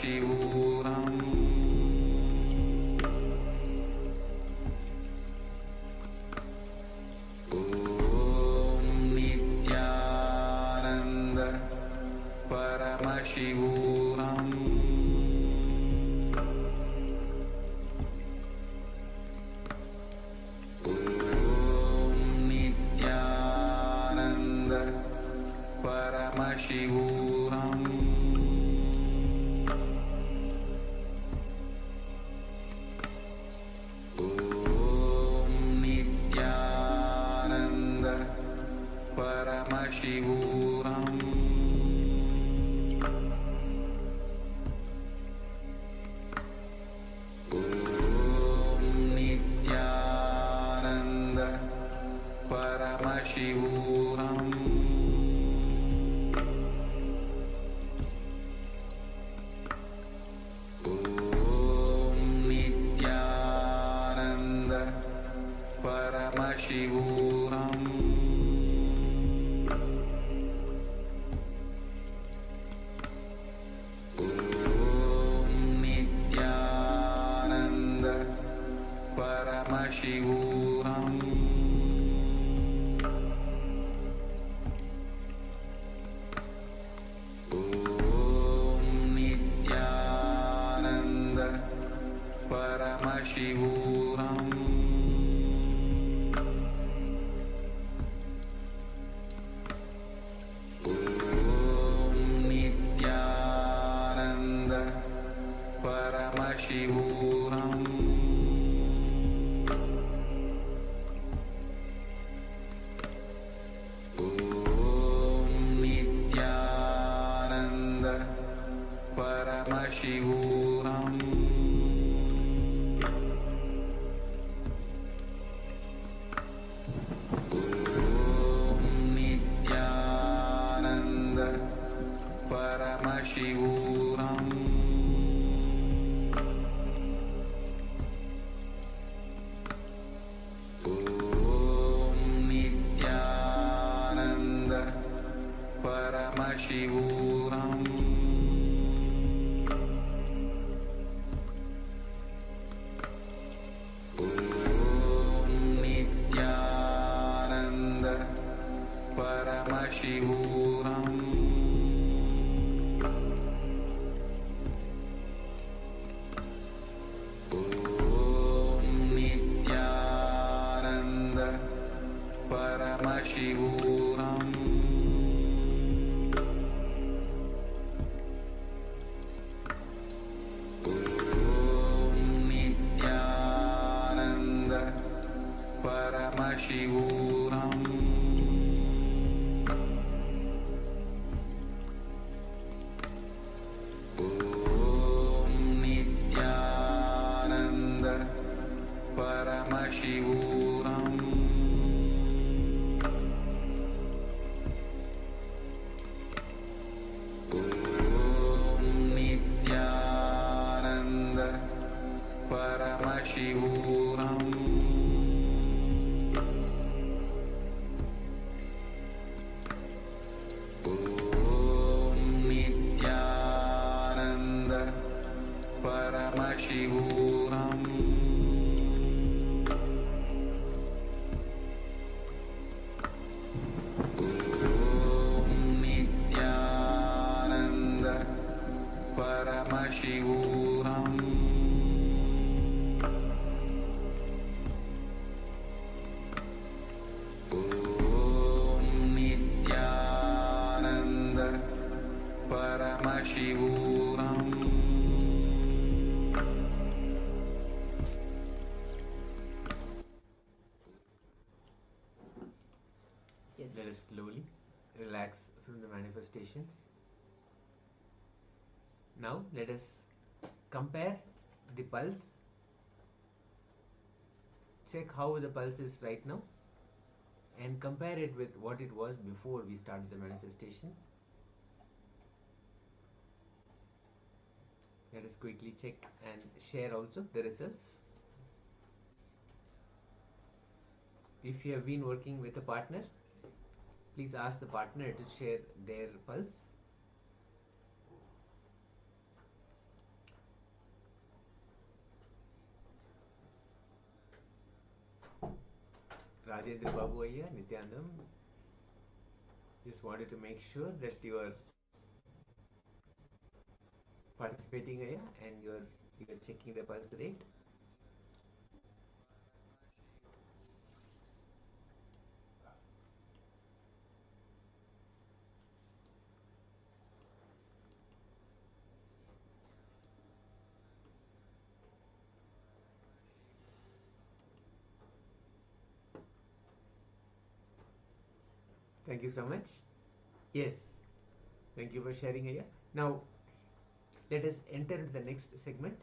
Paramashivoham Om Nityananda Paramashivoham Om Nityananda Paramashivoham Om Nityananda Paramashivoham Om Nityananda Paramashivoham Om Nityananda Paramashivoham Om Nityananda Paramashivoham Om Nityananda Paramashivoham Om Nityananda Paramashivoham Om Nityananda Paramashivoham Om Nityananda Paramashivoham Om Nityananda Paramashivoham Om Nityananda Paramashivoham Om Nityananda Paramashivoham Om Nityananda Paramashivoham Om Nityananda Paramashivoham Om Nityananda Paramashivoham Om Nityananda Paramashivoham Om Nityananda Paramashivoham Om Nityananda Paramashivoham
Let us slowly relax from the manifestation. Now let us compare the pulse. Check how the pulse is right now and compare it with what it was before we started the manifestation. Let us quickly check and share also the results. If you have been working with a partner, please ask the partner to share their pulse. Rajendra Babu Ayya, Nityanam, just wanted to make sure that you are participating Ayya and you are checking the pulse rate. Thank you so much. Yes, thank you for sharing Ayya. Now, let us enter into the next segment.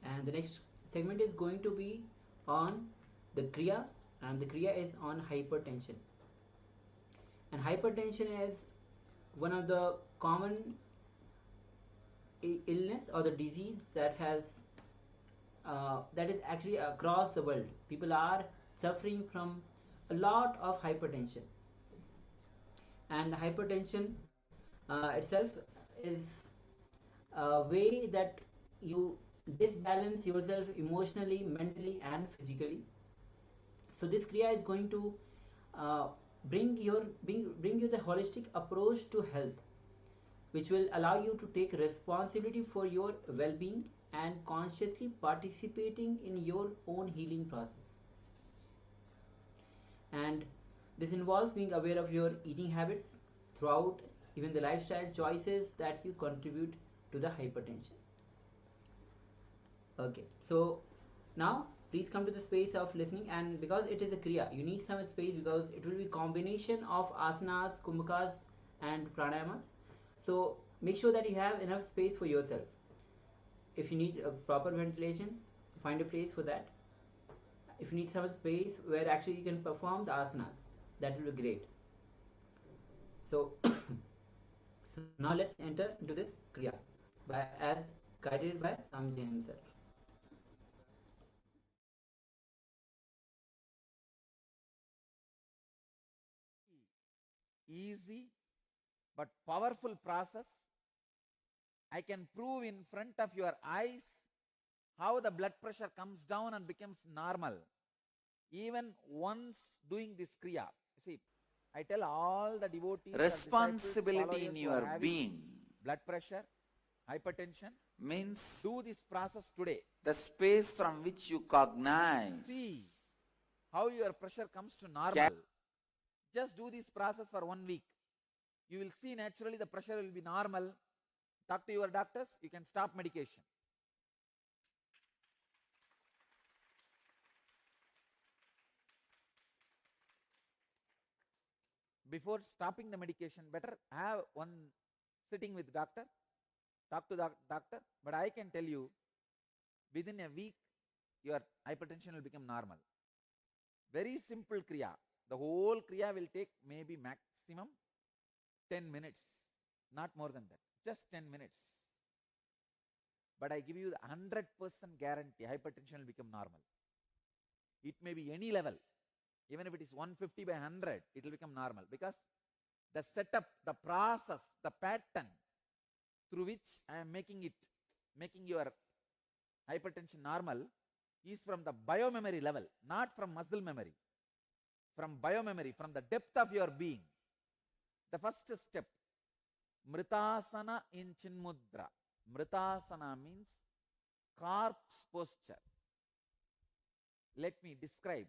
And the next segment is going to be on the Kriya, and the Kriya is on hypertension. And hypertension is one of the common illness or the disease that is actually across the world. People are suffering from a lot of hypertension, and hypertension itself is a way that you disbalance yourself emotionally, mentally, and physically. So this kriya is going to bring you the holistic approach to health, which will allow you to take responsibility for your well-being and consciously participating in your own healing process. And this involves being aware of your eating habits throughout, even the lifestyle choices that you contribute to the hypertension. Okay, so now please come to the space of listening, and because it is a kriya, you need some space because it will be combination of asanas, kumbhakas, and pranayamas. So make sure that you have enough space for yourself. If you need a proper ventilation, find a place for that. If you need some space where actually you can perform the asanas, that will be great. So, so now let's enter into this kriya as guided by Swamiji himself.
Easy but powerful process. I can prove in front of your eyes how the blood pressure comes down and becomes normal even once doing this kriya. See, I tell all the devotees, responsibility in your being, blood pressure, hypertension, means do this process today. The space from which you cognize, see how your pressure comes to normal. Just do this process for 1 week. You will see naturally the pressure will be normal. Talk to your doctors, you can stop medication. Before stopping the medication, better have one sitting with doctor, talk to the doctor. But I can tell you, within a week, your hypertension will become normal. Very simple kriya. The whole kriya will take maybe maximum 10 minutes, not more than that, just 10 minutes. But I give you the 100% guarantee, hypertension will become normal. It may be any level. Even if it is 150 by 100, it will become normal, because the setup, the process, the pattern through which I am making your hypertension normal is from the biomemory level, not from muscle memory. From biomemory, from the depth of your being. The first step, Mritasana in Chinmudra. Mritasana means corpse posture. Let me describe.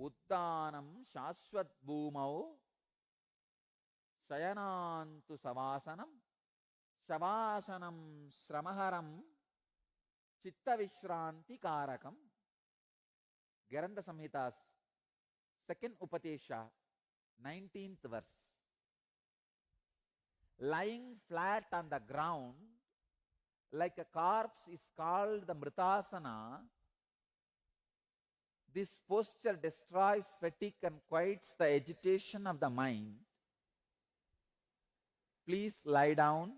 Uddanam Shashvat Bhumau Shayanantu Savasanam Shavasanam Sramaharam Chitta Vishranti Karakam. Garanda Samhita's second Upatesha, 19th verse. Lying flat on the ground like a corpse is called the Mritasana. This posture destroys fatigue and quiets the agitation of the mind. Please lie down.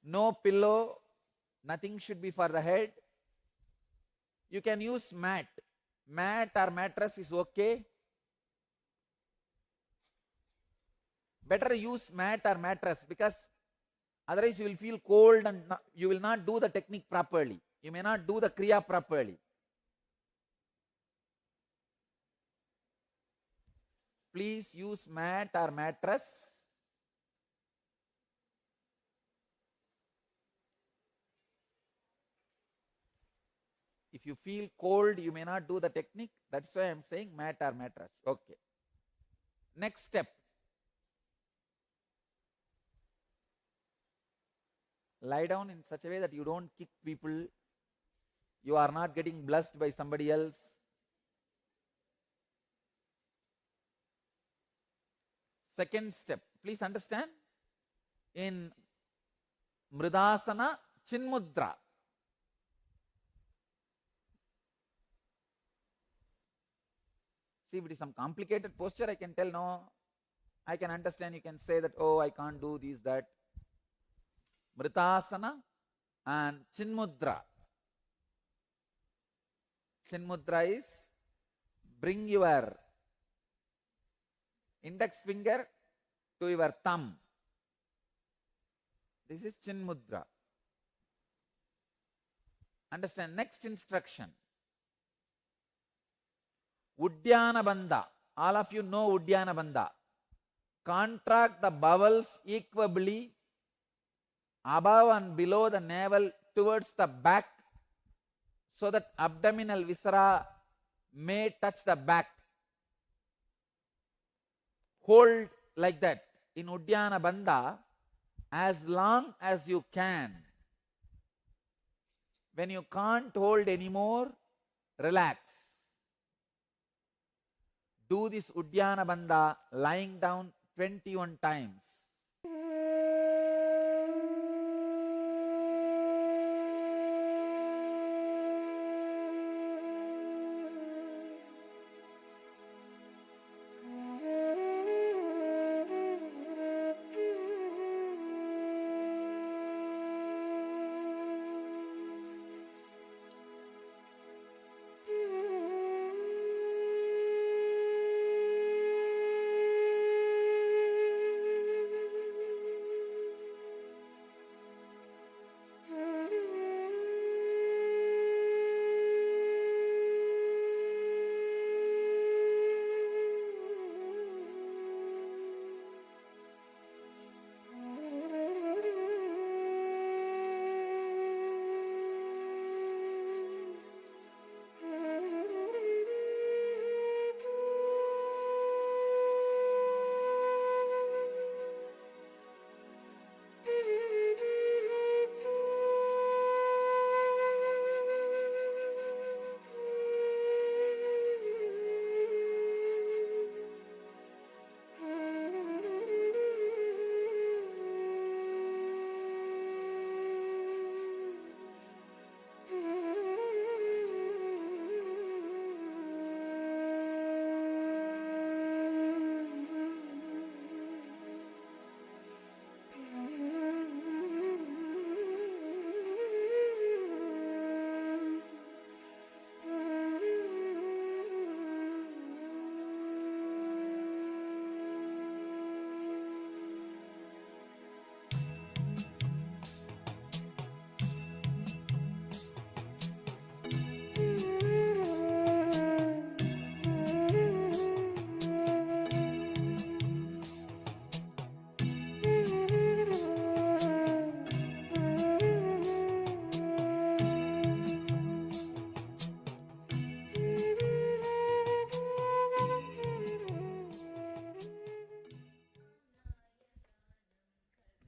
No pillow, nothing should be for the head. You can use mat. Mat or mattress is okay. Better use mat or mattress, because otherwise you will feel cold and you will not do the technique properly. You may not do the kriya properly. please use mat or mattress. If you feel cold, you may not do the technique. That's why I'm saying mat or mattress. Okay. Next step. Lie down in such a way that you don't kick people. You are not getting blessed by somebody else. Second step. Please understand. In Mridasana, Chinmudra. See, if it is some complicated posture, I can tell no. I can understand. You can say that, oh, I can't do this, that. Mritasana and Chinmudra. Chinmudra is bring your index finger to your thumb. This is Chinmudra. Understand? Next instruction. Uddiyana Bandha. All of you know Uddiyana Bandha. Contract the bowels equably above and below the navel towards the back so that abdominal viscera may touch the back. Hold like that in Uddiyana Bandha as long as you can. When you can't hold anymore, relax. Do this Uddiyana Bandha lying down 21 times.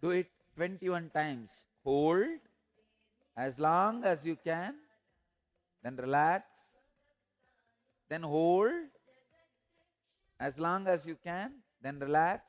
Do it 21 times. Hold as long as you can. Then relax. Then hold as long as you can. Then relax.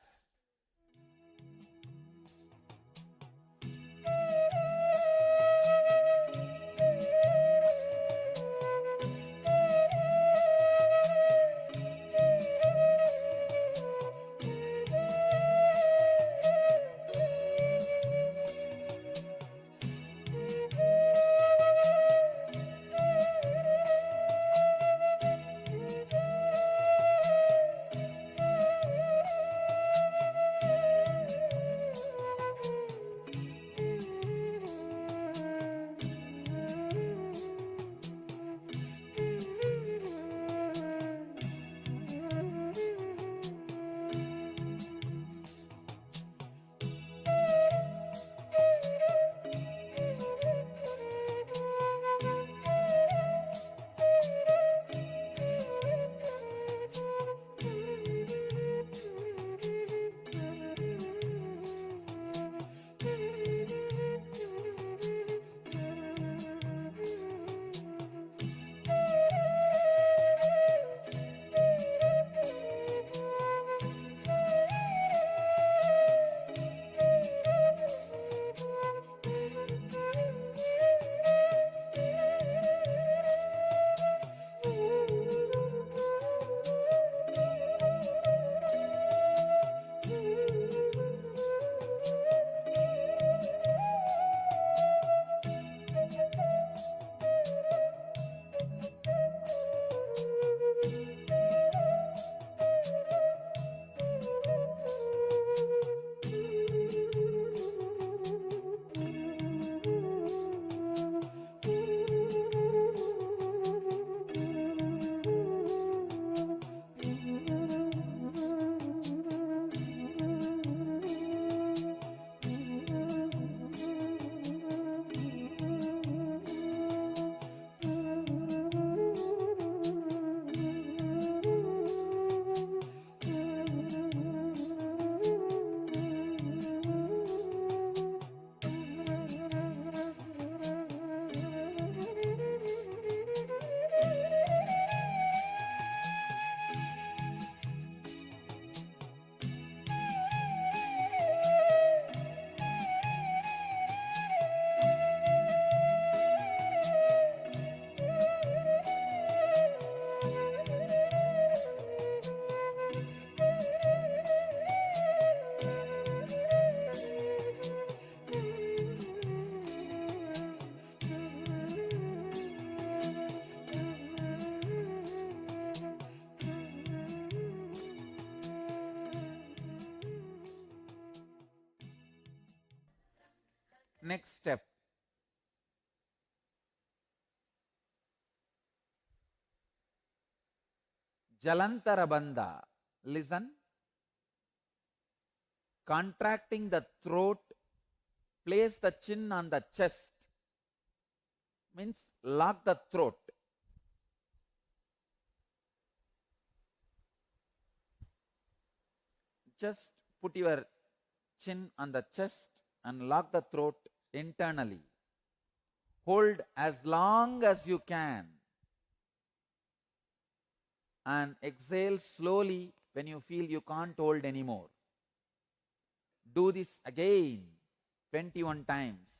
next step. Jalantara bandha. Listen. Contracting the throat, place the chin on the chest. Means lock the throat. Just put your chin on the chest and lock the throat internally. Hold as long as you can. And exhale slowly when you feel you can't hold anymore. Do this again 21 times.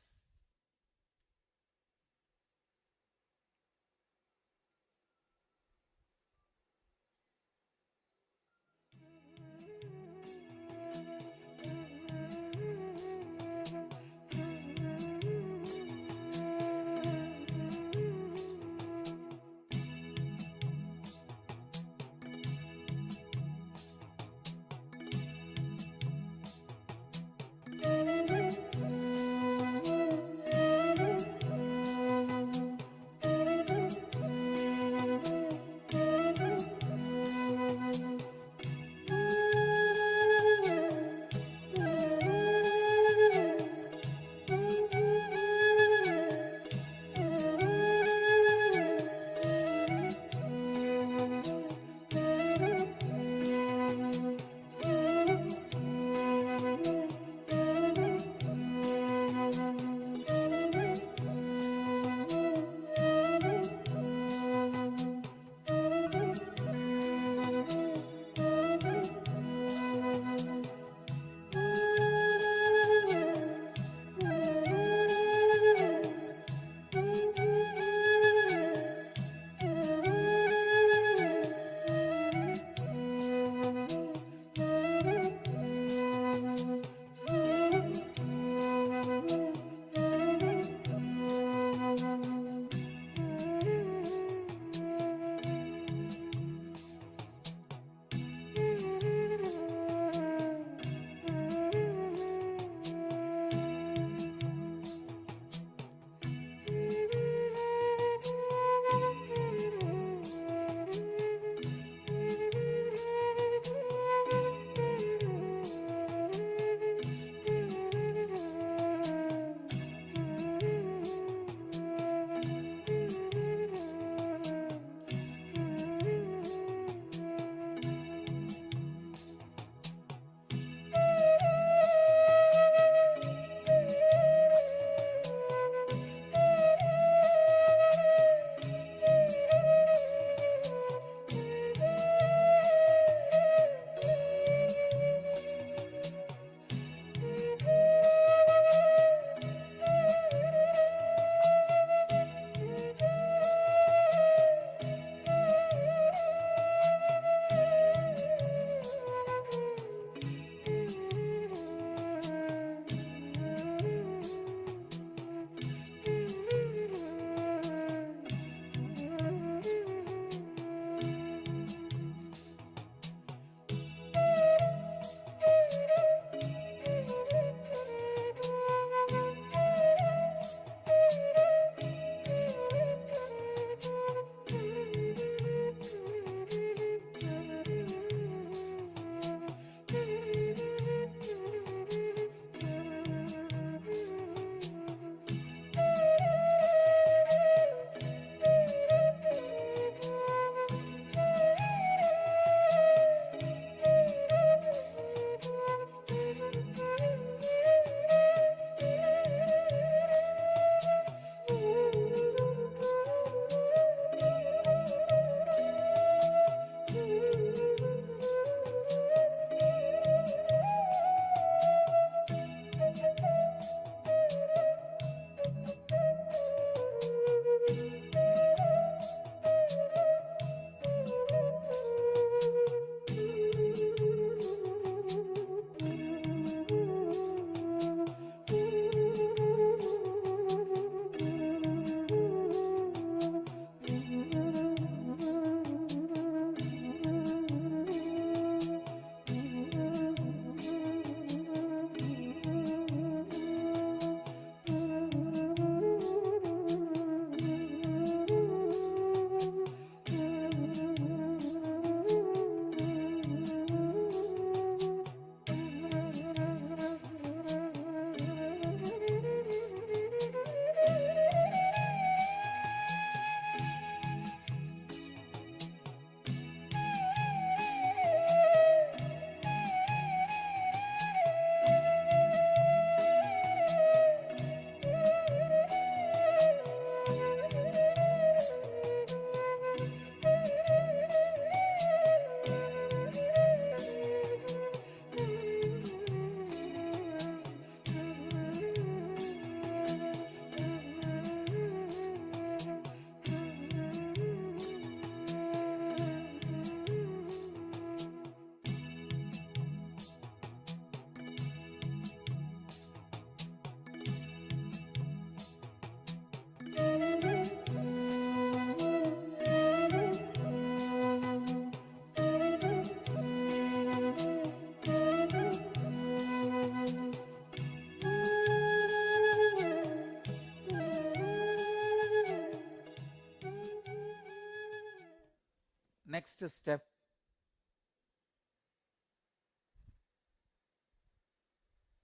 Next step,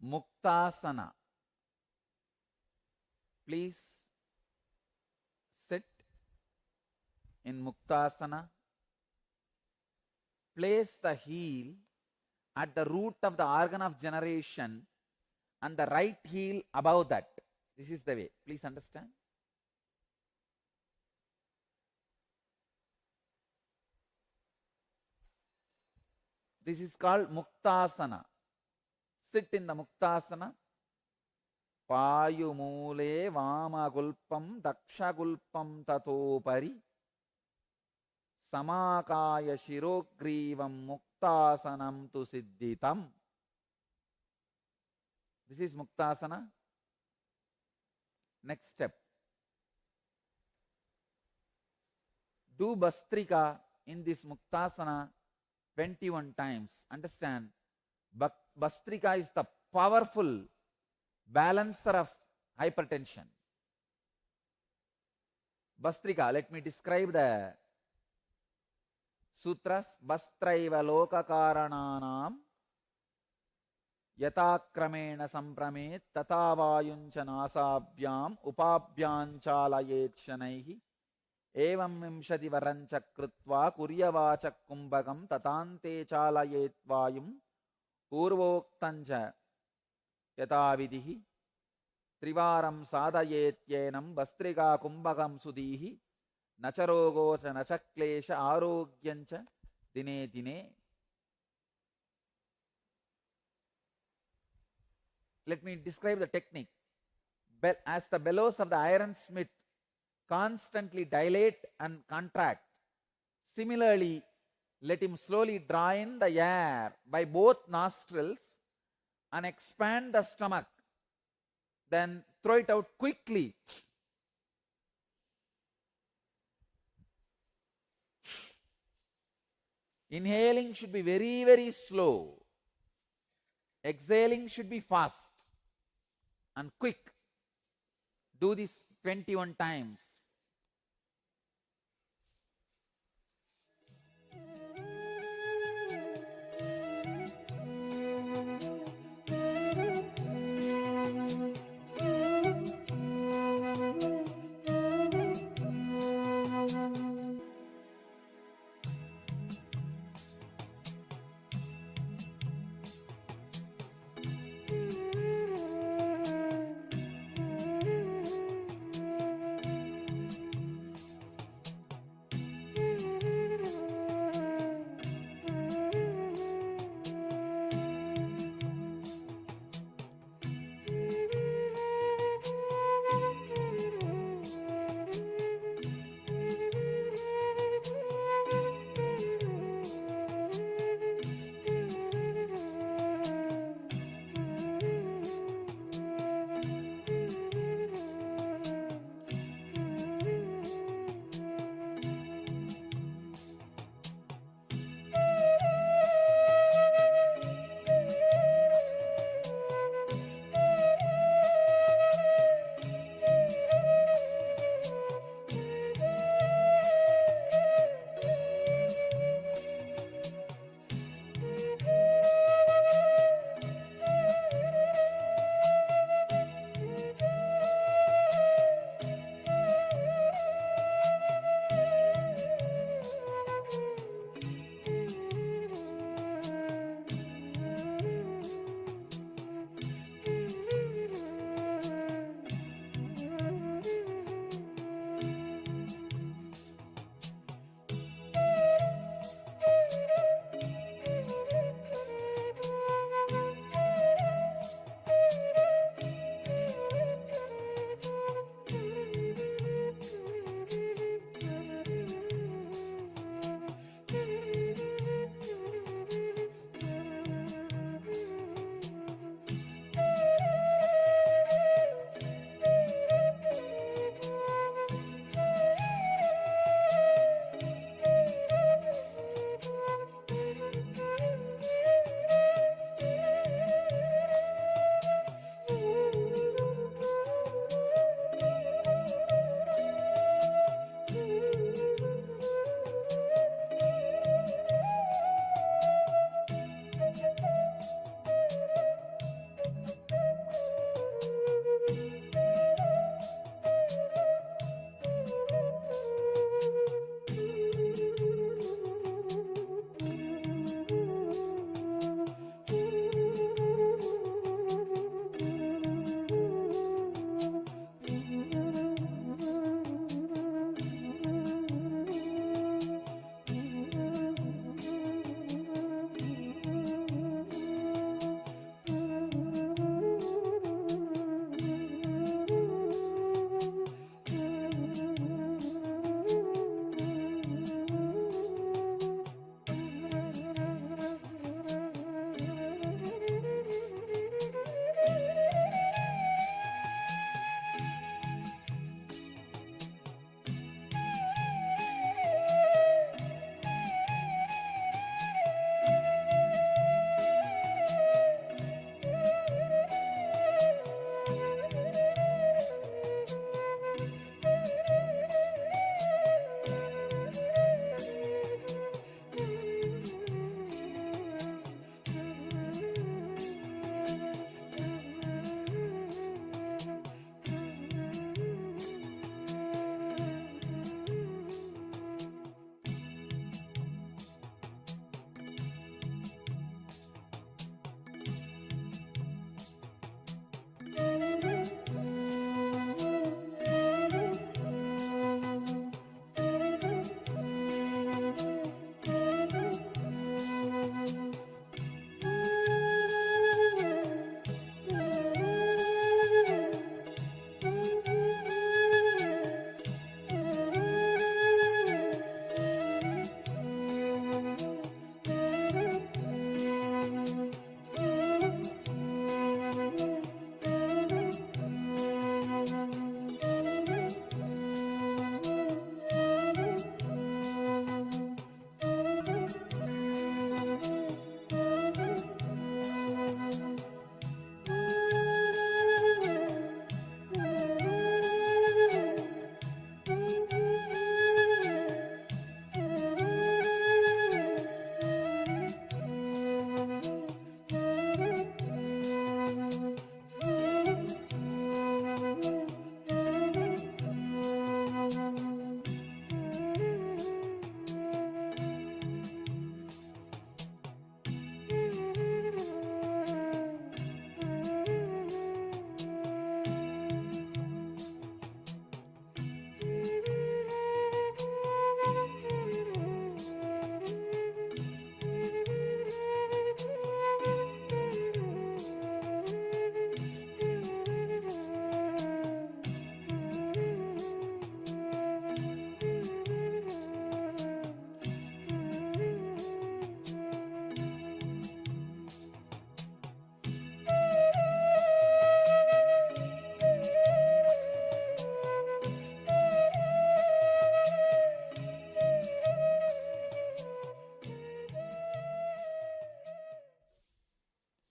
Muktasana. Please sit in Muktasana. Place the heel at the root of the organ of generation and the right heel above that. This is the way. Please understand. This is called Muktasana. Sit in the Muktasana. Payumule Vamagulpam Dakshagulpam Tatopari Samakaya Shirogrivam Muktasanam tu Siddhitam. This is Muktasana. Next step. Do Bastrika in this Muktasana 21 times. Understand, Bastrika is the powerful balancer of hypertension. Bastrika, let me describe the sutras. Bastraiva lokakarananam yatakramena sampramet tatavayuncha nasabhyam upabhyanchalayet shanaihi evam vimshati varancha krutva kuryavachak kumbhakam tatante chalayet vayum purvoktancha yatavidihi trivaram sadayetyenam bastrika kumbhakam sudihi nacharogocha nachaklesha arogyancha dine dine. Let me describe the technique. As the bellows of the ironsmith constantly dilate and contract, similarly, let him slowly draw in the air by both nostrils and expand the stomach. Then throw it out quickly. Inhaling should be very, very slow. Exhaling should be fast and quick. Do this 21 times.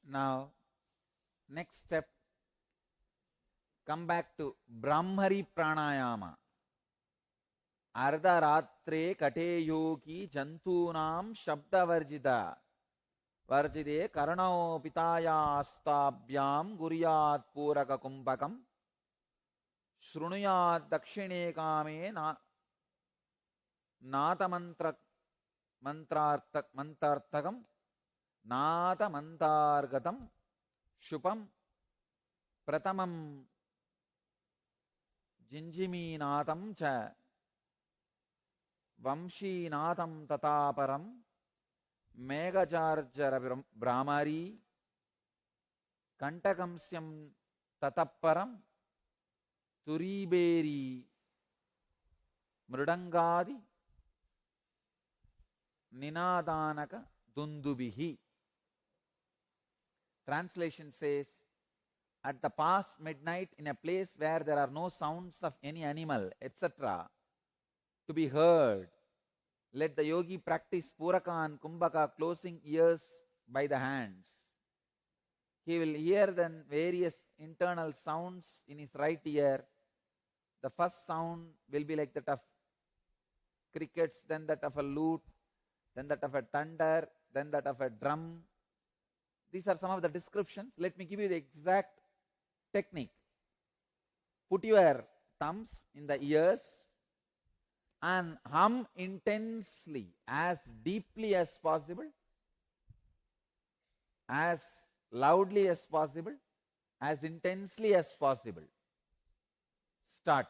Now, next step, come back to Brahmari Pranayama. Ardharatre kate yogi jantunam shabdavarjita varjide karanao pitaya astabhyam guryat puraka kumbhakam shrunuyat dakshine kame nata mantartakam nata mantargatam shupam pratamam jinjiminatam cha Vamshinatham tataparam Megacharjara Brahmari Kantakamsyam tataparam Turiberi Mrudangadi Ninadanaka Dundubihi. Translation says, at the past midnight in a place where there are no sounds of any animal, etc., to be heard, let the yogi practice Puraka and Kumbhaka, closing ears by the hands. He will hear then various internal sounds in his right ear. The first sound will be like that of crickets, then that of a lute, then that of a thunder, then that of a drum. These are some of the descriptions. Let me give you the exact technique. Put your thumbs in the ears and hum intensely, as deeply as possible, as loudly as possible, as intensely as possible. Start.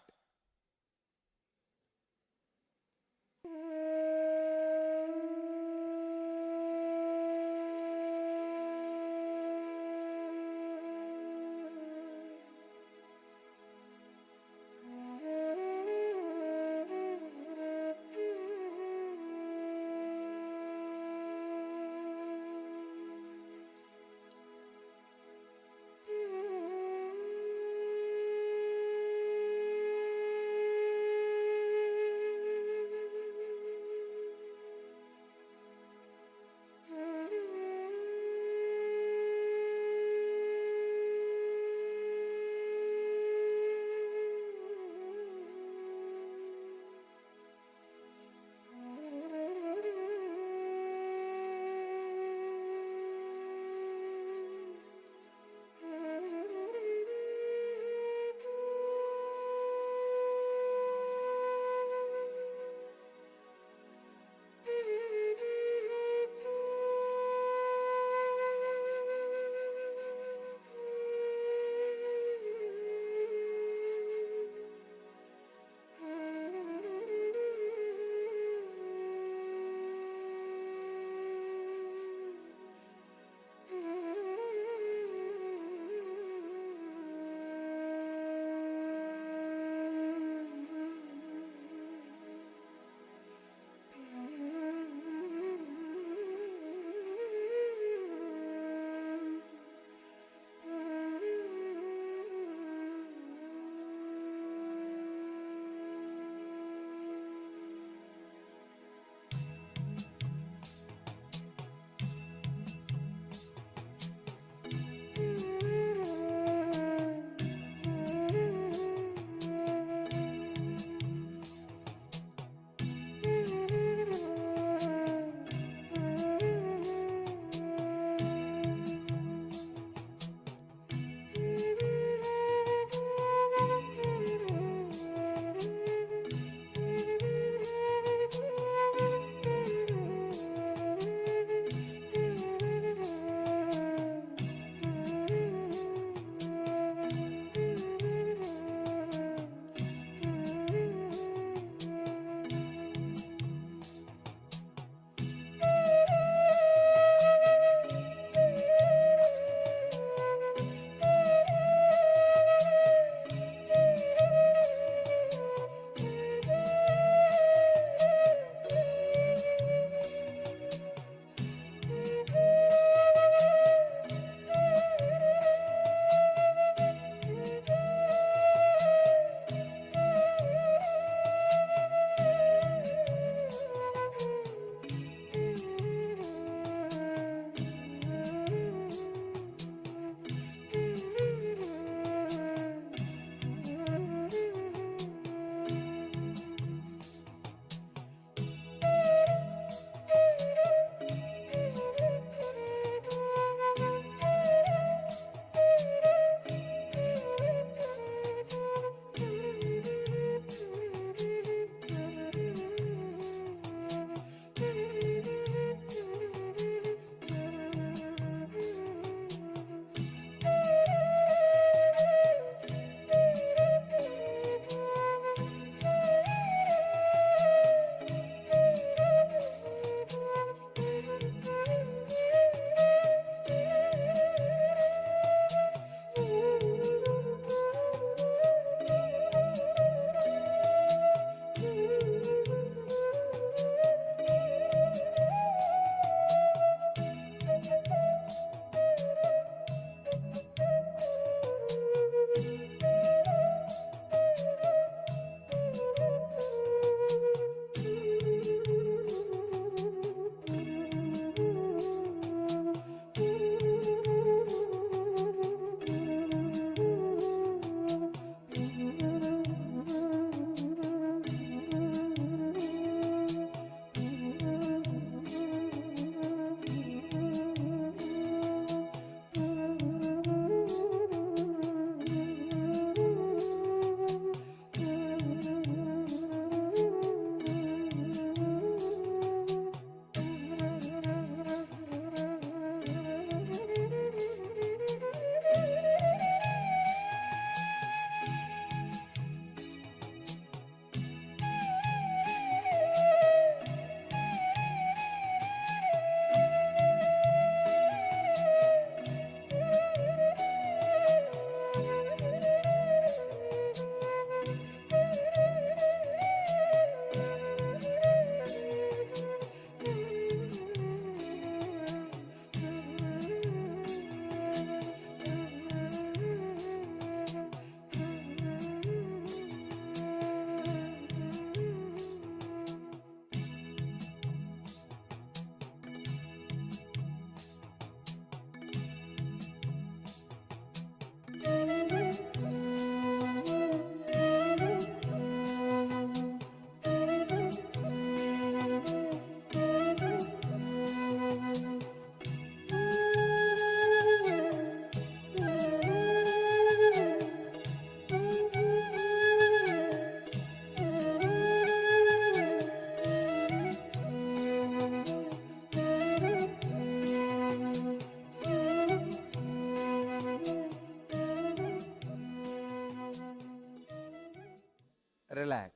relax.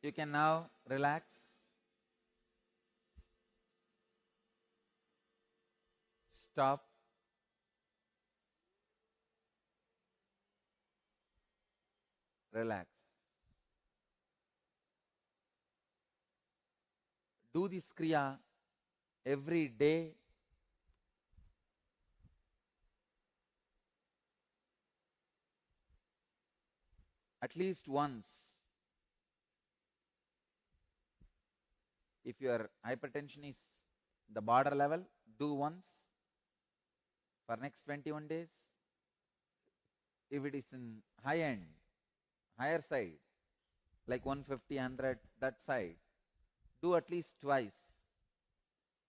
You can now relax. Stop. Relax. Do this kriya every day. At least once. If your hypertension is the border level, do once for next 21 days. If it is in high end, higher side, like 150, 100, that side, do at least twice.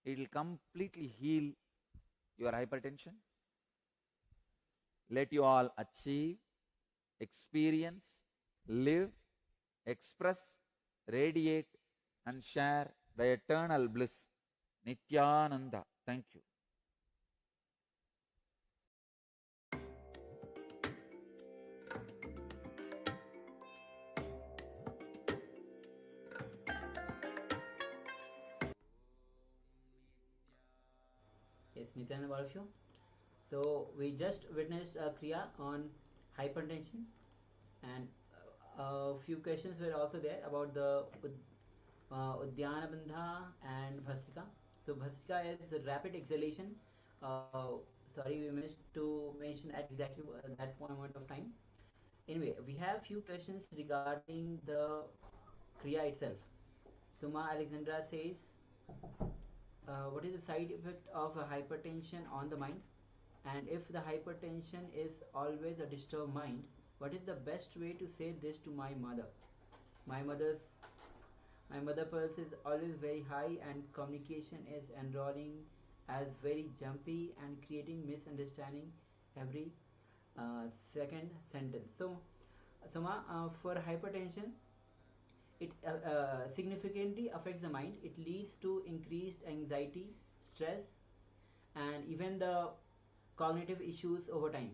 It will completely heal your hypertension. Let you all achieve, experience, live, express, radiate, and share the eternal bliss. Nityananda. Thank you.
Yes, Nityananda, all of you. So we just witnessed a kriya on hypertension, and a few questions were also there about the Udyana Bandha and Bhasika. So Bhasika is a rapid exhalation. Sorry, we missed to mention at exactly that moment of time. Anyway, we have few questions regarding the kriya itself. Suma Alexandra says, what is the side effect of hypertension on the mind? And if the hypertension is always a disturbed mind, what is the best way to say this to my mother? My mother pulse is always very high and communication is enrolling as very jumpy and creating misunderstanding every second sentence. So, Soma, for hypertension, it significantly affects the mind. It leads to increased anxiety, stress, and even the cognitive issues over time.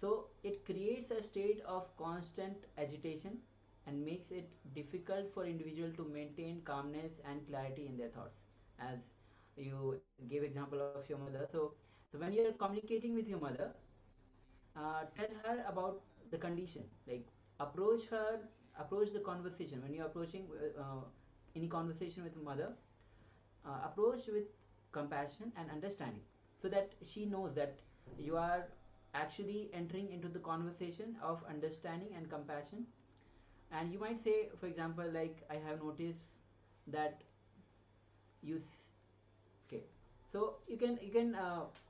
So it creates a state of constant agitation and makes it difficult for individual to maintain calmness and clarity in their thoughts. As you gave example of your mother, so when you are communicating with your mother, tell her about the condition, like approach the conversation. When you're approaching any conversation with mother, approach with compassion and understanding, so that she knows that you are actually entering into the conversation of understanding and compassion. And you might say, for example, like, I have noticed that you okay. So you can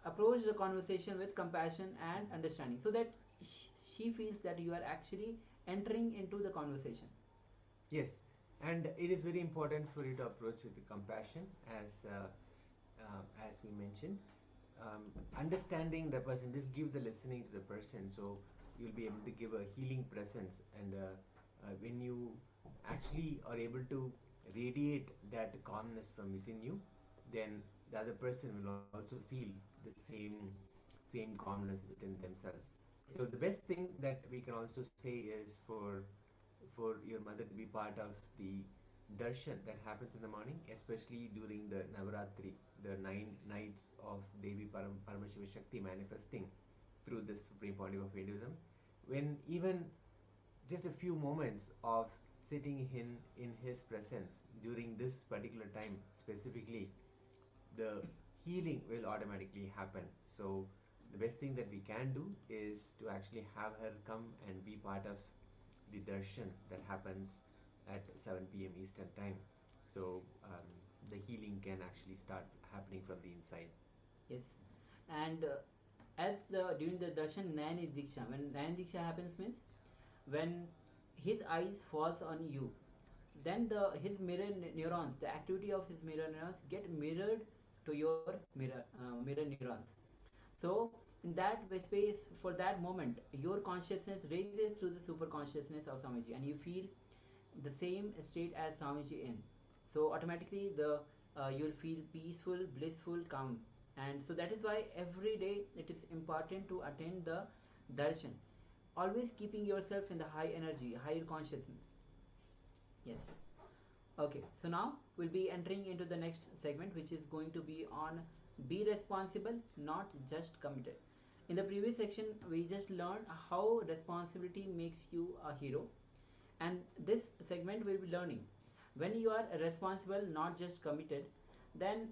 approach the conversation with compassion and understanding, so that she feels that you are actually entering into the conversation.
Yes, and it is very important for you to approach with compassion, as we mentioned. Understanding the person, just give the listening to the person, so you'll be able to give a healing presence. And when you actually are able to radiate that calmness from within you, then the other person will also feel the same calmness within themselves. So the best thing that we can also say is for your mother to be part of the darshan that happens in the morning, especially during the Navaratri, the 9 nights of Devi Paramashiva Shakti manifesting through this supreme body of Hinduism. When even just a few moments of sitting in his presence during this particular time specifically, the healing will automatically happen. So the best thing that we can do is to actually have her come and be part of the darshan that happens at 7 p.m. Eastern time. So the healing can actually start happening from the inside.
Yes, and as the during the darshan Nayani Diksha, when Nayani Diksha happens means when his eyes falls on you, then his mirror neurons, the activity of his mirror neurons get mirrored to your mirror neurons. So in that space, for that moment, your consciousness raises to the super consciousness of Swamiji, and you feel the same state as Swamiji in. So automatically you'll feel peaceful, blissful, calm. And so that is why every day it is important to attend the darshan, always keeping yourself in the high energy, higher consciousness. Yes. Okay, so now we'll be entering into the next segment, which is going to be on be responsible, not just committed. In the previous section, we just learned how responsibility makes you a hero, and this segment will be learning when you are responsible, not just committed, then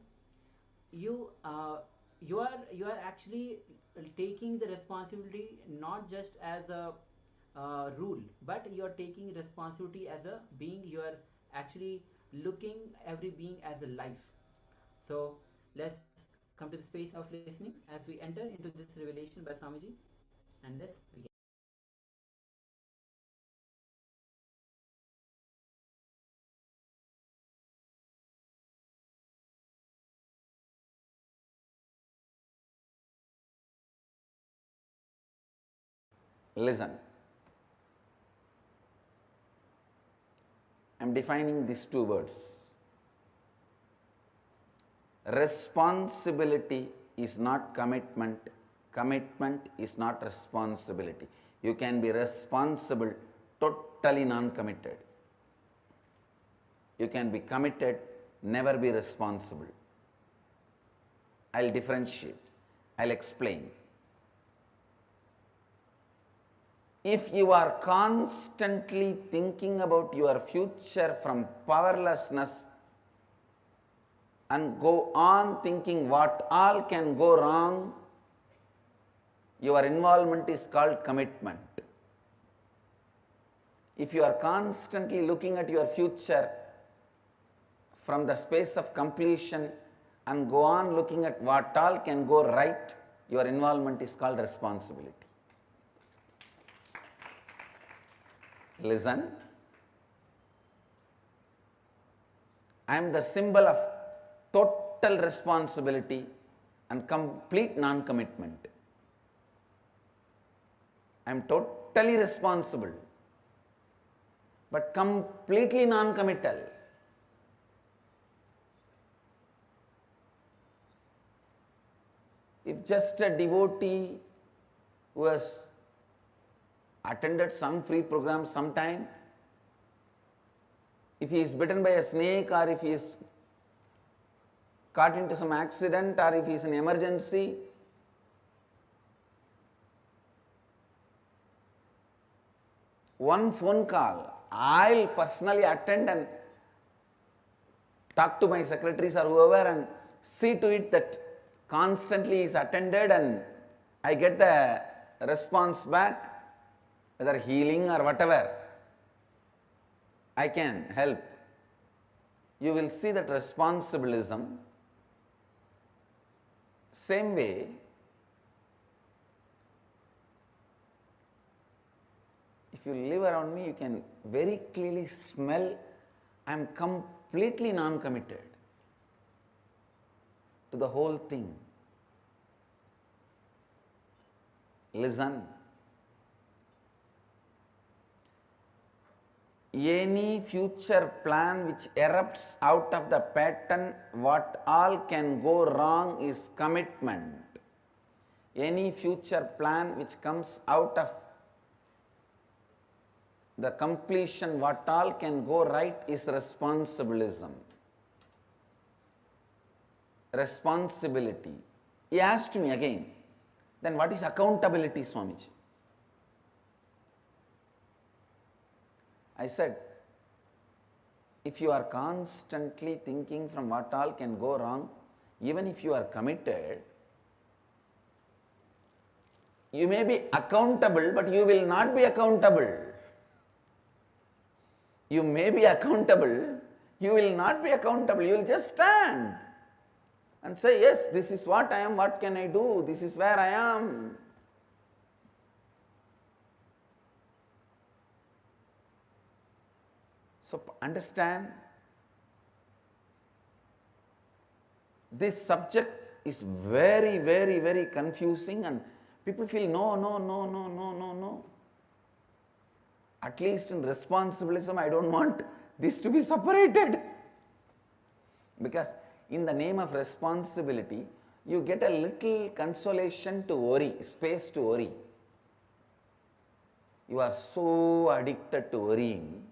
you are actually taking the responsibility not just as a rule, but you are taking responsibility as a being. You are actually looking every being as a life. So let's come to the space of listening as we enter into this revelation by Swamiji, and let's begin.
Listen. I am defining these two words. Responsibility is not commitment. Commitment is not responsibility. You can be responsible, totally non-committed. You can be committed, never be responsible. I'll differentiate. I'll explain. If you are constantly thinking about your future from powerlessness and go on thinking what all can go wrong, your involvement is called commitment. If you are constantly looking at your future from the space of completion and go on looking at what all can go right, your involvement is called responsibility. Listen, I am the symbol of total responsibility and complete non-commitment. I am totally responsible, but completely non-committal. If just a devotee who has attended some free program sometime, if he is bitten by a snake or if he is caught into some accident or if he is in emergency, one phone call, I'll personally attend and talk to my secretaries or whoever and see to it that constantly is attended and I get the response back, whether healing or whatever, I can help. You will see that responsibilism. Same way, if you live around me, you can very clearly smell I am completely non-committed to the whole thing. Listen. Any future plan which erupts out of the pattern, what all can go wrong is commitment. Any future plan which comes out of the completion, what all can go right is responsibilism. Responsibility. He asked me again, then what is accountability, Swamiji? I said, if you are constantly thinking from what all can go wrong, even if you are committed, you may be accountable, but you will not be accountable. You may be accountable, you will not be accountable. You will just stand and say, yes, this is what I am, what can I do? This is where I am. So understand, this subject is very, very, very confusing and people feel no. At least in responsibilism, I don't want this to be separated. Because in the name of responsibility, you get a little consolation to worry, space to worry. You are so addicted to worrying.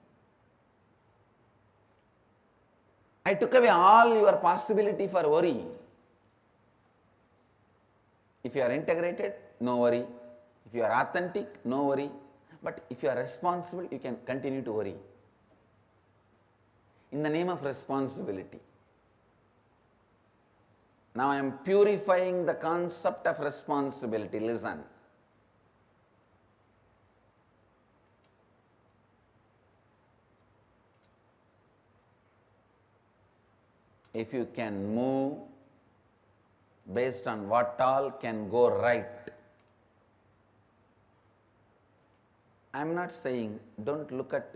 I took away all your possibility for worry. If you are integrated, no worry. If you are authentic, no worry. But if you are responsible, you can continue to worry. In the name of responsibility. Now I am purifying the concept of responsibility. Listen. If you can move based on what all can go right, I am not saying don't look at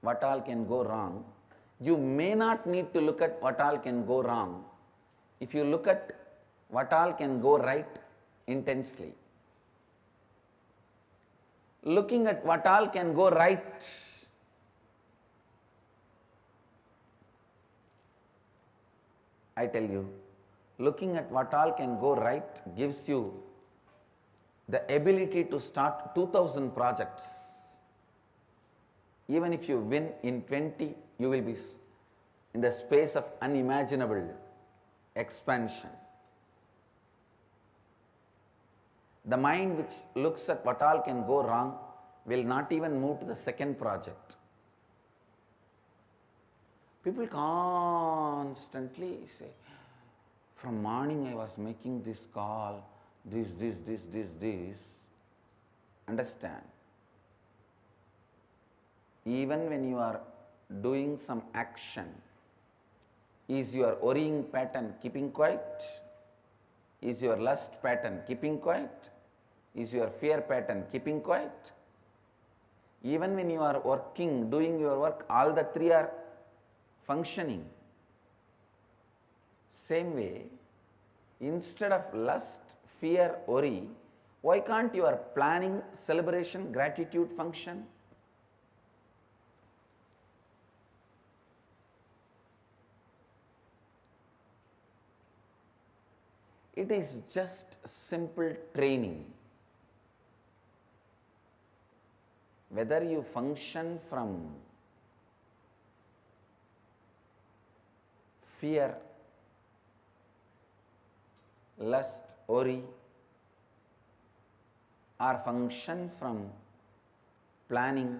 what all can go wrong. You may not need to look at what all can go wrong if you look at what all can go right intensely. Looking at what all can go right I tell you, looking at what all can go right gives you the ability to start 2000 projects. Even if you win in 20, you will be in the space of unimaginable expansion. The mind which looks at what all can go wrong will not even move to the second project. People constantly say, from morning I was making this call, this. Understand? Even when you are doing some action, is your worrying pattern keeping quiet? Is your lust pattern keeping quiet? Is your fear pattern keeping quiet? Even when you are working, doing your work, all the three are functioning. Same way, instead of lust, fear, worry, why can't your planning, celebration, gratitude function? It is just simple training. Whether you function from fear, lust, worry, or function from planning,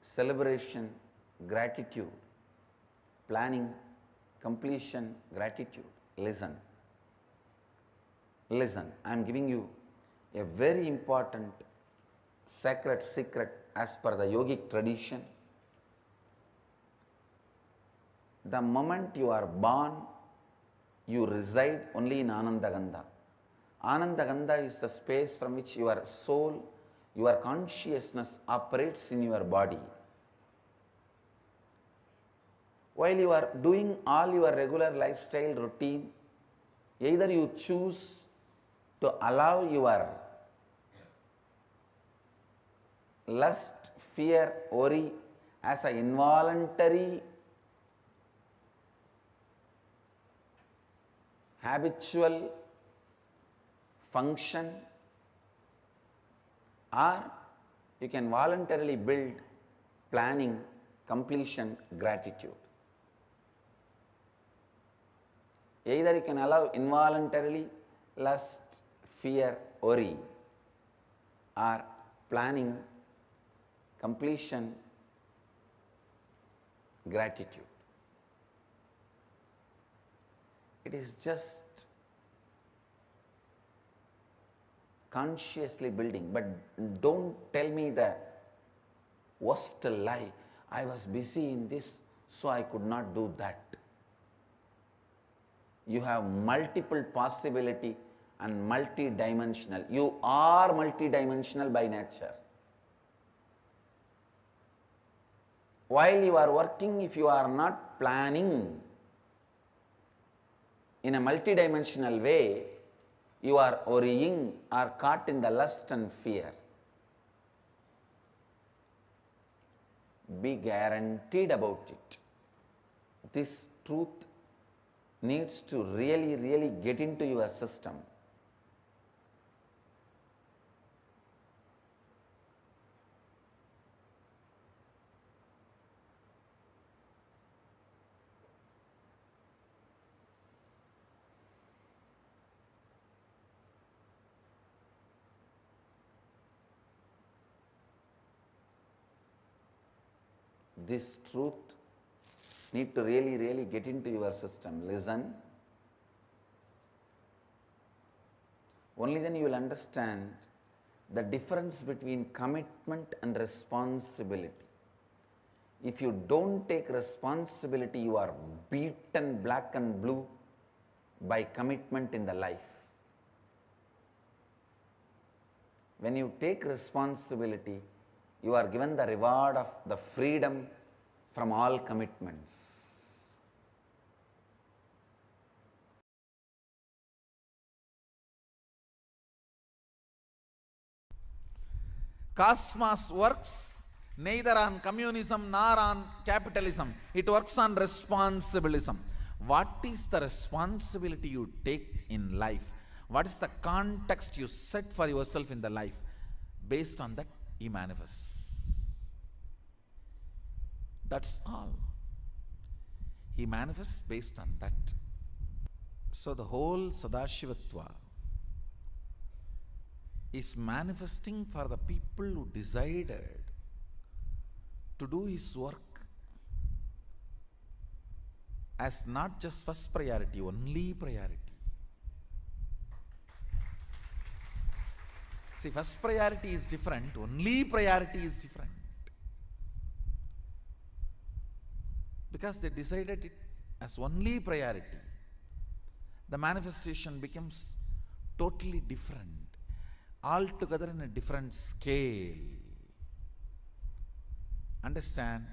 celebration, gratitude, planning, completion, gratitude. Listen. Listen, I am giving you a very important sacred secret as per the yogic tradition. The moment you are born, you reside only in Anandagandha. Anandagandha is the space from which your soul, your consciousness operates in your body. While you are doing all your regular lifestyle routine, either you choose to allow your lust, fear, worry as an involuntary, habitual function, or you can voluntarily build planning, completion, gratitude. Either you can allow involuntarily lust, fear, worry, or planning, completion, gratitude. It is just consciously building, but don't tell me the worst lie. I was busy in this, so I could not do that. You have multiple possibility and multi-dimensional. You are multi-dimensional by nature. While you are working, if you are not planning in a multi-dimensional way, you are worrying or caught in the lust and fear. Be guaranteed about it. this truth needs to really get into your system. This truth need to really get into your system. Listen. Only then you will understand the difference between commitment and responsibility. If you don't take responsibility, you are beaten black and blue by commitment in the life. When you take responsibility, you are given the reward of the freedom from all commitments. Cosmos works neither on communism nor on capitalism. It works on responsibilism. What is the responsibility you take in life? What is the context you set for yourself in the life? Based on that, he manifests. That's all. He manifests based on that. So the whole Sadashivatva is manifesting for the people who decided to do his work as not just first priority, only priority. See, first priority is different, only priority is different. Because they decided it as only priority, the manifestation becomes totally different, altogether in a different scale. Understand,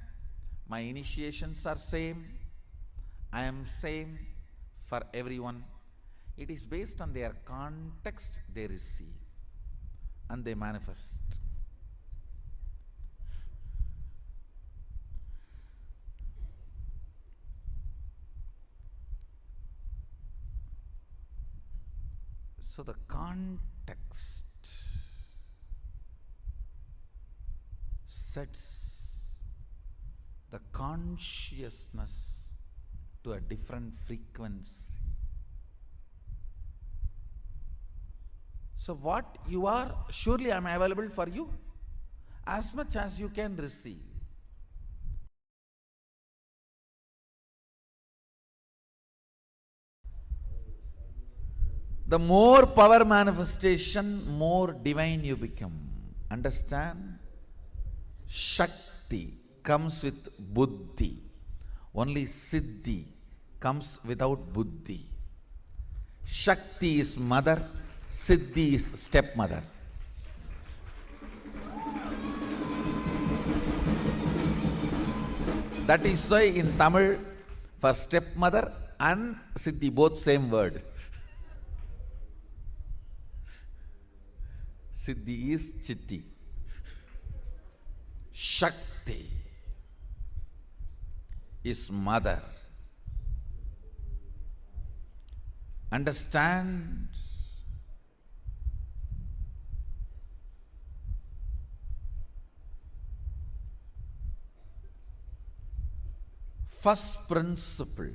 my initiations are same, I am same for everyone. It is based on their context they receive and they manifest. So the context sets the consciousness to a different frequency. So what you are, surely I am available for you as much as you can receive. The more power manifestation, more divine you become. Understand? Shakti comes with buddhi. Only siddhi comes without buddhi. Shakti is mother, siddhi is stepmother. That is why in Tamil, for stepmother and siddhi, both same word. Siddhi is chitti. Shakti is mother. Understand? First principle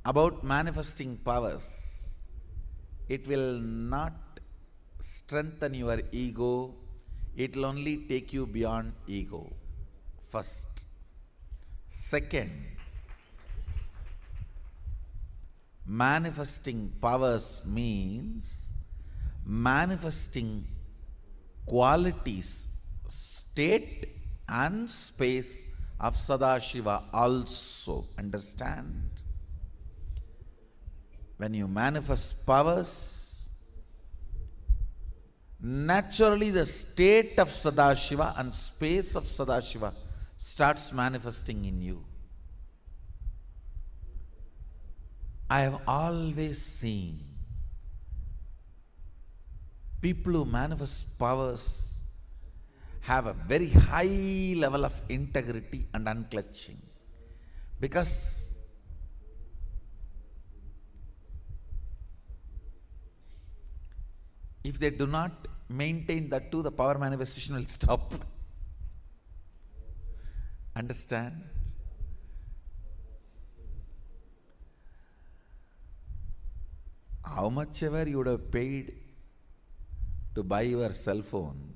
about manifesting powers, it will not strengthen your ego, it will only take you beyond ego. First. Second, manifesting powers means manifesting qualities, state and space of Sadashiva also. Understand? When you manifest powers, naturally the state of Sadashiva and space of Sadashiva starts manifesting in you. I have always seen people who manifest powers have a very high level of integrity and unclutching. Because if they do not maintain that too, the power manifestation will stop. Understand? How much ever you would have paid to buy your cell phone,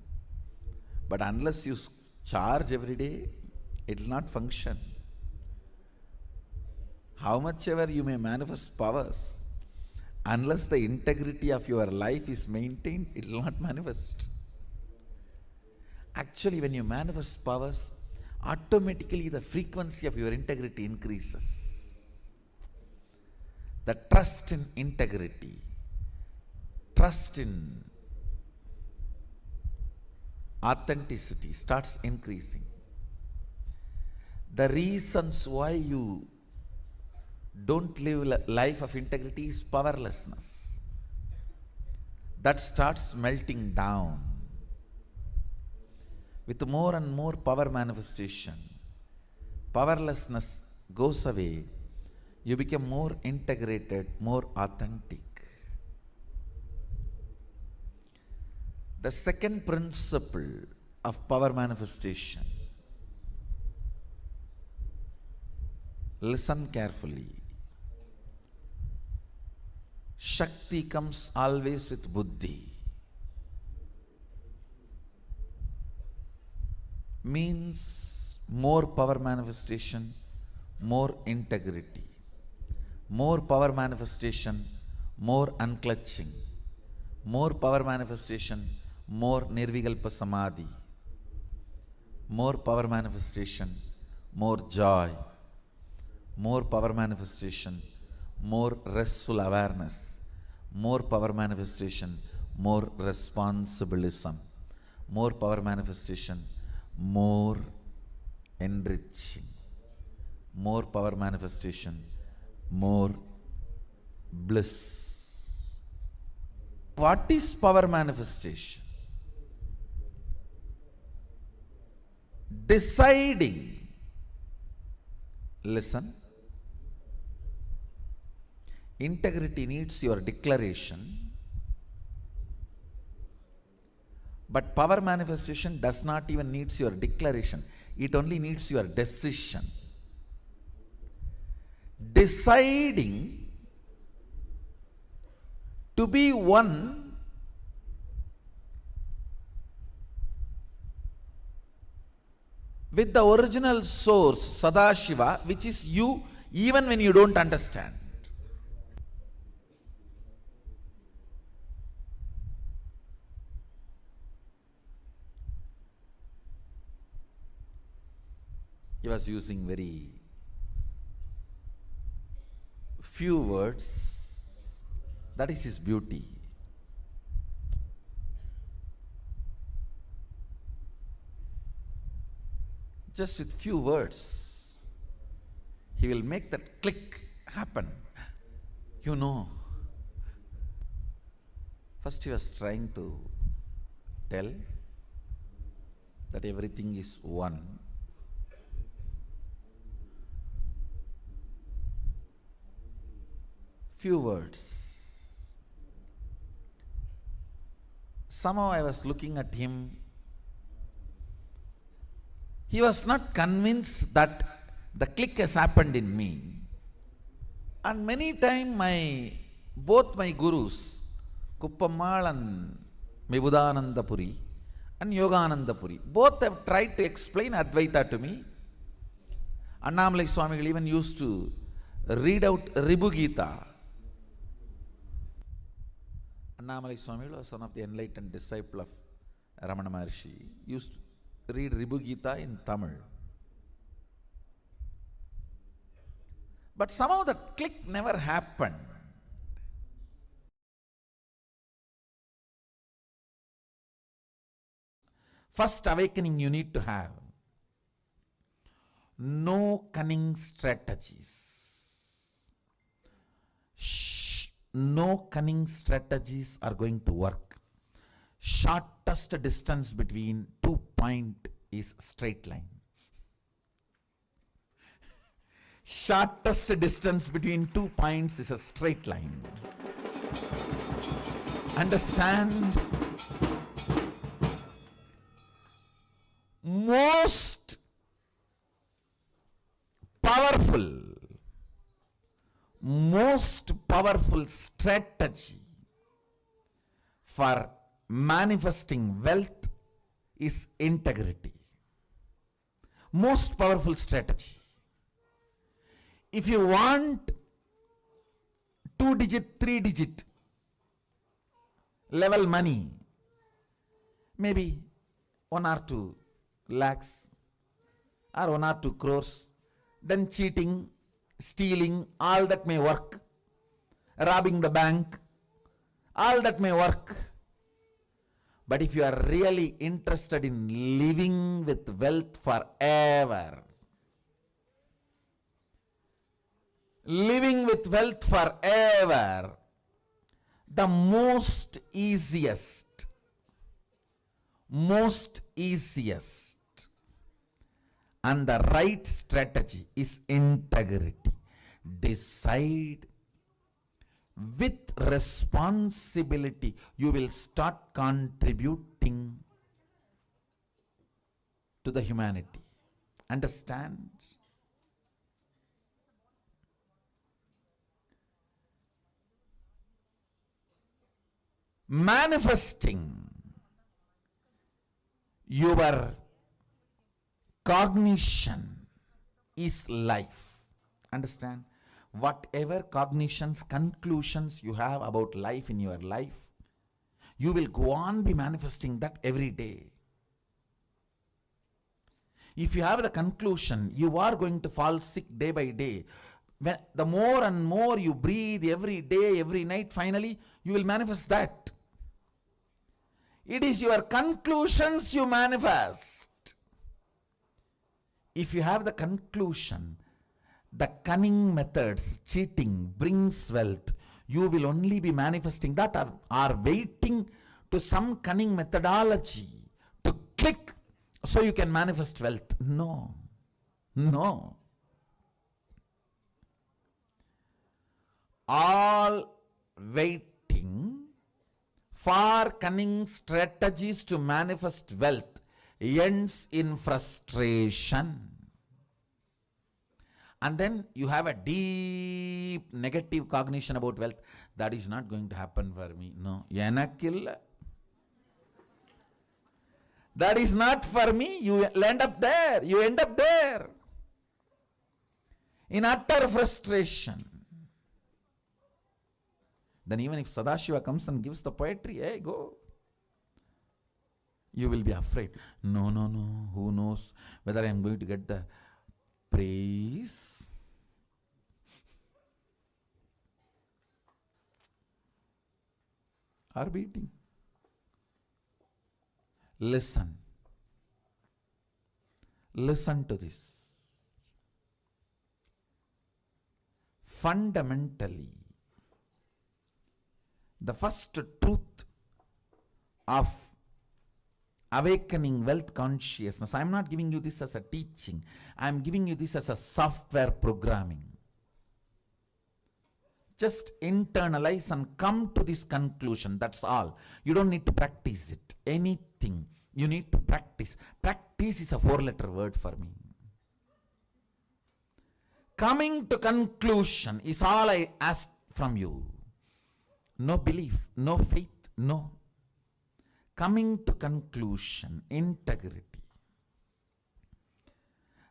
but unless you charge every day, it will not function. How much ever you may manifest powers, unless the integrity of your life is maintained, it will not manifest. Actually, when you manifest powers, automatically the frequency of your integrity increases. The trust in integrity, trust in authenticity starts increasing. The reasons why you don't live a life of integrity is powerlessness. That starts melting down. With more and more power manifestation, powerlessness goes away. You become more integrated, more authentic. The second principle of power manifestation, listen carefully. Shakti comes always with buddhi. Means more power manifestation, more integrity. More power manifestation, more unclutching. More power manifestation, more nirvikalpa samadhi. More power manifestation, more joy. More power manifestation, more restful awareness. More power manifestation, more responsibilism. More power manifestation, more enriching. More power manifestation, more bliss. What is power manifestation? Deciding. Listen. Integrity needs your declaration, but power manifestation does not even needs your declaration. It only needs your decision. Deciding to be one with the original source, Sadashiva, which is you, even when you don't understand. He was using very few words. That is his beauty. Just with few words, he will make that click happen. You know. First he was trying to tell that everything is one. Few words. Somehow I was looking at him. He was not convinced that the click has happened in me. And many times both my gurus, Kuppamal and Mibudanandapuri and Yoganandapuri, both have tried to explain Advaita to me. Annamalai Swamigal even used to read out Ribu Gita. Annamalai Swamigal was one of the enlightened disciple of Ramana Maharshi. Used to read Ribu Gita in Tamil. But somehow that click never happened. First awakening you need to have. No cunning strategies. No cunning strategies are going to work. Shortest distance between 2 points is straight line. Shortest distance between 2 points is a straight line. Understand? Most powerful strategy for manifesting wealth is integrity. Most powerful strategy. If you want 2-digit, 3-digit level money, maybe 1 or 2 lakhs or 1 or 2 crores, then cheating, stealing, all that may work. Robbing the bank, all that may work. But if you are really interested in living with wealth forever, living with wealth forever, the most easiest and the right strategy is integrity. Decide with responsibility. You will start contributing to the humanity. Understand? Manifesting your cognition is life. Understand? Whatever cognitions, conclusions you have about life in your life, you will go on be manifesting that every day. If you have the conclusion you are going to fall sick day by day, the more and more you breathe every day, every night, finally you will manifest that. It is your conclusions you manifest. If you have the conclusion, the cunning methods, cheating brings wealth, you will only be manifesting that, or waiting to some cunning methodology to click so you can manifest wealth. No. All waiting for cunning strategies to manifest wealth ends in frustration. And then you have a deep negative cognition about wealth. That is not going to happen for me. No. That is not for me. You end up there. In utter frustration. Then even if Sadashiva comes and gives the poetry, hey, go. You will be afraid. No. Who knows whether I am going to get the praise? Or beating. Listen to this. Fundamentally, the first truth of awakening wealth consciousness, I am not giving you this as a teaching, I am giving you this as a software programming. Just internalize and come to this conclusion, that's all. You don't need to practice it. Anything you need to practice. Practice is a 4-letter word for me. Coming to conclusion is all I ask from you. No belief, no faith, no. Coming to conclusion, integrity.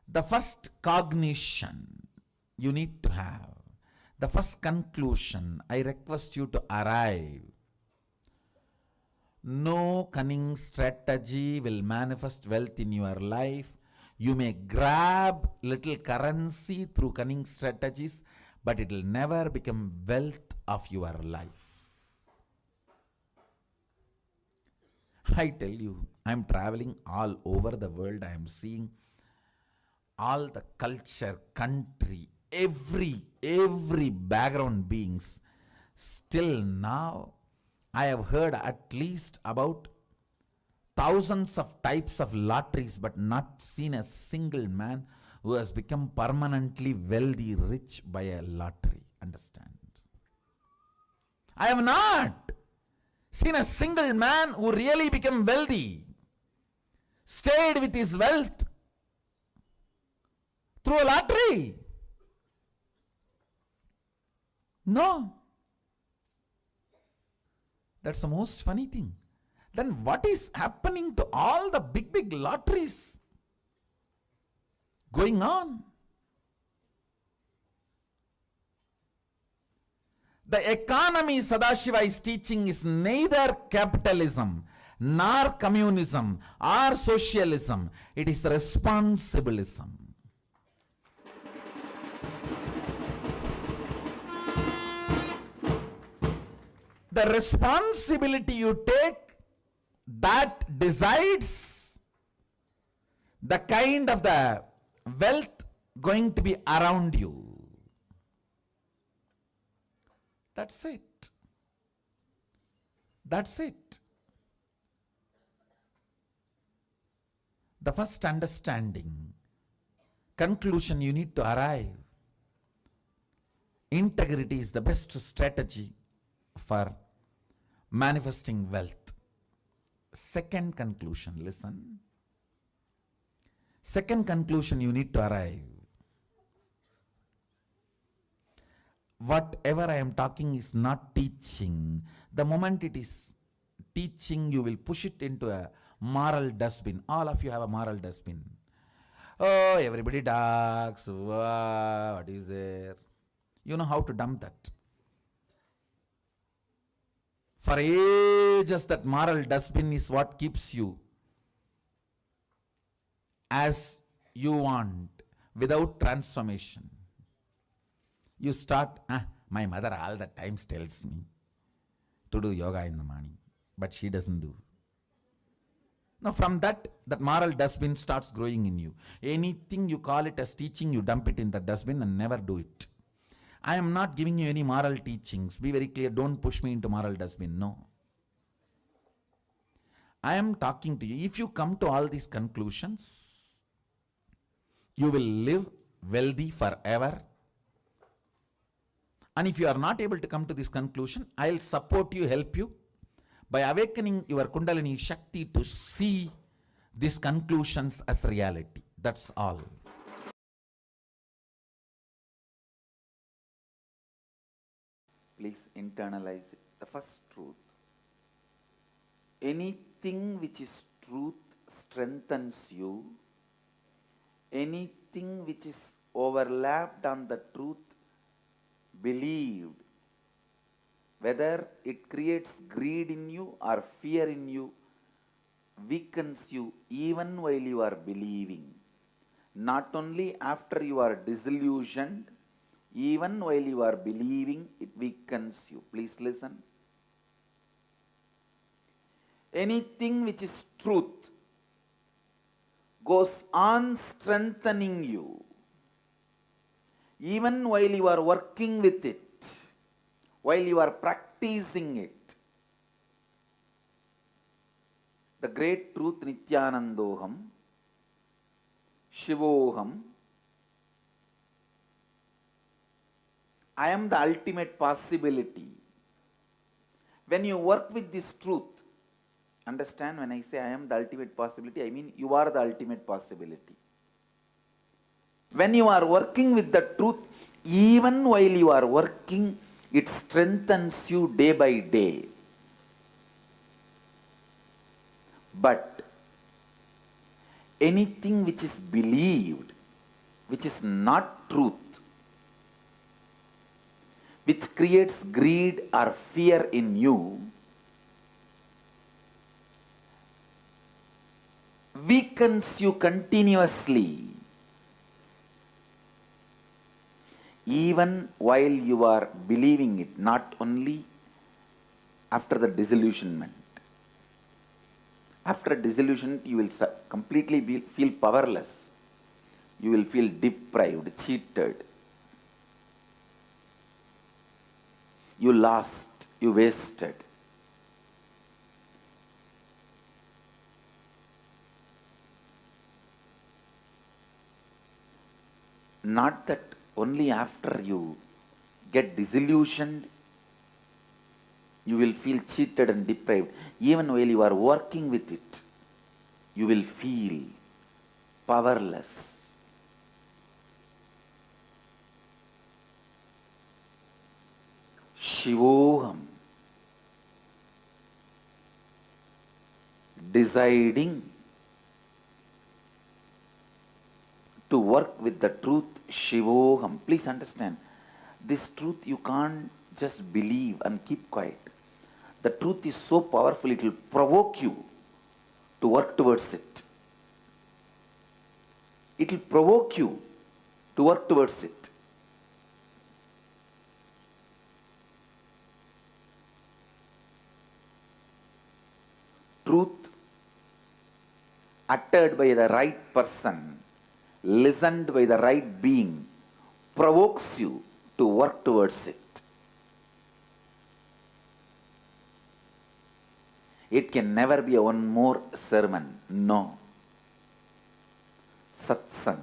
The first cognition you need to have, the first conclusion I request you to arrive. No cunning strategy will manifest wealth in your life. You may grab little currency through cunning strategies, but it will never become wealth of your life. I tell you, I am traveling all over the world. I am seeing all the culture, country, every background beings. Still now, I have heard at least about thousands of types of lotteries, but not seen a single man
who has become permanently wealthy, rich by a lottery. Understand? I have not seen a single man who really became wealthy, stayed with his wealth through a lottery. No. That's the most funny thing. Then what is happening to all the big lotteries going on? The economy Sadashiva is teaching is neither capitalism, nor communism, or socialism. It is responsibilism. The responsibility you take, that decides the kind of the wealth going to be around you. That's it. That's it. The first understanding, conclusion you need to arrive. Integrity is the best strategy for manifesting wealth. Second conclusion, listen. Second conclusion you need to arrive. Whatever I am talking is not teaching. The moment it is teaching, you will push it into a moral dustbin. All of you have a moral dustbin. Oh, everybody talks. What is there? You know how to dump that. For ages, that moral dustbin is what keeps you as you want, without transformation. You start, my mother all the times tells me to do yoga in the morning, but she doesn't do. Now from that moral dustbin starts growing in you. Anything you call it as teaching, you dump it in the dustbin and never do it. I am not giving you any moral teachings. Be very clear, don't push me into moral dustbin, no. I am talking to you. If you come to all these conclusions, you will live wealthy forever. And if you are not able to come to this conclusion, I'll support you, help you by awakening your Kundalini Shakti to see these conclusions as reality. That's all.
Please internalize it. The first truth. Anything which is truth strengthens you. Anything which is overlapped on the truth, believed, whether it creates greed in you or fear in you, weakens you even while you are believing. Not only after you are disillusioned, even while you are believing, it weakens you. Please listen. Anything which is truth goes on strengthening you, even while you are working with it, while you are practicing it. The great truth, Nityanandoham, Shivoham, I am the ultimate possibility. When you work with this truth, understand, when I say I am the ultimate possibility, I mean you are the ultimate possibility. When you are working with the truth, even while you are working, it strengthens you day by day. But anything which is believed, which is not truth, which creates greed or fear in you, weakens you continuously, even while you are believing it, not only after the disillusionment. After disillusionment, you will completely feel powerless. You will feel deprived, cheated. You lost, you wasted. Not that only after you get disillusioned, you will feel cheated and deprived. Even while you are working with it, you will feel powerless. Shivoham. Deciding to work with the truth, Shivoham. Please understand, this truth you can't just believe and keep quiet. The truth is so powerful, it will provoke you to work towards it. It will provoke you to work towards it. Truth uttered by the right person, listened by the right being, provokes you to work towards it. It can never be one more sermon. No. Satsang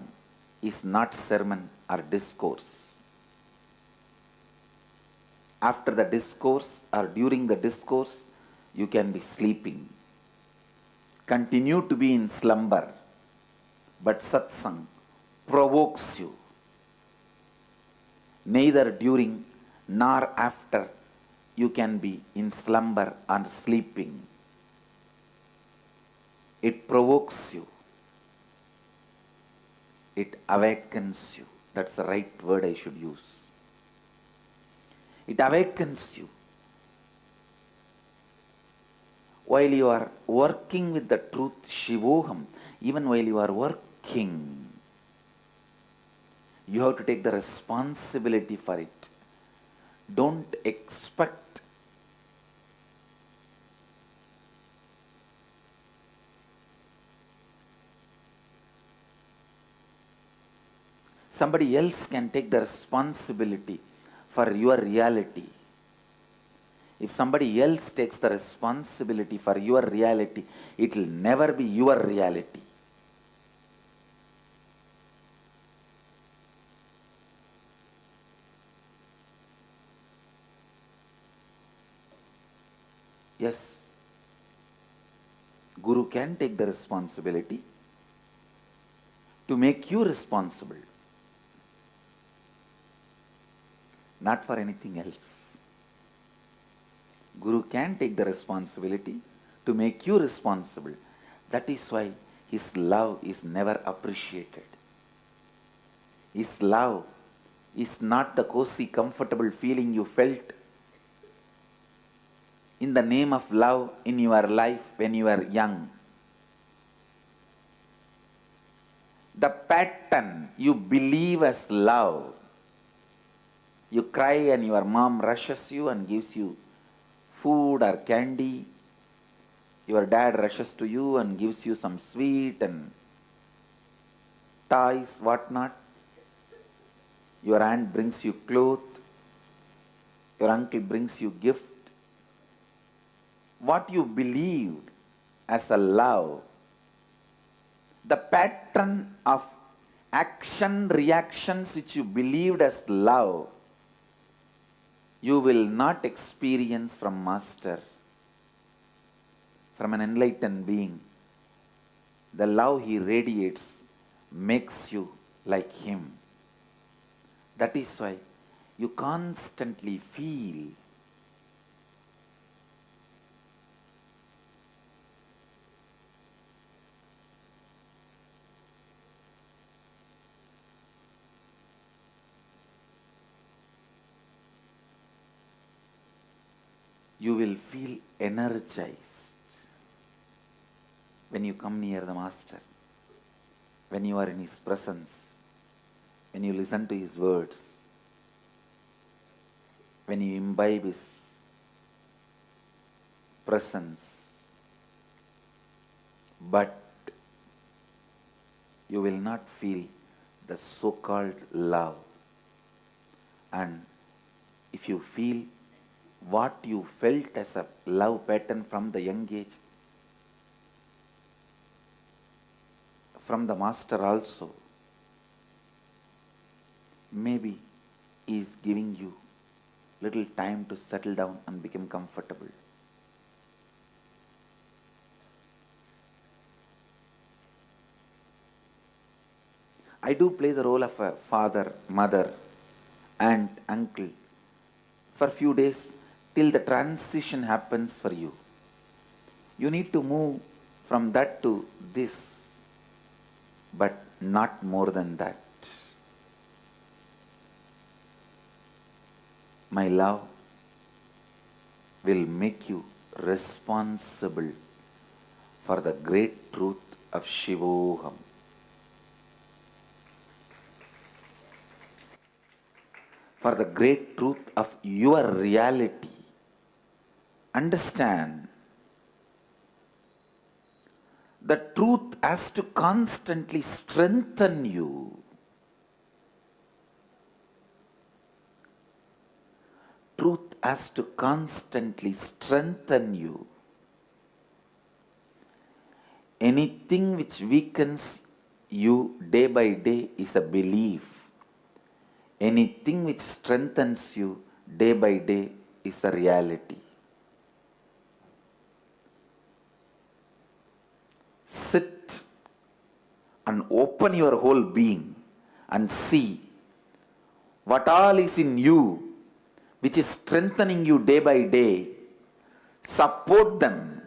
is not sermon or discourse. After the discourse or during the discourse, you can be sleeping. Continue to be in slumber. But satsang provokes you. Neither during nor after you can be in slumber and sleeping. It provokes you. It awakens you. That's the right word I should use. It awakens you. While you are working with the truth, Shivoham, even while you are working, you have to take the responsibility for it. Don't expect somebody else can take the responsibility for your reality. If somebody else takes the responsibility for your reality, it will never be your reality. Yes, Guru can take the responsibility to make you responsible, not for anything else. Guru can take the responsibility to make you responsible. That is why his love is never appreciated. His love is not the cozy, comfortable feeling you felt in the name of love in your life when you were young. The pattern you believe as love. You cry and your mom rushes you and gives you food or candy. Your dad rushes to you and gives you some sweet and toys, whatnot. Your aunt brings you clothes. Your uncle brings you gift. What you believed as a love, the pattern of action reactions which you believed as love, you will not experience from Master, from an enlightened being. The love he radiates makes you like him. That is why you constantly feel you will feel energized when you come near the Master, when you are in his presence, when you listen to his words, when you imbibe his presence. But you will not feel the so-called love. And if you feel what you felt as a love pattern from the young age, from the Master also, maybe he is giving you little time to settle down and become comfortable. I do play the role of a father, mother, aunt, uncle for a few days till the transition happens for you. You need to move from that to this, but not more than that. My love will make you responsible for the great truth of Shivoham. For the great truth of your reality. Understand, the truth has to constantly strengthen you. Truth has to constantly strengthen you. Anything which weakens you day by day is a belief. Anything which strengthens you day by day is a reality. Sit and open your whole being and see what all is in you which is strengthening you day by day. Support them.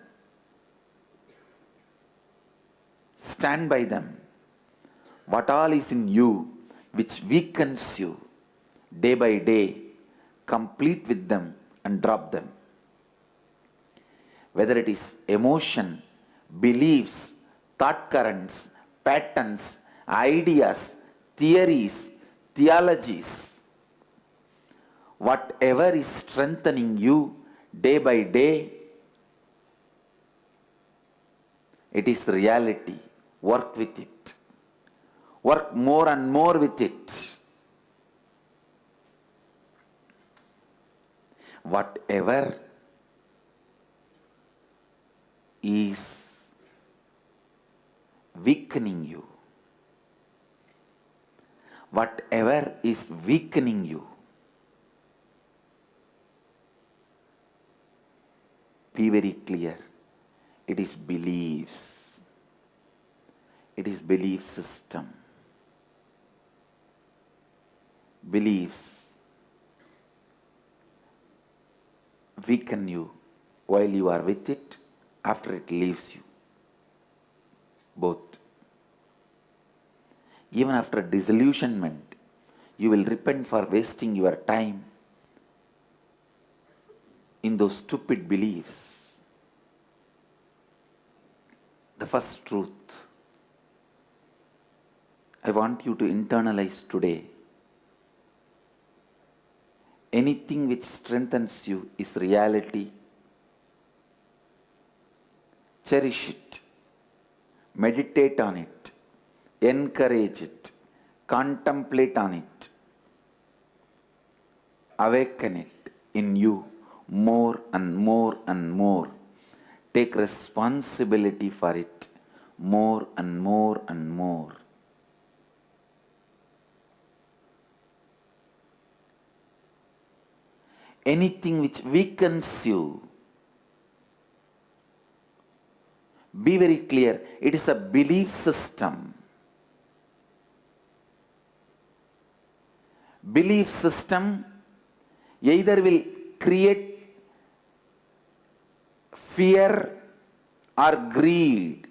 Stand by them. What all is in you which weakens you day by day, complete with them and drop them. Whether it is emotion, beliefs, thought currents, patterns, ideas, theories, theologies, whatever is strengthening you day by day, it is reality. Work with it. Work more and more with it. Whatever is weakening you, whatever is weakening you, be very clear. It is beliefs. It is belief system. Beliefs weaken you while you are with it, after it leaves you. Both. Even after disillusionment, you will repent for wasting your time in those stupid beliefs. The first truth I want you to internalize today. Anything which strengthens you is reality. Cherish it. Meditate on it. Encourage it. Contemplate on it. Awaken it in you more and more and more. Take responsibility for it more and more and more. Anything which weakens you, be very clear, it is a belief system. Belief system either will create fear or greed,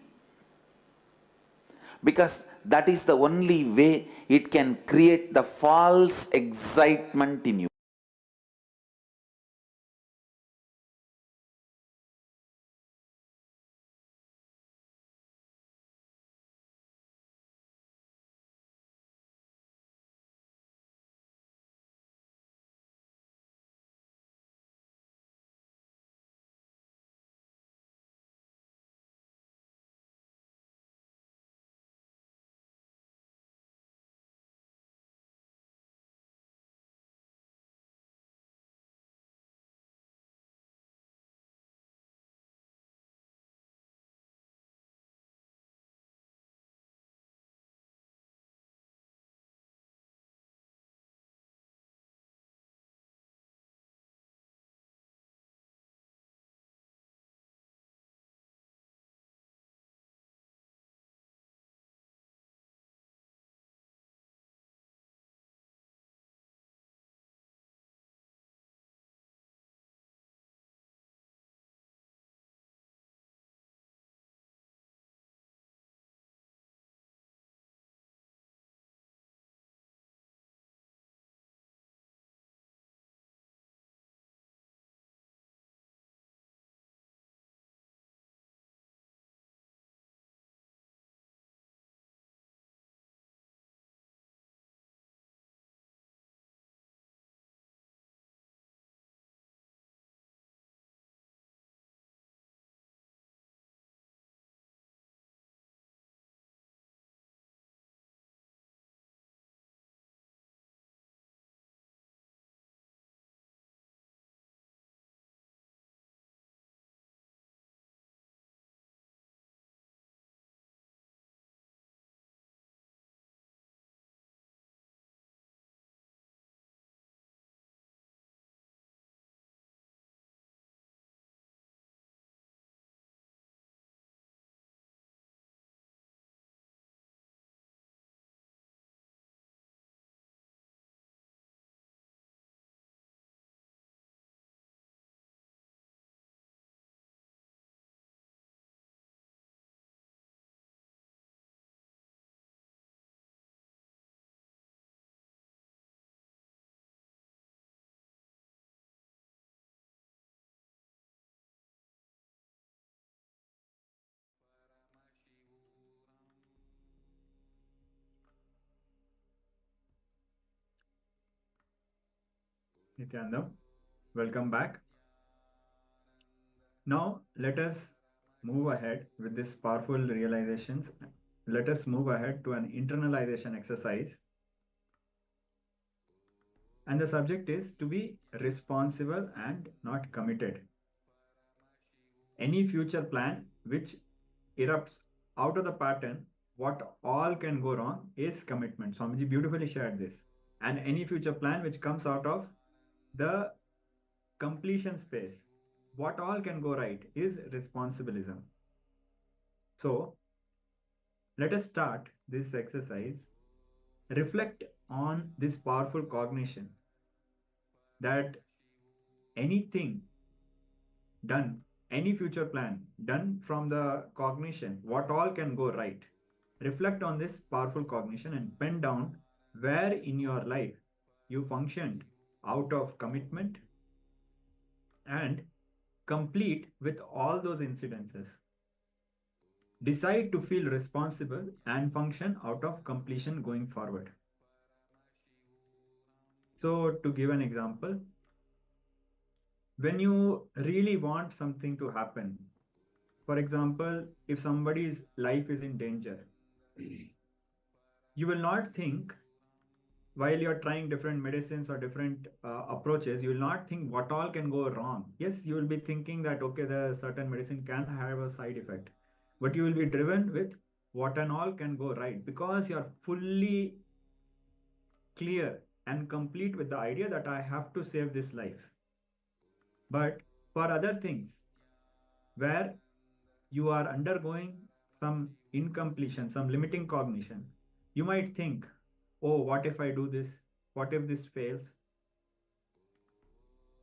because that is the only way it can create the false excitement in you.
Nityanandam. Welcome back. Now, let us move ahead with these powerful realizations. Let us move ahead to an internalization exercise. And the subject is to be responsible and not committed. Any future plan which erupts out of the pattern, what all can go wrong is commitment. Swamiji beautifully shared this. And any future plan which comes out of the completion space, what all can go right is responsibilism. So let us start this exercise. Reflect on this powerful cognition that anything done, any future plan done from the cognition, what all can go right. Reflect on this powerful cognition and pen down where in your life you functioned out of commitment and complete with all those incidences. Decide to feel responsible and function out of completion going forward. So, to give an example, when you really want something to happen, for example, if somebody's life is in danger, you will not think while you're trying different medicines or different approaches, you will not think what all can go wrong. Yes, you will be thinking that, okay, the certain medicine can have a side effect, but you will be driven with what and all can go right because you're fully clear and complete with the idea that I have to save this life. But for other things where you are undergoing some incompletion, some limiting cognition, you might think, oh, what if I do this? What if this fails?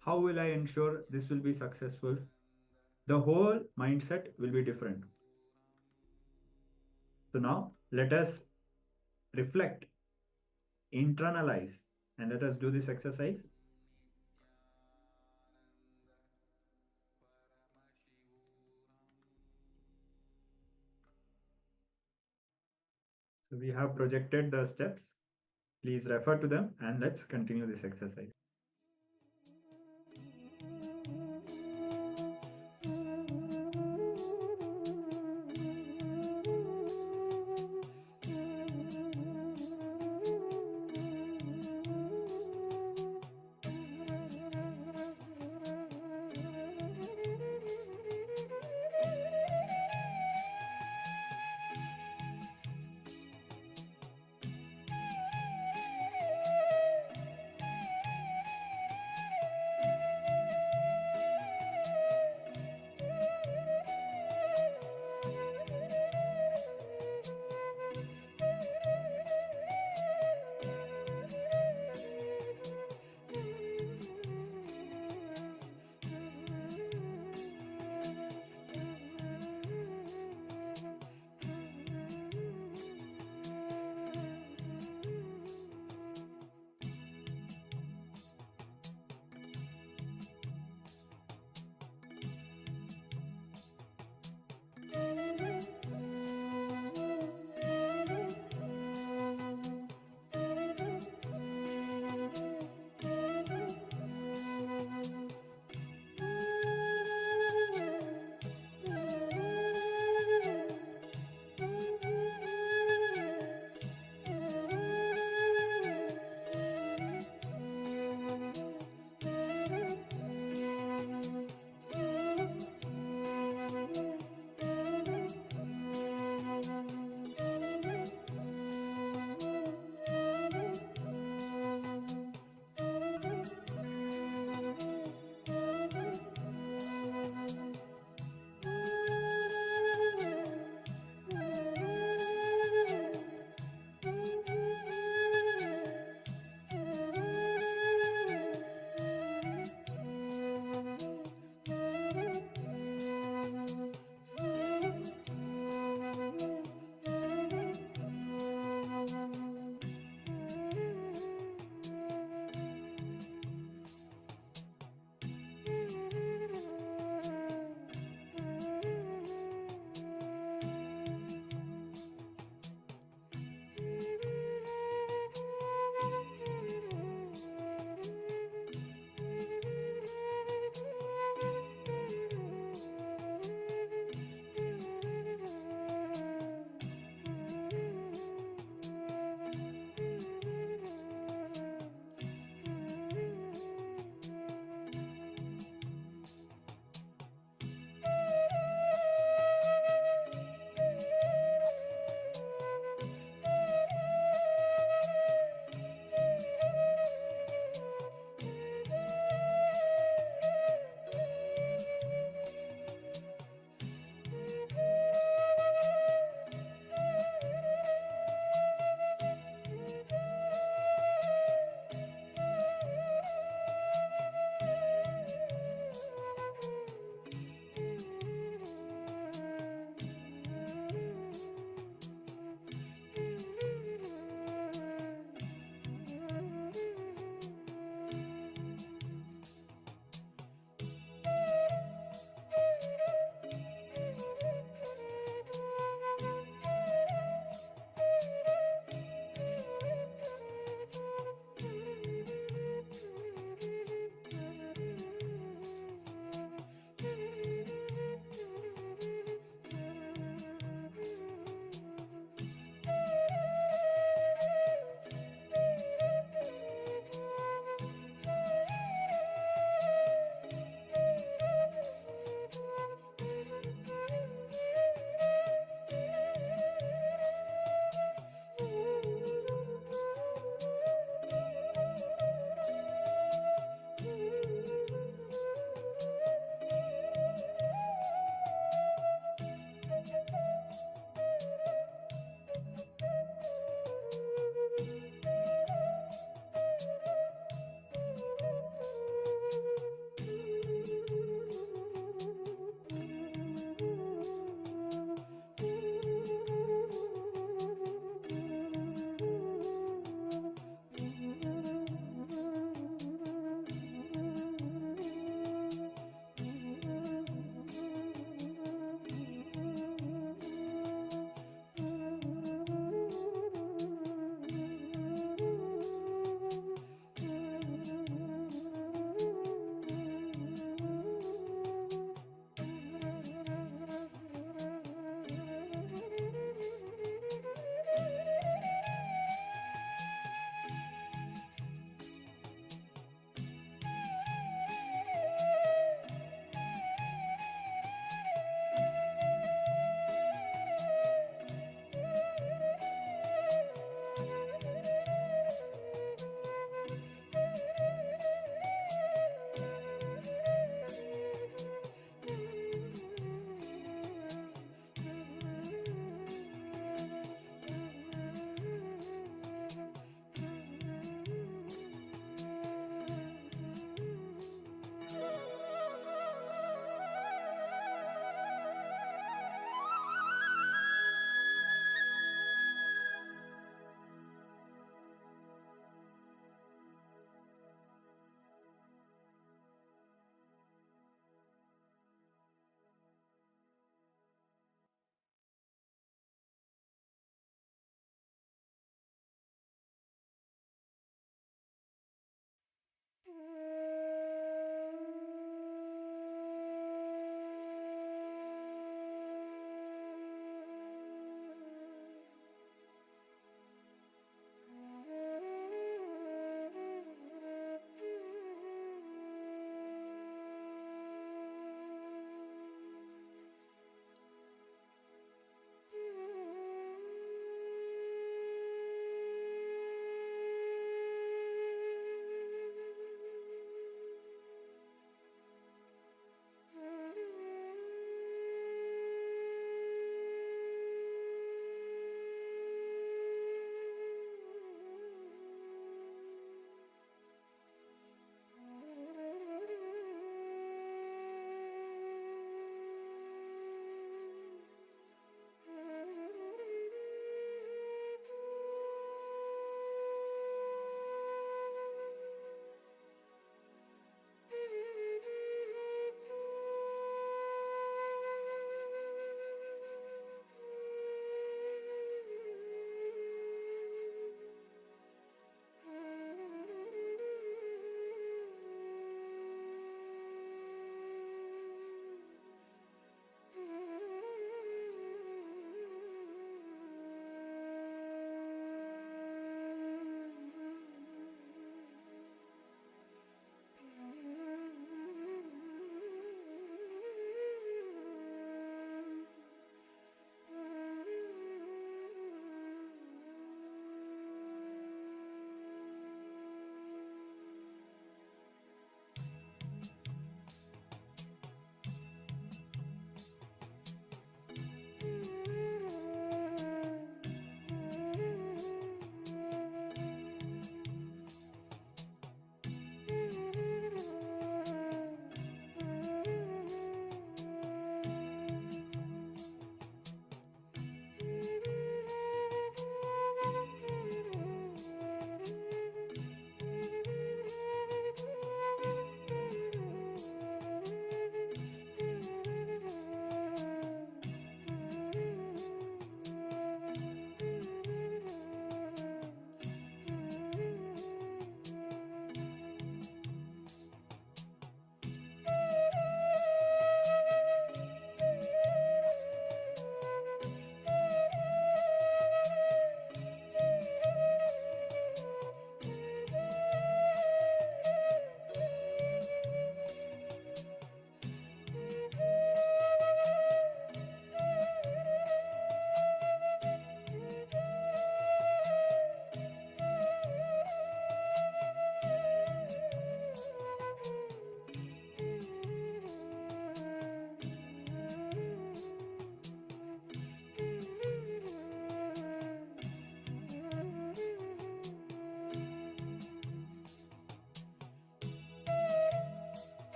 How will I ensure this will be successful? The whole mindset will be different. So now let us reflect, internalize, and let us do this exercise. So we have projected the steps. Please refer to them and let's continue this exercise.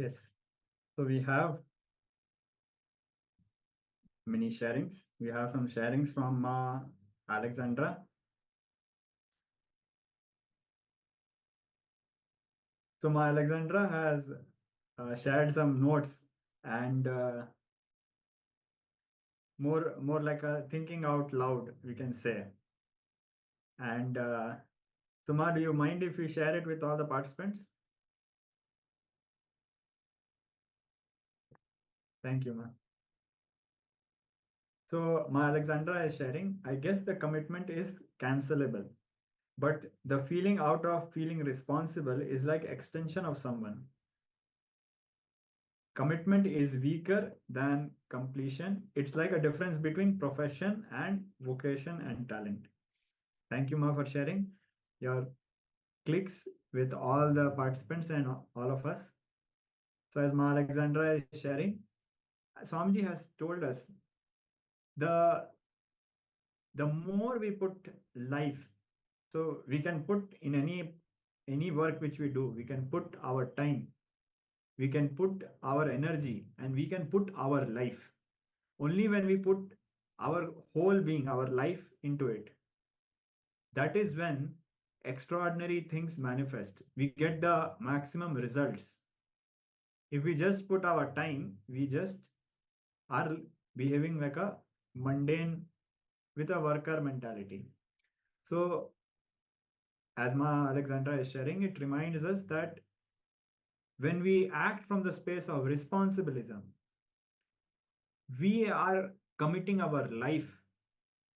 Yes. So we have many sharings. We have some sharings from Alexandra. So my Alexandra has shared some notes and more like a thinking out loud, we can say. And Suma, do you mind if you share it with all the participants? Thank you, ma. So my Alexandra is sharing, I guess the commitment is cancelable, but the feeling out of feeling responsible is like extension of someone. Commitment is weaker than completion. It's like a difference between profession and vocation and talent. Thank you, ma, for sharing your clicks with all the participants and all of us. So as Ma Alexandra is sharing, Swamiji has told us the more we put life, so we can put in any work which we do, we can put our time, we can put our energy, and we can put our life. Only when we put our whole being, our life into it, that is when extraordinary things manifest. We get the maximum results. If we just put our time, we just are behaving like a mundane with a worker mentality. So, as Ma Alexandra is sharing, it reminds us that when we act from the space of responsibilism, we are committing our life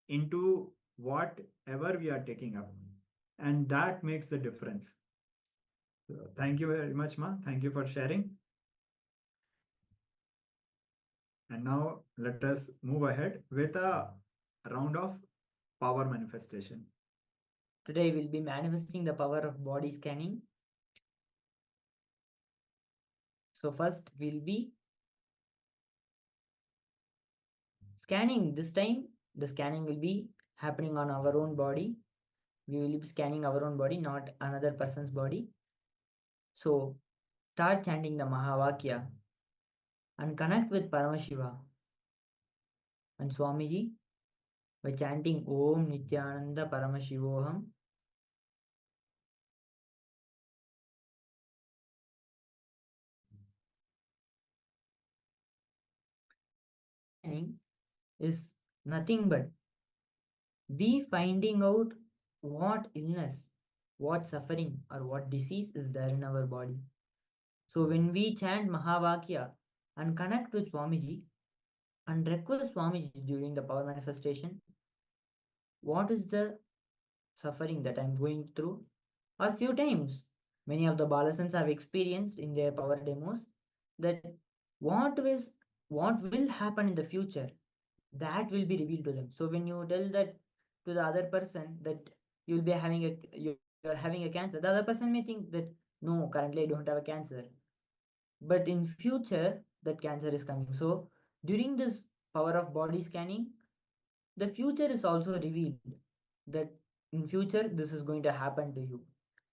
into whatever we are taking up, and that makes the difference. So thank you very much, Ma. Thank you for sharing. And now let us move ahead with a round of power manifestation.
Today we'll be manifesting the power of body scanning. So first we'll be scanning. This time the scanning will be happening on our own body. We will be scanning our own body, not another person's body. So start chanting the Mahavakya and connect with Paramashiva and Swamiji by chanting Om Nityananda Paramashivoham. Is nothing but we finding out what illness, what suffering, or what disease is there in our body. So when we chant Mahavakya and connect with Swamiji and request Swamiji during the power manifestation, what is the suffering that I'm going through? A few times, many of the Balasans have experienced in their power demos that what will happen in the future, that will be revealed to them. So when you tell that to the other person that you're having a cancer, the other person may think that no, currently I don't have a cancer, but in future that cancer is coming. So during this power of body scanning, the future is also revealed, that in future this is going to happen to you.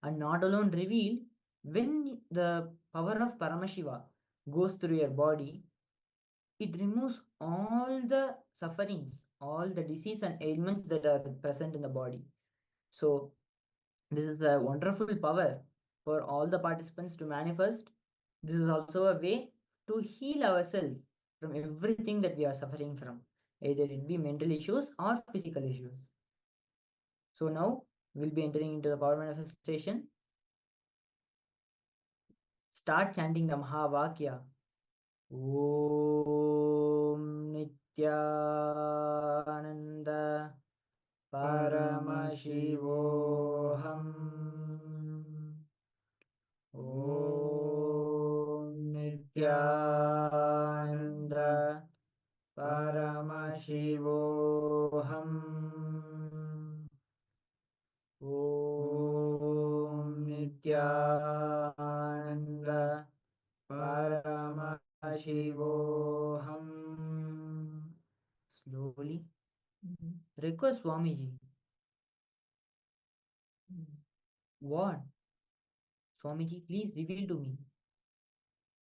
And not alone revealed, when the power of Paramashiva goes through your body, it removes all the sufferings, all the disease and ailments that are present in the body. So this is a wonderful power for all the participants to manifest. This is also a way to heal ourselves from everything that we are suffering from, either it be mental issues or physical issues. So now we'll be entering into the power manifestation. Start chanting the Mahavakya. Om Nityananda Paramashivoham. Om Nityananda Paramashivoham. Om Nityananda Paramashivoham. Slowly request Swamiji. What? Swamiji, please reveal to me.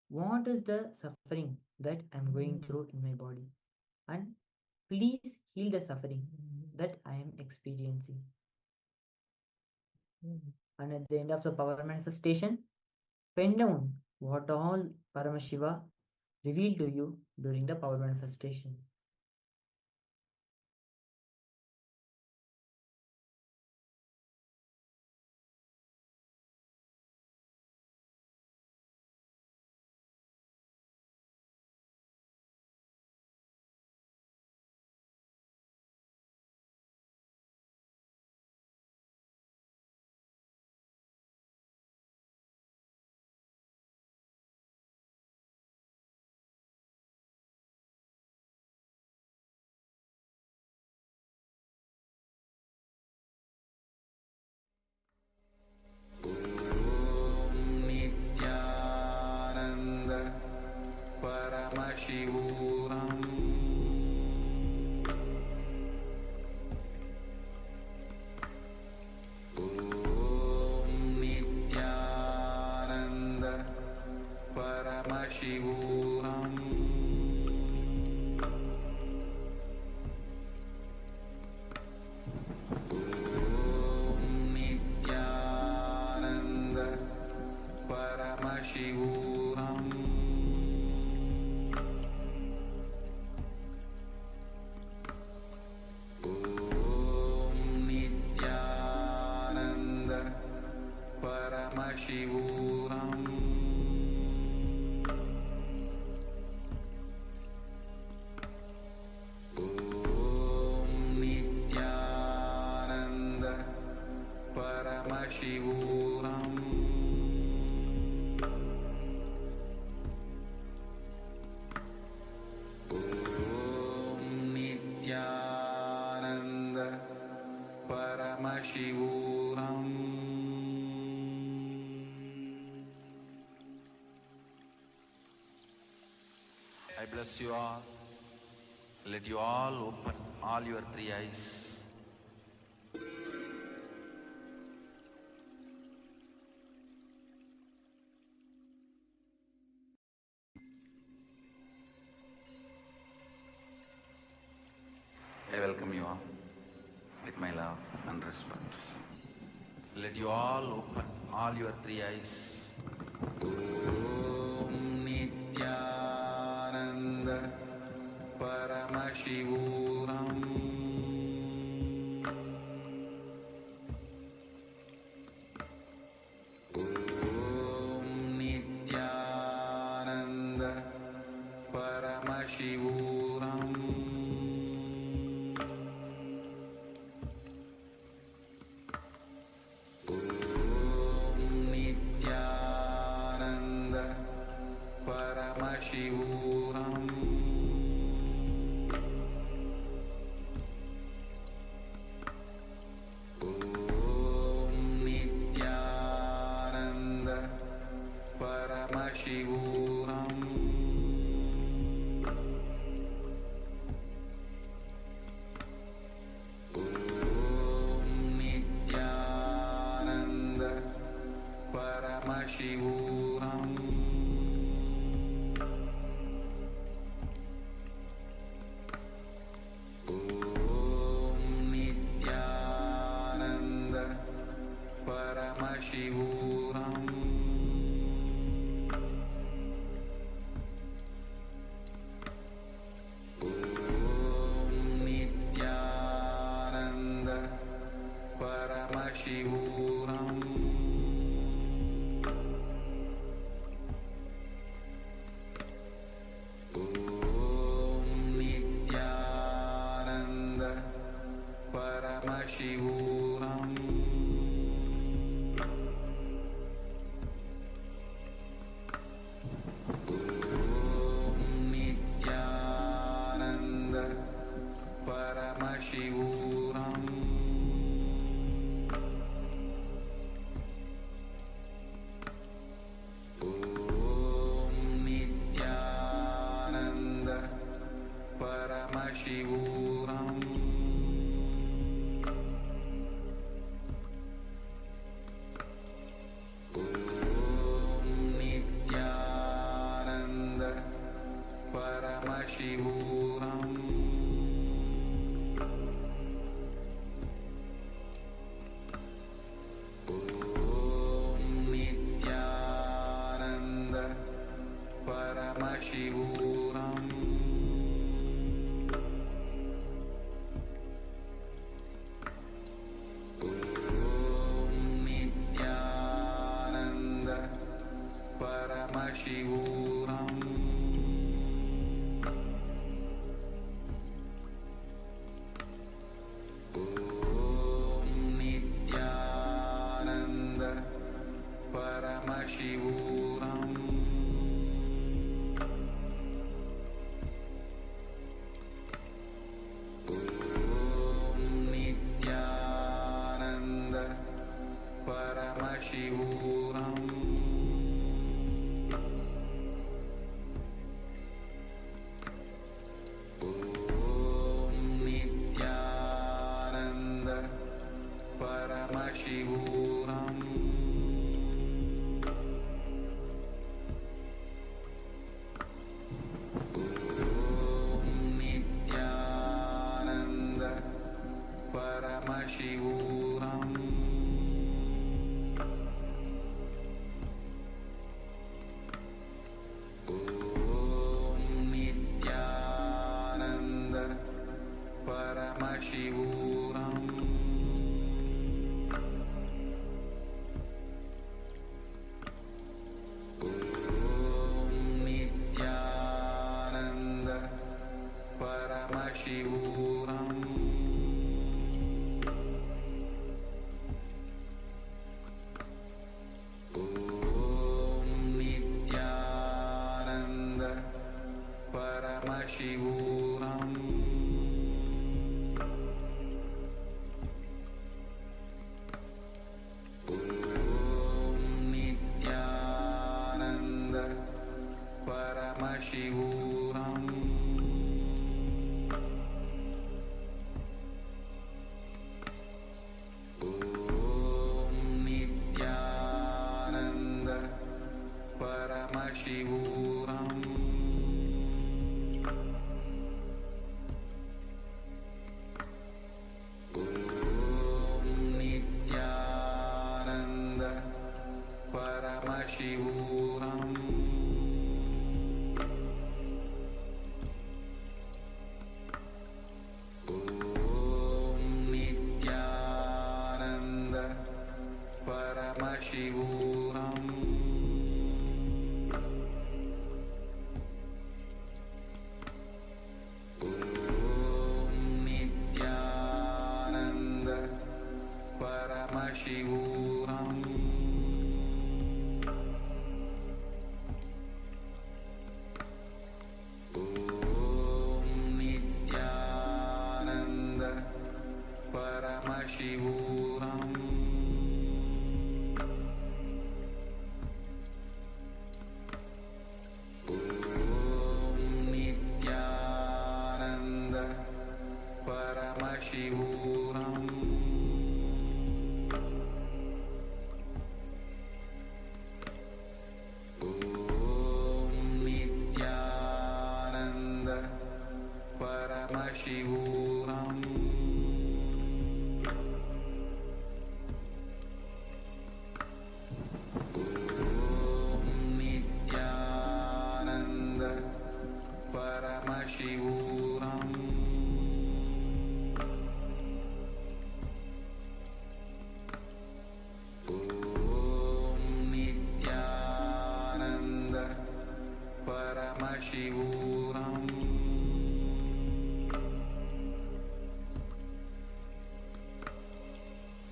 what is the suffering that I'm going through in my body, and please heal the suffering that I am experiencing. And at the end of the power manifestation, pen down what all Paramashiva revealed to you during the power manifestation.
Nityananda Paramashivoham Nityananda Paramashivoham Nityananda Paramashivoham Nityananda Paramashivoham Nityananda Paramashivoham Nityananda Paramashivoham. I bless you all. Let you all open all your three eyes. I welcome you all with my love and respect. Let you all open all your three eyes. Om Nityananda Paramashivoham Om Nityananda Paramashivoham Om Nityananda Paramashivoham Paramashivoham Om Nityananda Paramashivoham Om Nityananda Paramashivoham Om Nityananda Paramashivoham Om Nityananda Paramashivoham Om Nityananda Paramashivoham Om Nityananda Paramashivoham Om Nityananda Paramashivoham Om Nityananda Paramashivoham Om Nityananda Paramashivoham Om Nityananda Paramashivoham Om Nityananda Paramashivoham Om Nityananda Paramashivoham Om Nityananda Paramashivoham Om Nityananda Paramashivoham Om Nityananda Paramashivoham Om Nityananda Paramashivoham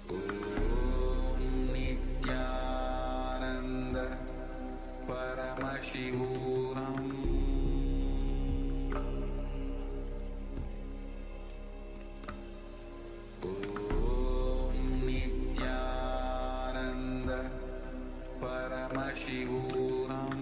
Om Nityananda Paramashivoham Om Nityananda Paramashivoham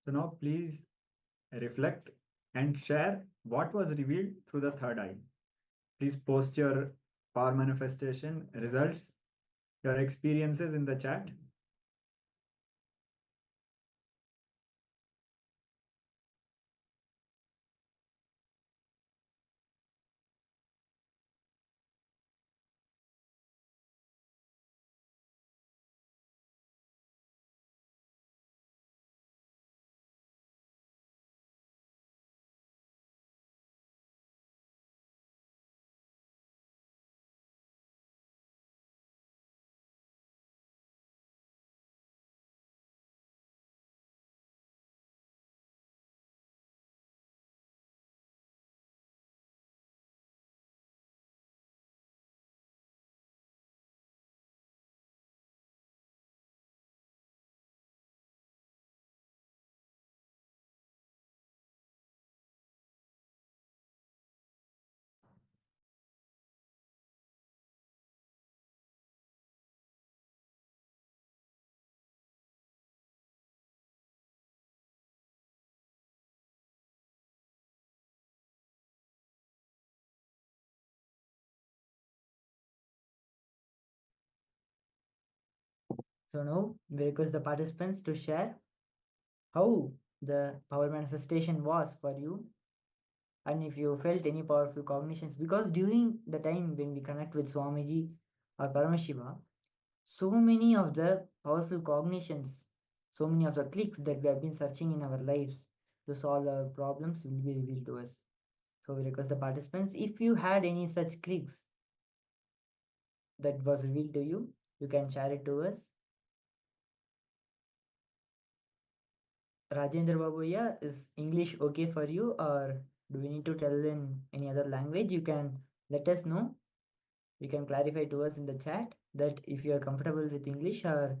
So now please reflect and share what was revealed through the third eye. Please post your power manifestation results, your experiences in the chat.
So now we request the participants to share how the power manifestation was for you, and if you felt any powerful cognitions, because during the time when we connect with Swamiji or Paramashiva, so many of the powerful cognitions, so many of the clicks that we have been searching in our lives to solve our problems will be revealed to us. So we request the participants, if you had any such clicks that was revealed to you, you can share it to us. Rajendra Babuya, is English okay for you, or do we need to tell in any other language? You can let us know. You can clarify to us in the chat that if you are comfortable with English or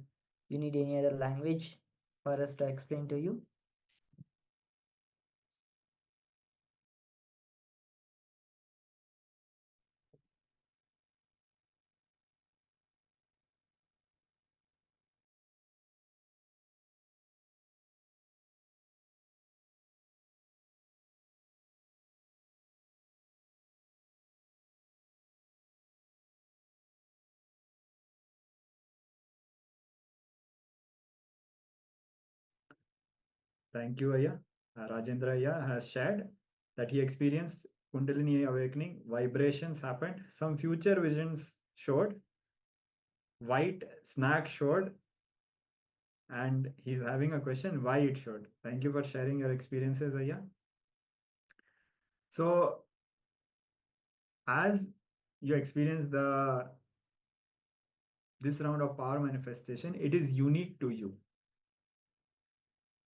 you need any other language for us to explain to you.
Thank you, Aya. Rajendra Aya has shared that he experienced Kundalini awakening, vibrations happened, some future visions showed, white snack showed, and he's having a question why it showed. Thank you for sharing your experiences, Aya. So, as you experience this round of power manifestation, it is unique to you.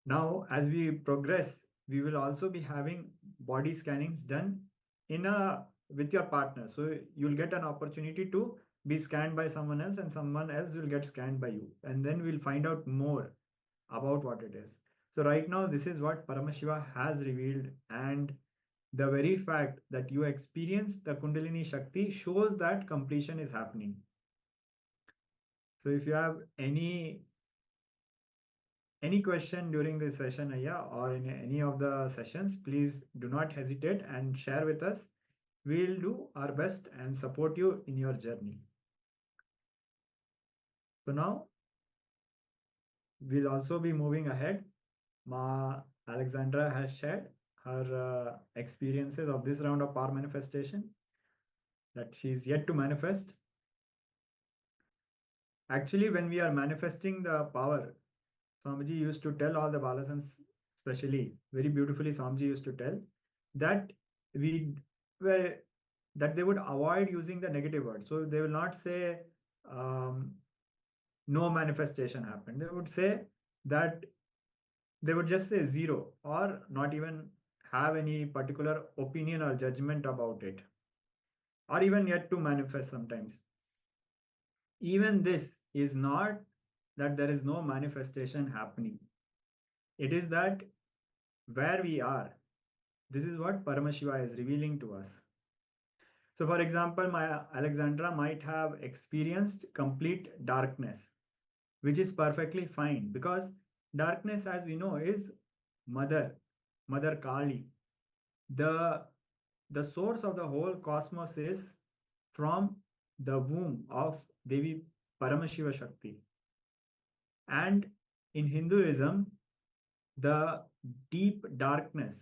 Now, as we progress, we will also be having body scannings done with your partner. So you'll get an opportunity to be scanned by someone else, and someone else will get scanned by you. And then we'll find out more about what it is. So right now, this is what Paramashiva has revealed. And the very fact that you experience the Kundalini Shakti shows that completion is happening. So if you have any question during this session, Aya, or in any of the sessions, please do not hesitate and share with us. We'll do our best and support you in your journey. So now we'll also be moving ahead. Ma Alexandra has shared her experiences of this round of power manifestation that she's yet to manifest. Actually, when we are manifesting the power, Swamiji used to tell all the Balasans, especially very beautifully, Swamiji used to tell that that they would avoid using the negative words. So they will not say no manifestation happened. They would say that they would just say zero, or not even have any particular opinion or judgment about it, or even yet to manifest sometimes. Even this is not that there is no manifestation happening. It is that where we are, this is what Paramashiva is revealing to us. So for example, my Alexandra might have experienced complete darkness, which is perfectly fine, because darkness, as we know, is Mother Kali. The source of the whole cosmos is from the womb of Devi Paramashiva Shakti. And in Hinduism, the deep darkness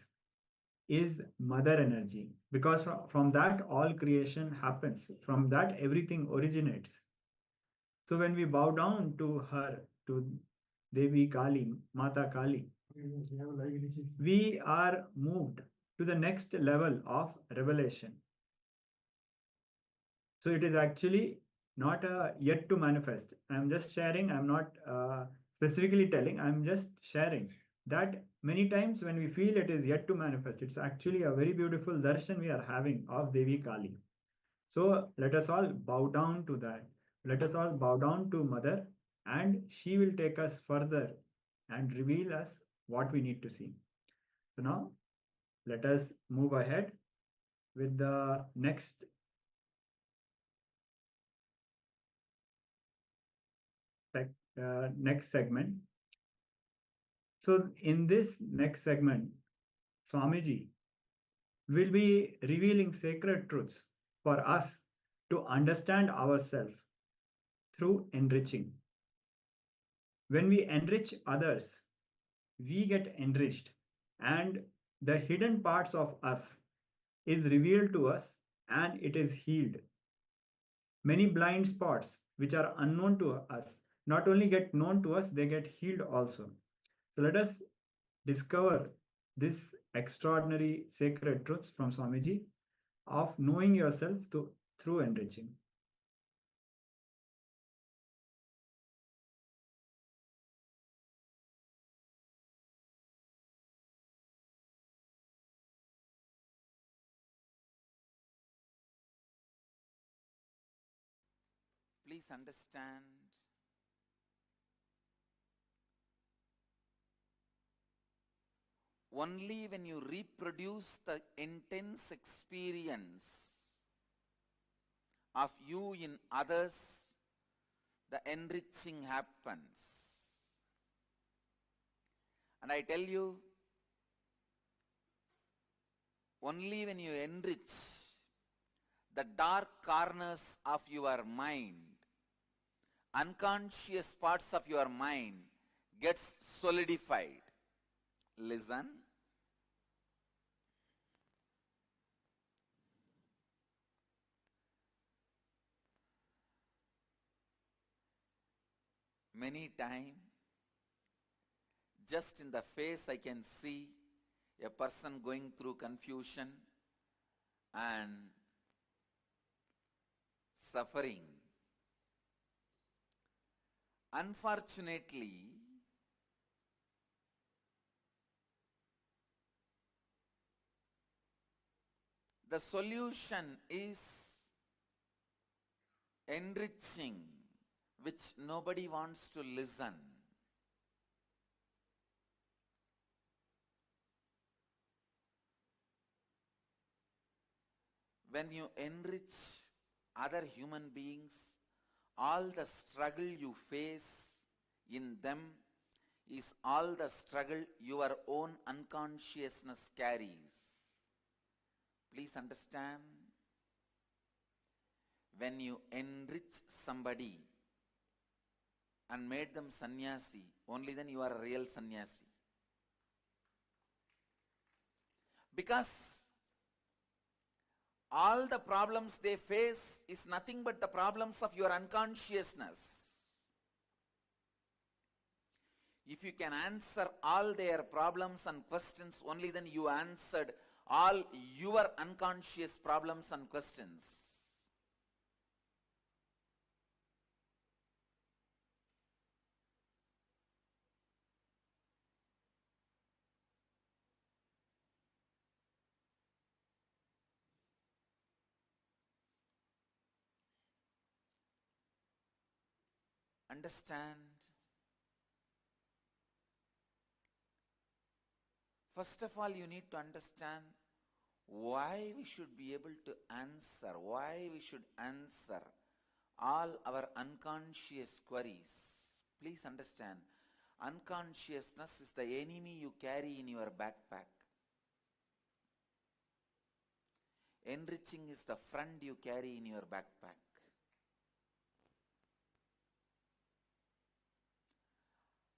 is mother energy, because from that all creation happens, from that everything originates. So when we bow down to her, to Devi Kali, Mata Kali, we are moved to the next level of revelation. So it is actually not yet to manifest. I'm just sharing, I'm not specifically telling, I'm just sharing that many times when we feel it is yet to manifest, it's actually a very beautiful darshan we are having of Devi Kali. So let us all bow down to that. Let us all bow down to Mother, and she will take us further and reveal us what we need to see. So now let us move ahead with the next segment. So in this next segment, Swamiji will be revealing sacred truths for us to understand ourselves through enriching. When we enrich others, we get enriched, and the hidden parts of us is revealed to us, and it is healed. Many blind spots which are unknown to us not only get known to us, they get healed also. So let us discover this extraordinary sacred truths from Swamiji of knowing yourself through enriching.
Please understand, only when you reproduce the intense experience of you in others, the enriching happens. And I tell you, only when you enrich the dark corners of your mind, unconscious parts of your mind gets solidified. Listen. Many times, just in the face I can see a person going through confusion and suffering. Unfortunately, the solution is enriching, which nobody wants to listen. When you enrich other human beings, all the struggle you face in them is all the struggle your own unconsciousness carries. Please understand, when you enrich somebody and made them sannyasi, only then you are a real sannyasi. Because all the problems they face is nothing but the problems of your unconsciousness. If you can answer all their problems and questions, only then you answered all your unconscious problems and questions. Understand. First of all, you need to understand why we should be able to answer, why we should answer all our unconscious queries. Please understand, Unconsciousness is the enemy you carry in your backpack. Enriching is the friend you carry in your backpack.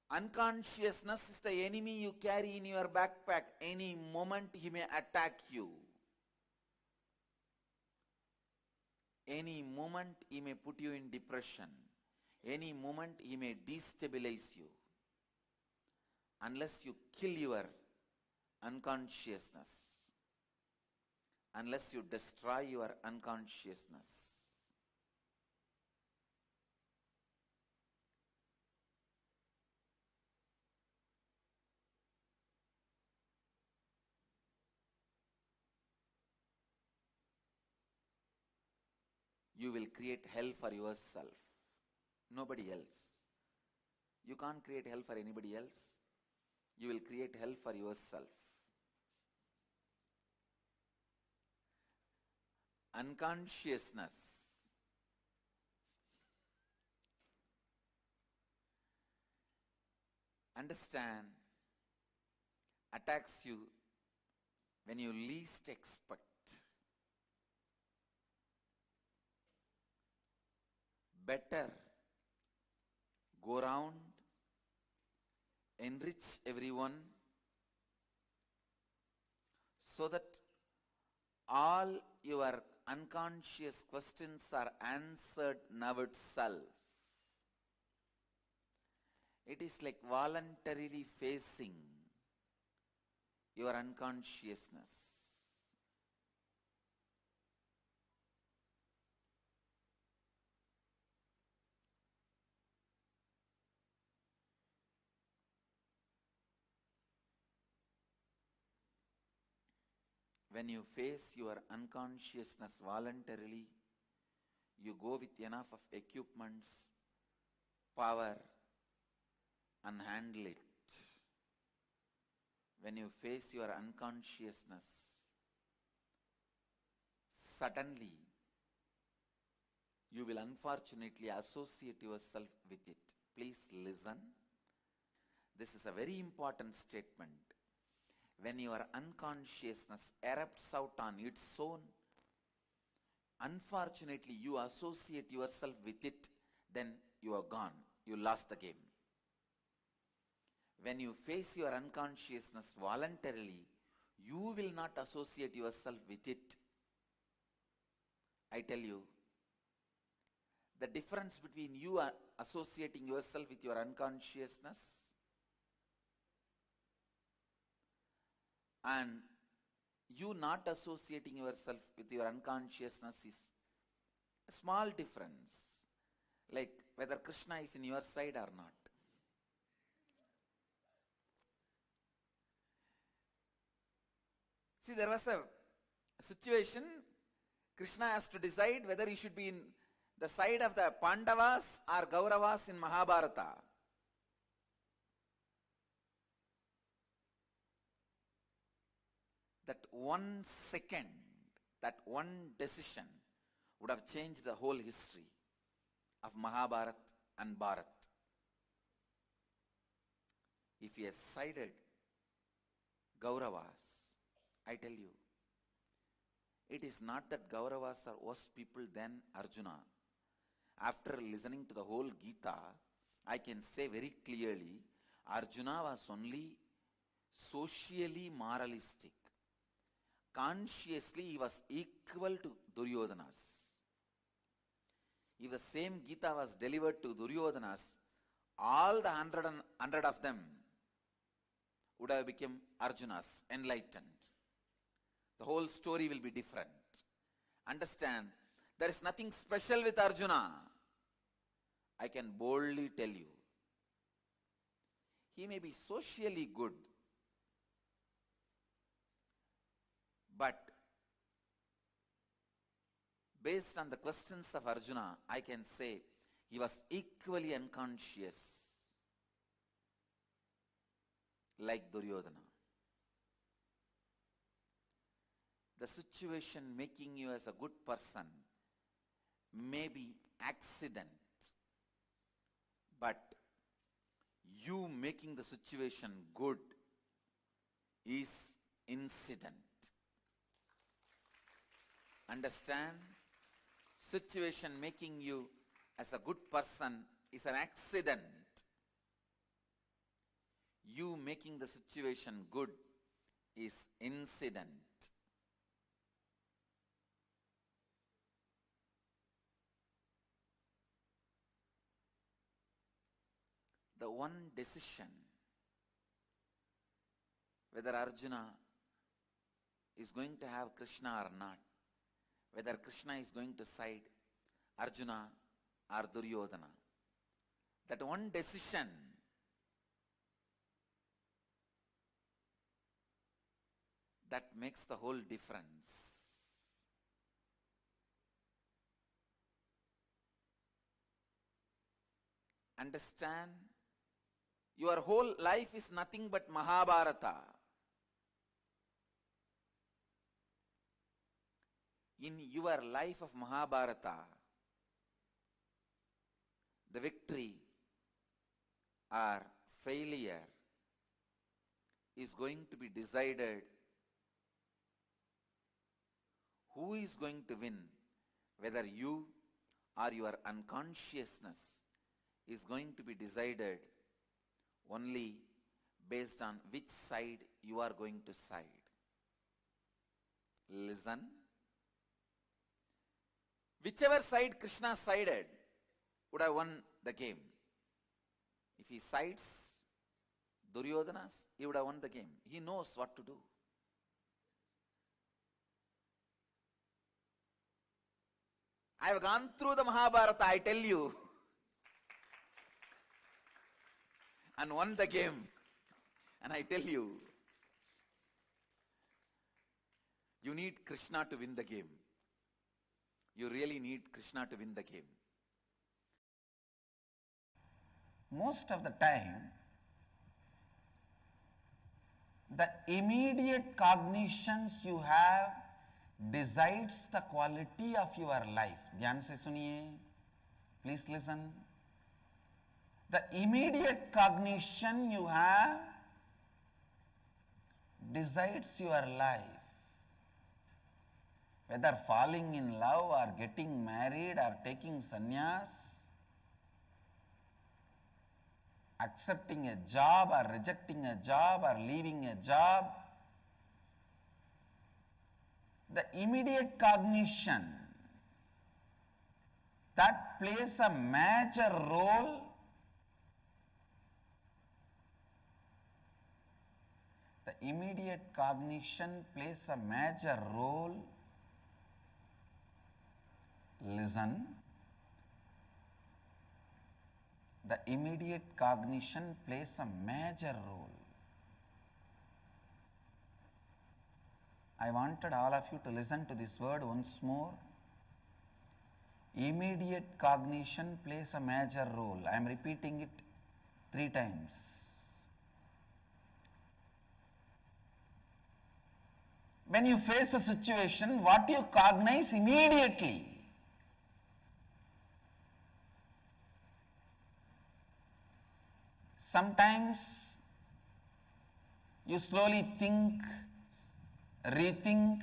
Unconsciousness is the enemy you carry in your backpack. Any moment he may attack you. Any moment he may put you in depression. Any moment he may destabilize you. Unless you kill your unconsciousness. Unless you destroy your unconsciousness. You will create hell for yourself, nobody else. You can't create hell for anybody else. You will create hell for yourself. Unconsciousness understand attacks you when you least expect. Better go round, enrich everyone, so that all your unconscious questions are answered now itself. It is like voluntarily facing your unconsciousness. When you face your unconsciousness voluntarily, you go with enough of equipments, power, and handle it. When you face your unconsciousness, suddenly you will unfortunately associate yourself with it. Please listen. This is a very important statement. When your unconsciousness erupts out on its own, unfortunately you associate yourself with it, then you are gone. You lost the game. When you face your unconsciousness voluntarily, you will not associate yourself with it. I tell you, the difference between you associating yourself with your unconsciousness and you not associating yourself with your unconsciousness is a small difference, like whether Krishna is in your side or not. See, there was a situation, Krishna has to decide whether he should be in the side of the Pandavas or Kauravas in Mahabharata. That 1 second, that one decision would have changed the whole history of Mahabharat and Bharat. If he has sided Kauravas, I tell you, it is not that Kauravas are worse people than Arjuna. After listening to the whole Gita, I can say very clearly, Arjuna was only socially moralistic. Consciously, he was equal to Duryodhanas. If the same Gita was delivered to Duryodhanas, all the 100 of them would have become Arjunas, enlightened. The whole story will be different. Understand, there is nothing special with Arjuna. I can boldly tell you. He may be socially good, but based on the questions of Arjuna, I can say he was equally unconscious like Duryodhana. The situation making you as a good person may be accident, but You making the situation good is incident. Understand? Situation making you as a good person is an accident. You making the situation good is incident. The one decision whether Arjuna is going to have Krishna or not, whether Krishna is going to side Arjuna or Duryodhana, that one decision that makes the whole difference. Understand? Your whole life is nothing but Mahabharata. In your life of Mahabharata, the victory or failure is going to be decided. Who is going to win? Whether you or your unconsciousness is going to be decided only based on which side you are going to side. Listen. Whichever side Krishna sided would have won the game. If he sides Duryodhanas, he would have won the game. He knows what to do. I have gone through the Mahabharata, I tell you, and won the game. And I tell you, you need Krishna to win the game. You really need Krishna to win the game. Most of the time, the immediate cognitions you have decides the quality of your life. Dhyan se suniye. Please listen. The immediate cognition you have decides your life. Whether falling in love or getting married or taking sannyas, accepting a job or rejecting a job or leaving a job, the immediate cognition that plays a major role Listen. The immediate cognition plays a major role. I wanted all of you to listen to this word once more. Immediate cognition plays a major role. I am repeating it 3 times. When you face a situation, what you cognize immediately? Sometimes you slowly think, rethink,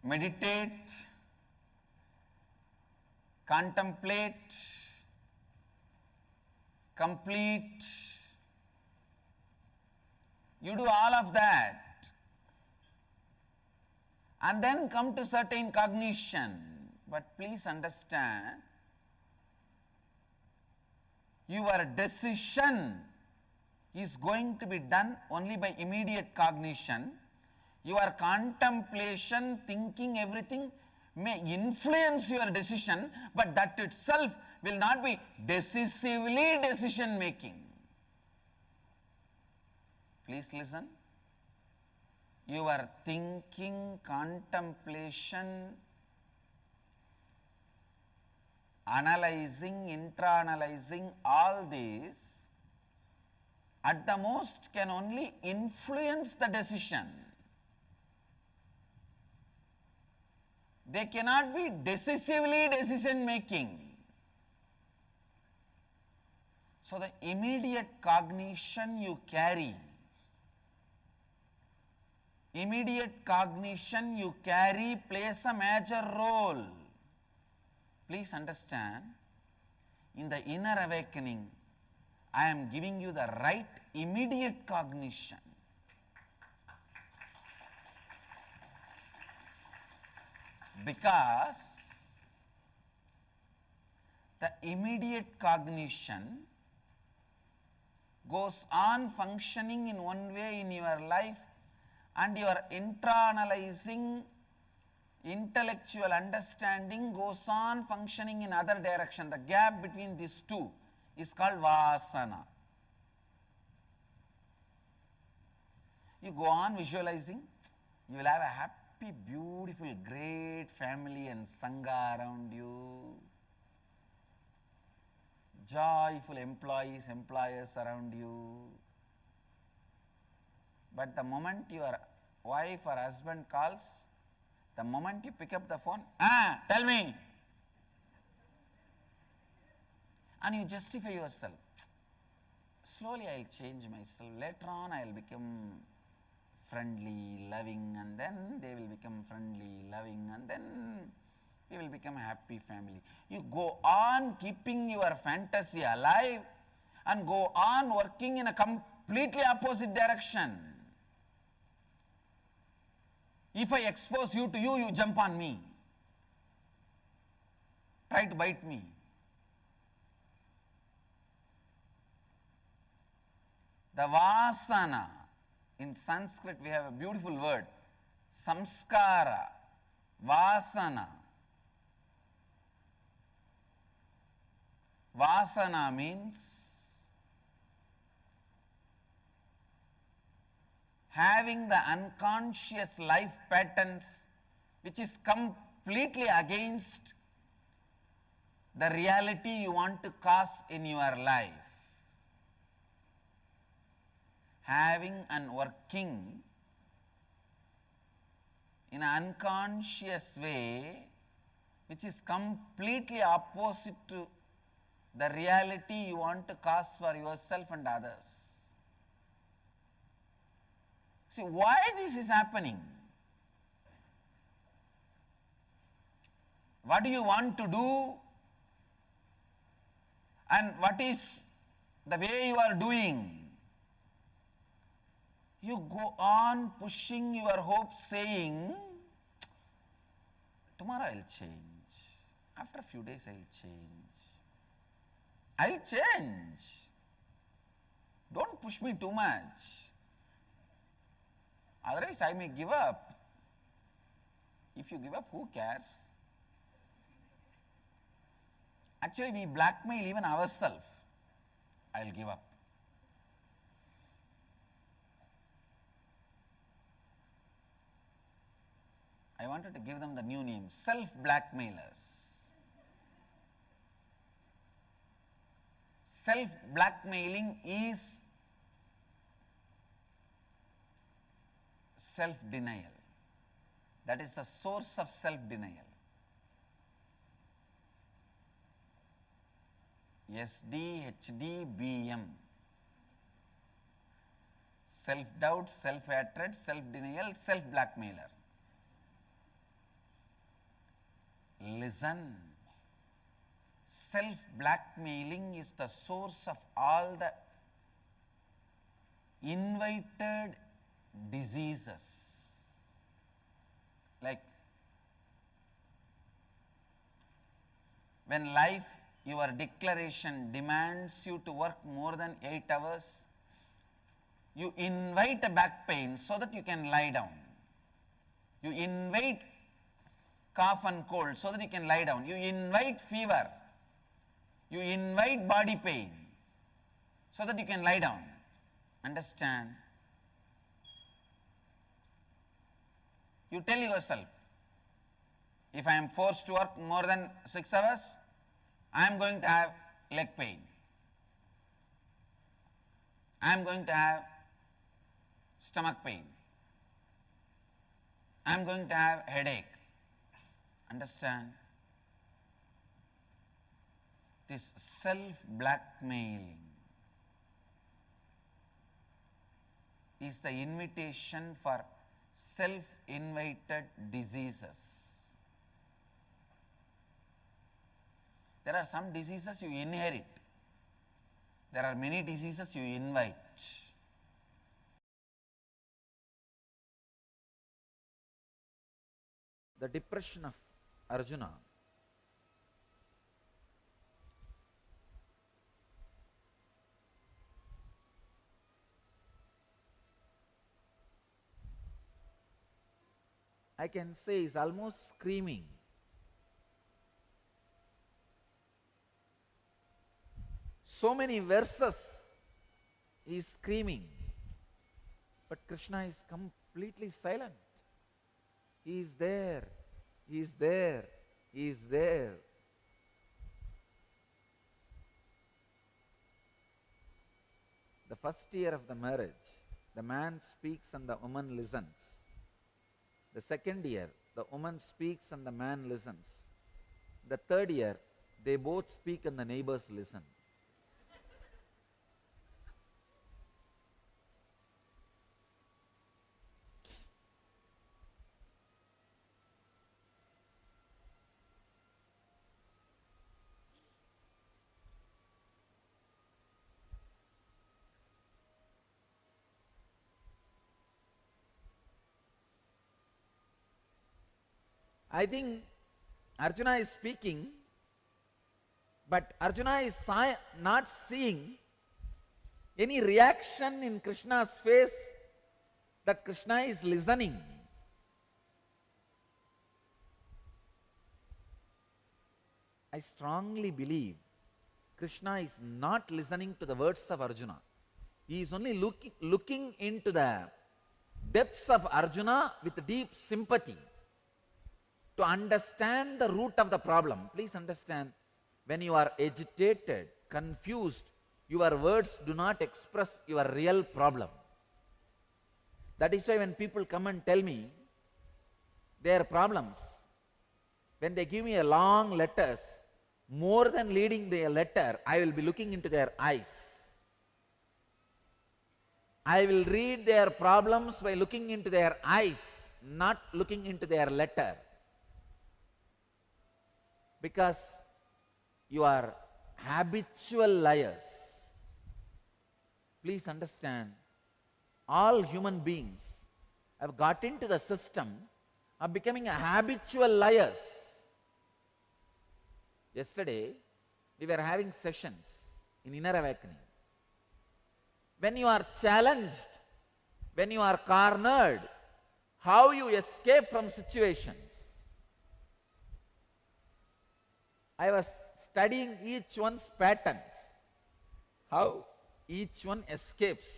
meditate, contemplate, complete. You do all of that and then come to certain cognition. But please understand, your decision is going to be done only by immediate cognition. Your contemplation, thinking, everything may influence your decision, but that itself will not be decisively decision making. Please listen. Your thinking, contemplation, analyzing, intra-analyzing, all these at the most can only influence the decision. They cannot be decisively decision making. So the immediate cognition you carry, plays a major role. Please understand, in the inner awakening, I am giving you the right immediate cognition. Because the immediate cognition goes on functioning in one way in your life, and your internalizing intellectual understanding goes on functioning in other direction. The gap between these two is called vasana. You go on visualizing, you will have a happy, beautiful, great family and sangha around you, joyful employees, employers around you. But the moment your wife or husband calls, the moment you pick up the phone, tell me, and you justify yourself. Slowly I will change myself. Later on I will become friendly, loving, and then they will become friendly, loving, and then we will become a happy family. You go on keeping your fantasy alive and go on working in a completely opposite direction. If I expose you to you, you jump on me, try to bite me. The vasana, in Sanskrit we have a beautiful word, samskara, vasana. Vasana means having the unconscious life patterns which is completely against the reality you want to cause in your life. Having and working in an unconscious way which is completely opposite to the reality you want to cause for yourself and others. See, why this is happening? What do you want to do? And what is the way you are doing? You go on pushing your hopes, saying, tomorrow I will change. After a few days I will change. I will change. Don't push me too much. Otherwise I may give up. If you give up, who cares? Actually, we blackmail even ourselves. I will give up. I wanted to give them the new name, self-blackmailers. Self-blackmailing is self-denial. That is the source of self-denial. SD, HD, BM. Self-doubt, self-hatred, self-denial, self-blackmailer. Listen. Self-blackmailing is the source of all the invited diseases. Like when life, your declaration demands you to work more than 8 hours, you invite a back pain so that you can lie down. You invite cough and cold so that you can lie down. You invite fever. You invite body pain so that you can lie down. Understand? You tell yourself, if I am forced to work more than 6 hours, I am going to have leg pain. I am going to have stomach pain. I am going to have headache. Understand? This self-blackmailing is the invitation for self-invited diseases. There are some diseases you inherit. There are many diseases you invite. The depression of Arjuna I can say is almost screaming. So many verses he is screaming, but Krishna is completely silent. He is there, he is there, he is there. The first year of the marriage, the man speaks and the woman listens. The second year, the woman speaks and the man listens. The third year, they both speak and the neighbors listen. I think Arjuna is speaking, but Arjuna is not seeing any reaction in Krishna's face that Krishna is listening. I strongly believe Krishna is not listening to the words of Arjuna. He is only looking into the depths of Arjuna with deep sympathy, to understand the root of the problem. Please understand, when you are agitated, confused, your words do not express your real problem. That is why when people come and tell me their problems, when they give me a long letters, more than reading their letter, I will be looking into their eyes. I will read their problems by looking into their eyes, not looking into their letter. Because you are habitual liars. Please understand, all human beings have got into the system of becoming habitual liars. Yesterday, we were having sessions in Inner Awakening. When you are challenged, when you are cornered, how you escape from situations. I was studying each one's patterns, how each one escapes,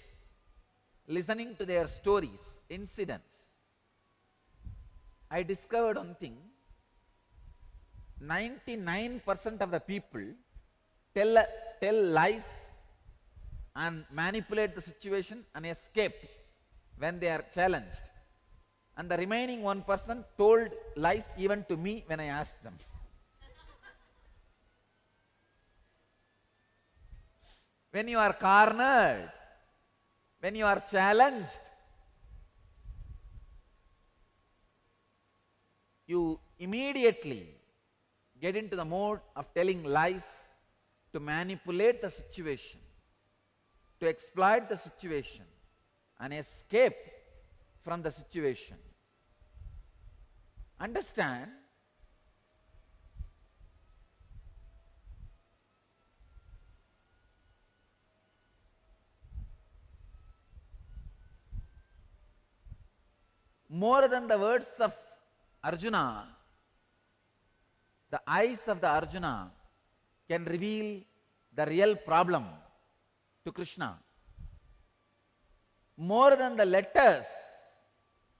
listening to their stories, incidents. I discovered one thing: 99% of the people tell lies and manipulate the situation and escape when they are challenged. And the remaining 1% told lies even to me when I asked them. When you are cornered, when you are challenged, you immediately get into the mode of telling lies to manipulate the situation, to exploit the situation and escape from the situation. Understand, more than the words of Arjuna, the eyes of the Arjuna can reveal the real problem to Krishna. More than the letters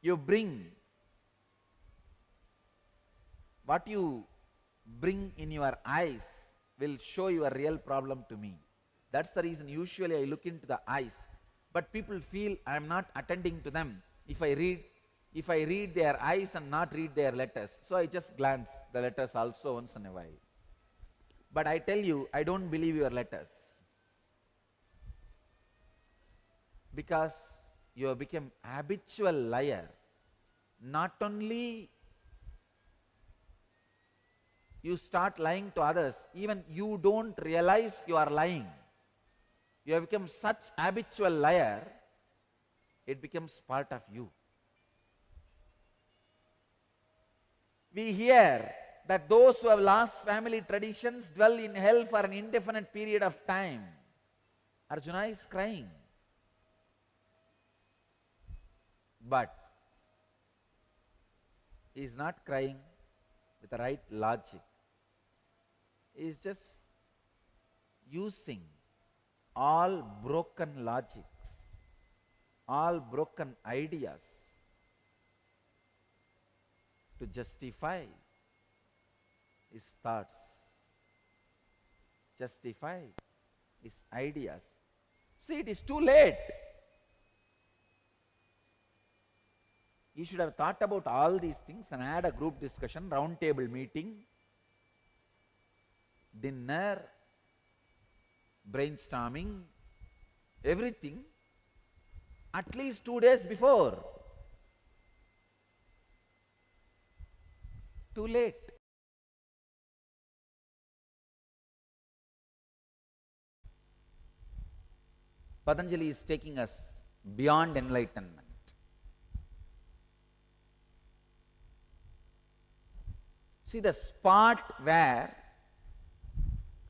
you bring, what you bring in your eyes will show your real problem to me. That's the reason usually I look into the eyes. But people feel I am not attending to them if I read
if I read their eyes and not read their letters. So I just glance the letters also once in a while. But I tell you, I don't believe your letters. Because you have become habitual liar. Not only you start lying to others, even you don't realize you are lying. You have become such habitual liar, it becomes part of you. We hear that those who have lost family traditions dwell in hell for an indefinite period of time. Arjuna is crying. But he is not crying with the right logic. He is just using all broken logics, all broken ideas to justify his thoughts, justify his ideas. See, it is too late. You should have thought about all these things and had a group discussion, round table meeting, dinner, brainstorming, everything at least 2 days before. Too late. Patanjali is taking us beyond enlightenment. See, the spot where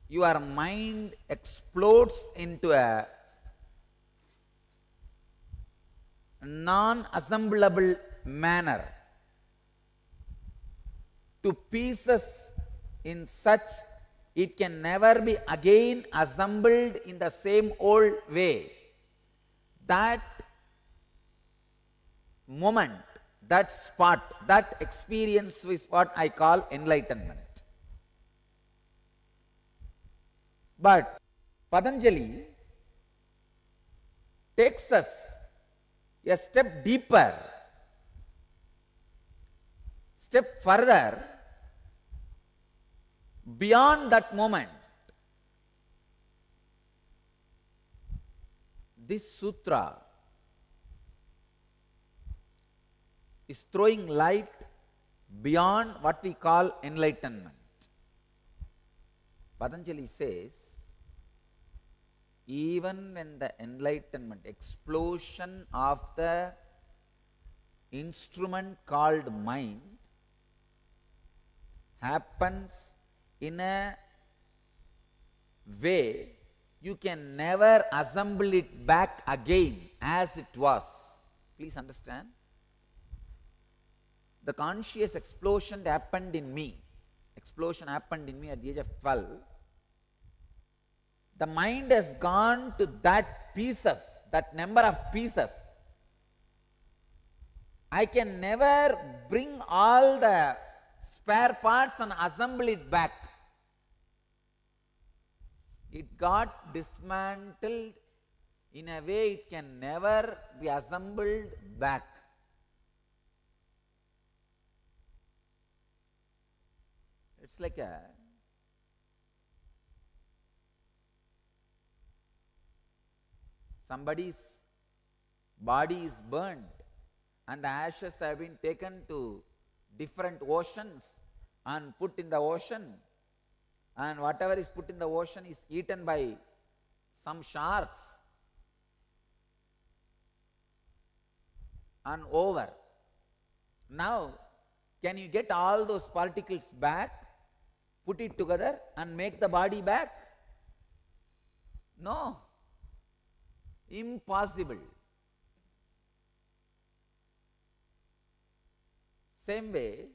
your mind explodes into a non-assemblable manner to pieces in such it can never be again assembled in the same old way. That moment, that spot, that experience is what I call enlightenment. But Patanjali takes us a step deeper, step further, beyond that moment. This sutra is throwing light beyond what we call enlightenment. Patanjali says, even when the enlightenment, explosion of the instrument called mind happens in a way you can never assemble it back again as it was. Please understand. The conscious explosion happened in me. Explosion happened in me at the age of 12. The mind has gone to that pieces, that number of pieces. I can never bring all the spare parts and assemble it back. It got dismantled in a way it can never be assembled back. It's like a somebody's body is burnt and the ashes have been taken to different oceans and put in the ocean, and whatever is put in the ocean is eaten by some sharks and over. Now, can you get all those particles back, put it together and make the body back? No. Impossible. Same way,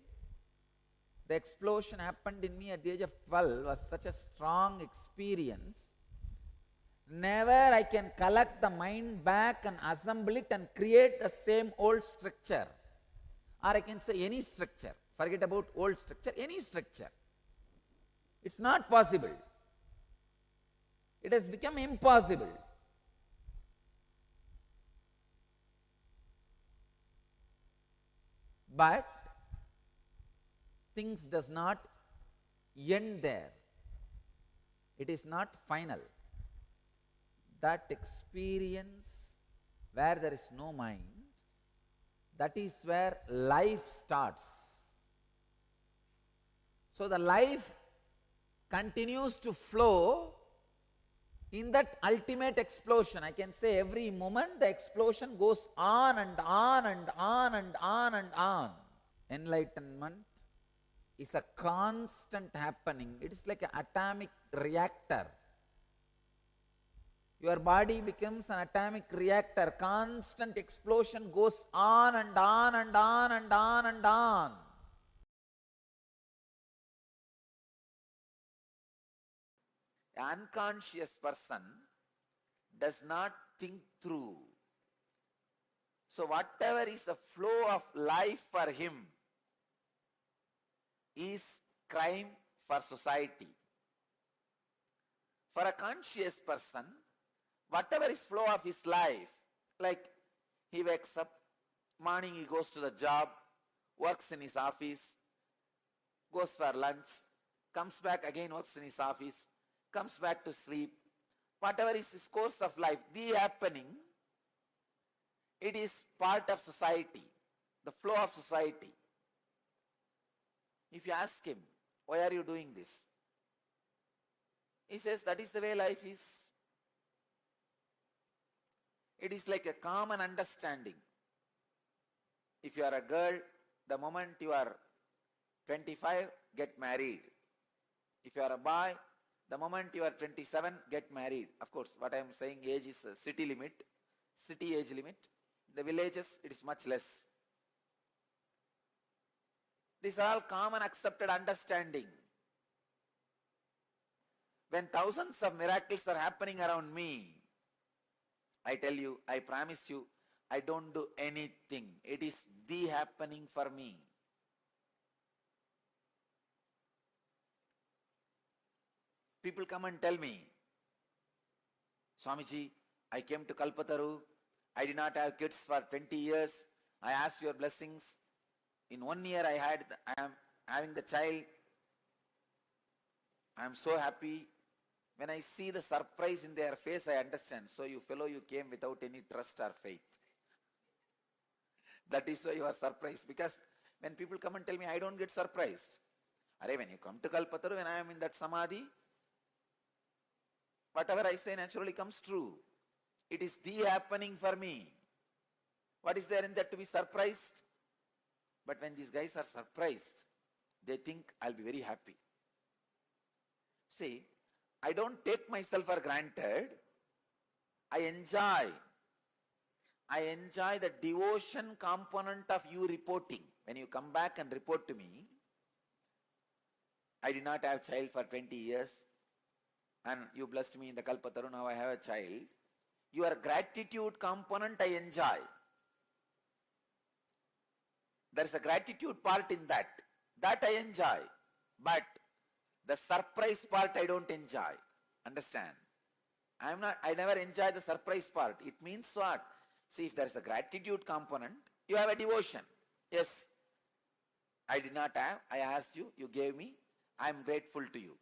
the explosion happened in me at the age of 12 was such a strong experience. Never I can collect the mind back and assemble it and create the same old structure. Or I can say any structure. Forget about old structure, any structure. It's not possible. It has become impossible.
but things does not end there. It is not final. That experience where there is no mind, that is where life starts. So the life continues to flow in that ultimate explosion. I can say every moment the explosion goes on and on and on and on and on. Enlightenment is a constant happening. It is like an atomic reactor. Your body becomes an atomic reactor. Constant explosion goes on and on and on and on and on. An unconscious person does not think through. So whatever is the flow of life for him is crime for society. For a conscious person, whatever is flow of his life, like he wakes up, morning he goes to the job, works in his office, goes for lunch, comes back again, works in his office, comes back to sleep. Whatever is his course of life, the happening, it is part of society, the flow of society. If you ask him, why are you doing this? He says, that is the way life is. It is like a common understanding. If you are a girl, the moment you are 25, get married. If you are a boy, the moment you are 27, get married. Of course, what I am saying, age is a city limit, city age limit. The villages, it is much less. These are all common accepted understanding. When thousands of miracles are happening around me, I tell you, I promise you, I don't do anything. It is the happening for me. People come and tell me, Swamiji, I came to Kalpataru. I did not have kids for 20 years. I asked your blessings. In 1 year I am having the child. I am so happy. When I see the surprise in their face, I understand. So you came without any trust or faith. That is why you are surprised. Because when people come and tell me, I don't get surprised. When you come to Kalpataru, when I am in that samadhi, whatever I say naturally comes true. It is the happening for me. What is there in that to be surprised? But when these guys are surprised, they think I'll be very happy. See, I don't take myself for granted. I enjoy the devotion component of you reporting. When you come back and report to me, I did not have a child for 20 years and you blessed me in the Kalpataru, now I have a child. Your gratitude component I enjoy. There is a gratitude part in that. That I enjoy. But the surprise part I don't enjoy. Understand? I never enjoy the surprise part. It means what? See, if there is a gratitude component, you have a devotion. Yes, I did not have. I asked you, you gave me. I am grateful to you.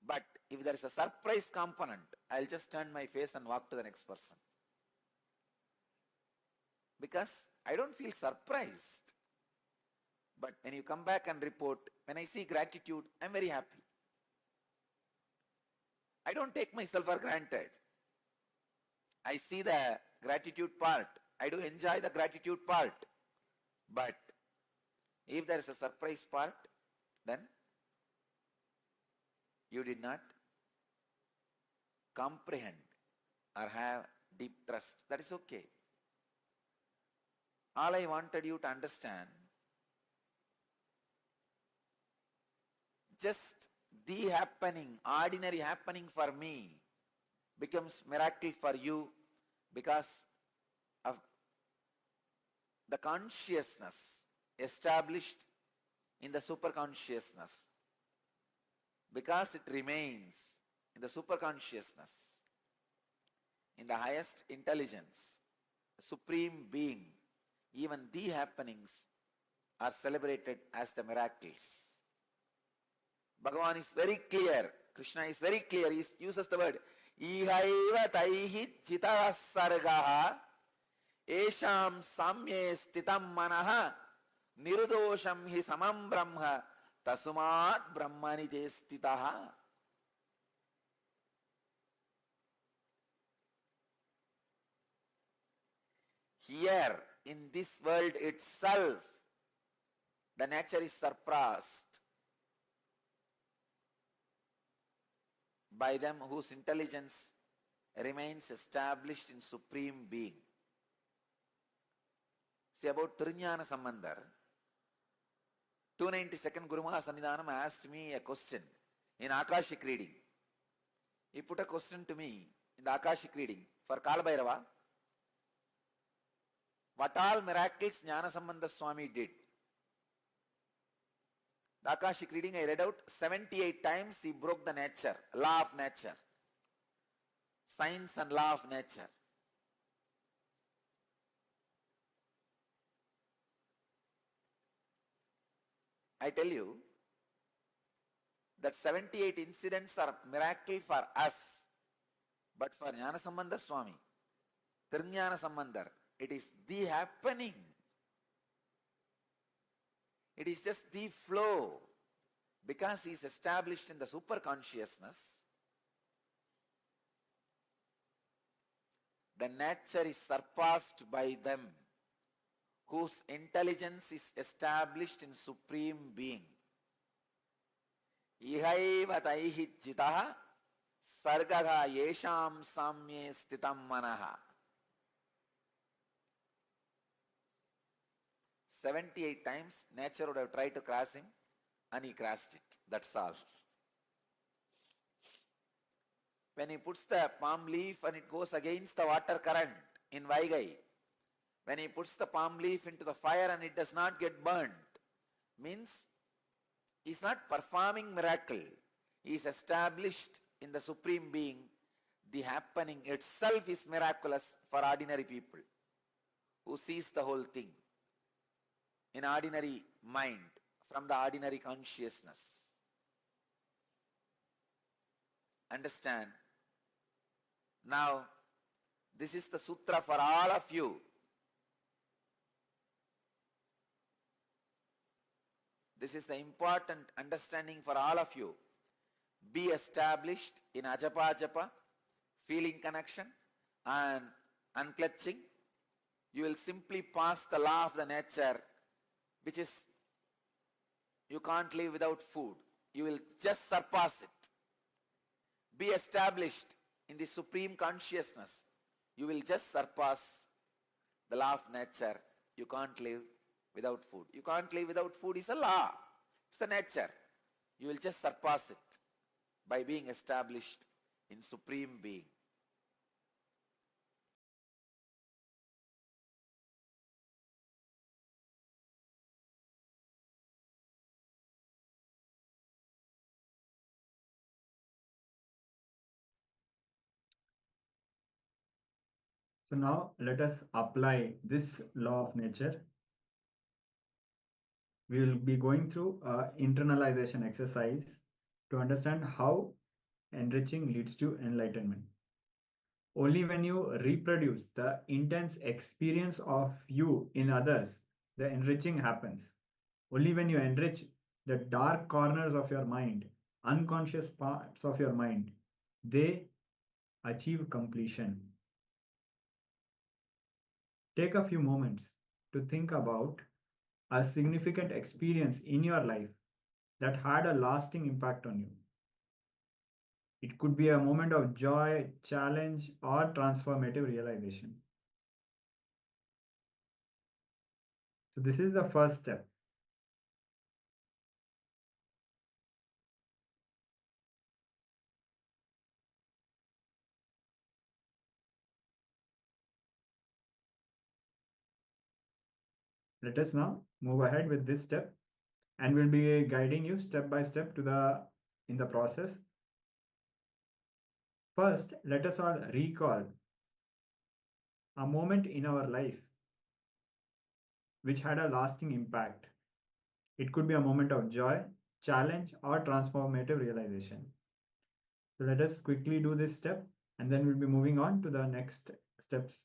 But if there is a surprise component, I'll just turn my face and walk to the next person. Because I don't feel surprised. But when you come back and report, when I see gratitude, I'm very happy. I don't take myself for granted. I see the gratitude part. I do enjoy the gratitude part. But if there is a surprise part, then you did not comprehend or have deep trust. That is okay. All I wanted you to understand, just the happening, ordinary happening for me becomes miracle for you because of the consciousness established in the superconsciousness. Because it remains in the superconsciousness, in the highest intelligence, the supreme being, even the happenings are celebrated as the miracles. Bhagavan is very clear. Krishna is very clear. He uses the word ihaiva taihi chita sargaha esham samye stitam manaha nirudosham hi samam brahma tasumat brahmani te stitaha. Here in this world itself, the nature is surpassed by them whose intelligence remains established in Supreme Being. See about Trinyana Sambandhar, 292nd Guru Mahasannidhanam asked me a question in Akashic reading. He put a question to me in the Akashic reading for Kalabhairava. What all miracles Jnana Sambandha Swami did? The Akashic reading I read out, 78 times he broke the nature, law of nature, science and law of nature. I tell you that 78 incidents are miracle for us, but for Jnana Sambandha Swami, Trinyana Sambandhar, it is the happening. It is just the flow. Because he is established in the super consciousness, the nature is surpassed by them whose intelligence is established in Supreme Being. Ihaiva taihi chitaha sargaha yesham samye stitam manaha. 78 times nature would have tried to cross him and he crossed it. That's all. When he puts the palm leaf and it goes against the water current in Vaigai, when he puts the palm leaf into the fire and it does not get burnt, means he's not performing miracle. He is established in the Supreme Being. The happening itself is miraculous for ordinary people who sees the whole thing in ordinary mind, from the ordinary consciousness. Understand? Now, this is the sutra for all of you. This is the important understanding for all of you. Be established in ajapa japa, feeling connection and unclutching. You will simply pass the law of the nature, which is you can't live without food. You will just surpass it. Be established in the supreme consciousness. You will just surpass the law of nature. You can't live without food. You can't live without food is a law. It's a nature. You will just surpass it by being established in Supreme Being.
So now let us apply this law of nature. We will be going through internalization exercise to understand how enriching leads to enlightenment. Only when you reproduce the intense experience of you in others, the enriching happens. Only when you enrich the dark corners of your mind, unconscious parts of your mind, they achieve completion. Take a few moments to think about a significant experience in your life that had a lasting impact on you. It could be a moment of joy, challenge, or transformative realization. So this is the first step. Let us now move ahead with this step, and we'll be guiding you step by step in the process. First, let us all recall a moment in our life which had a lasting impact. It could be a moment of joy, challenge, or transformative realization. So let us quickly do this step, and then we'll be moving on to the next steps.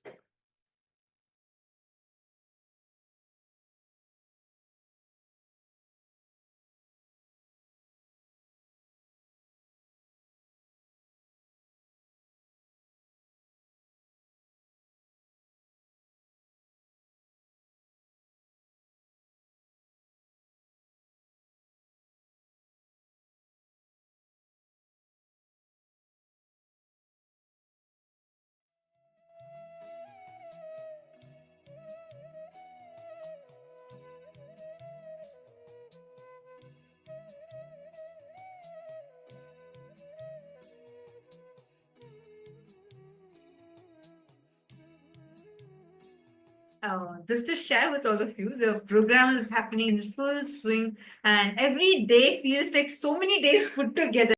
Just to share with all of you, the program is happening in full swing, and every day feels like so many days put together.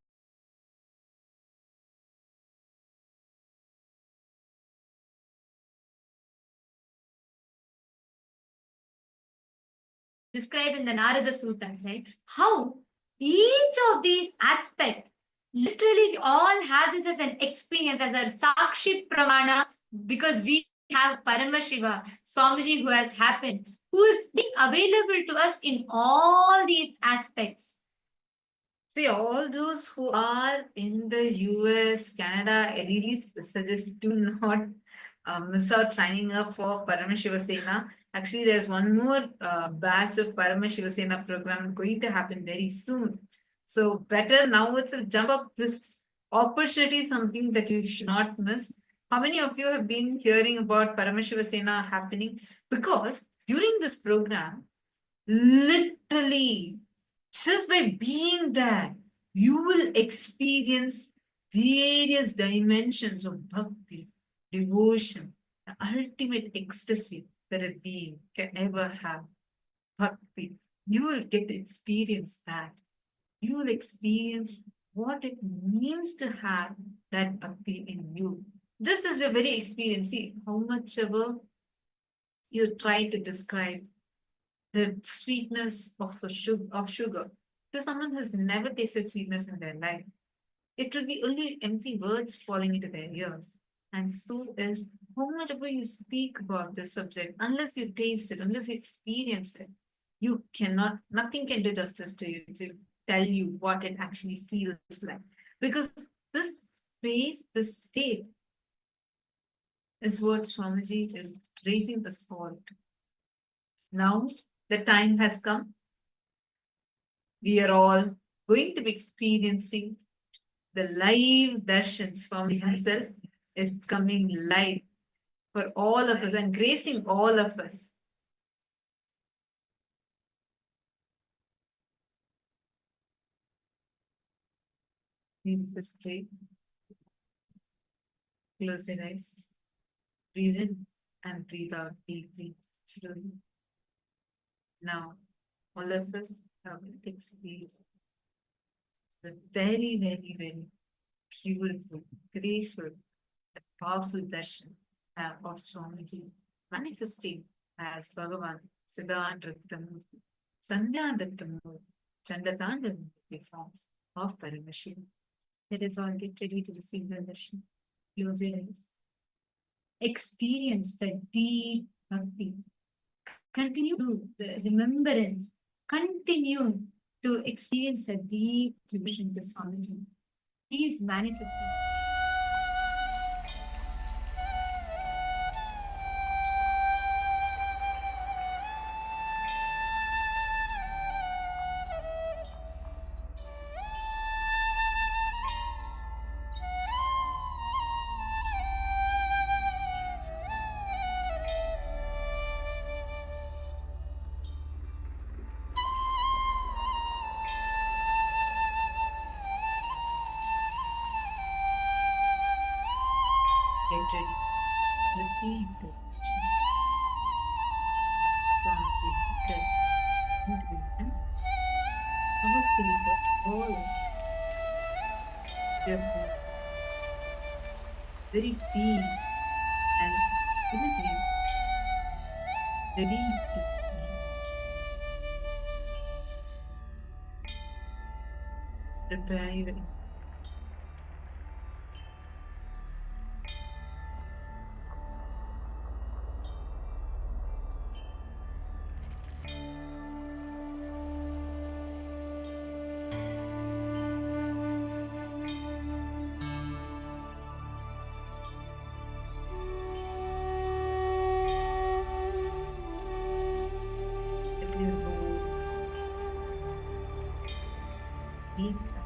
Described in the Narada Sutras, right? How each of these aspects literally all have this as an experience, as a Sakshi Pramana, because we have Paramashiva, Swamiji, who has happened, who is being available to us in all these aspects. See, all those who are in the US, Canada, I really suggest do not miss out signing up for Paramashiva Sena. Actually, there's one more batch of Paramashiva Sena program going to happen very soon. So better now itself jump up this opportunity, something that you should not miss. How many of you have been hearing about Paramashiva Sena happening? Because during this program, literally, just by being there, you will experience various dimensions of bhakti, devotion, the ultimate ecstasy that a being can ever have. Bhakti. You will get to experience that. You will experience what it means to have that bhakti in you. Just as a very experience, see how much ever you try to describe the sweetness of sugar to someone who's never tasted sweetness in their life. It will be only empty words falling into their ears. And so is how much ever you speak about this subject, unless you taste it, unless you experience it, you cannot, nothing can do justice to you to tell you what it actually feels like. Because this space, this state, is what Swamiji is raising us all to. Now, the time has come. We are all going to be experiencing the live darshans from himself is coming live for all of us and gracing all of us. Please just straight. Close your eyes. Breathe in and breathe out deeply, slowly. Now, all of us have experienced the very, very, very beautiful, graceful, powerful darshan of Swamiji, manifesting as Bhagavan, Siddhan Raktamurti, Sandhyan Raktamurti, Chandatandamurti forms of Paramashiva. Let us all get ready to receive the darshan. Close your eyes. Experience the deep bhakti. Continue to the remembrance. Continue to experience the deep devotion to Swamiji. He is manifesting. Get ready. Receive the darshan. Swamiji himself going to be manifest powerfully for all of your very being and innocence ready to receive. Prepare your deep breath.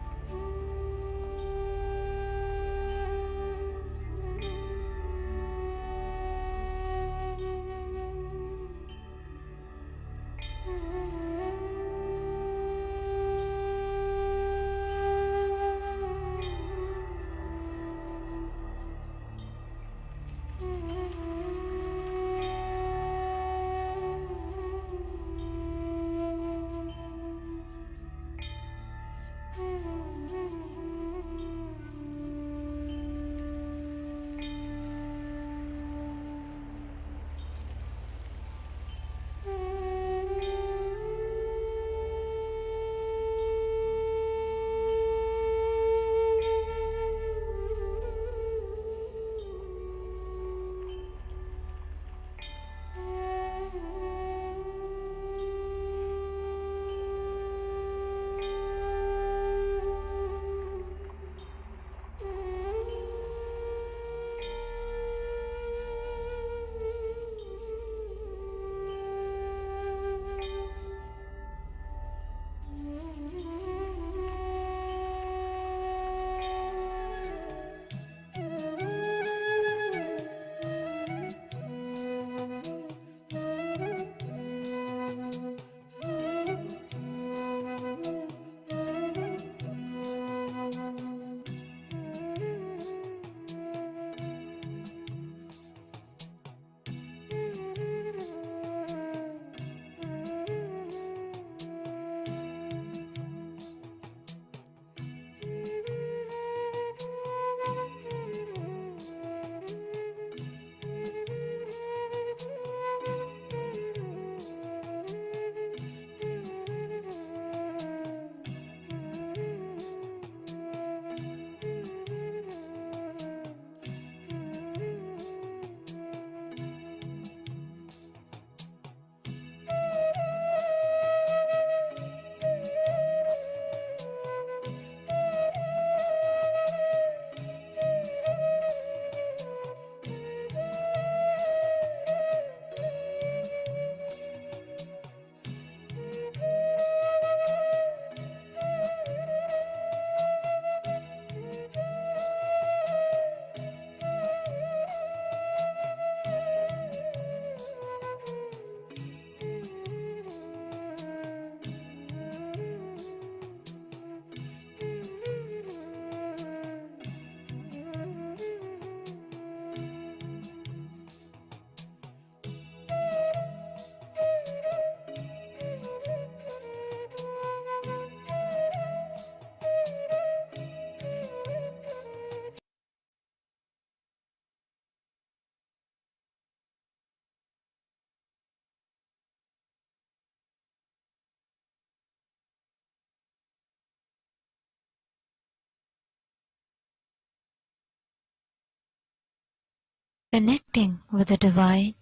Connecting with the divine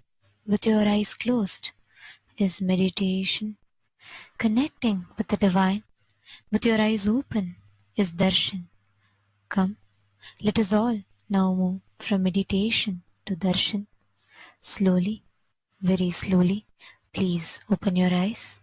with your eyes closed is meditation. Connecting with the divine with your eyes open is darshan. Come, let us all now move from meditation to darshan. Slowly, very slowly, please open your eyes.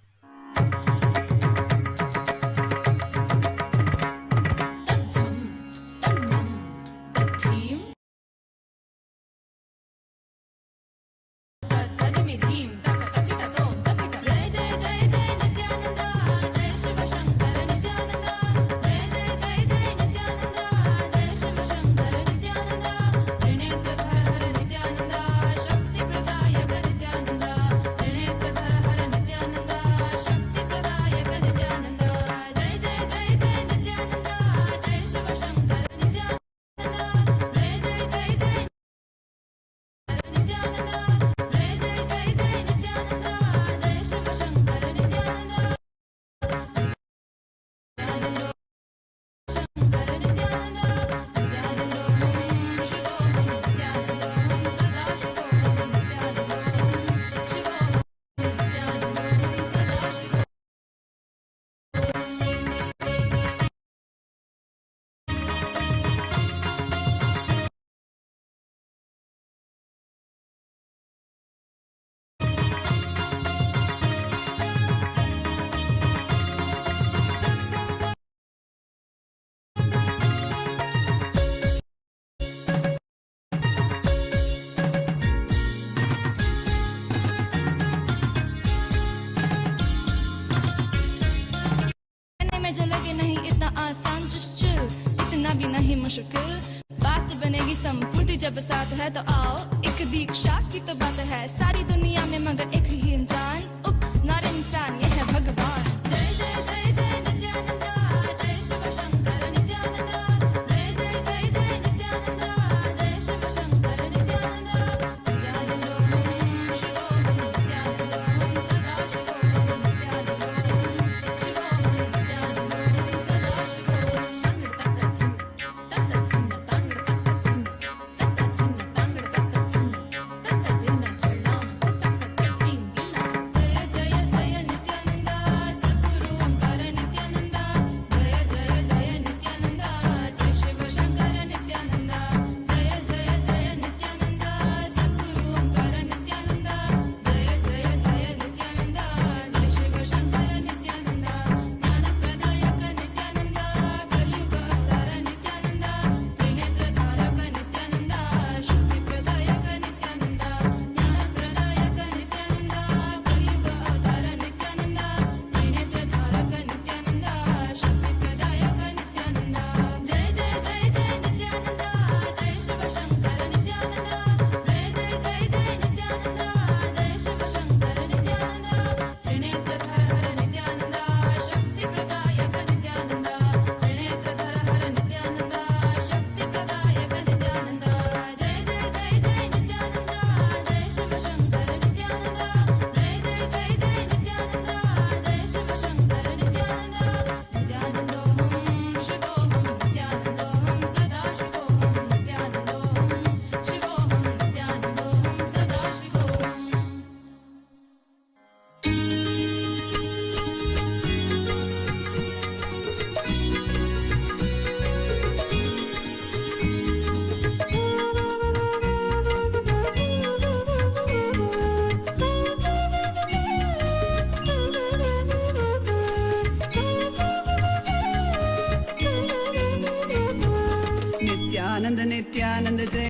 Shakti बात है तो आओ, एक दीक्षा की तो बात है सारी दुनिया में मगर एक ही इंसान, उप्स नॉट इंसान, ये है भगवान। जय जय जय जय नित्यानंदा, जय शिव शंकर नित्यानंदा, जय जय जय जय नित्यानंदा, जय शिव शंकर नित्यानंदा। नित्यानंदोहम शिवोहम नित्यानंदोहम सदा शिवोहम नित्यानंदोहम शिवोहम नित्यानंदोहम सदा शिवोहम।
नित्यानंद नित्यानंद जय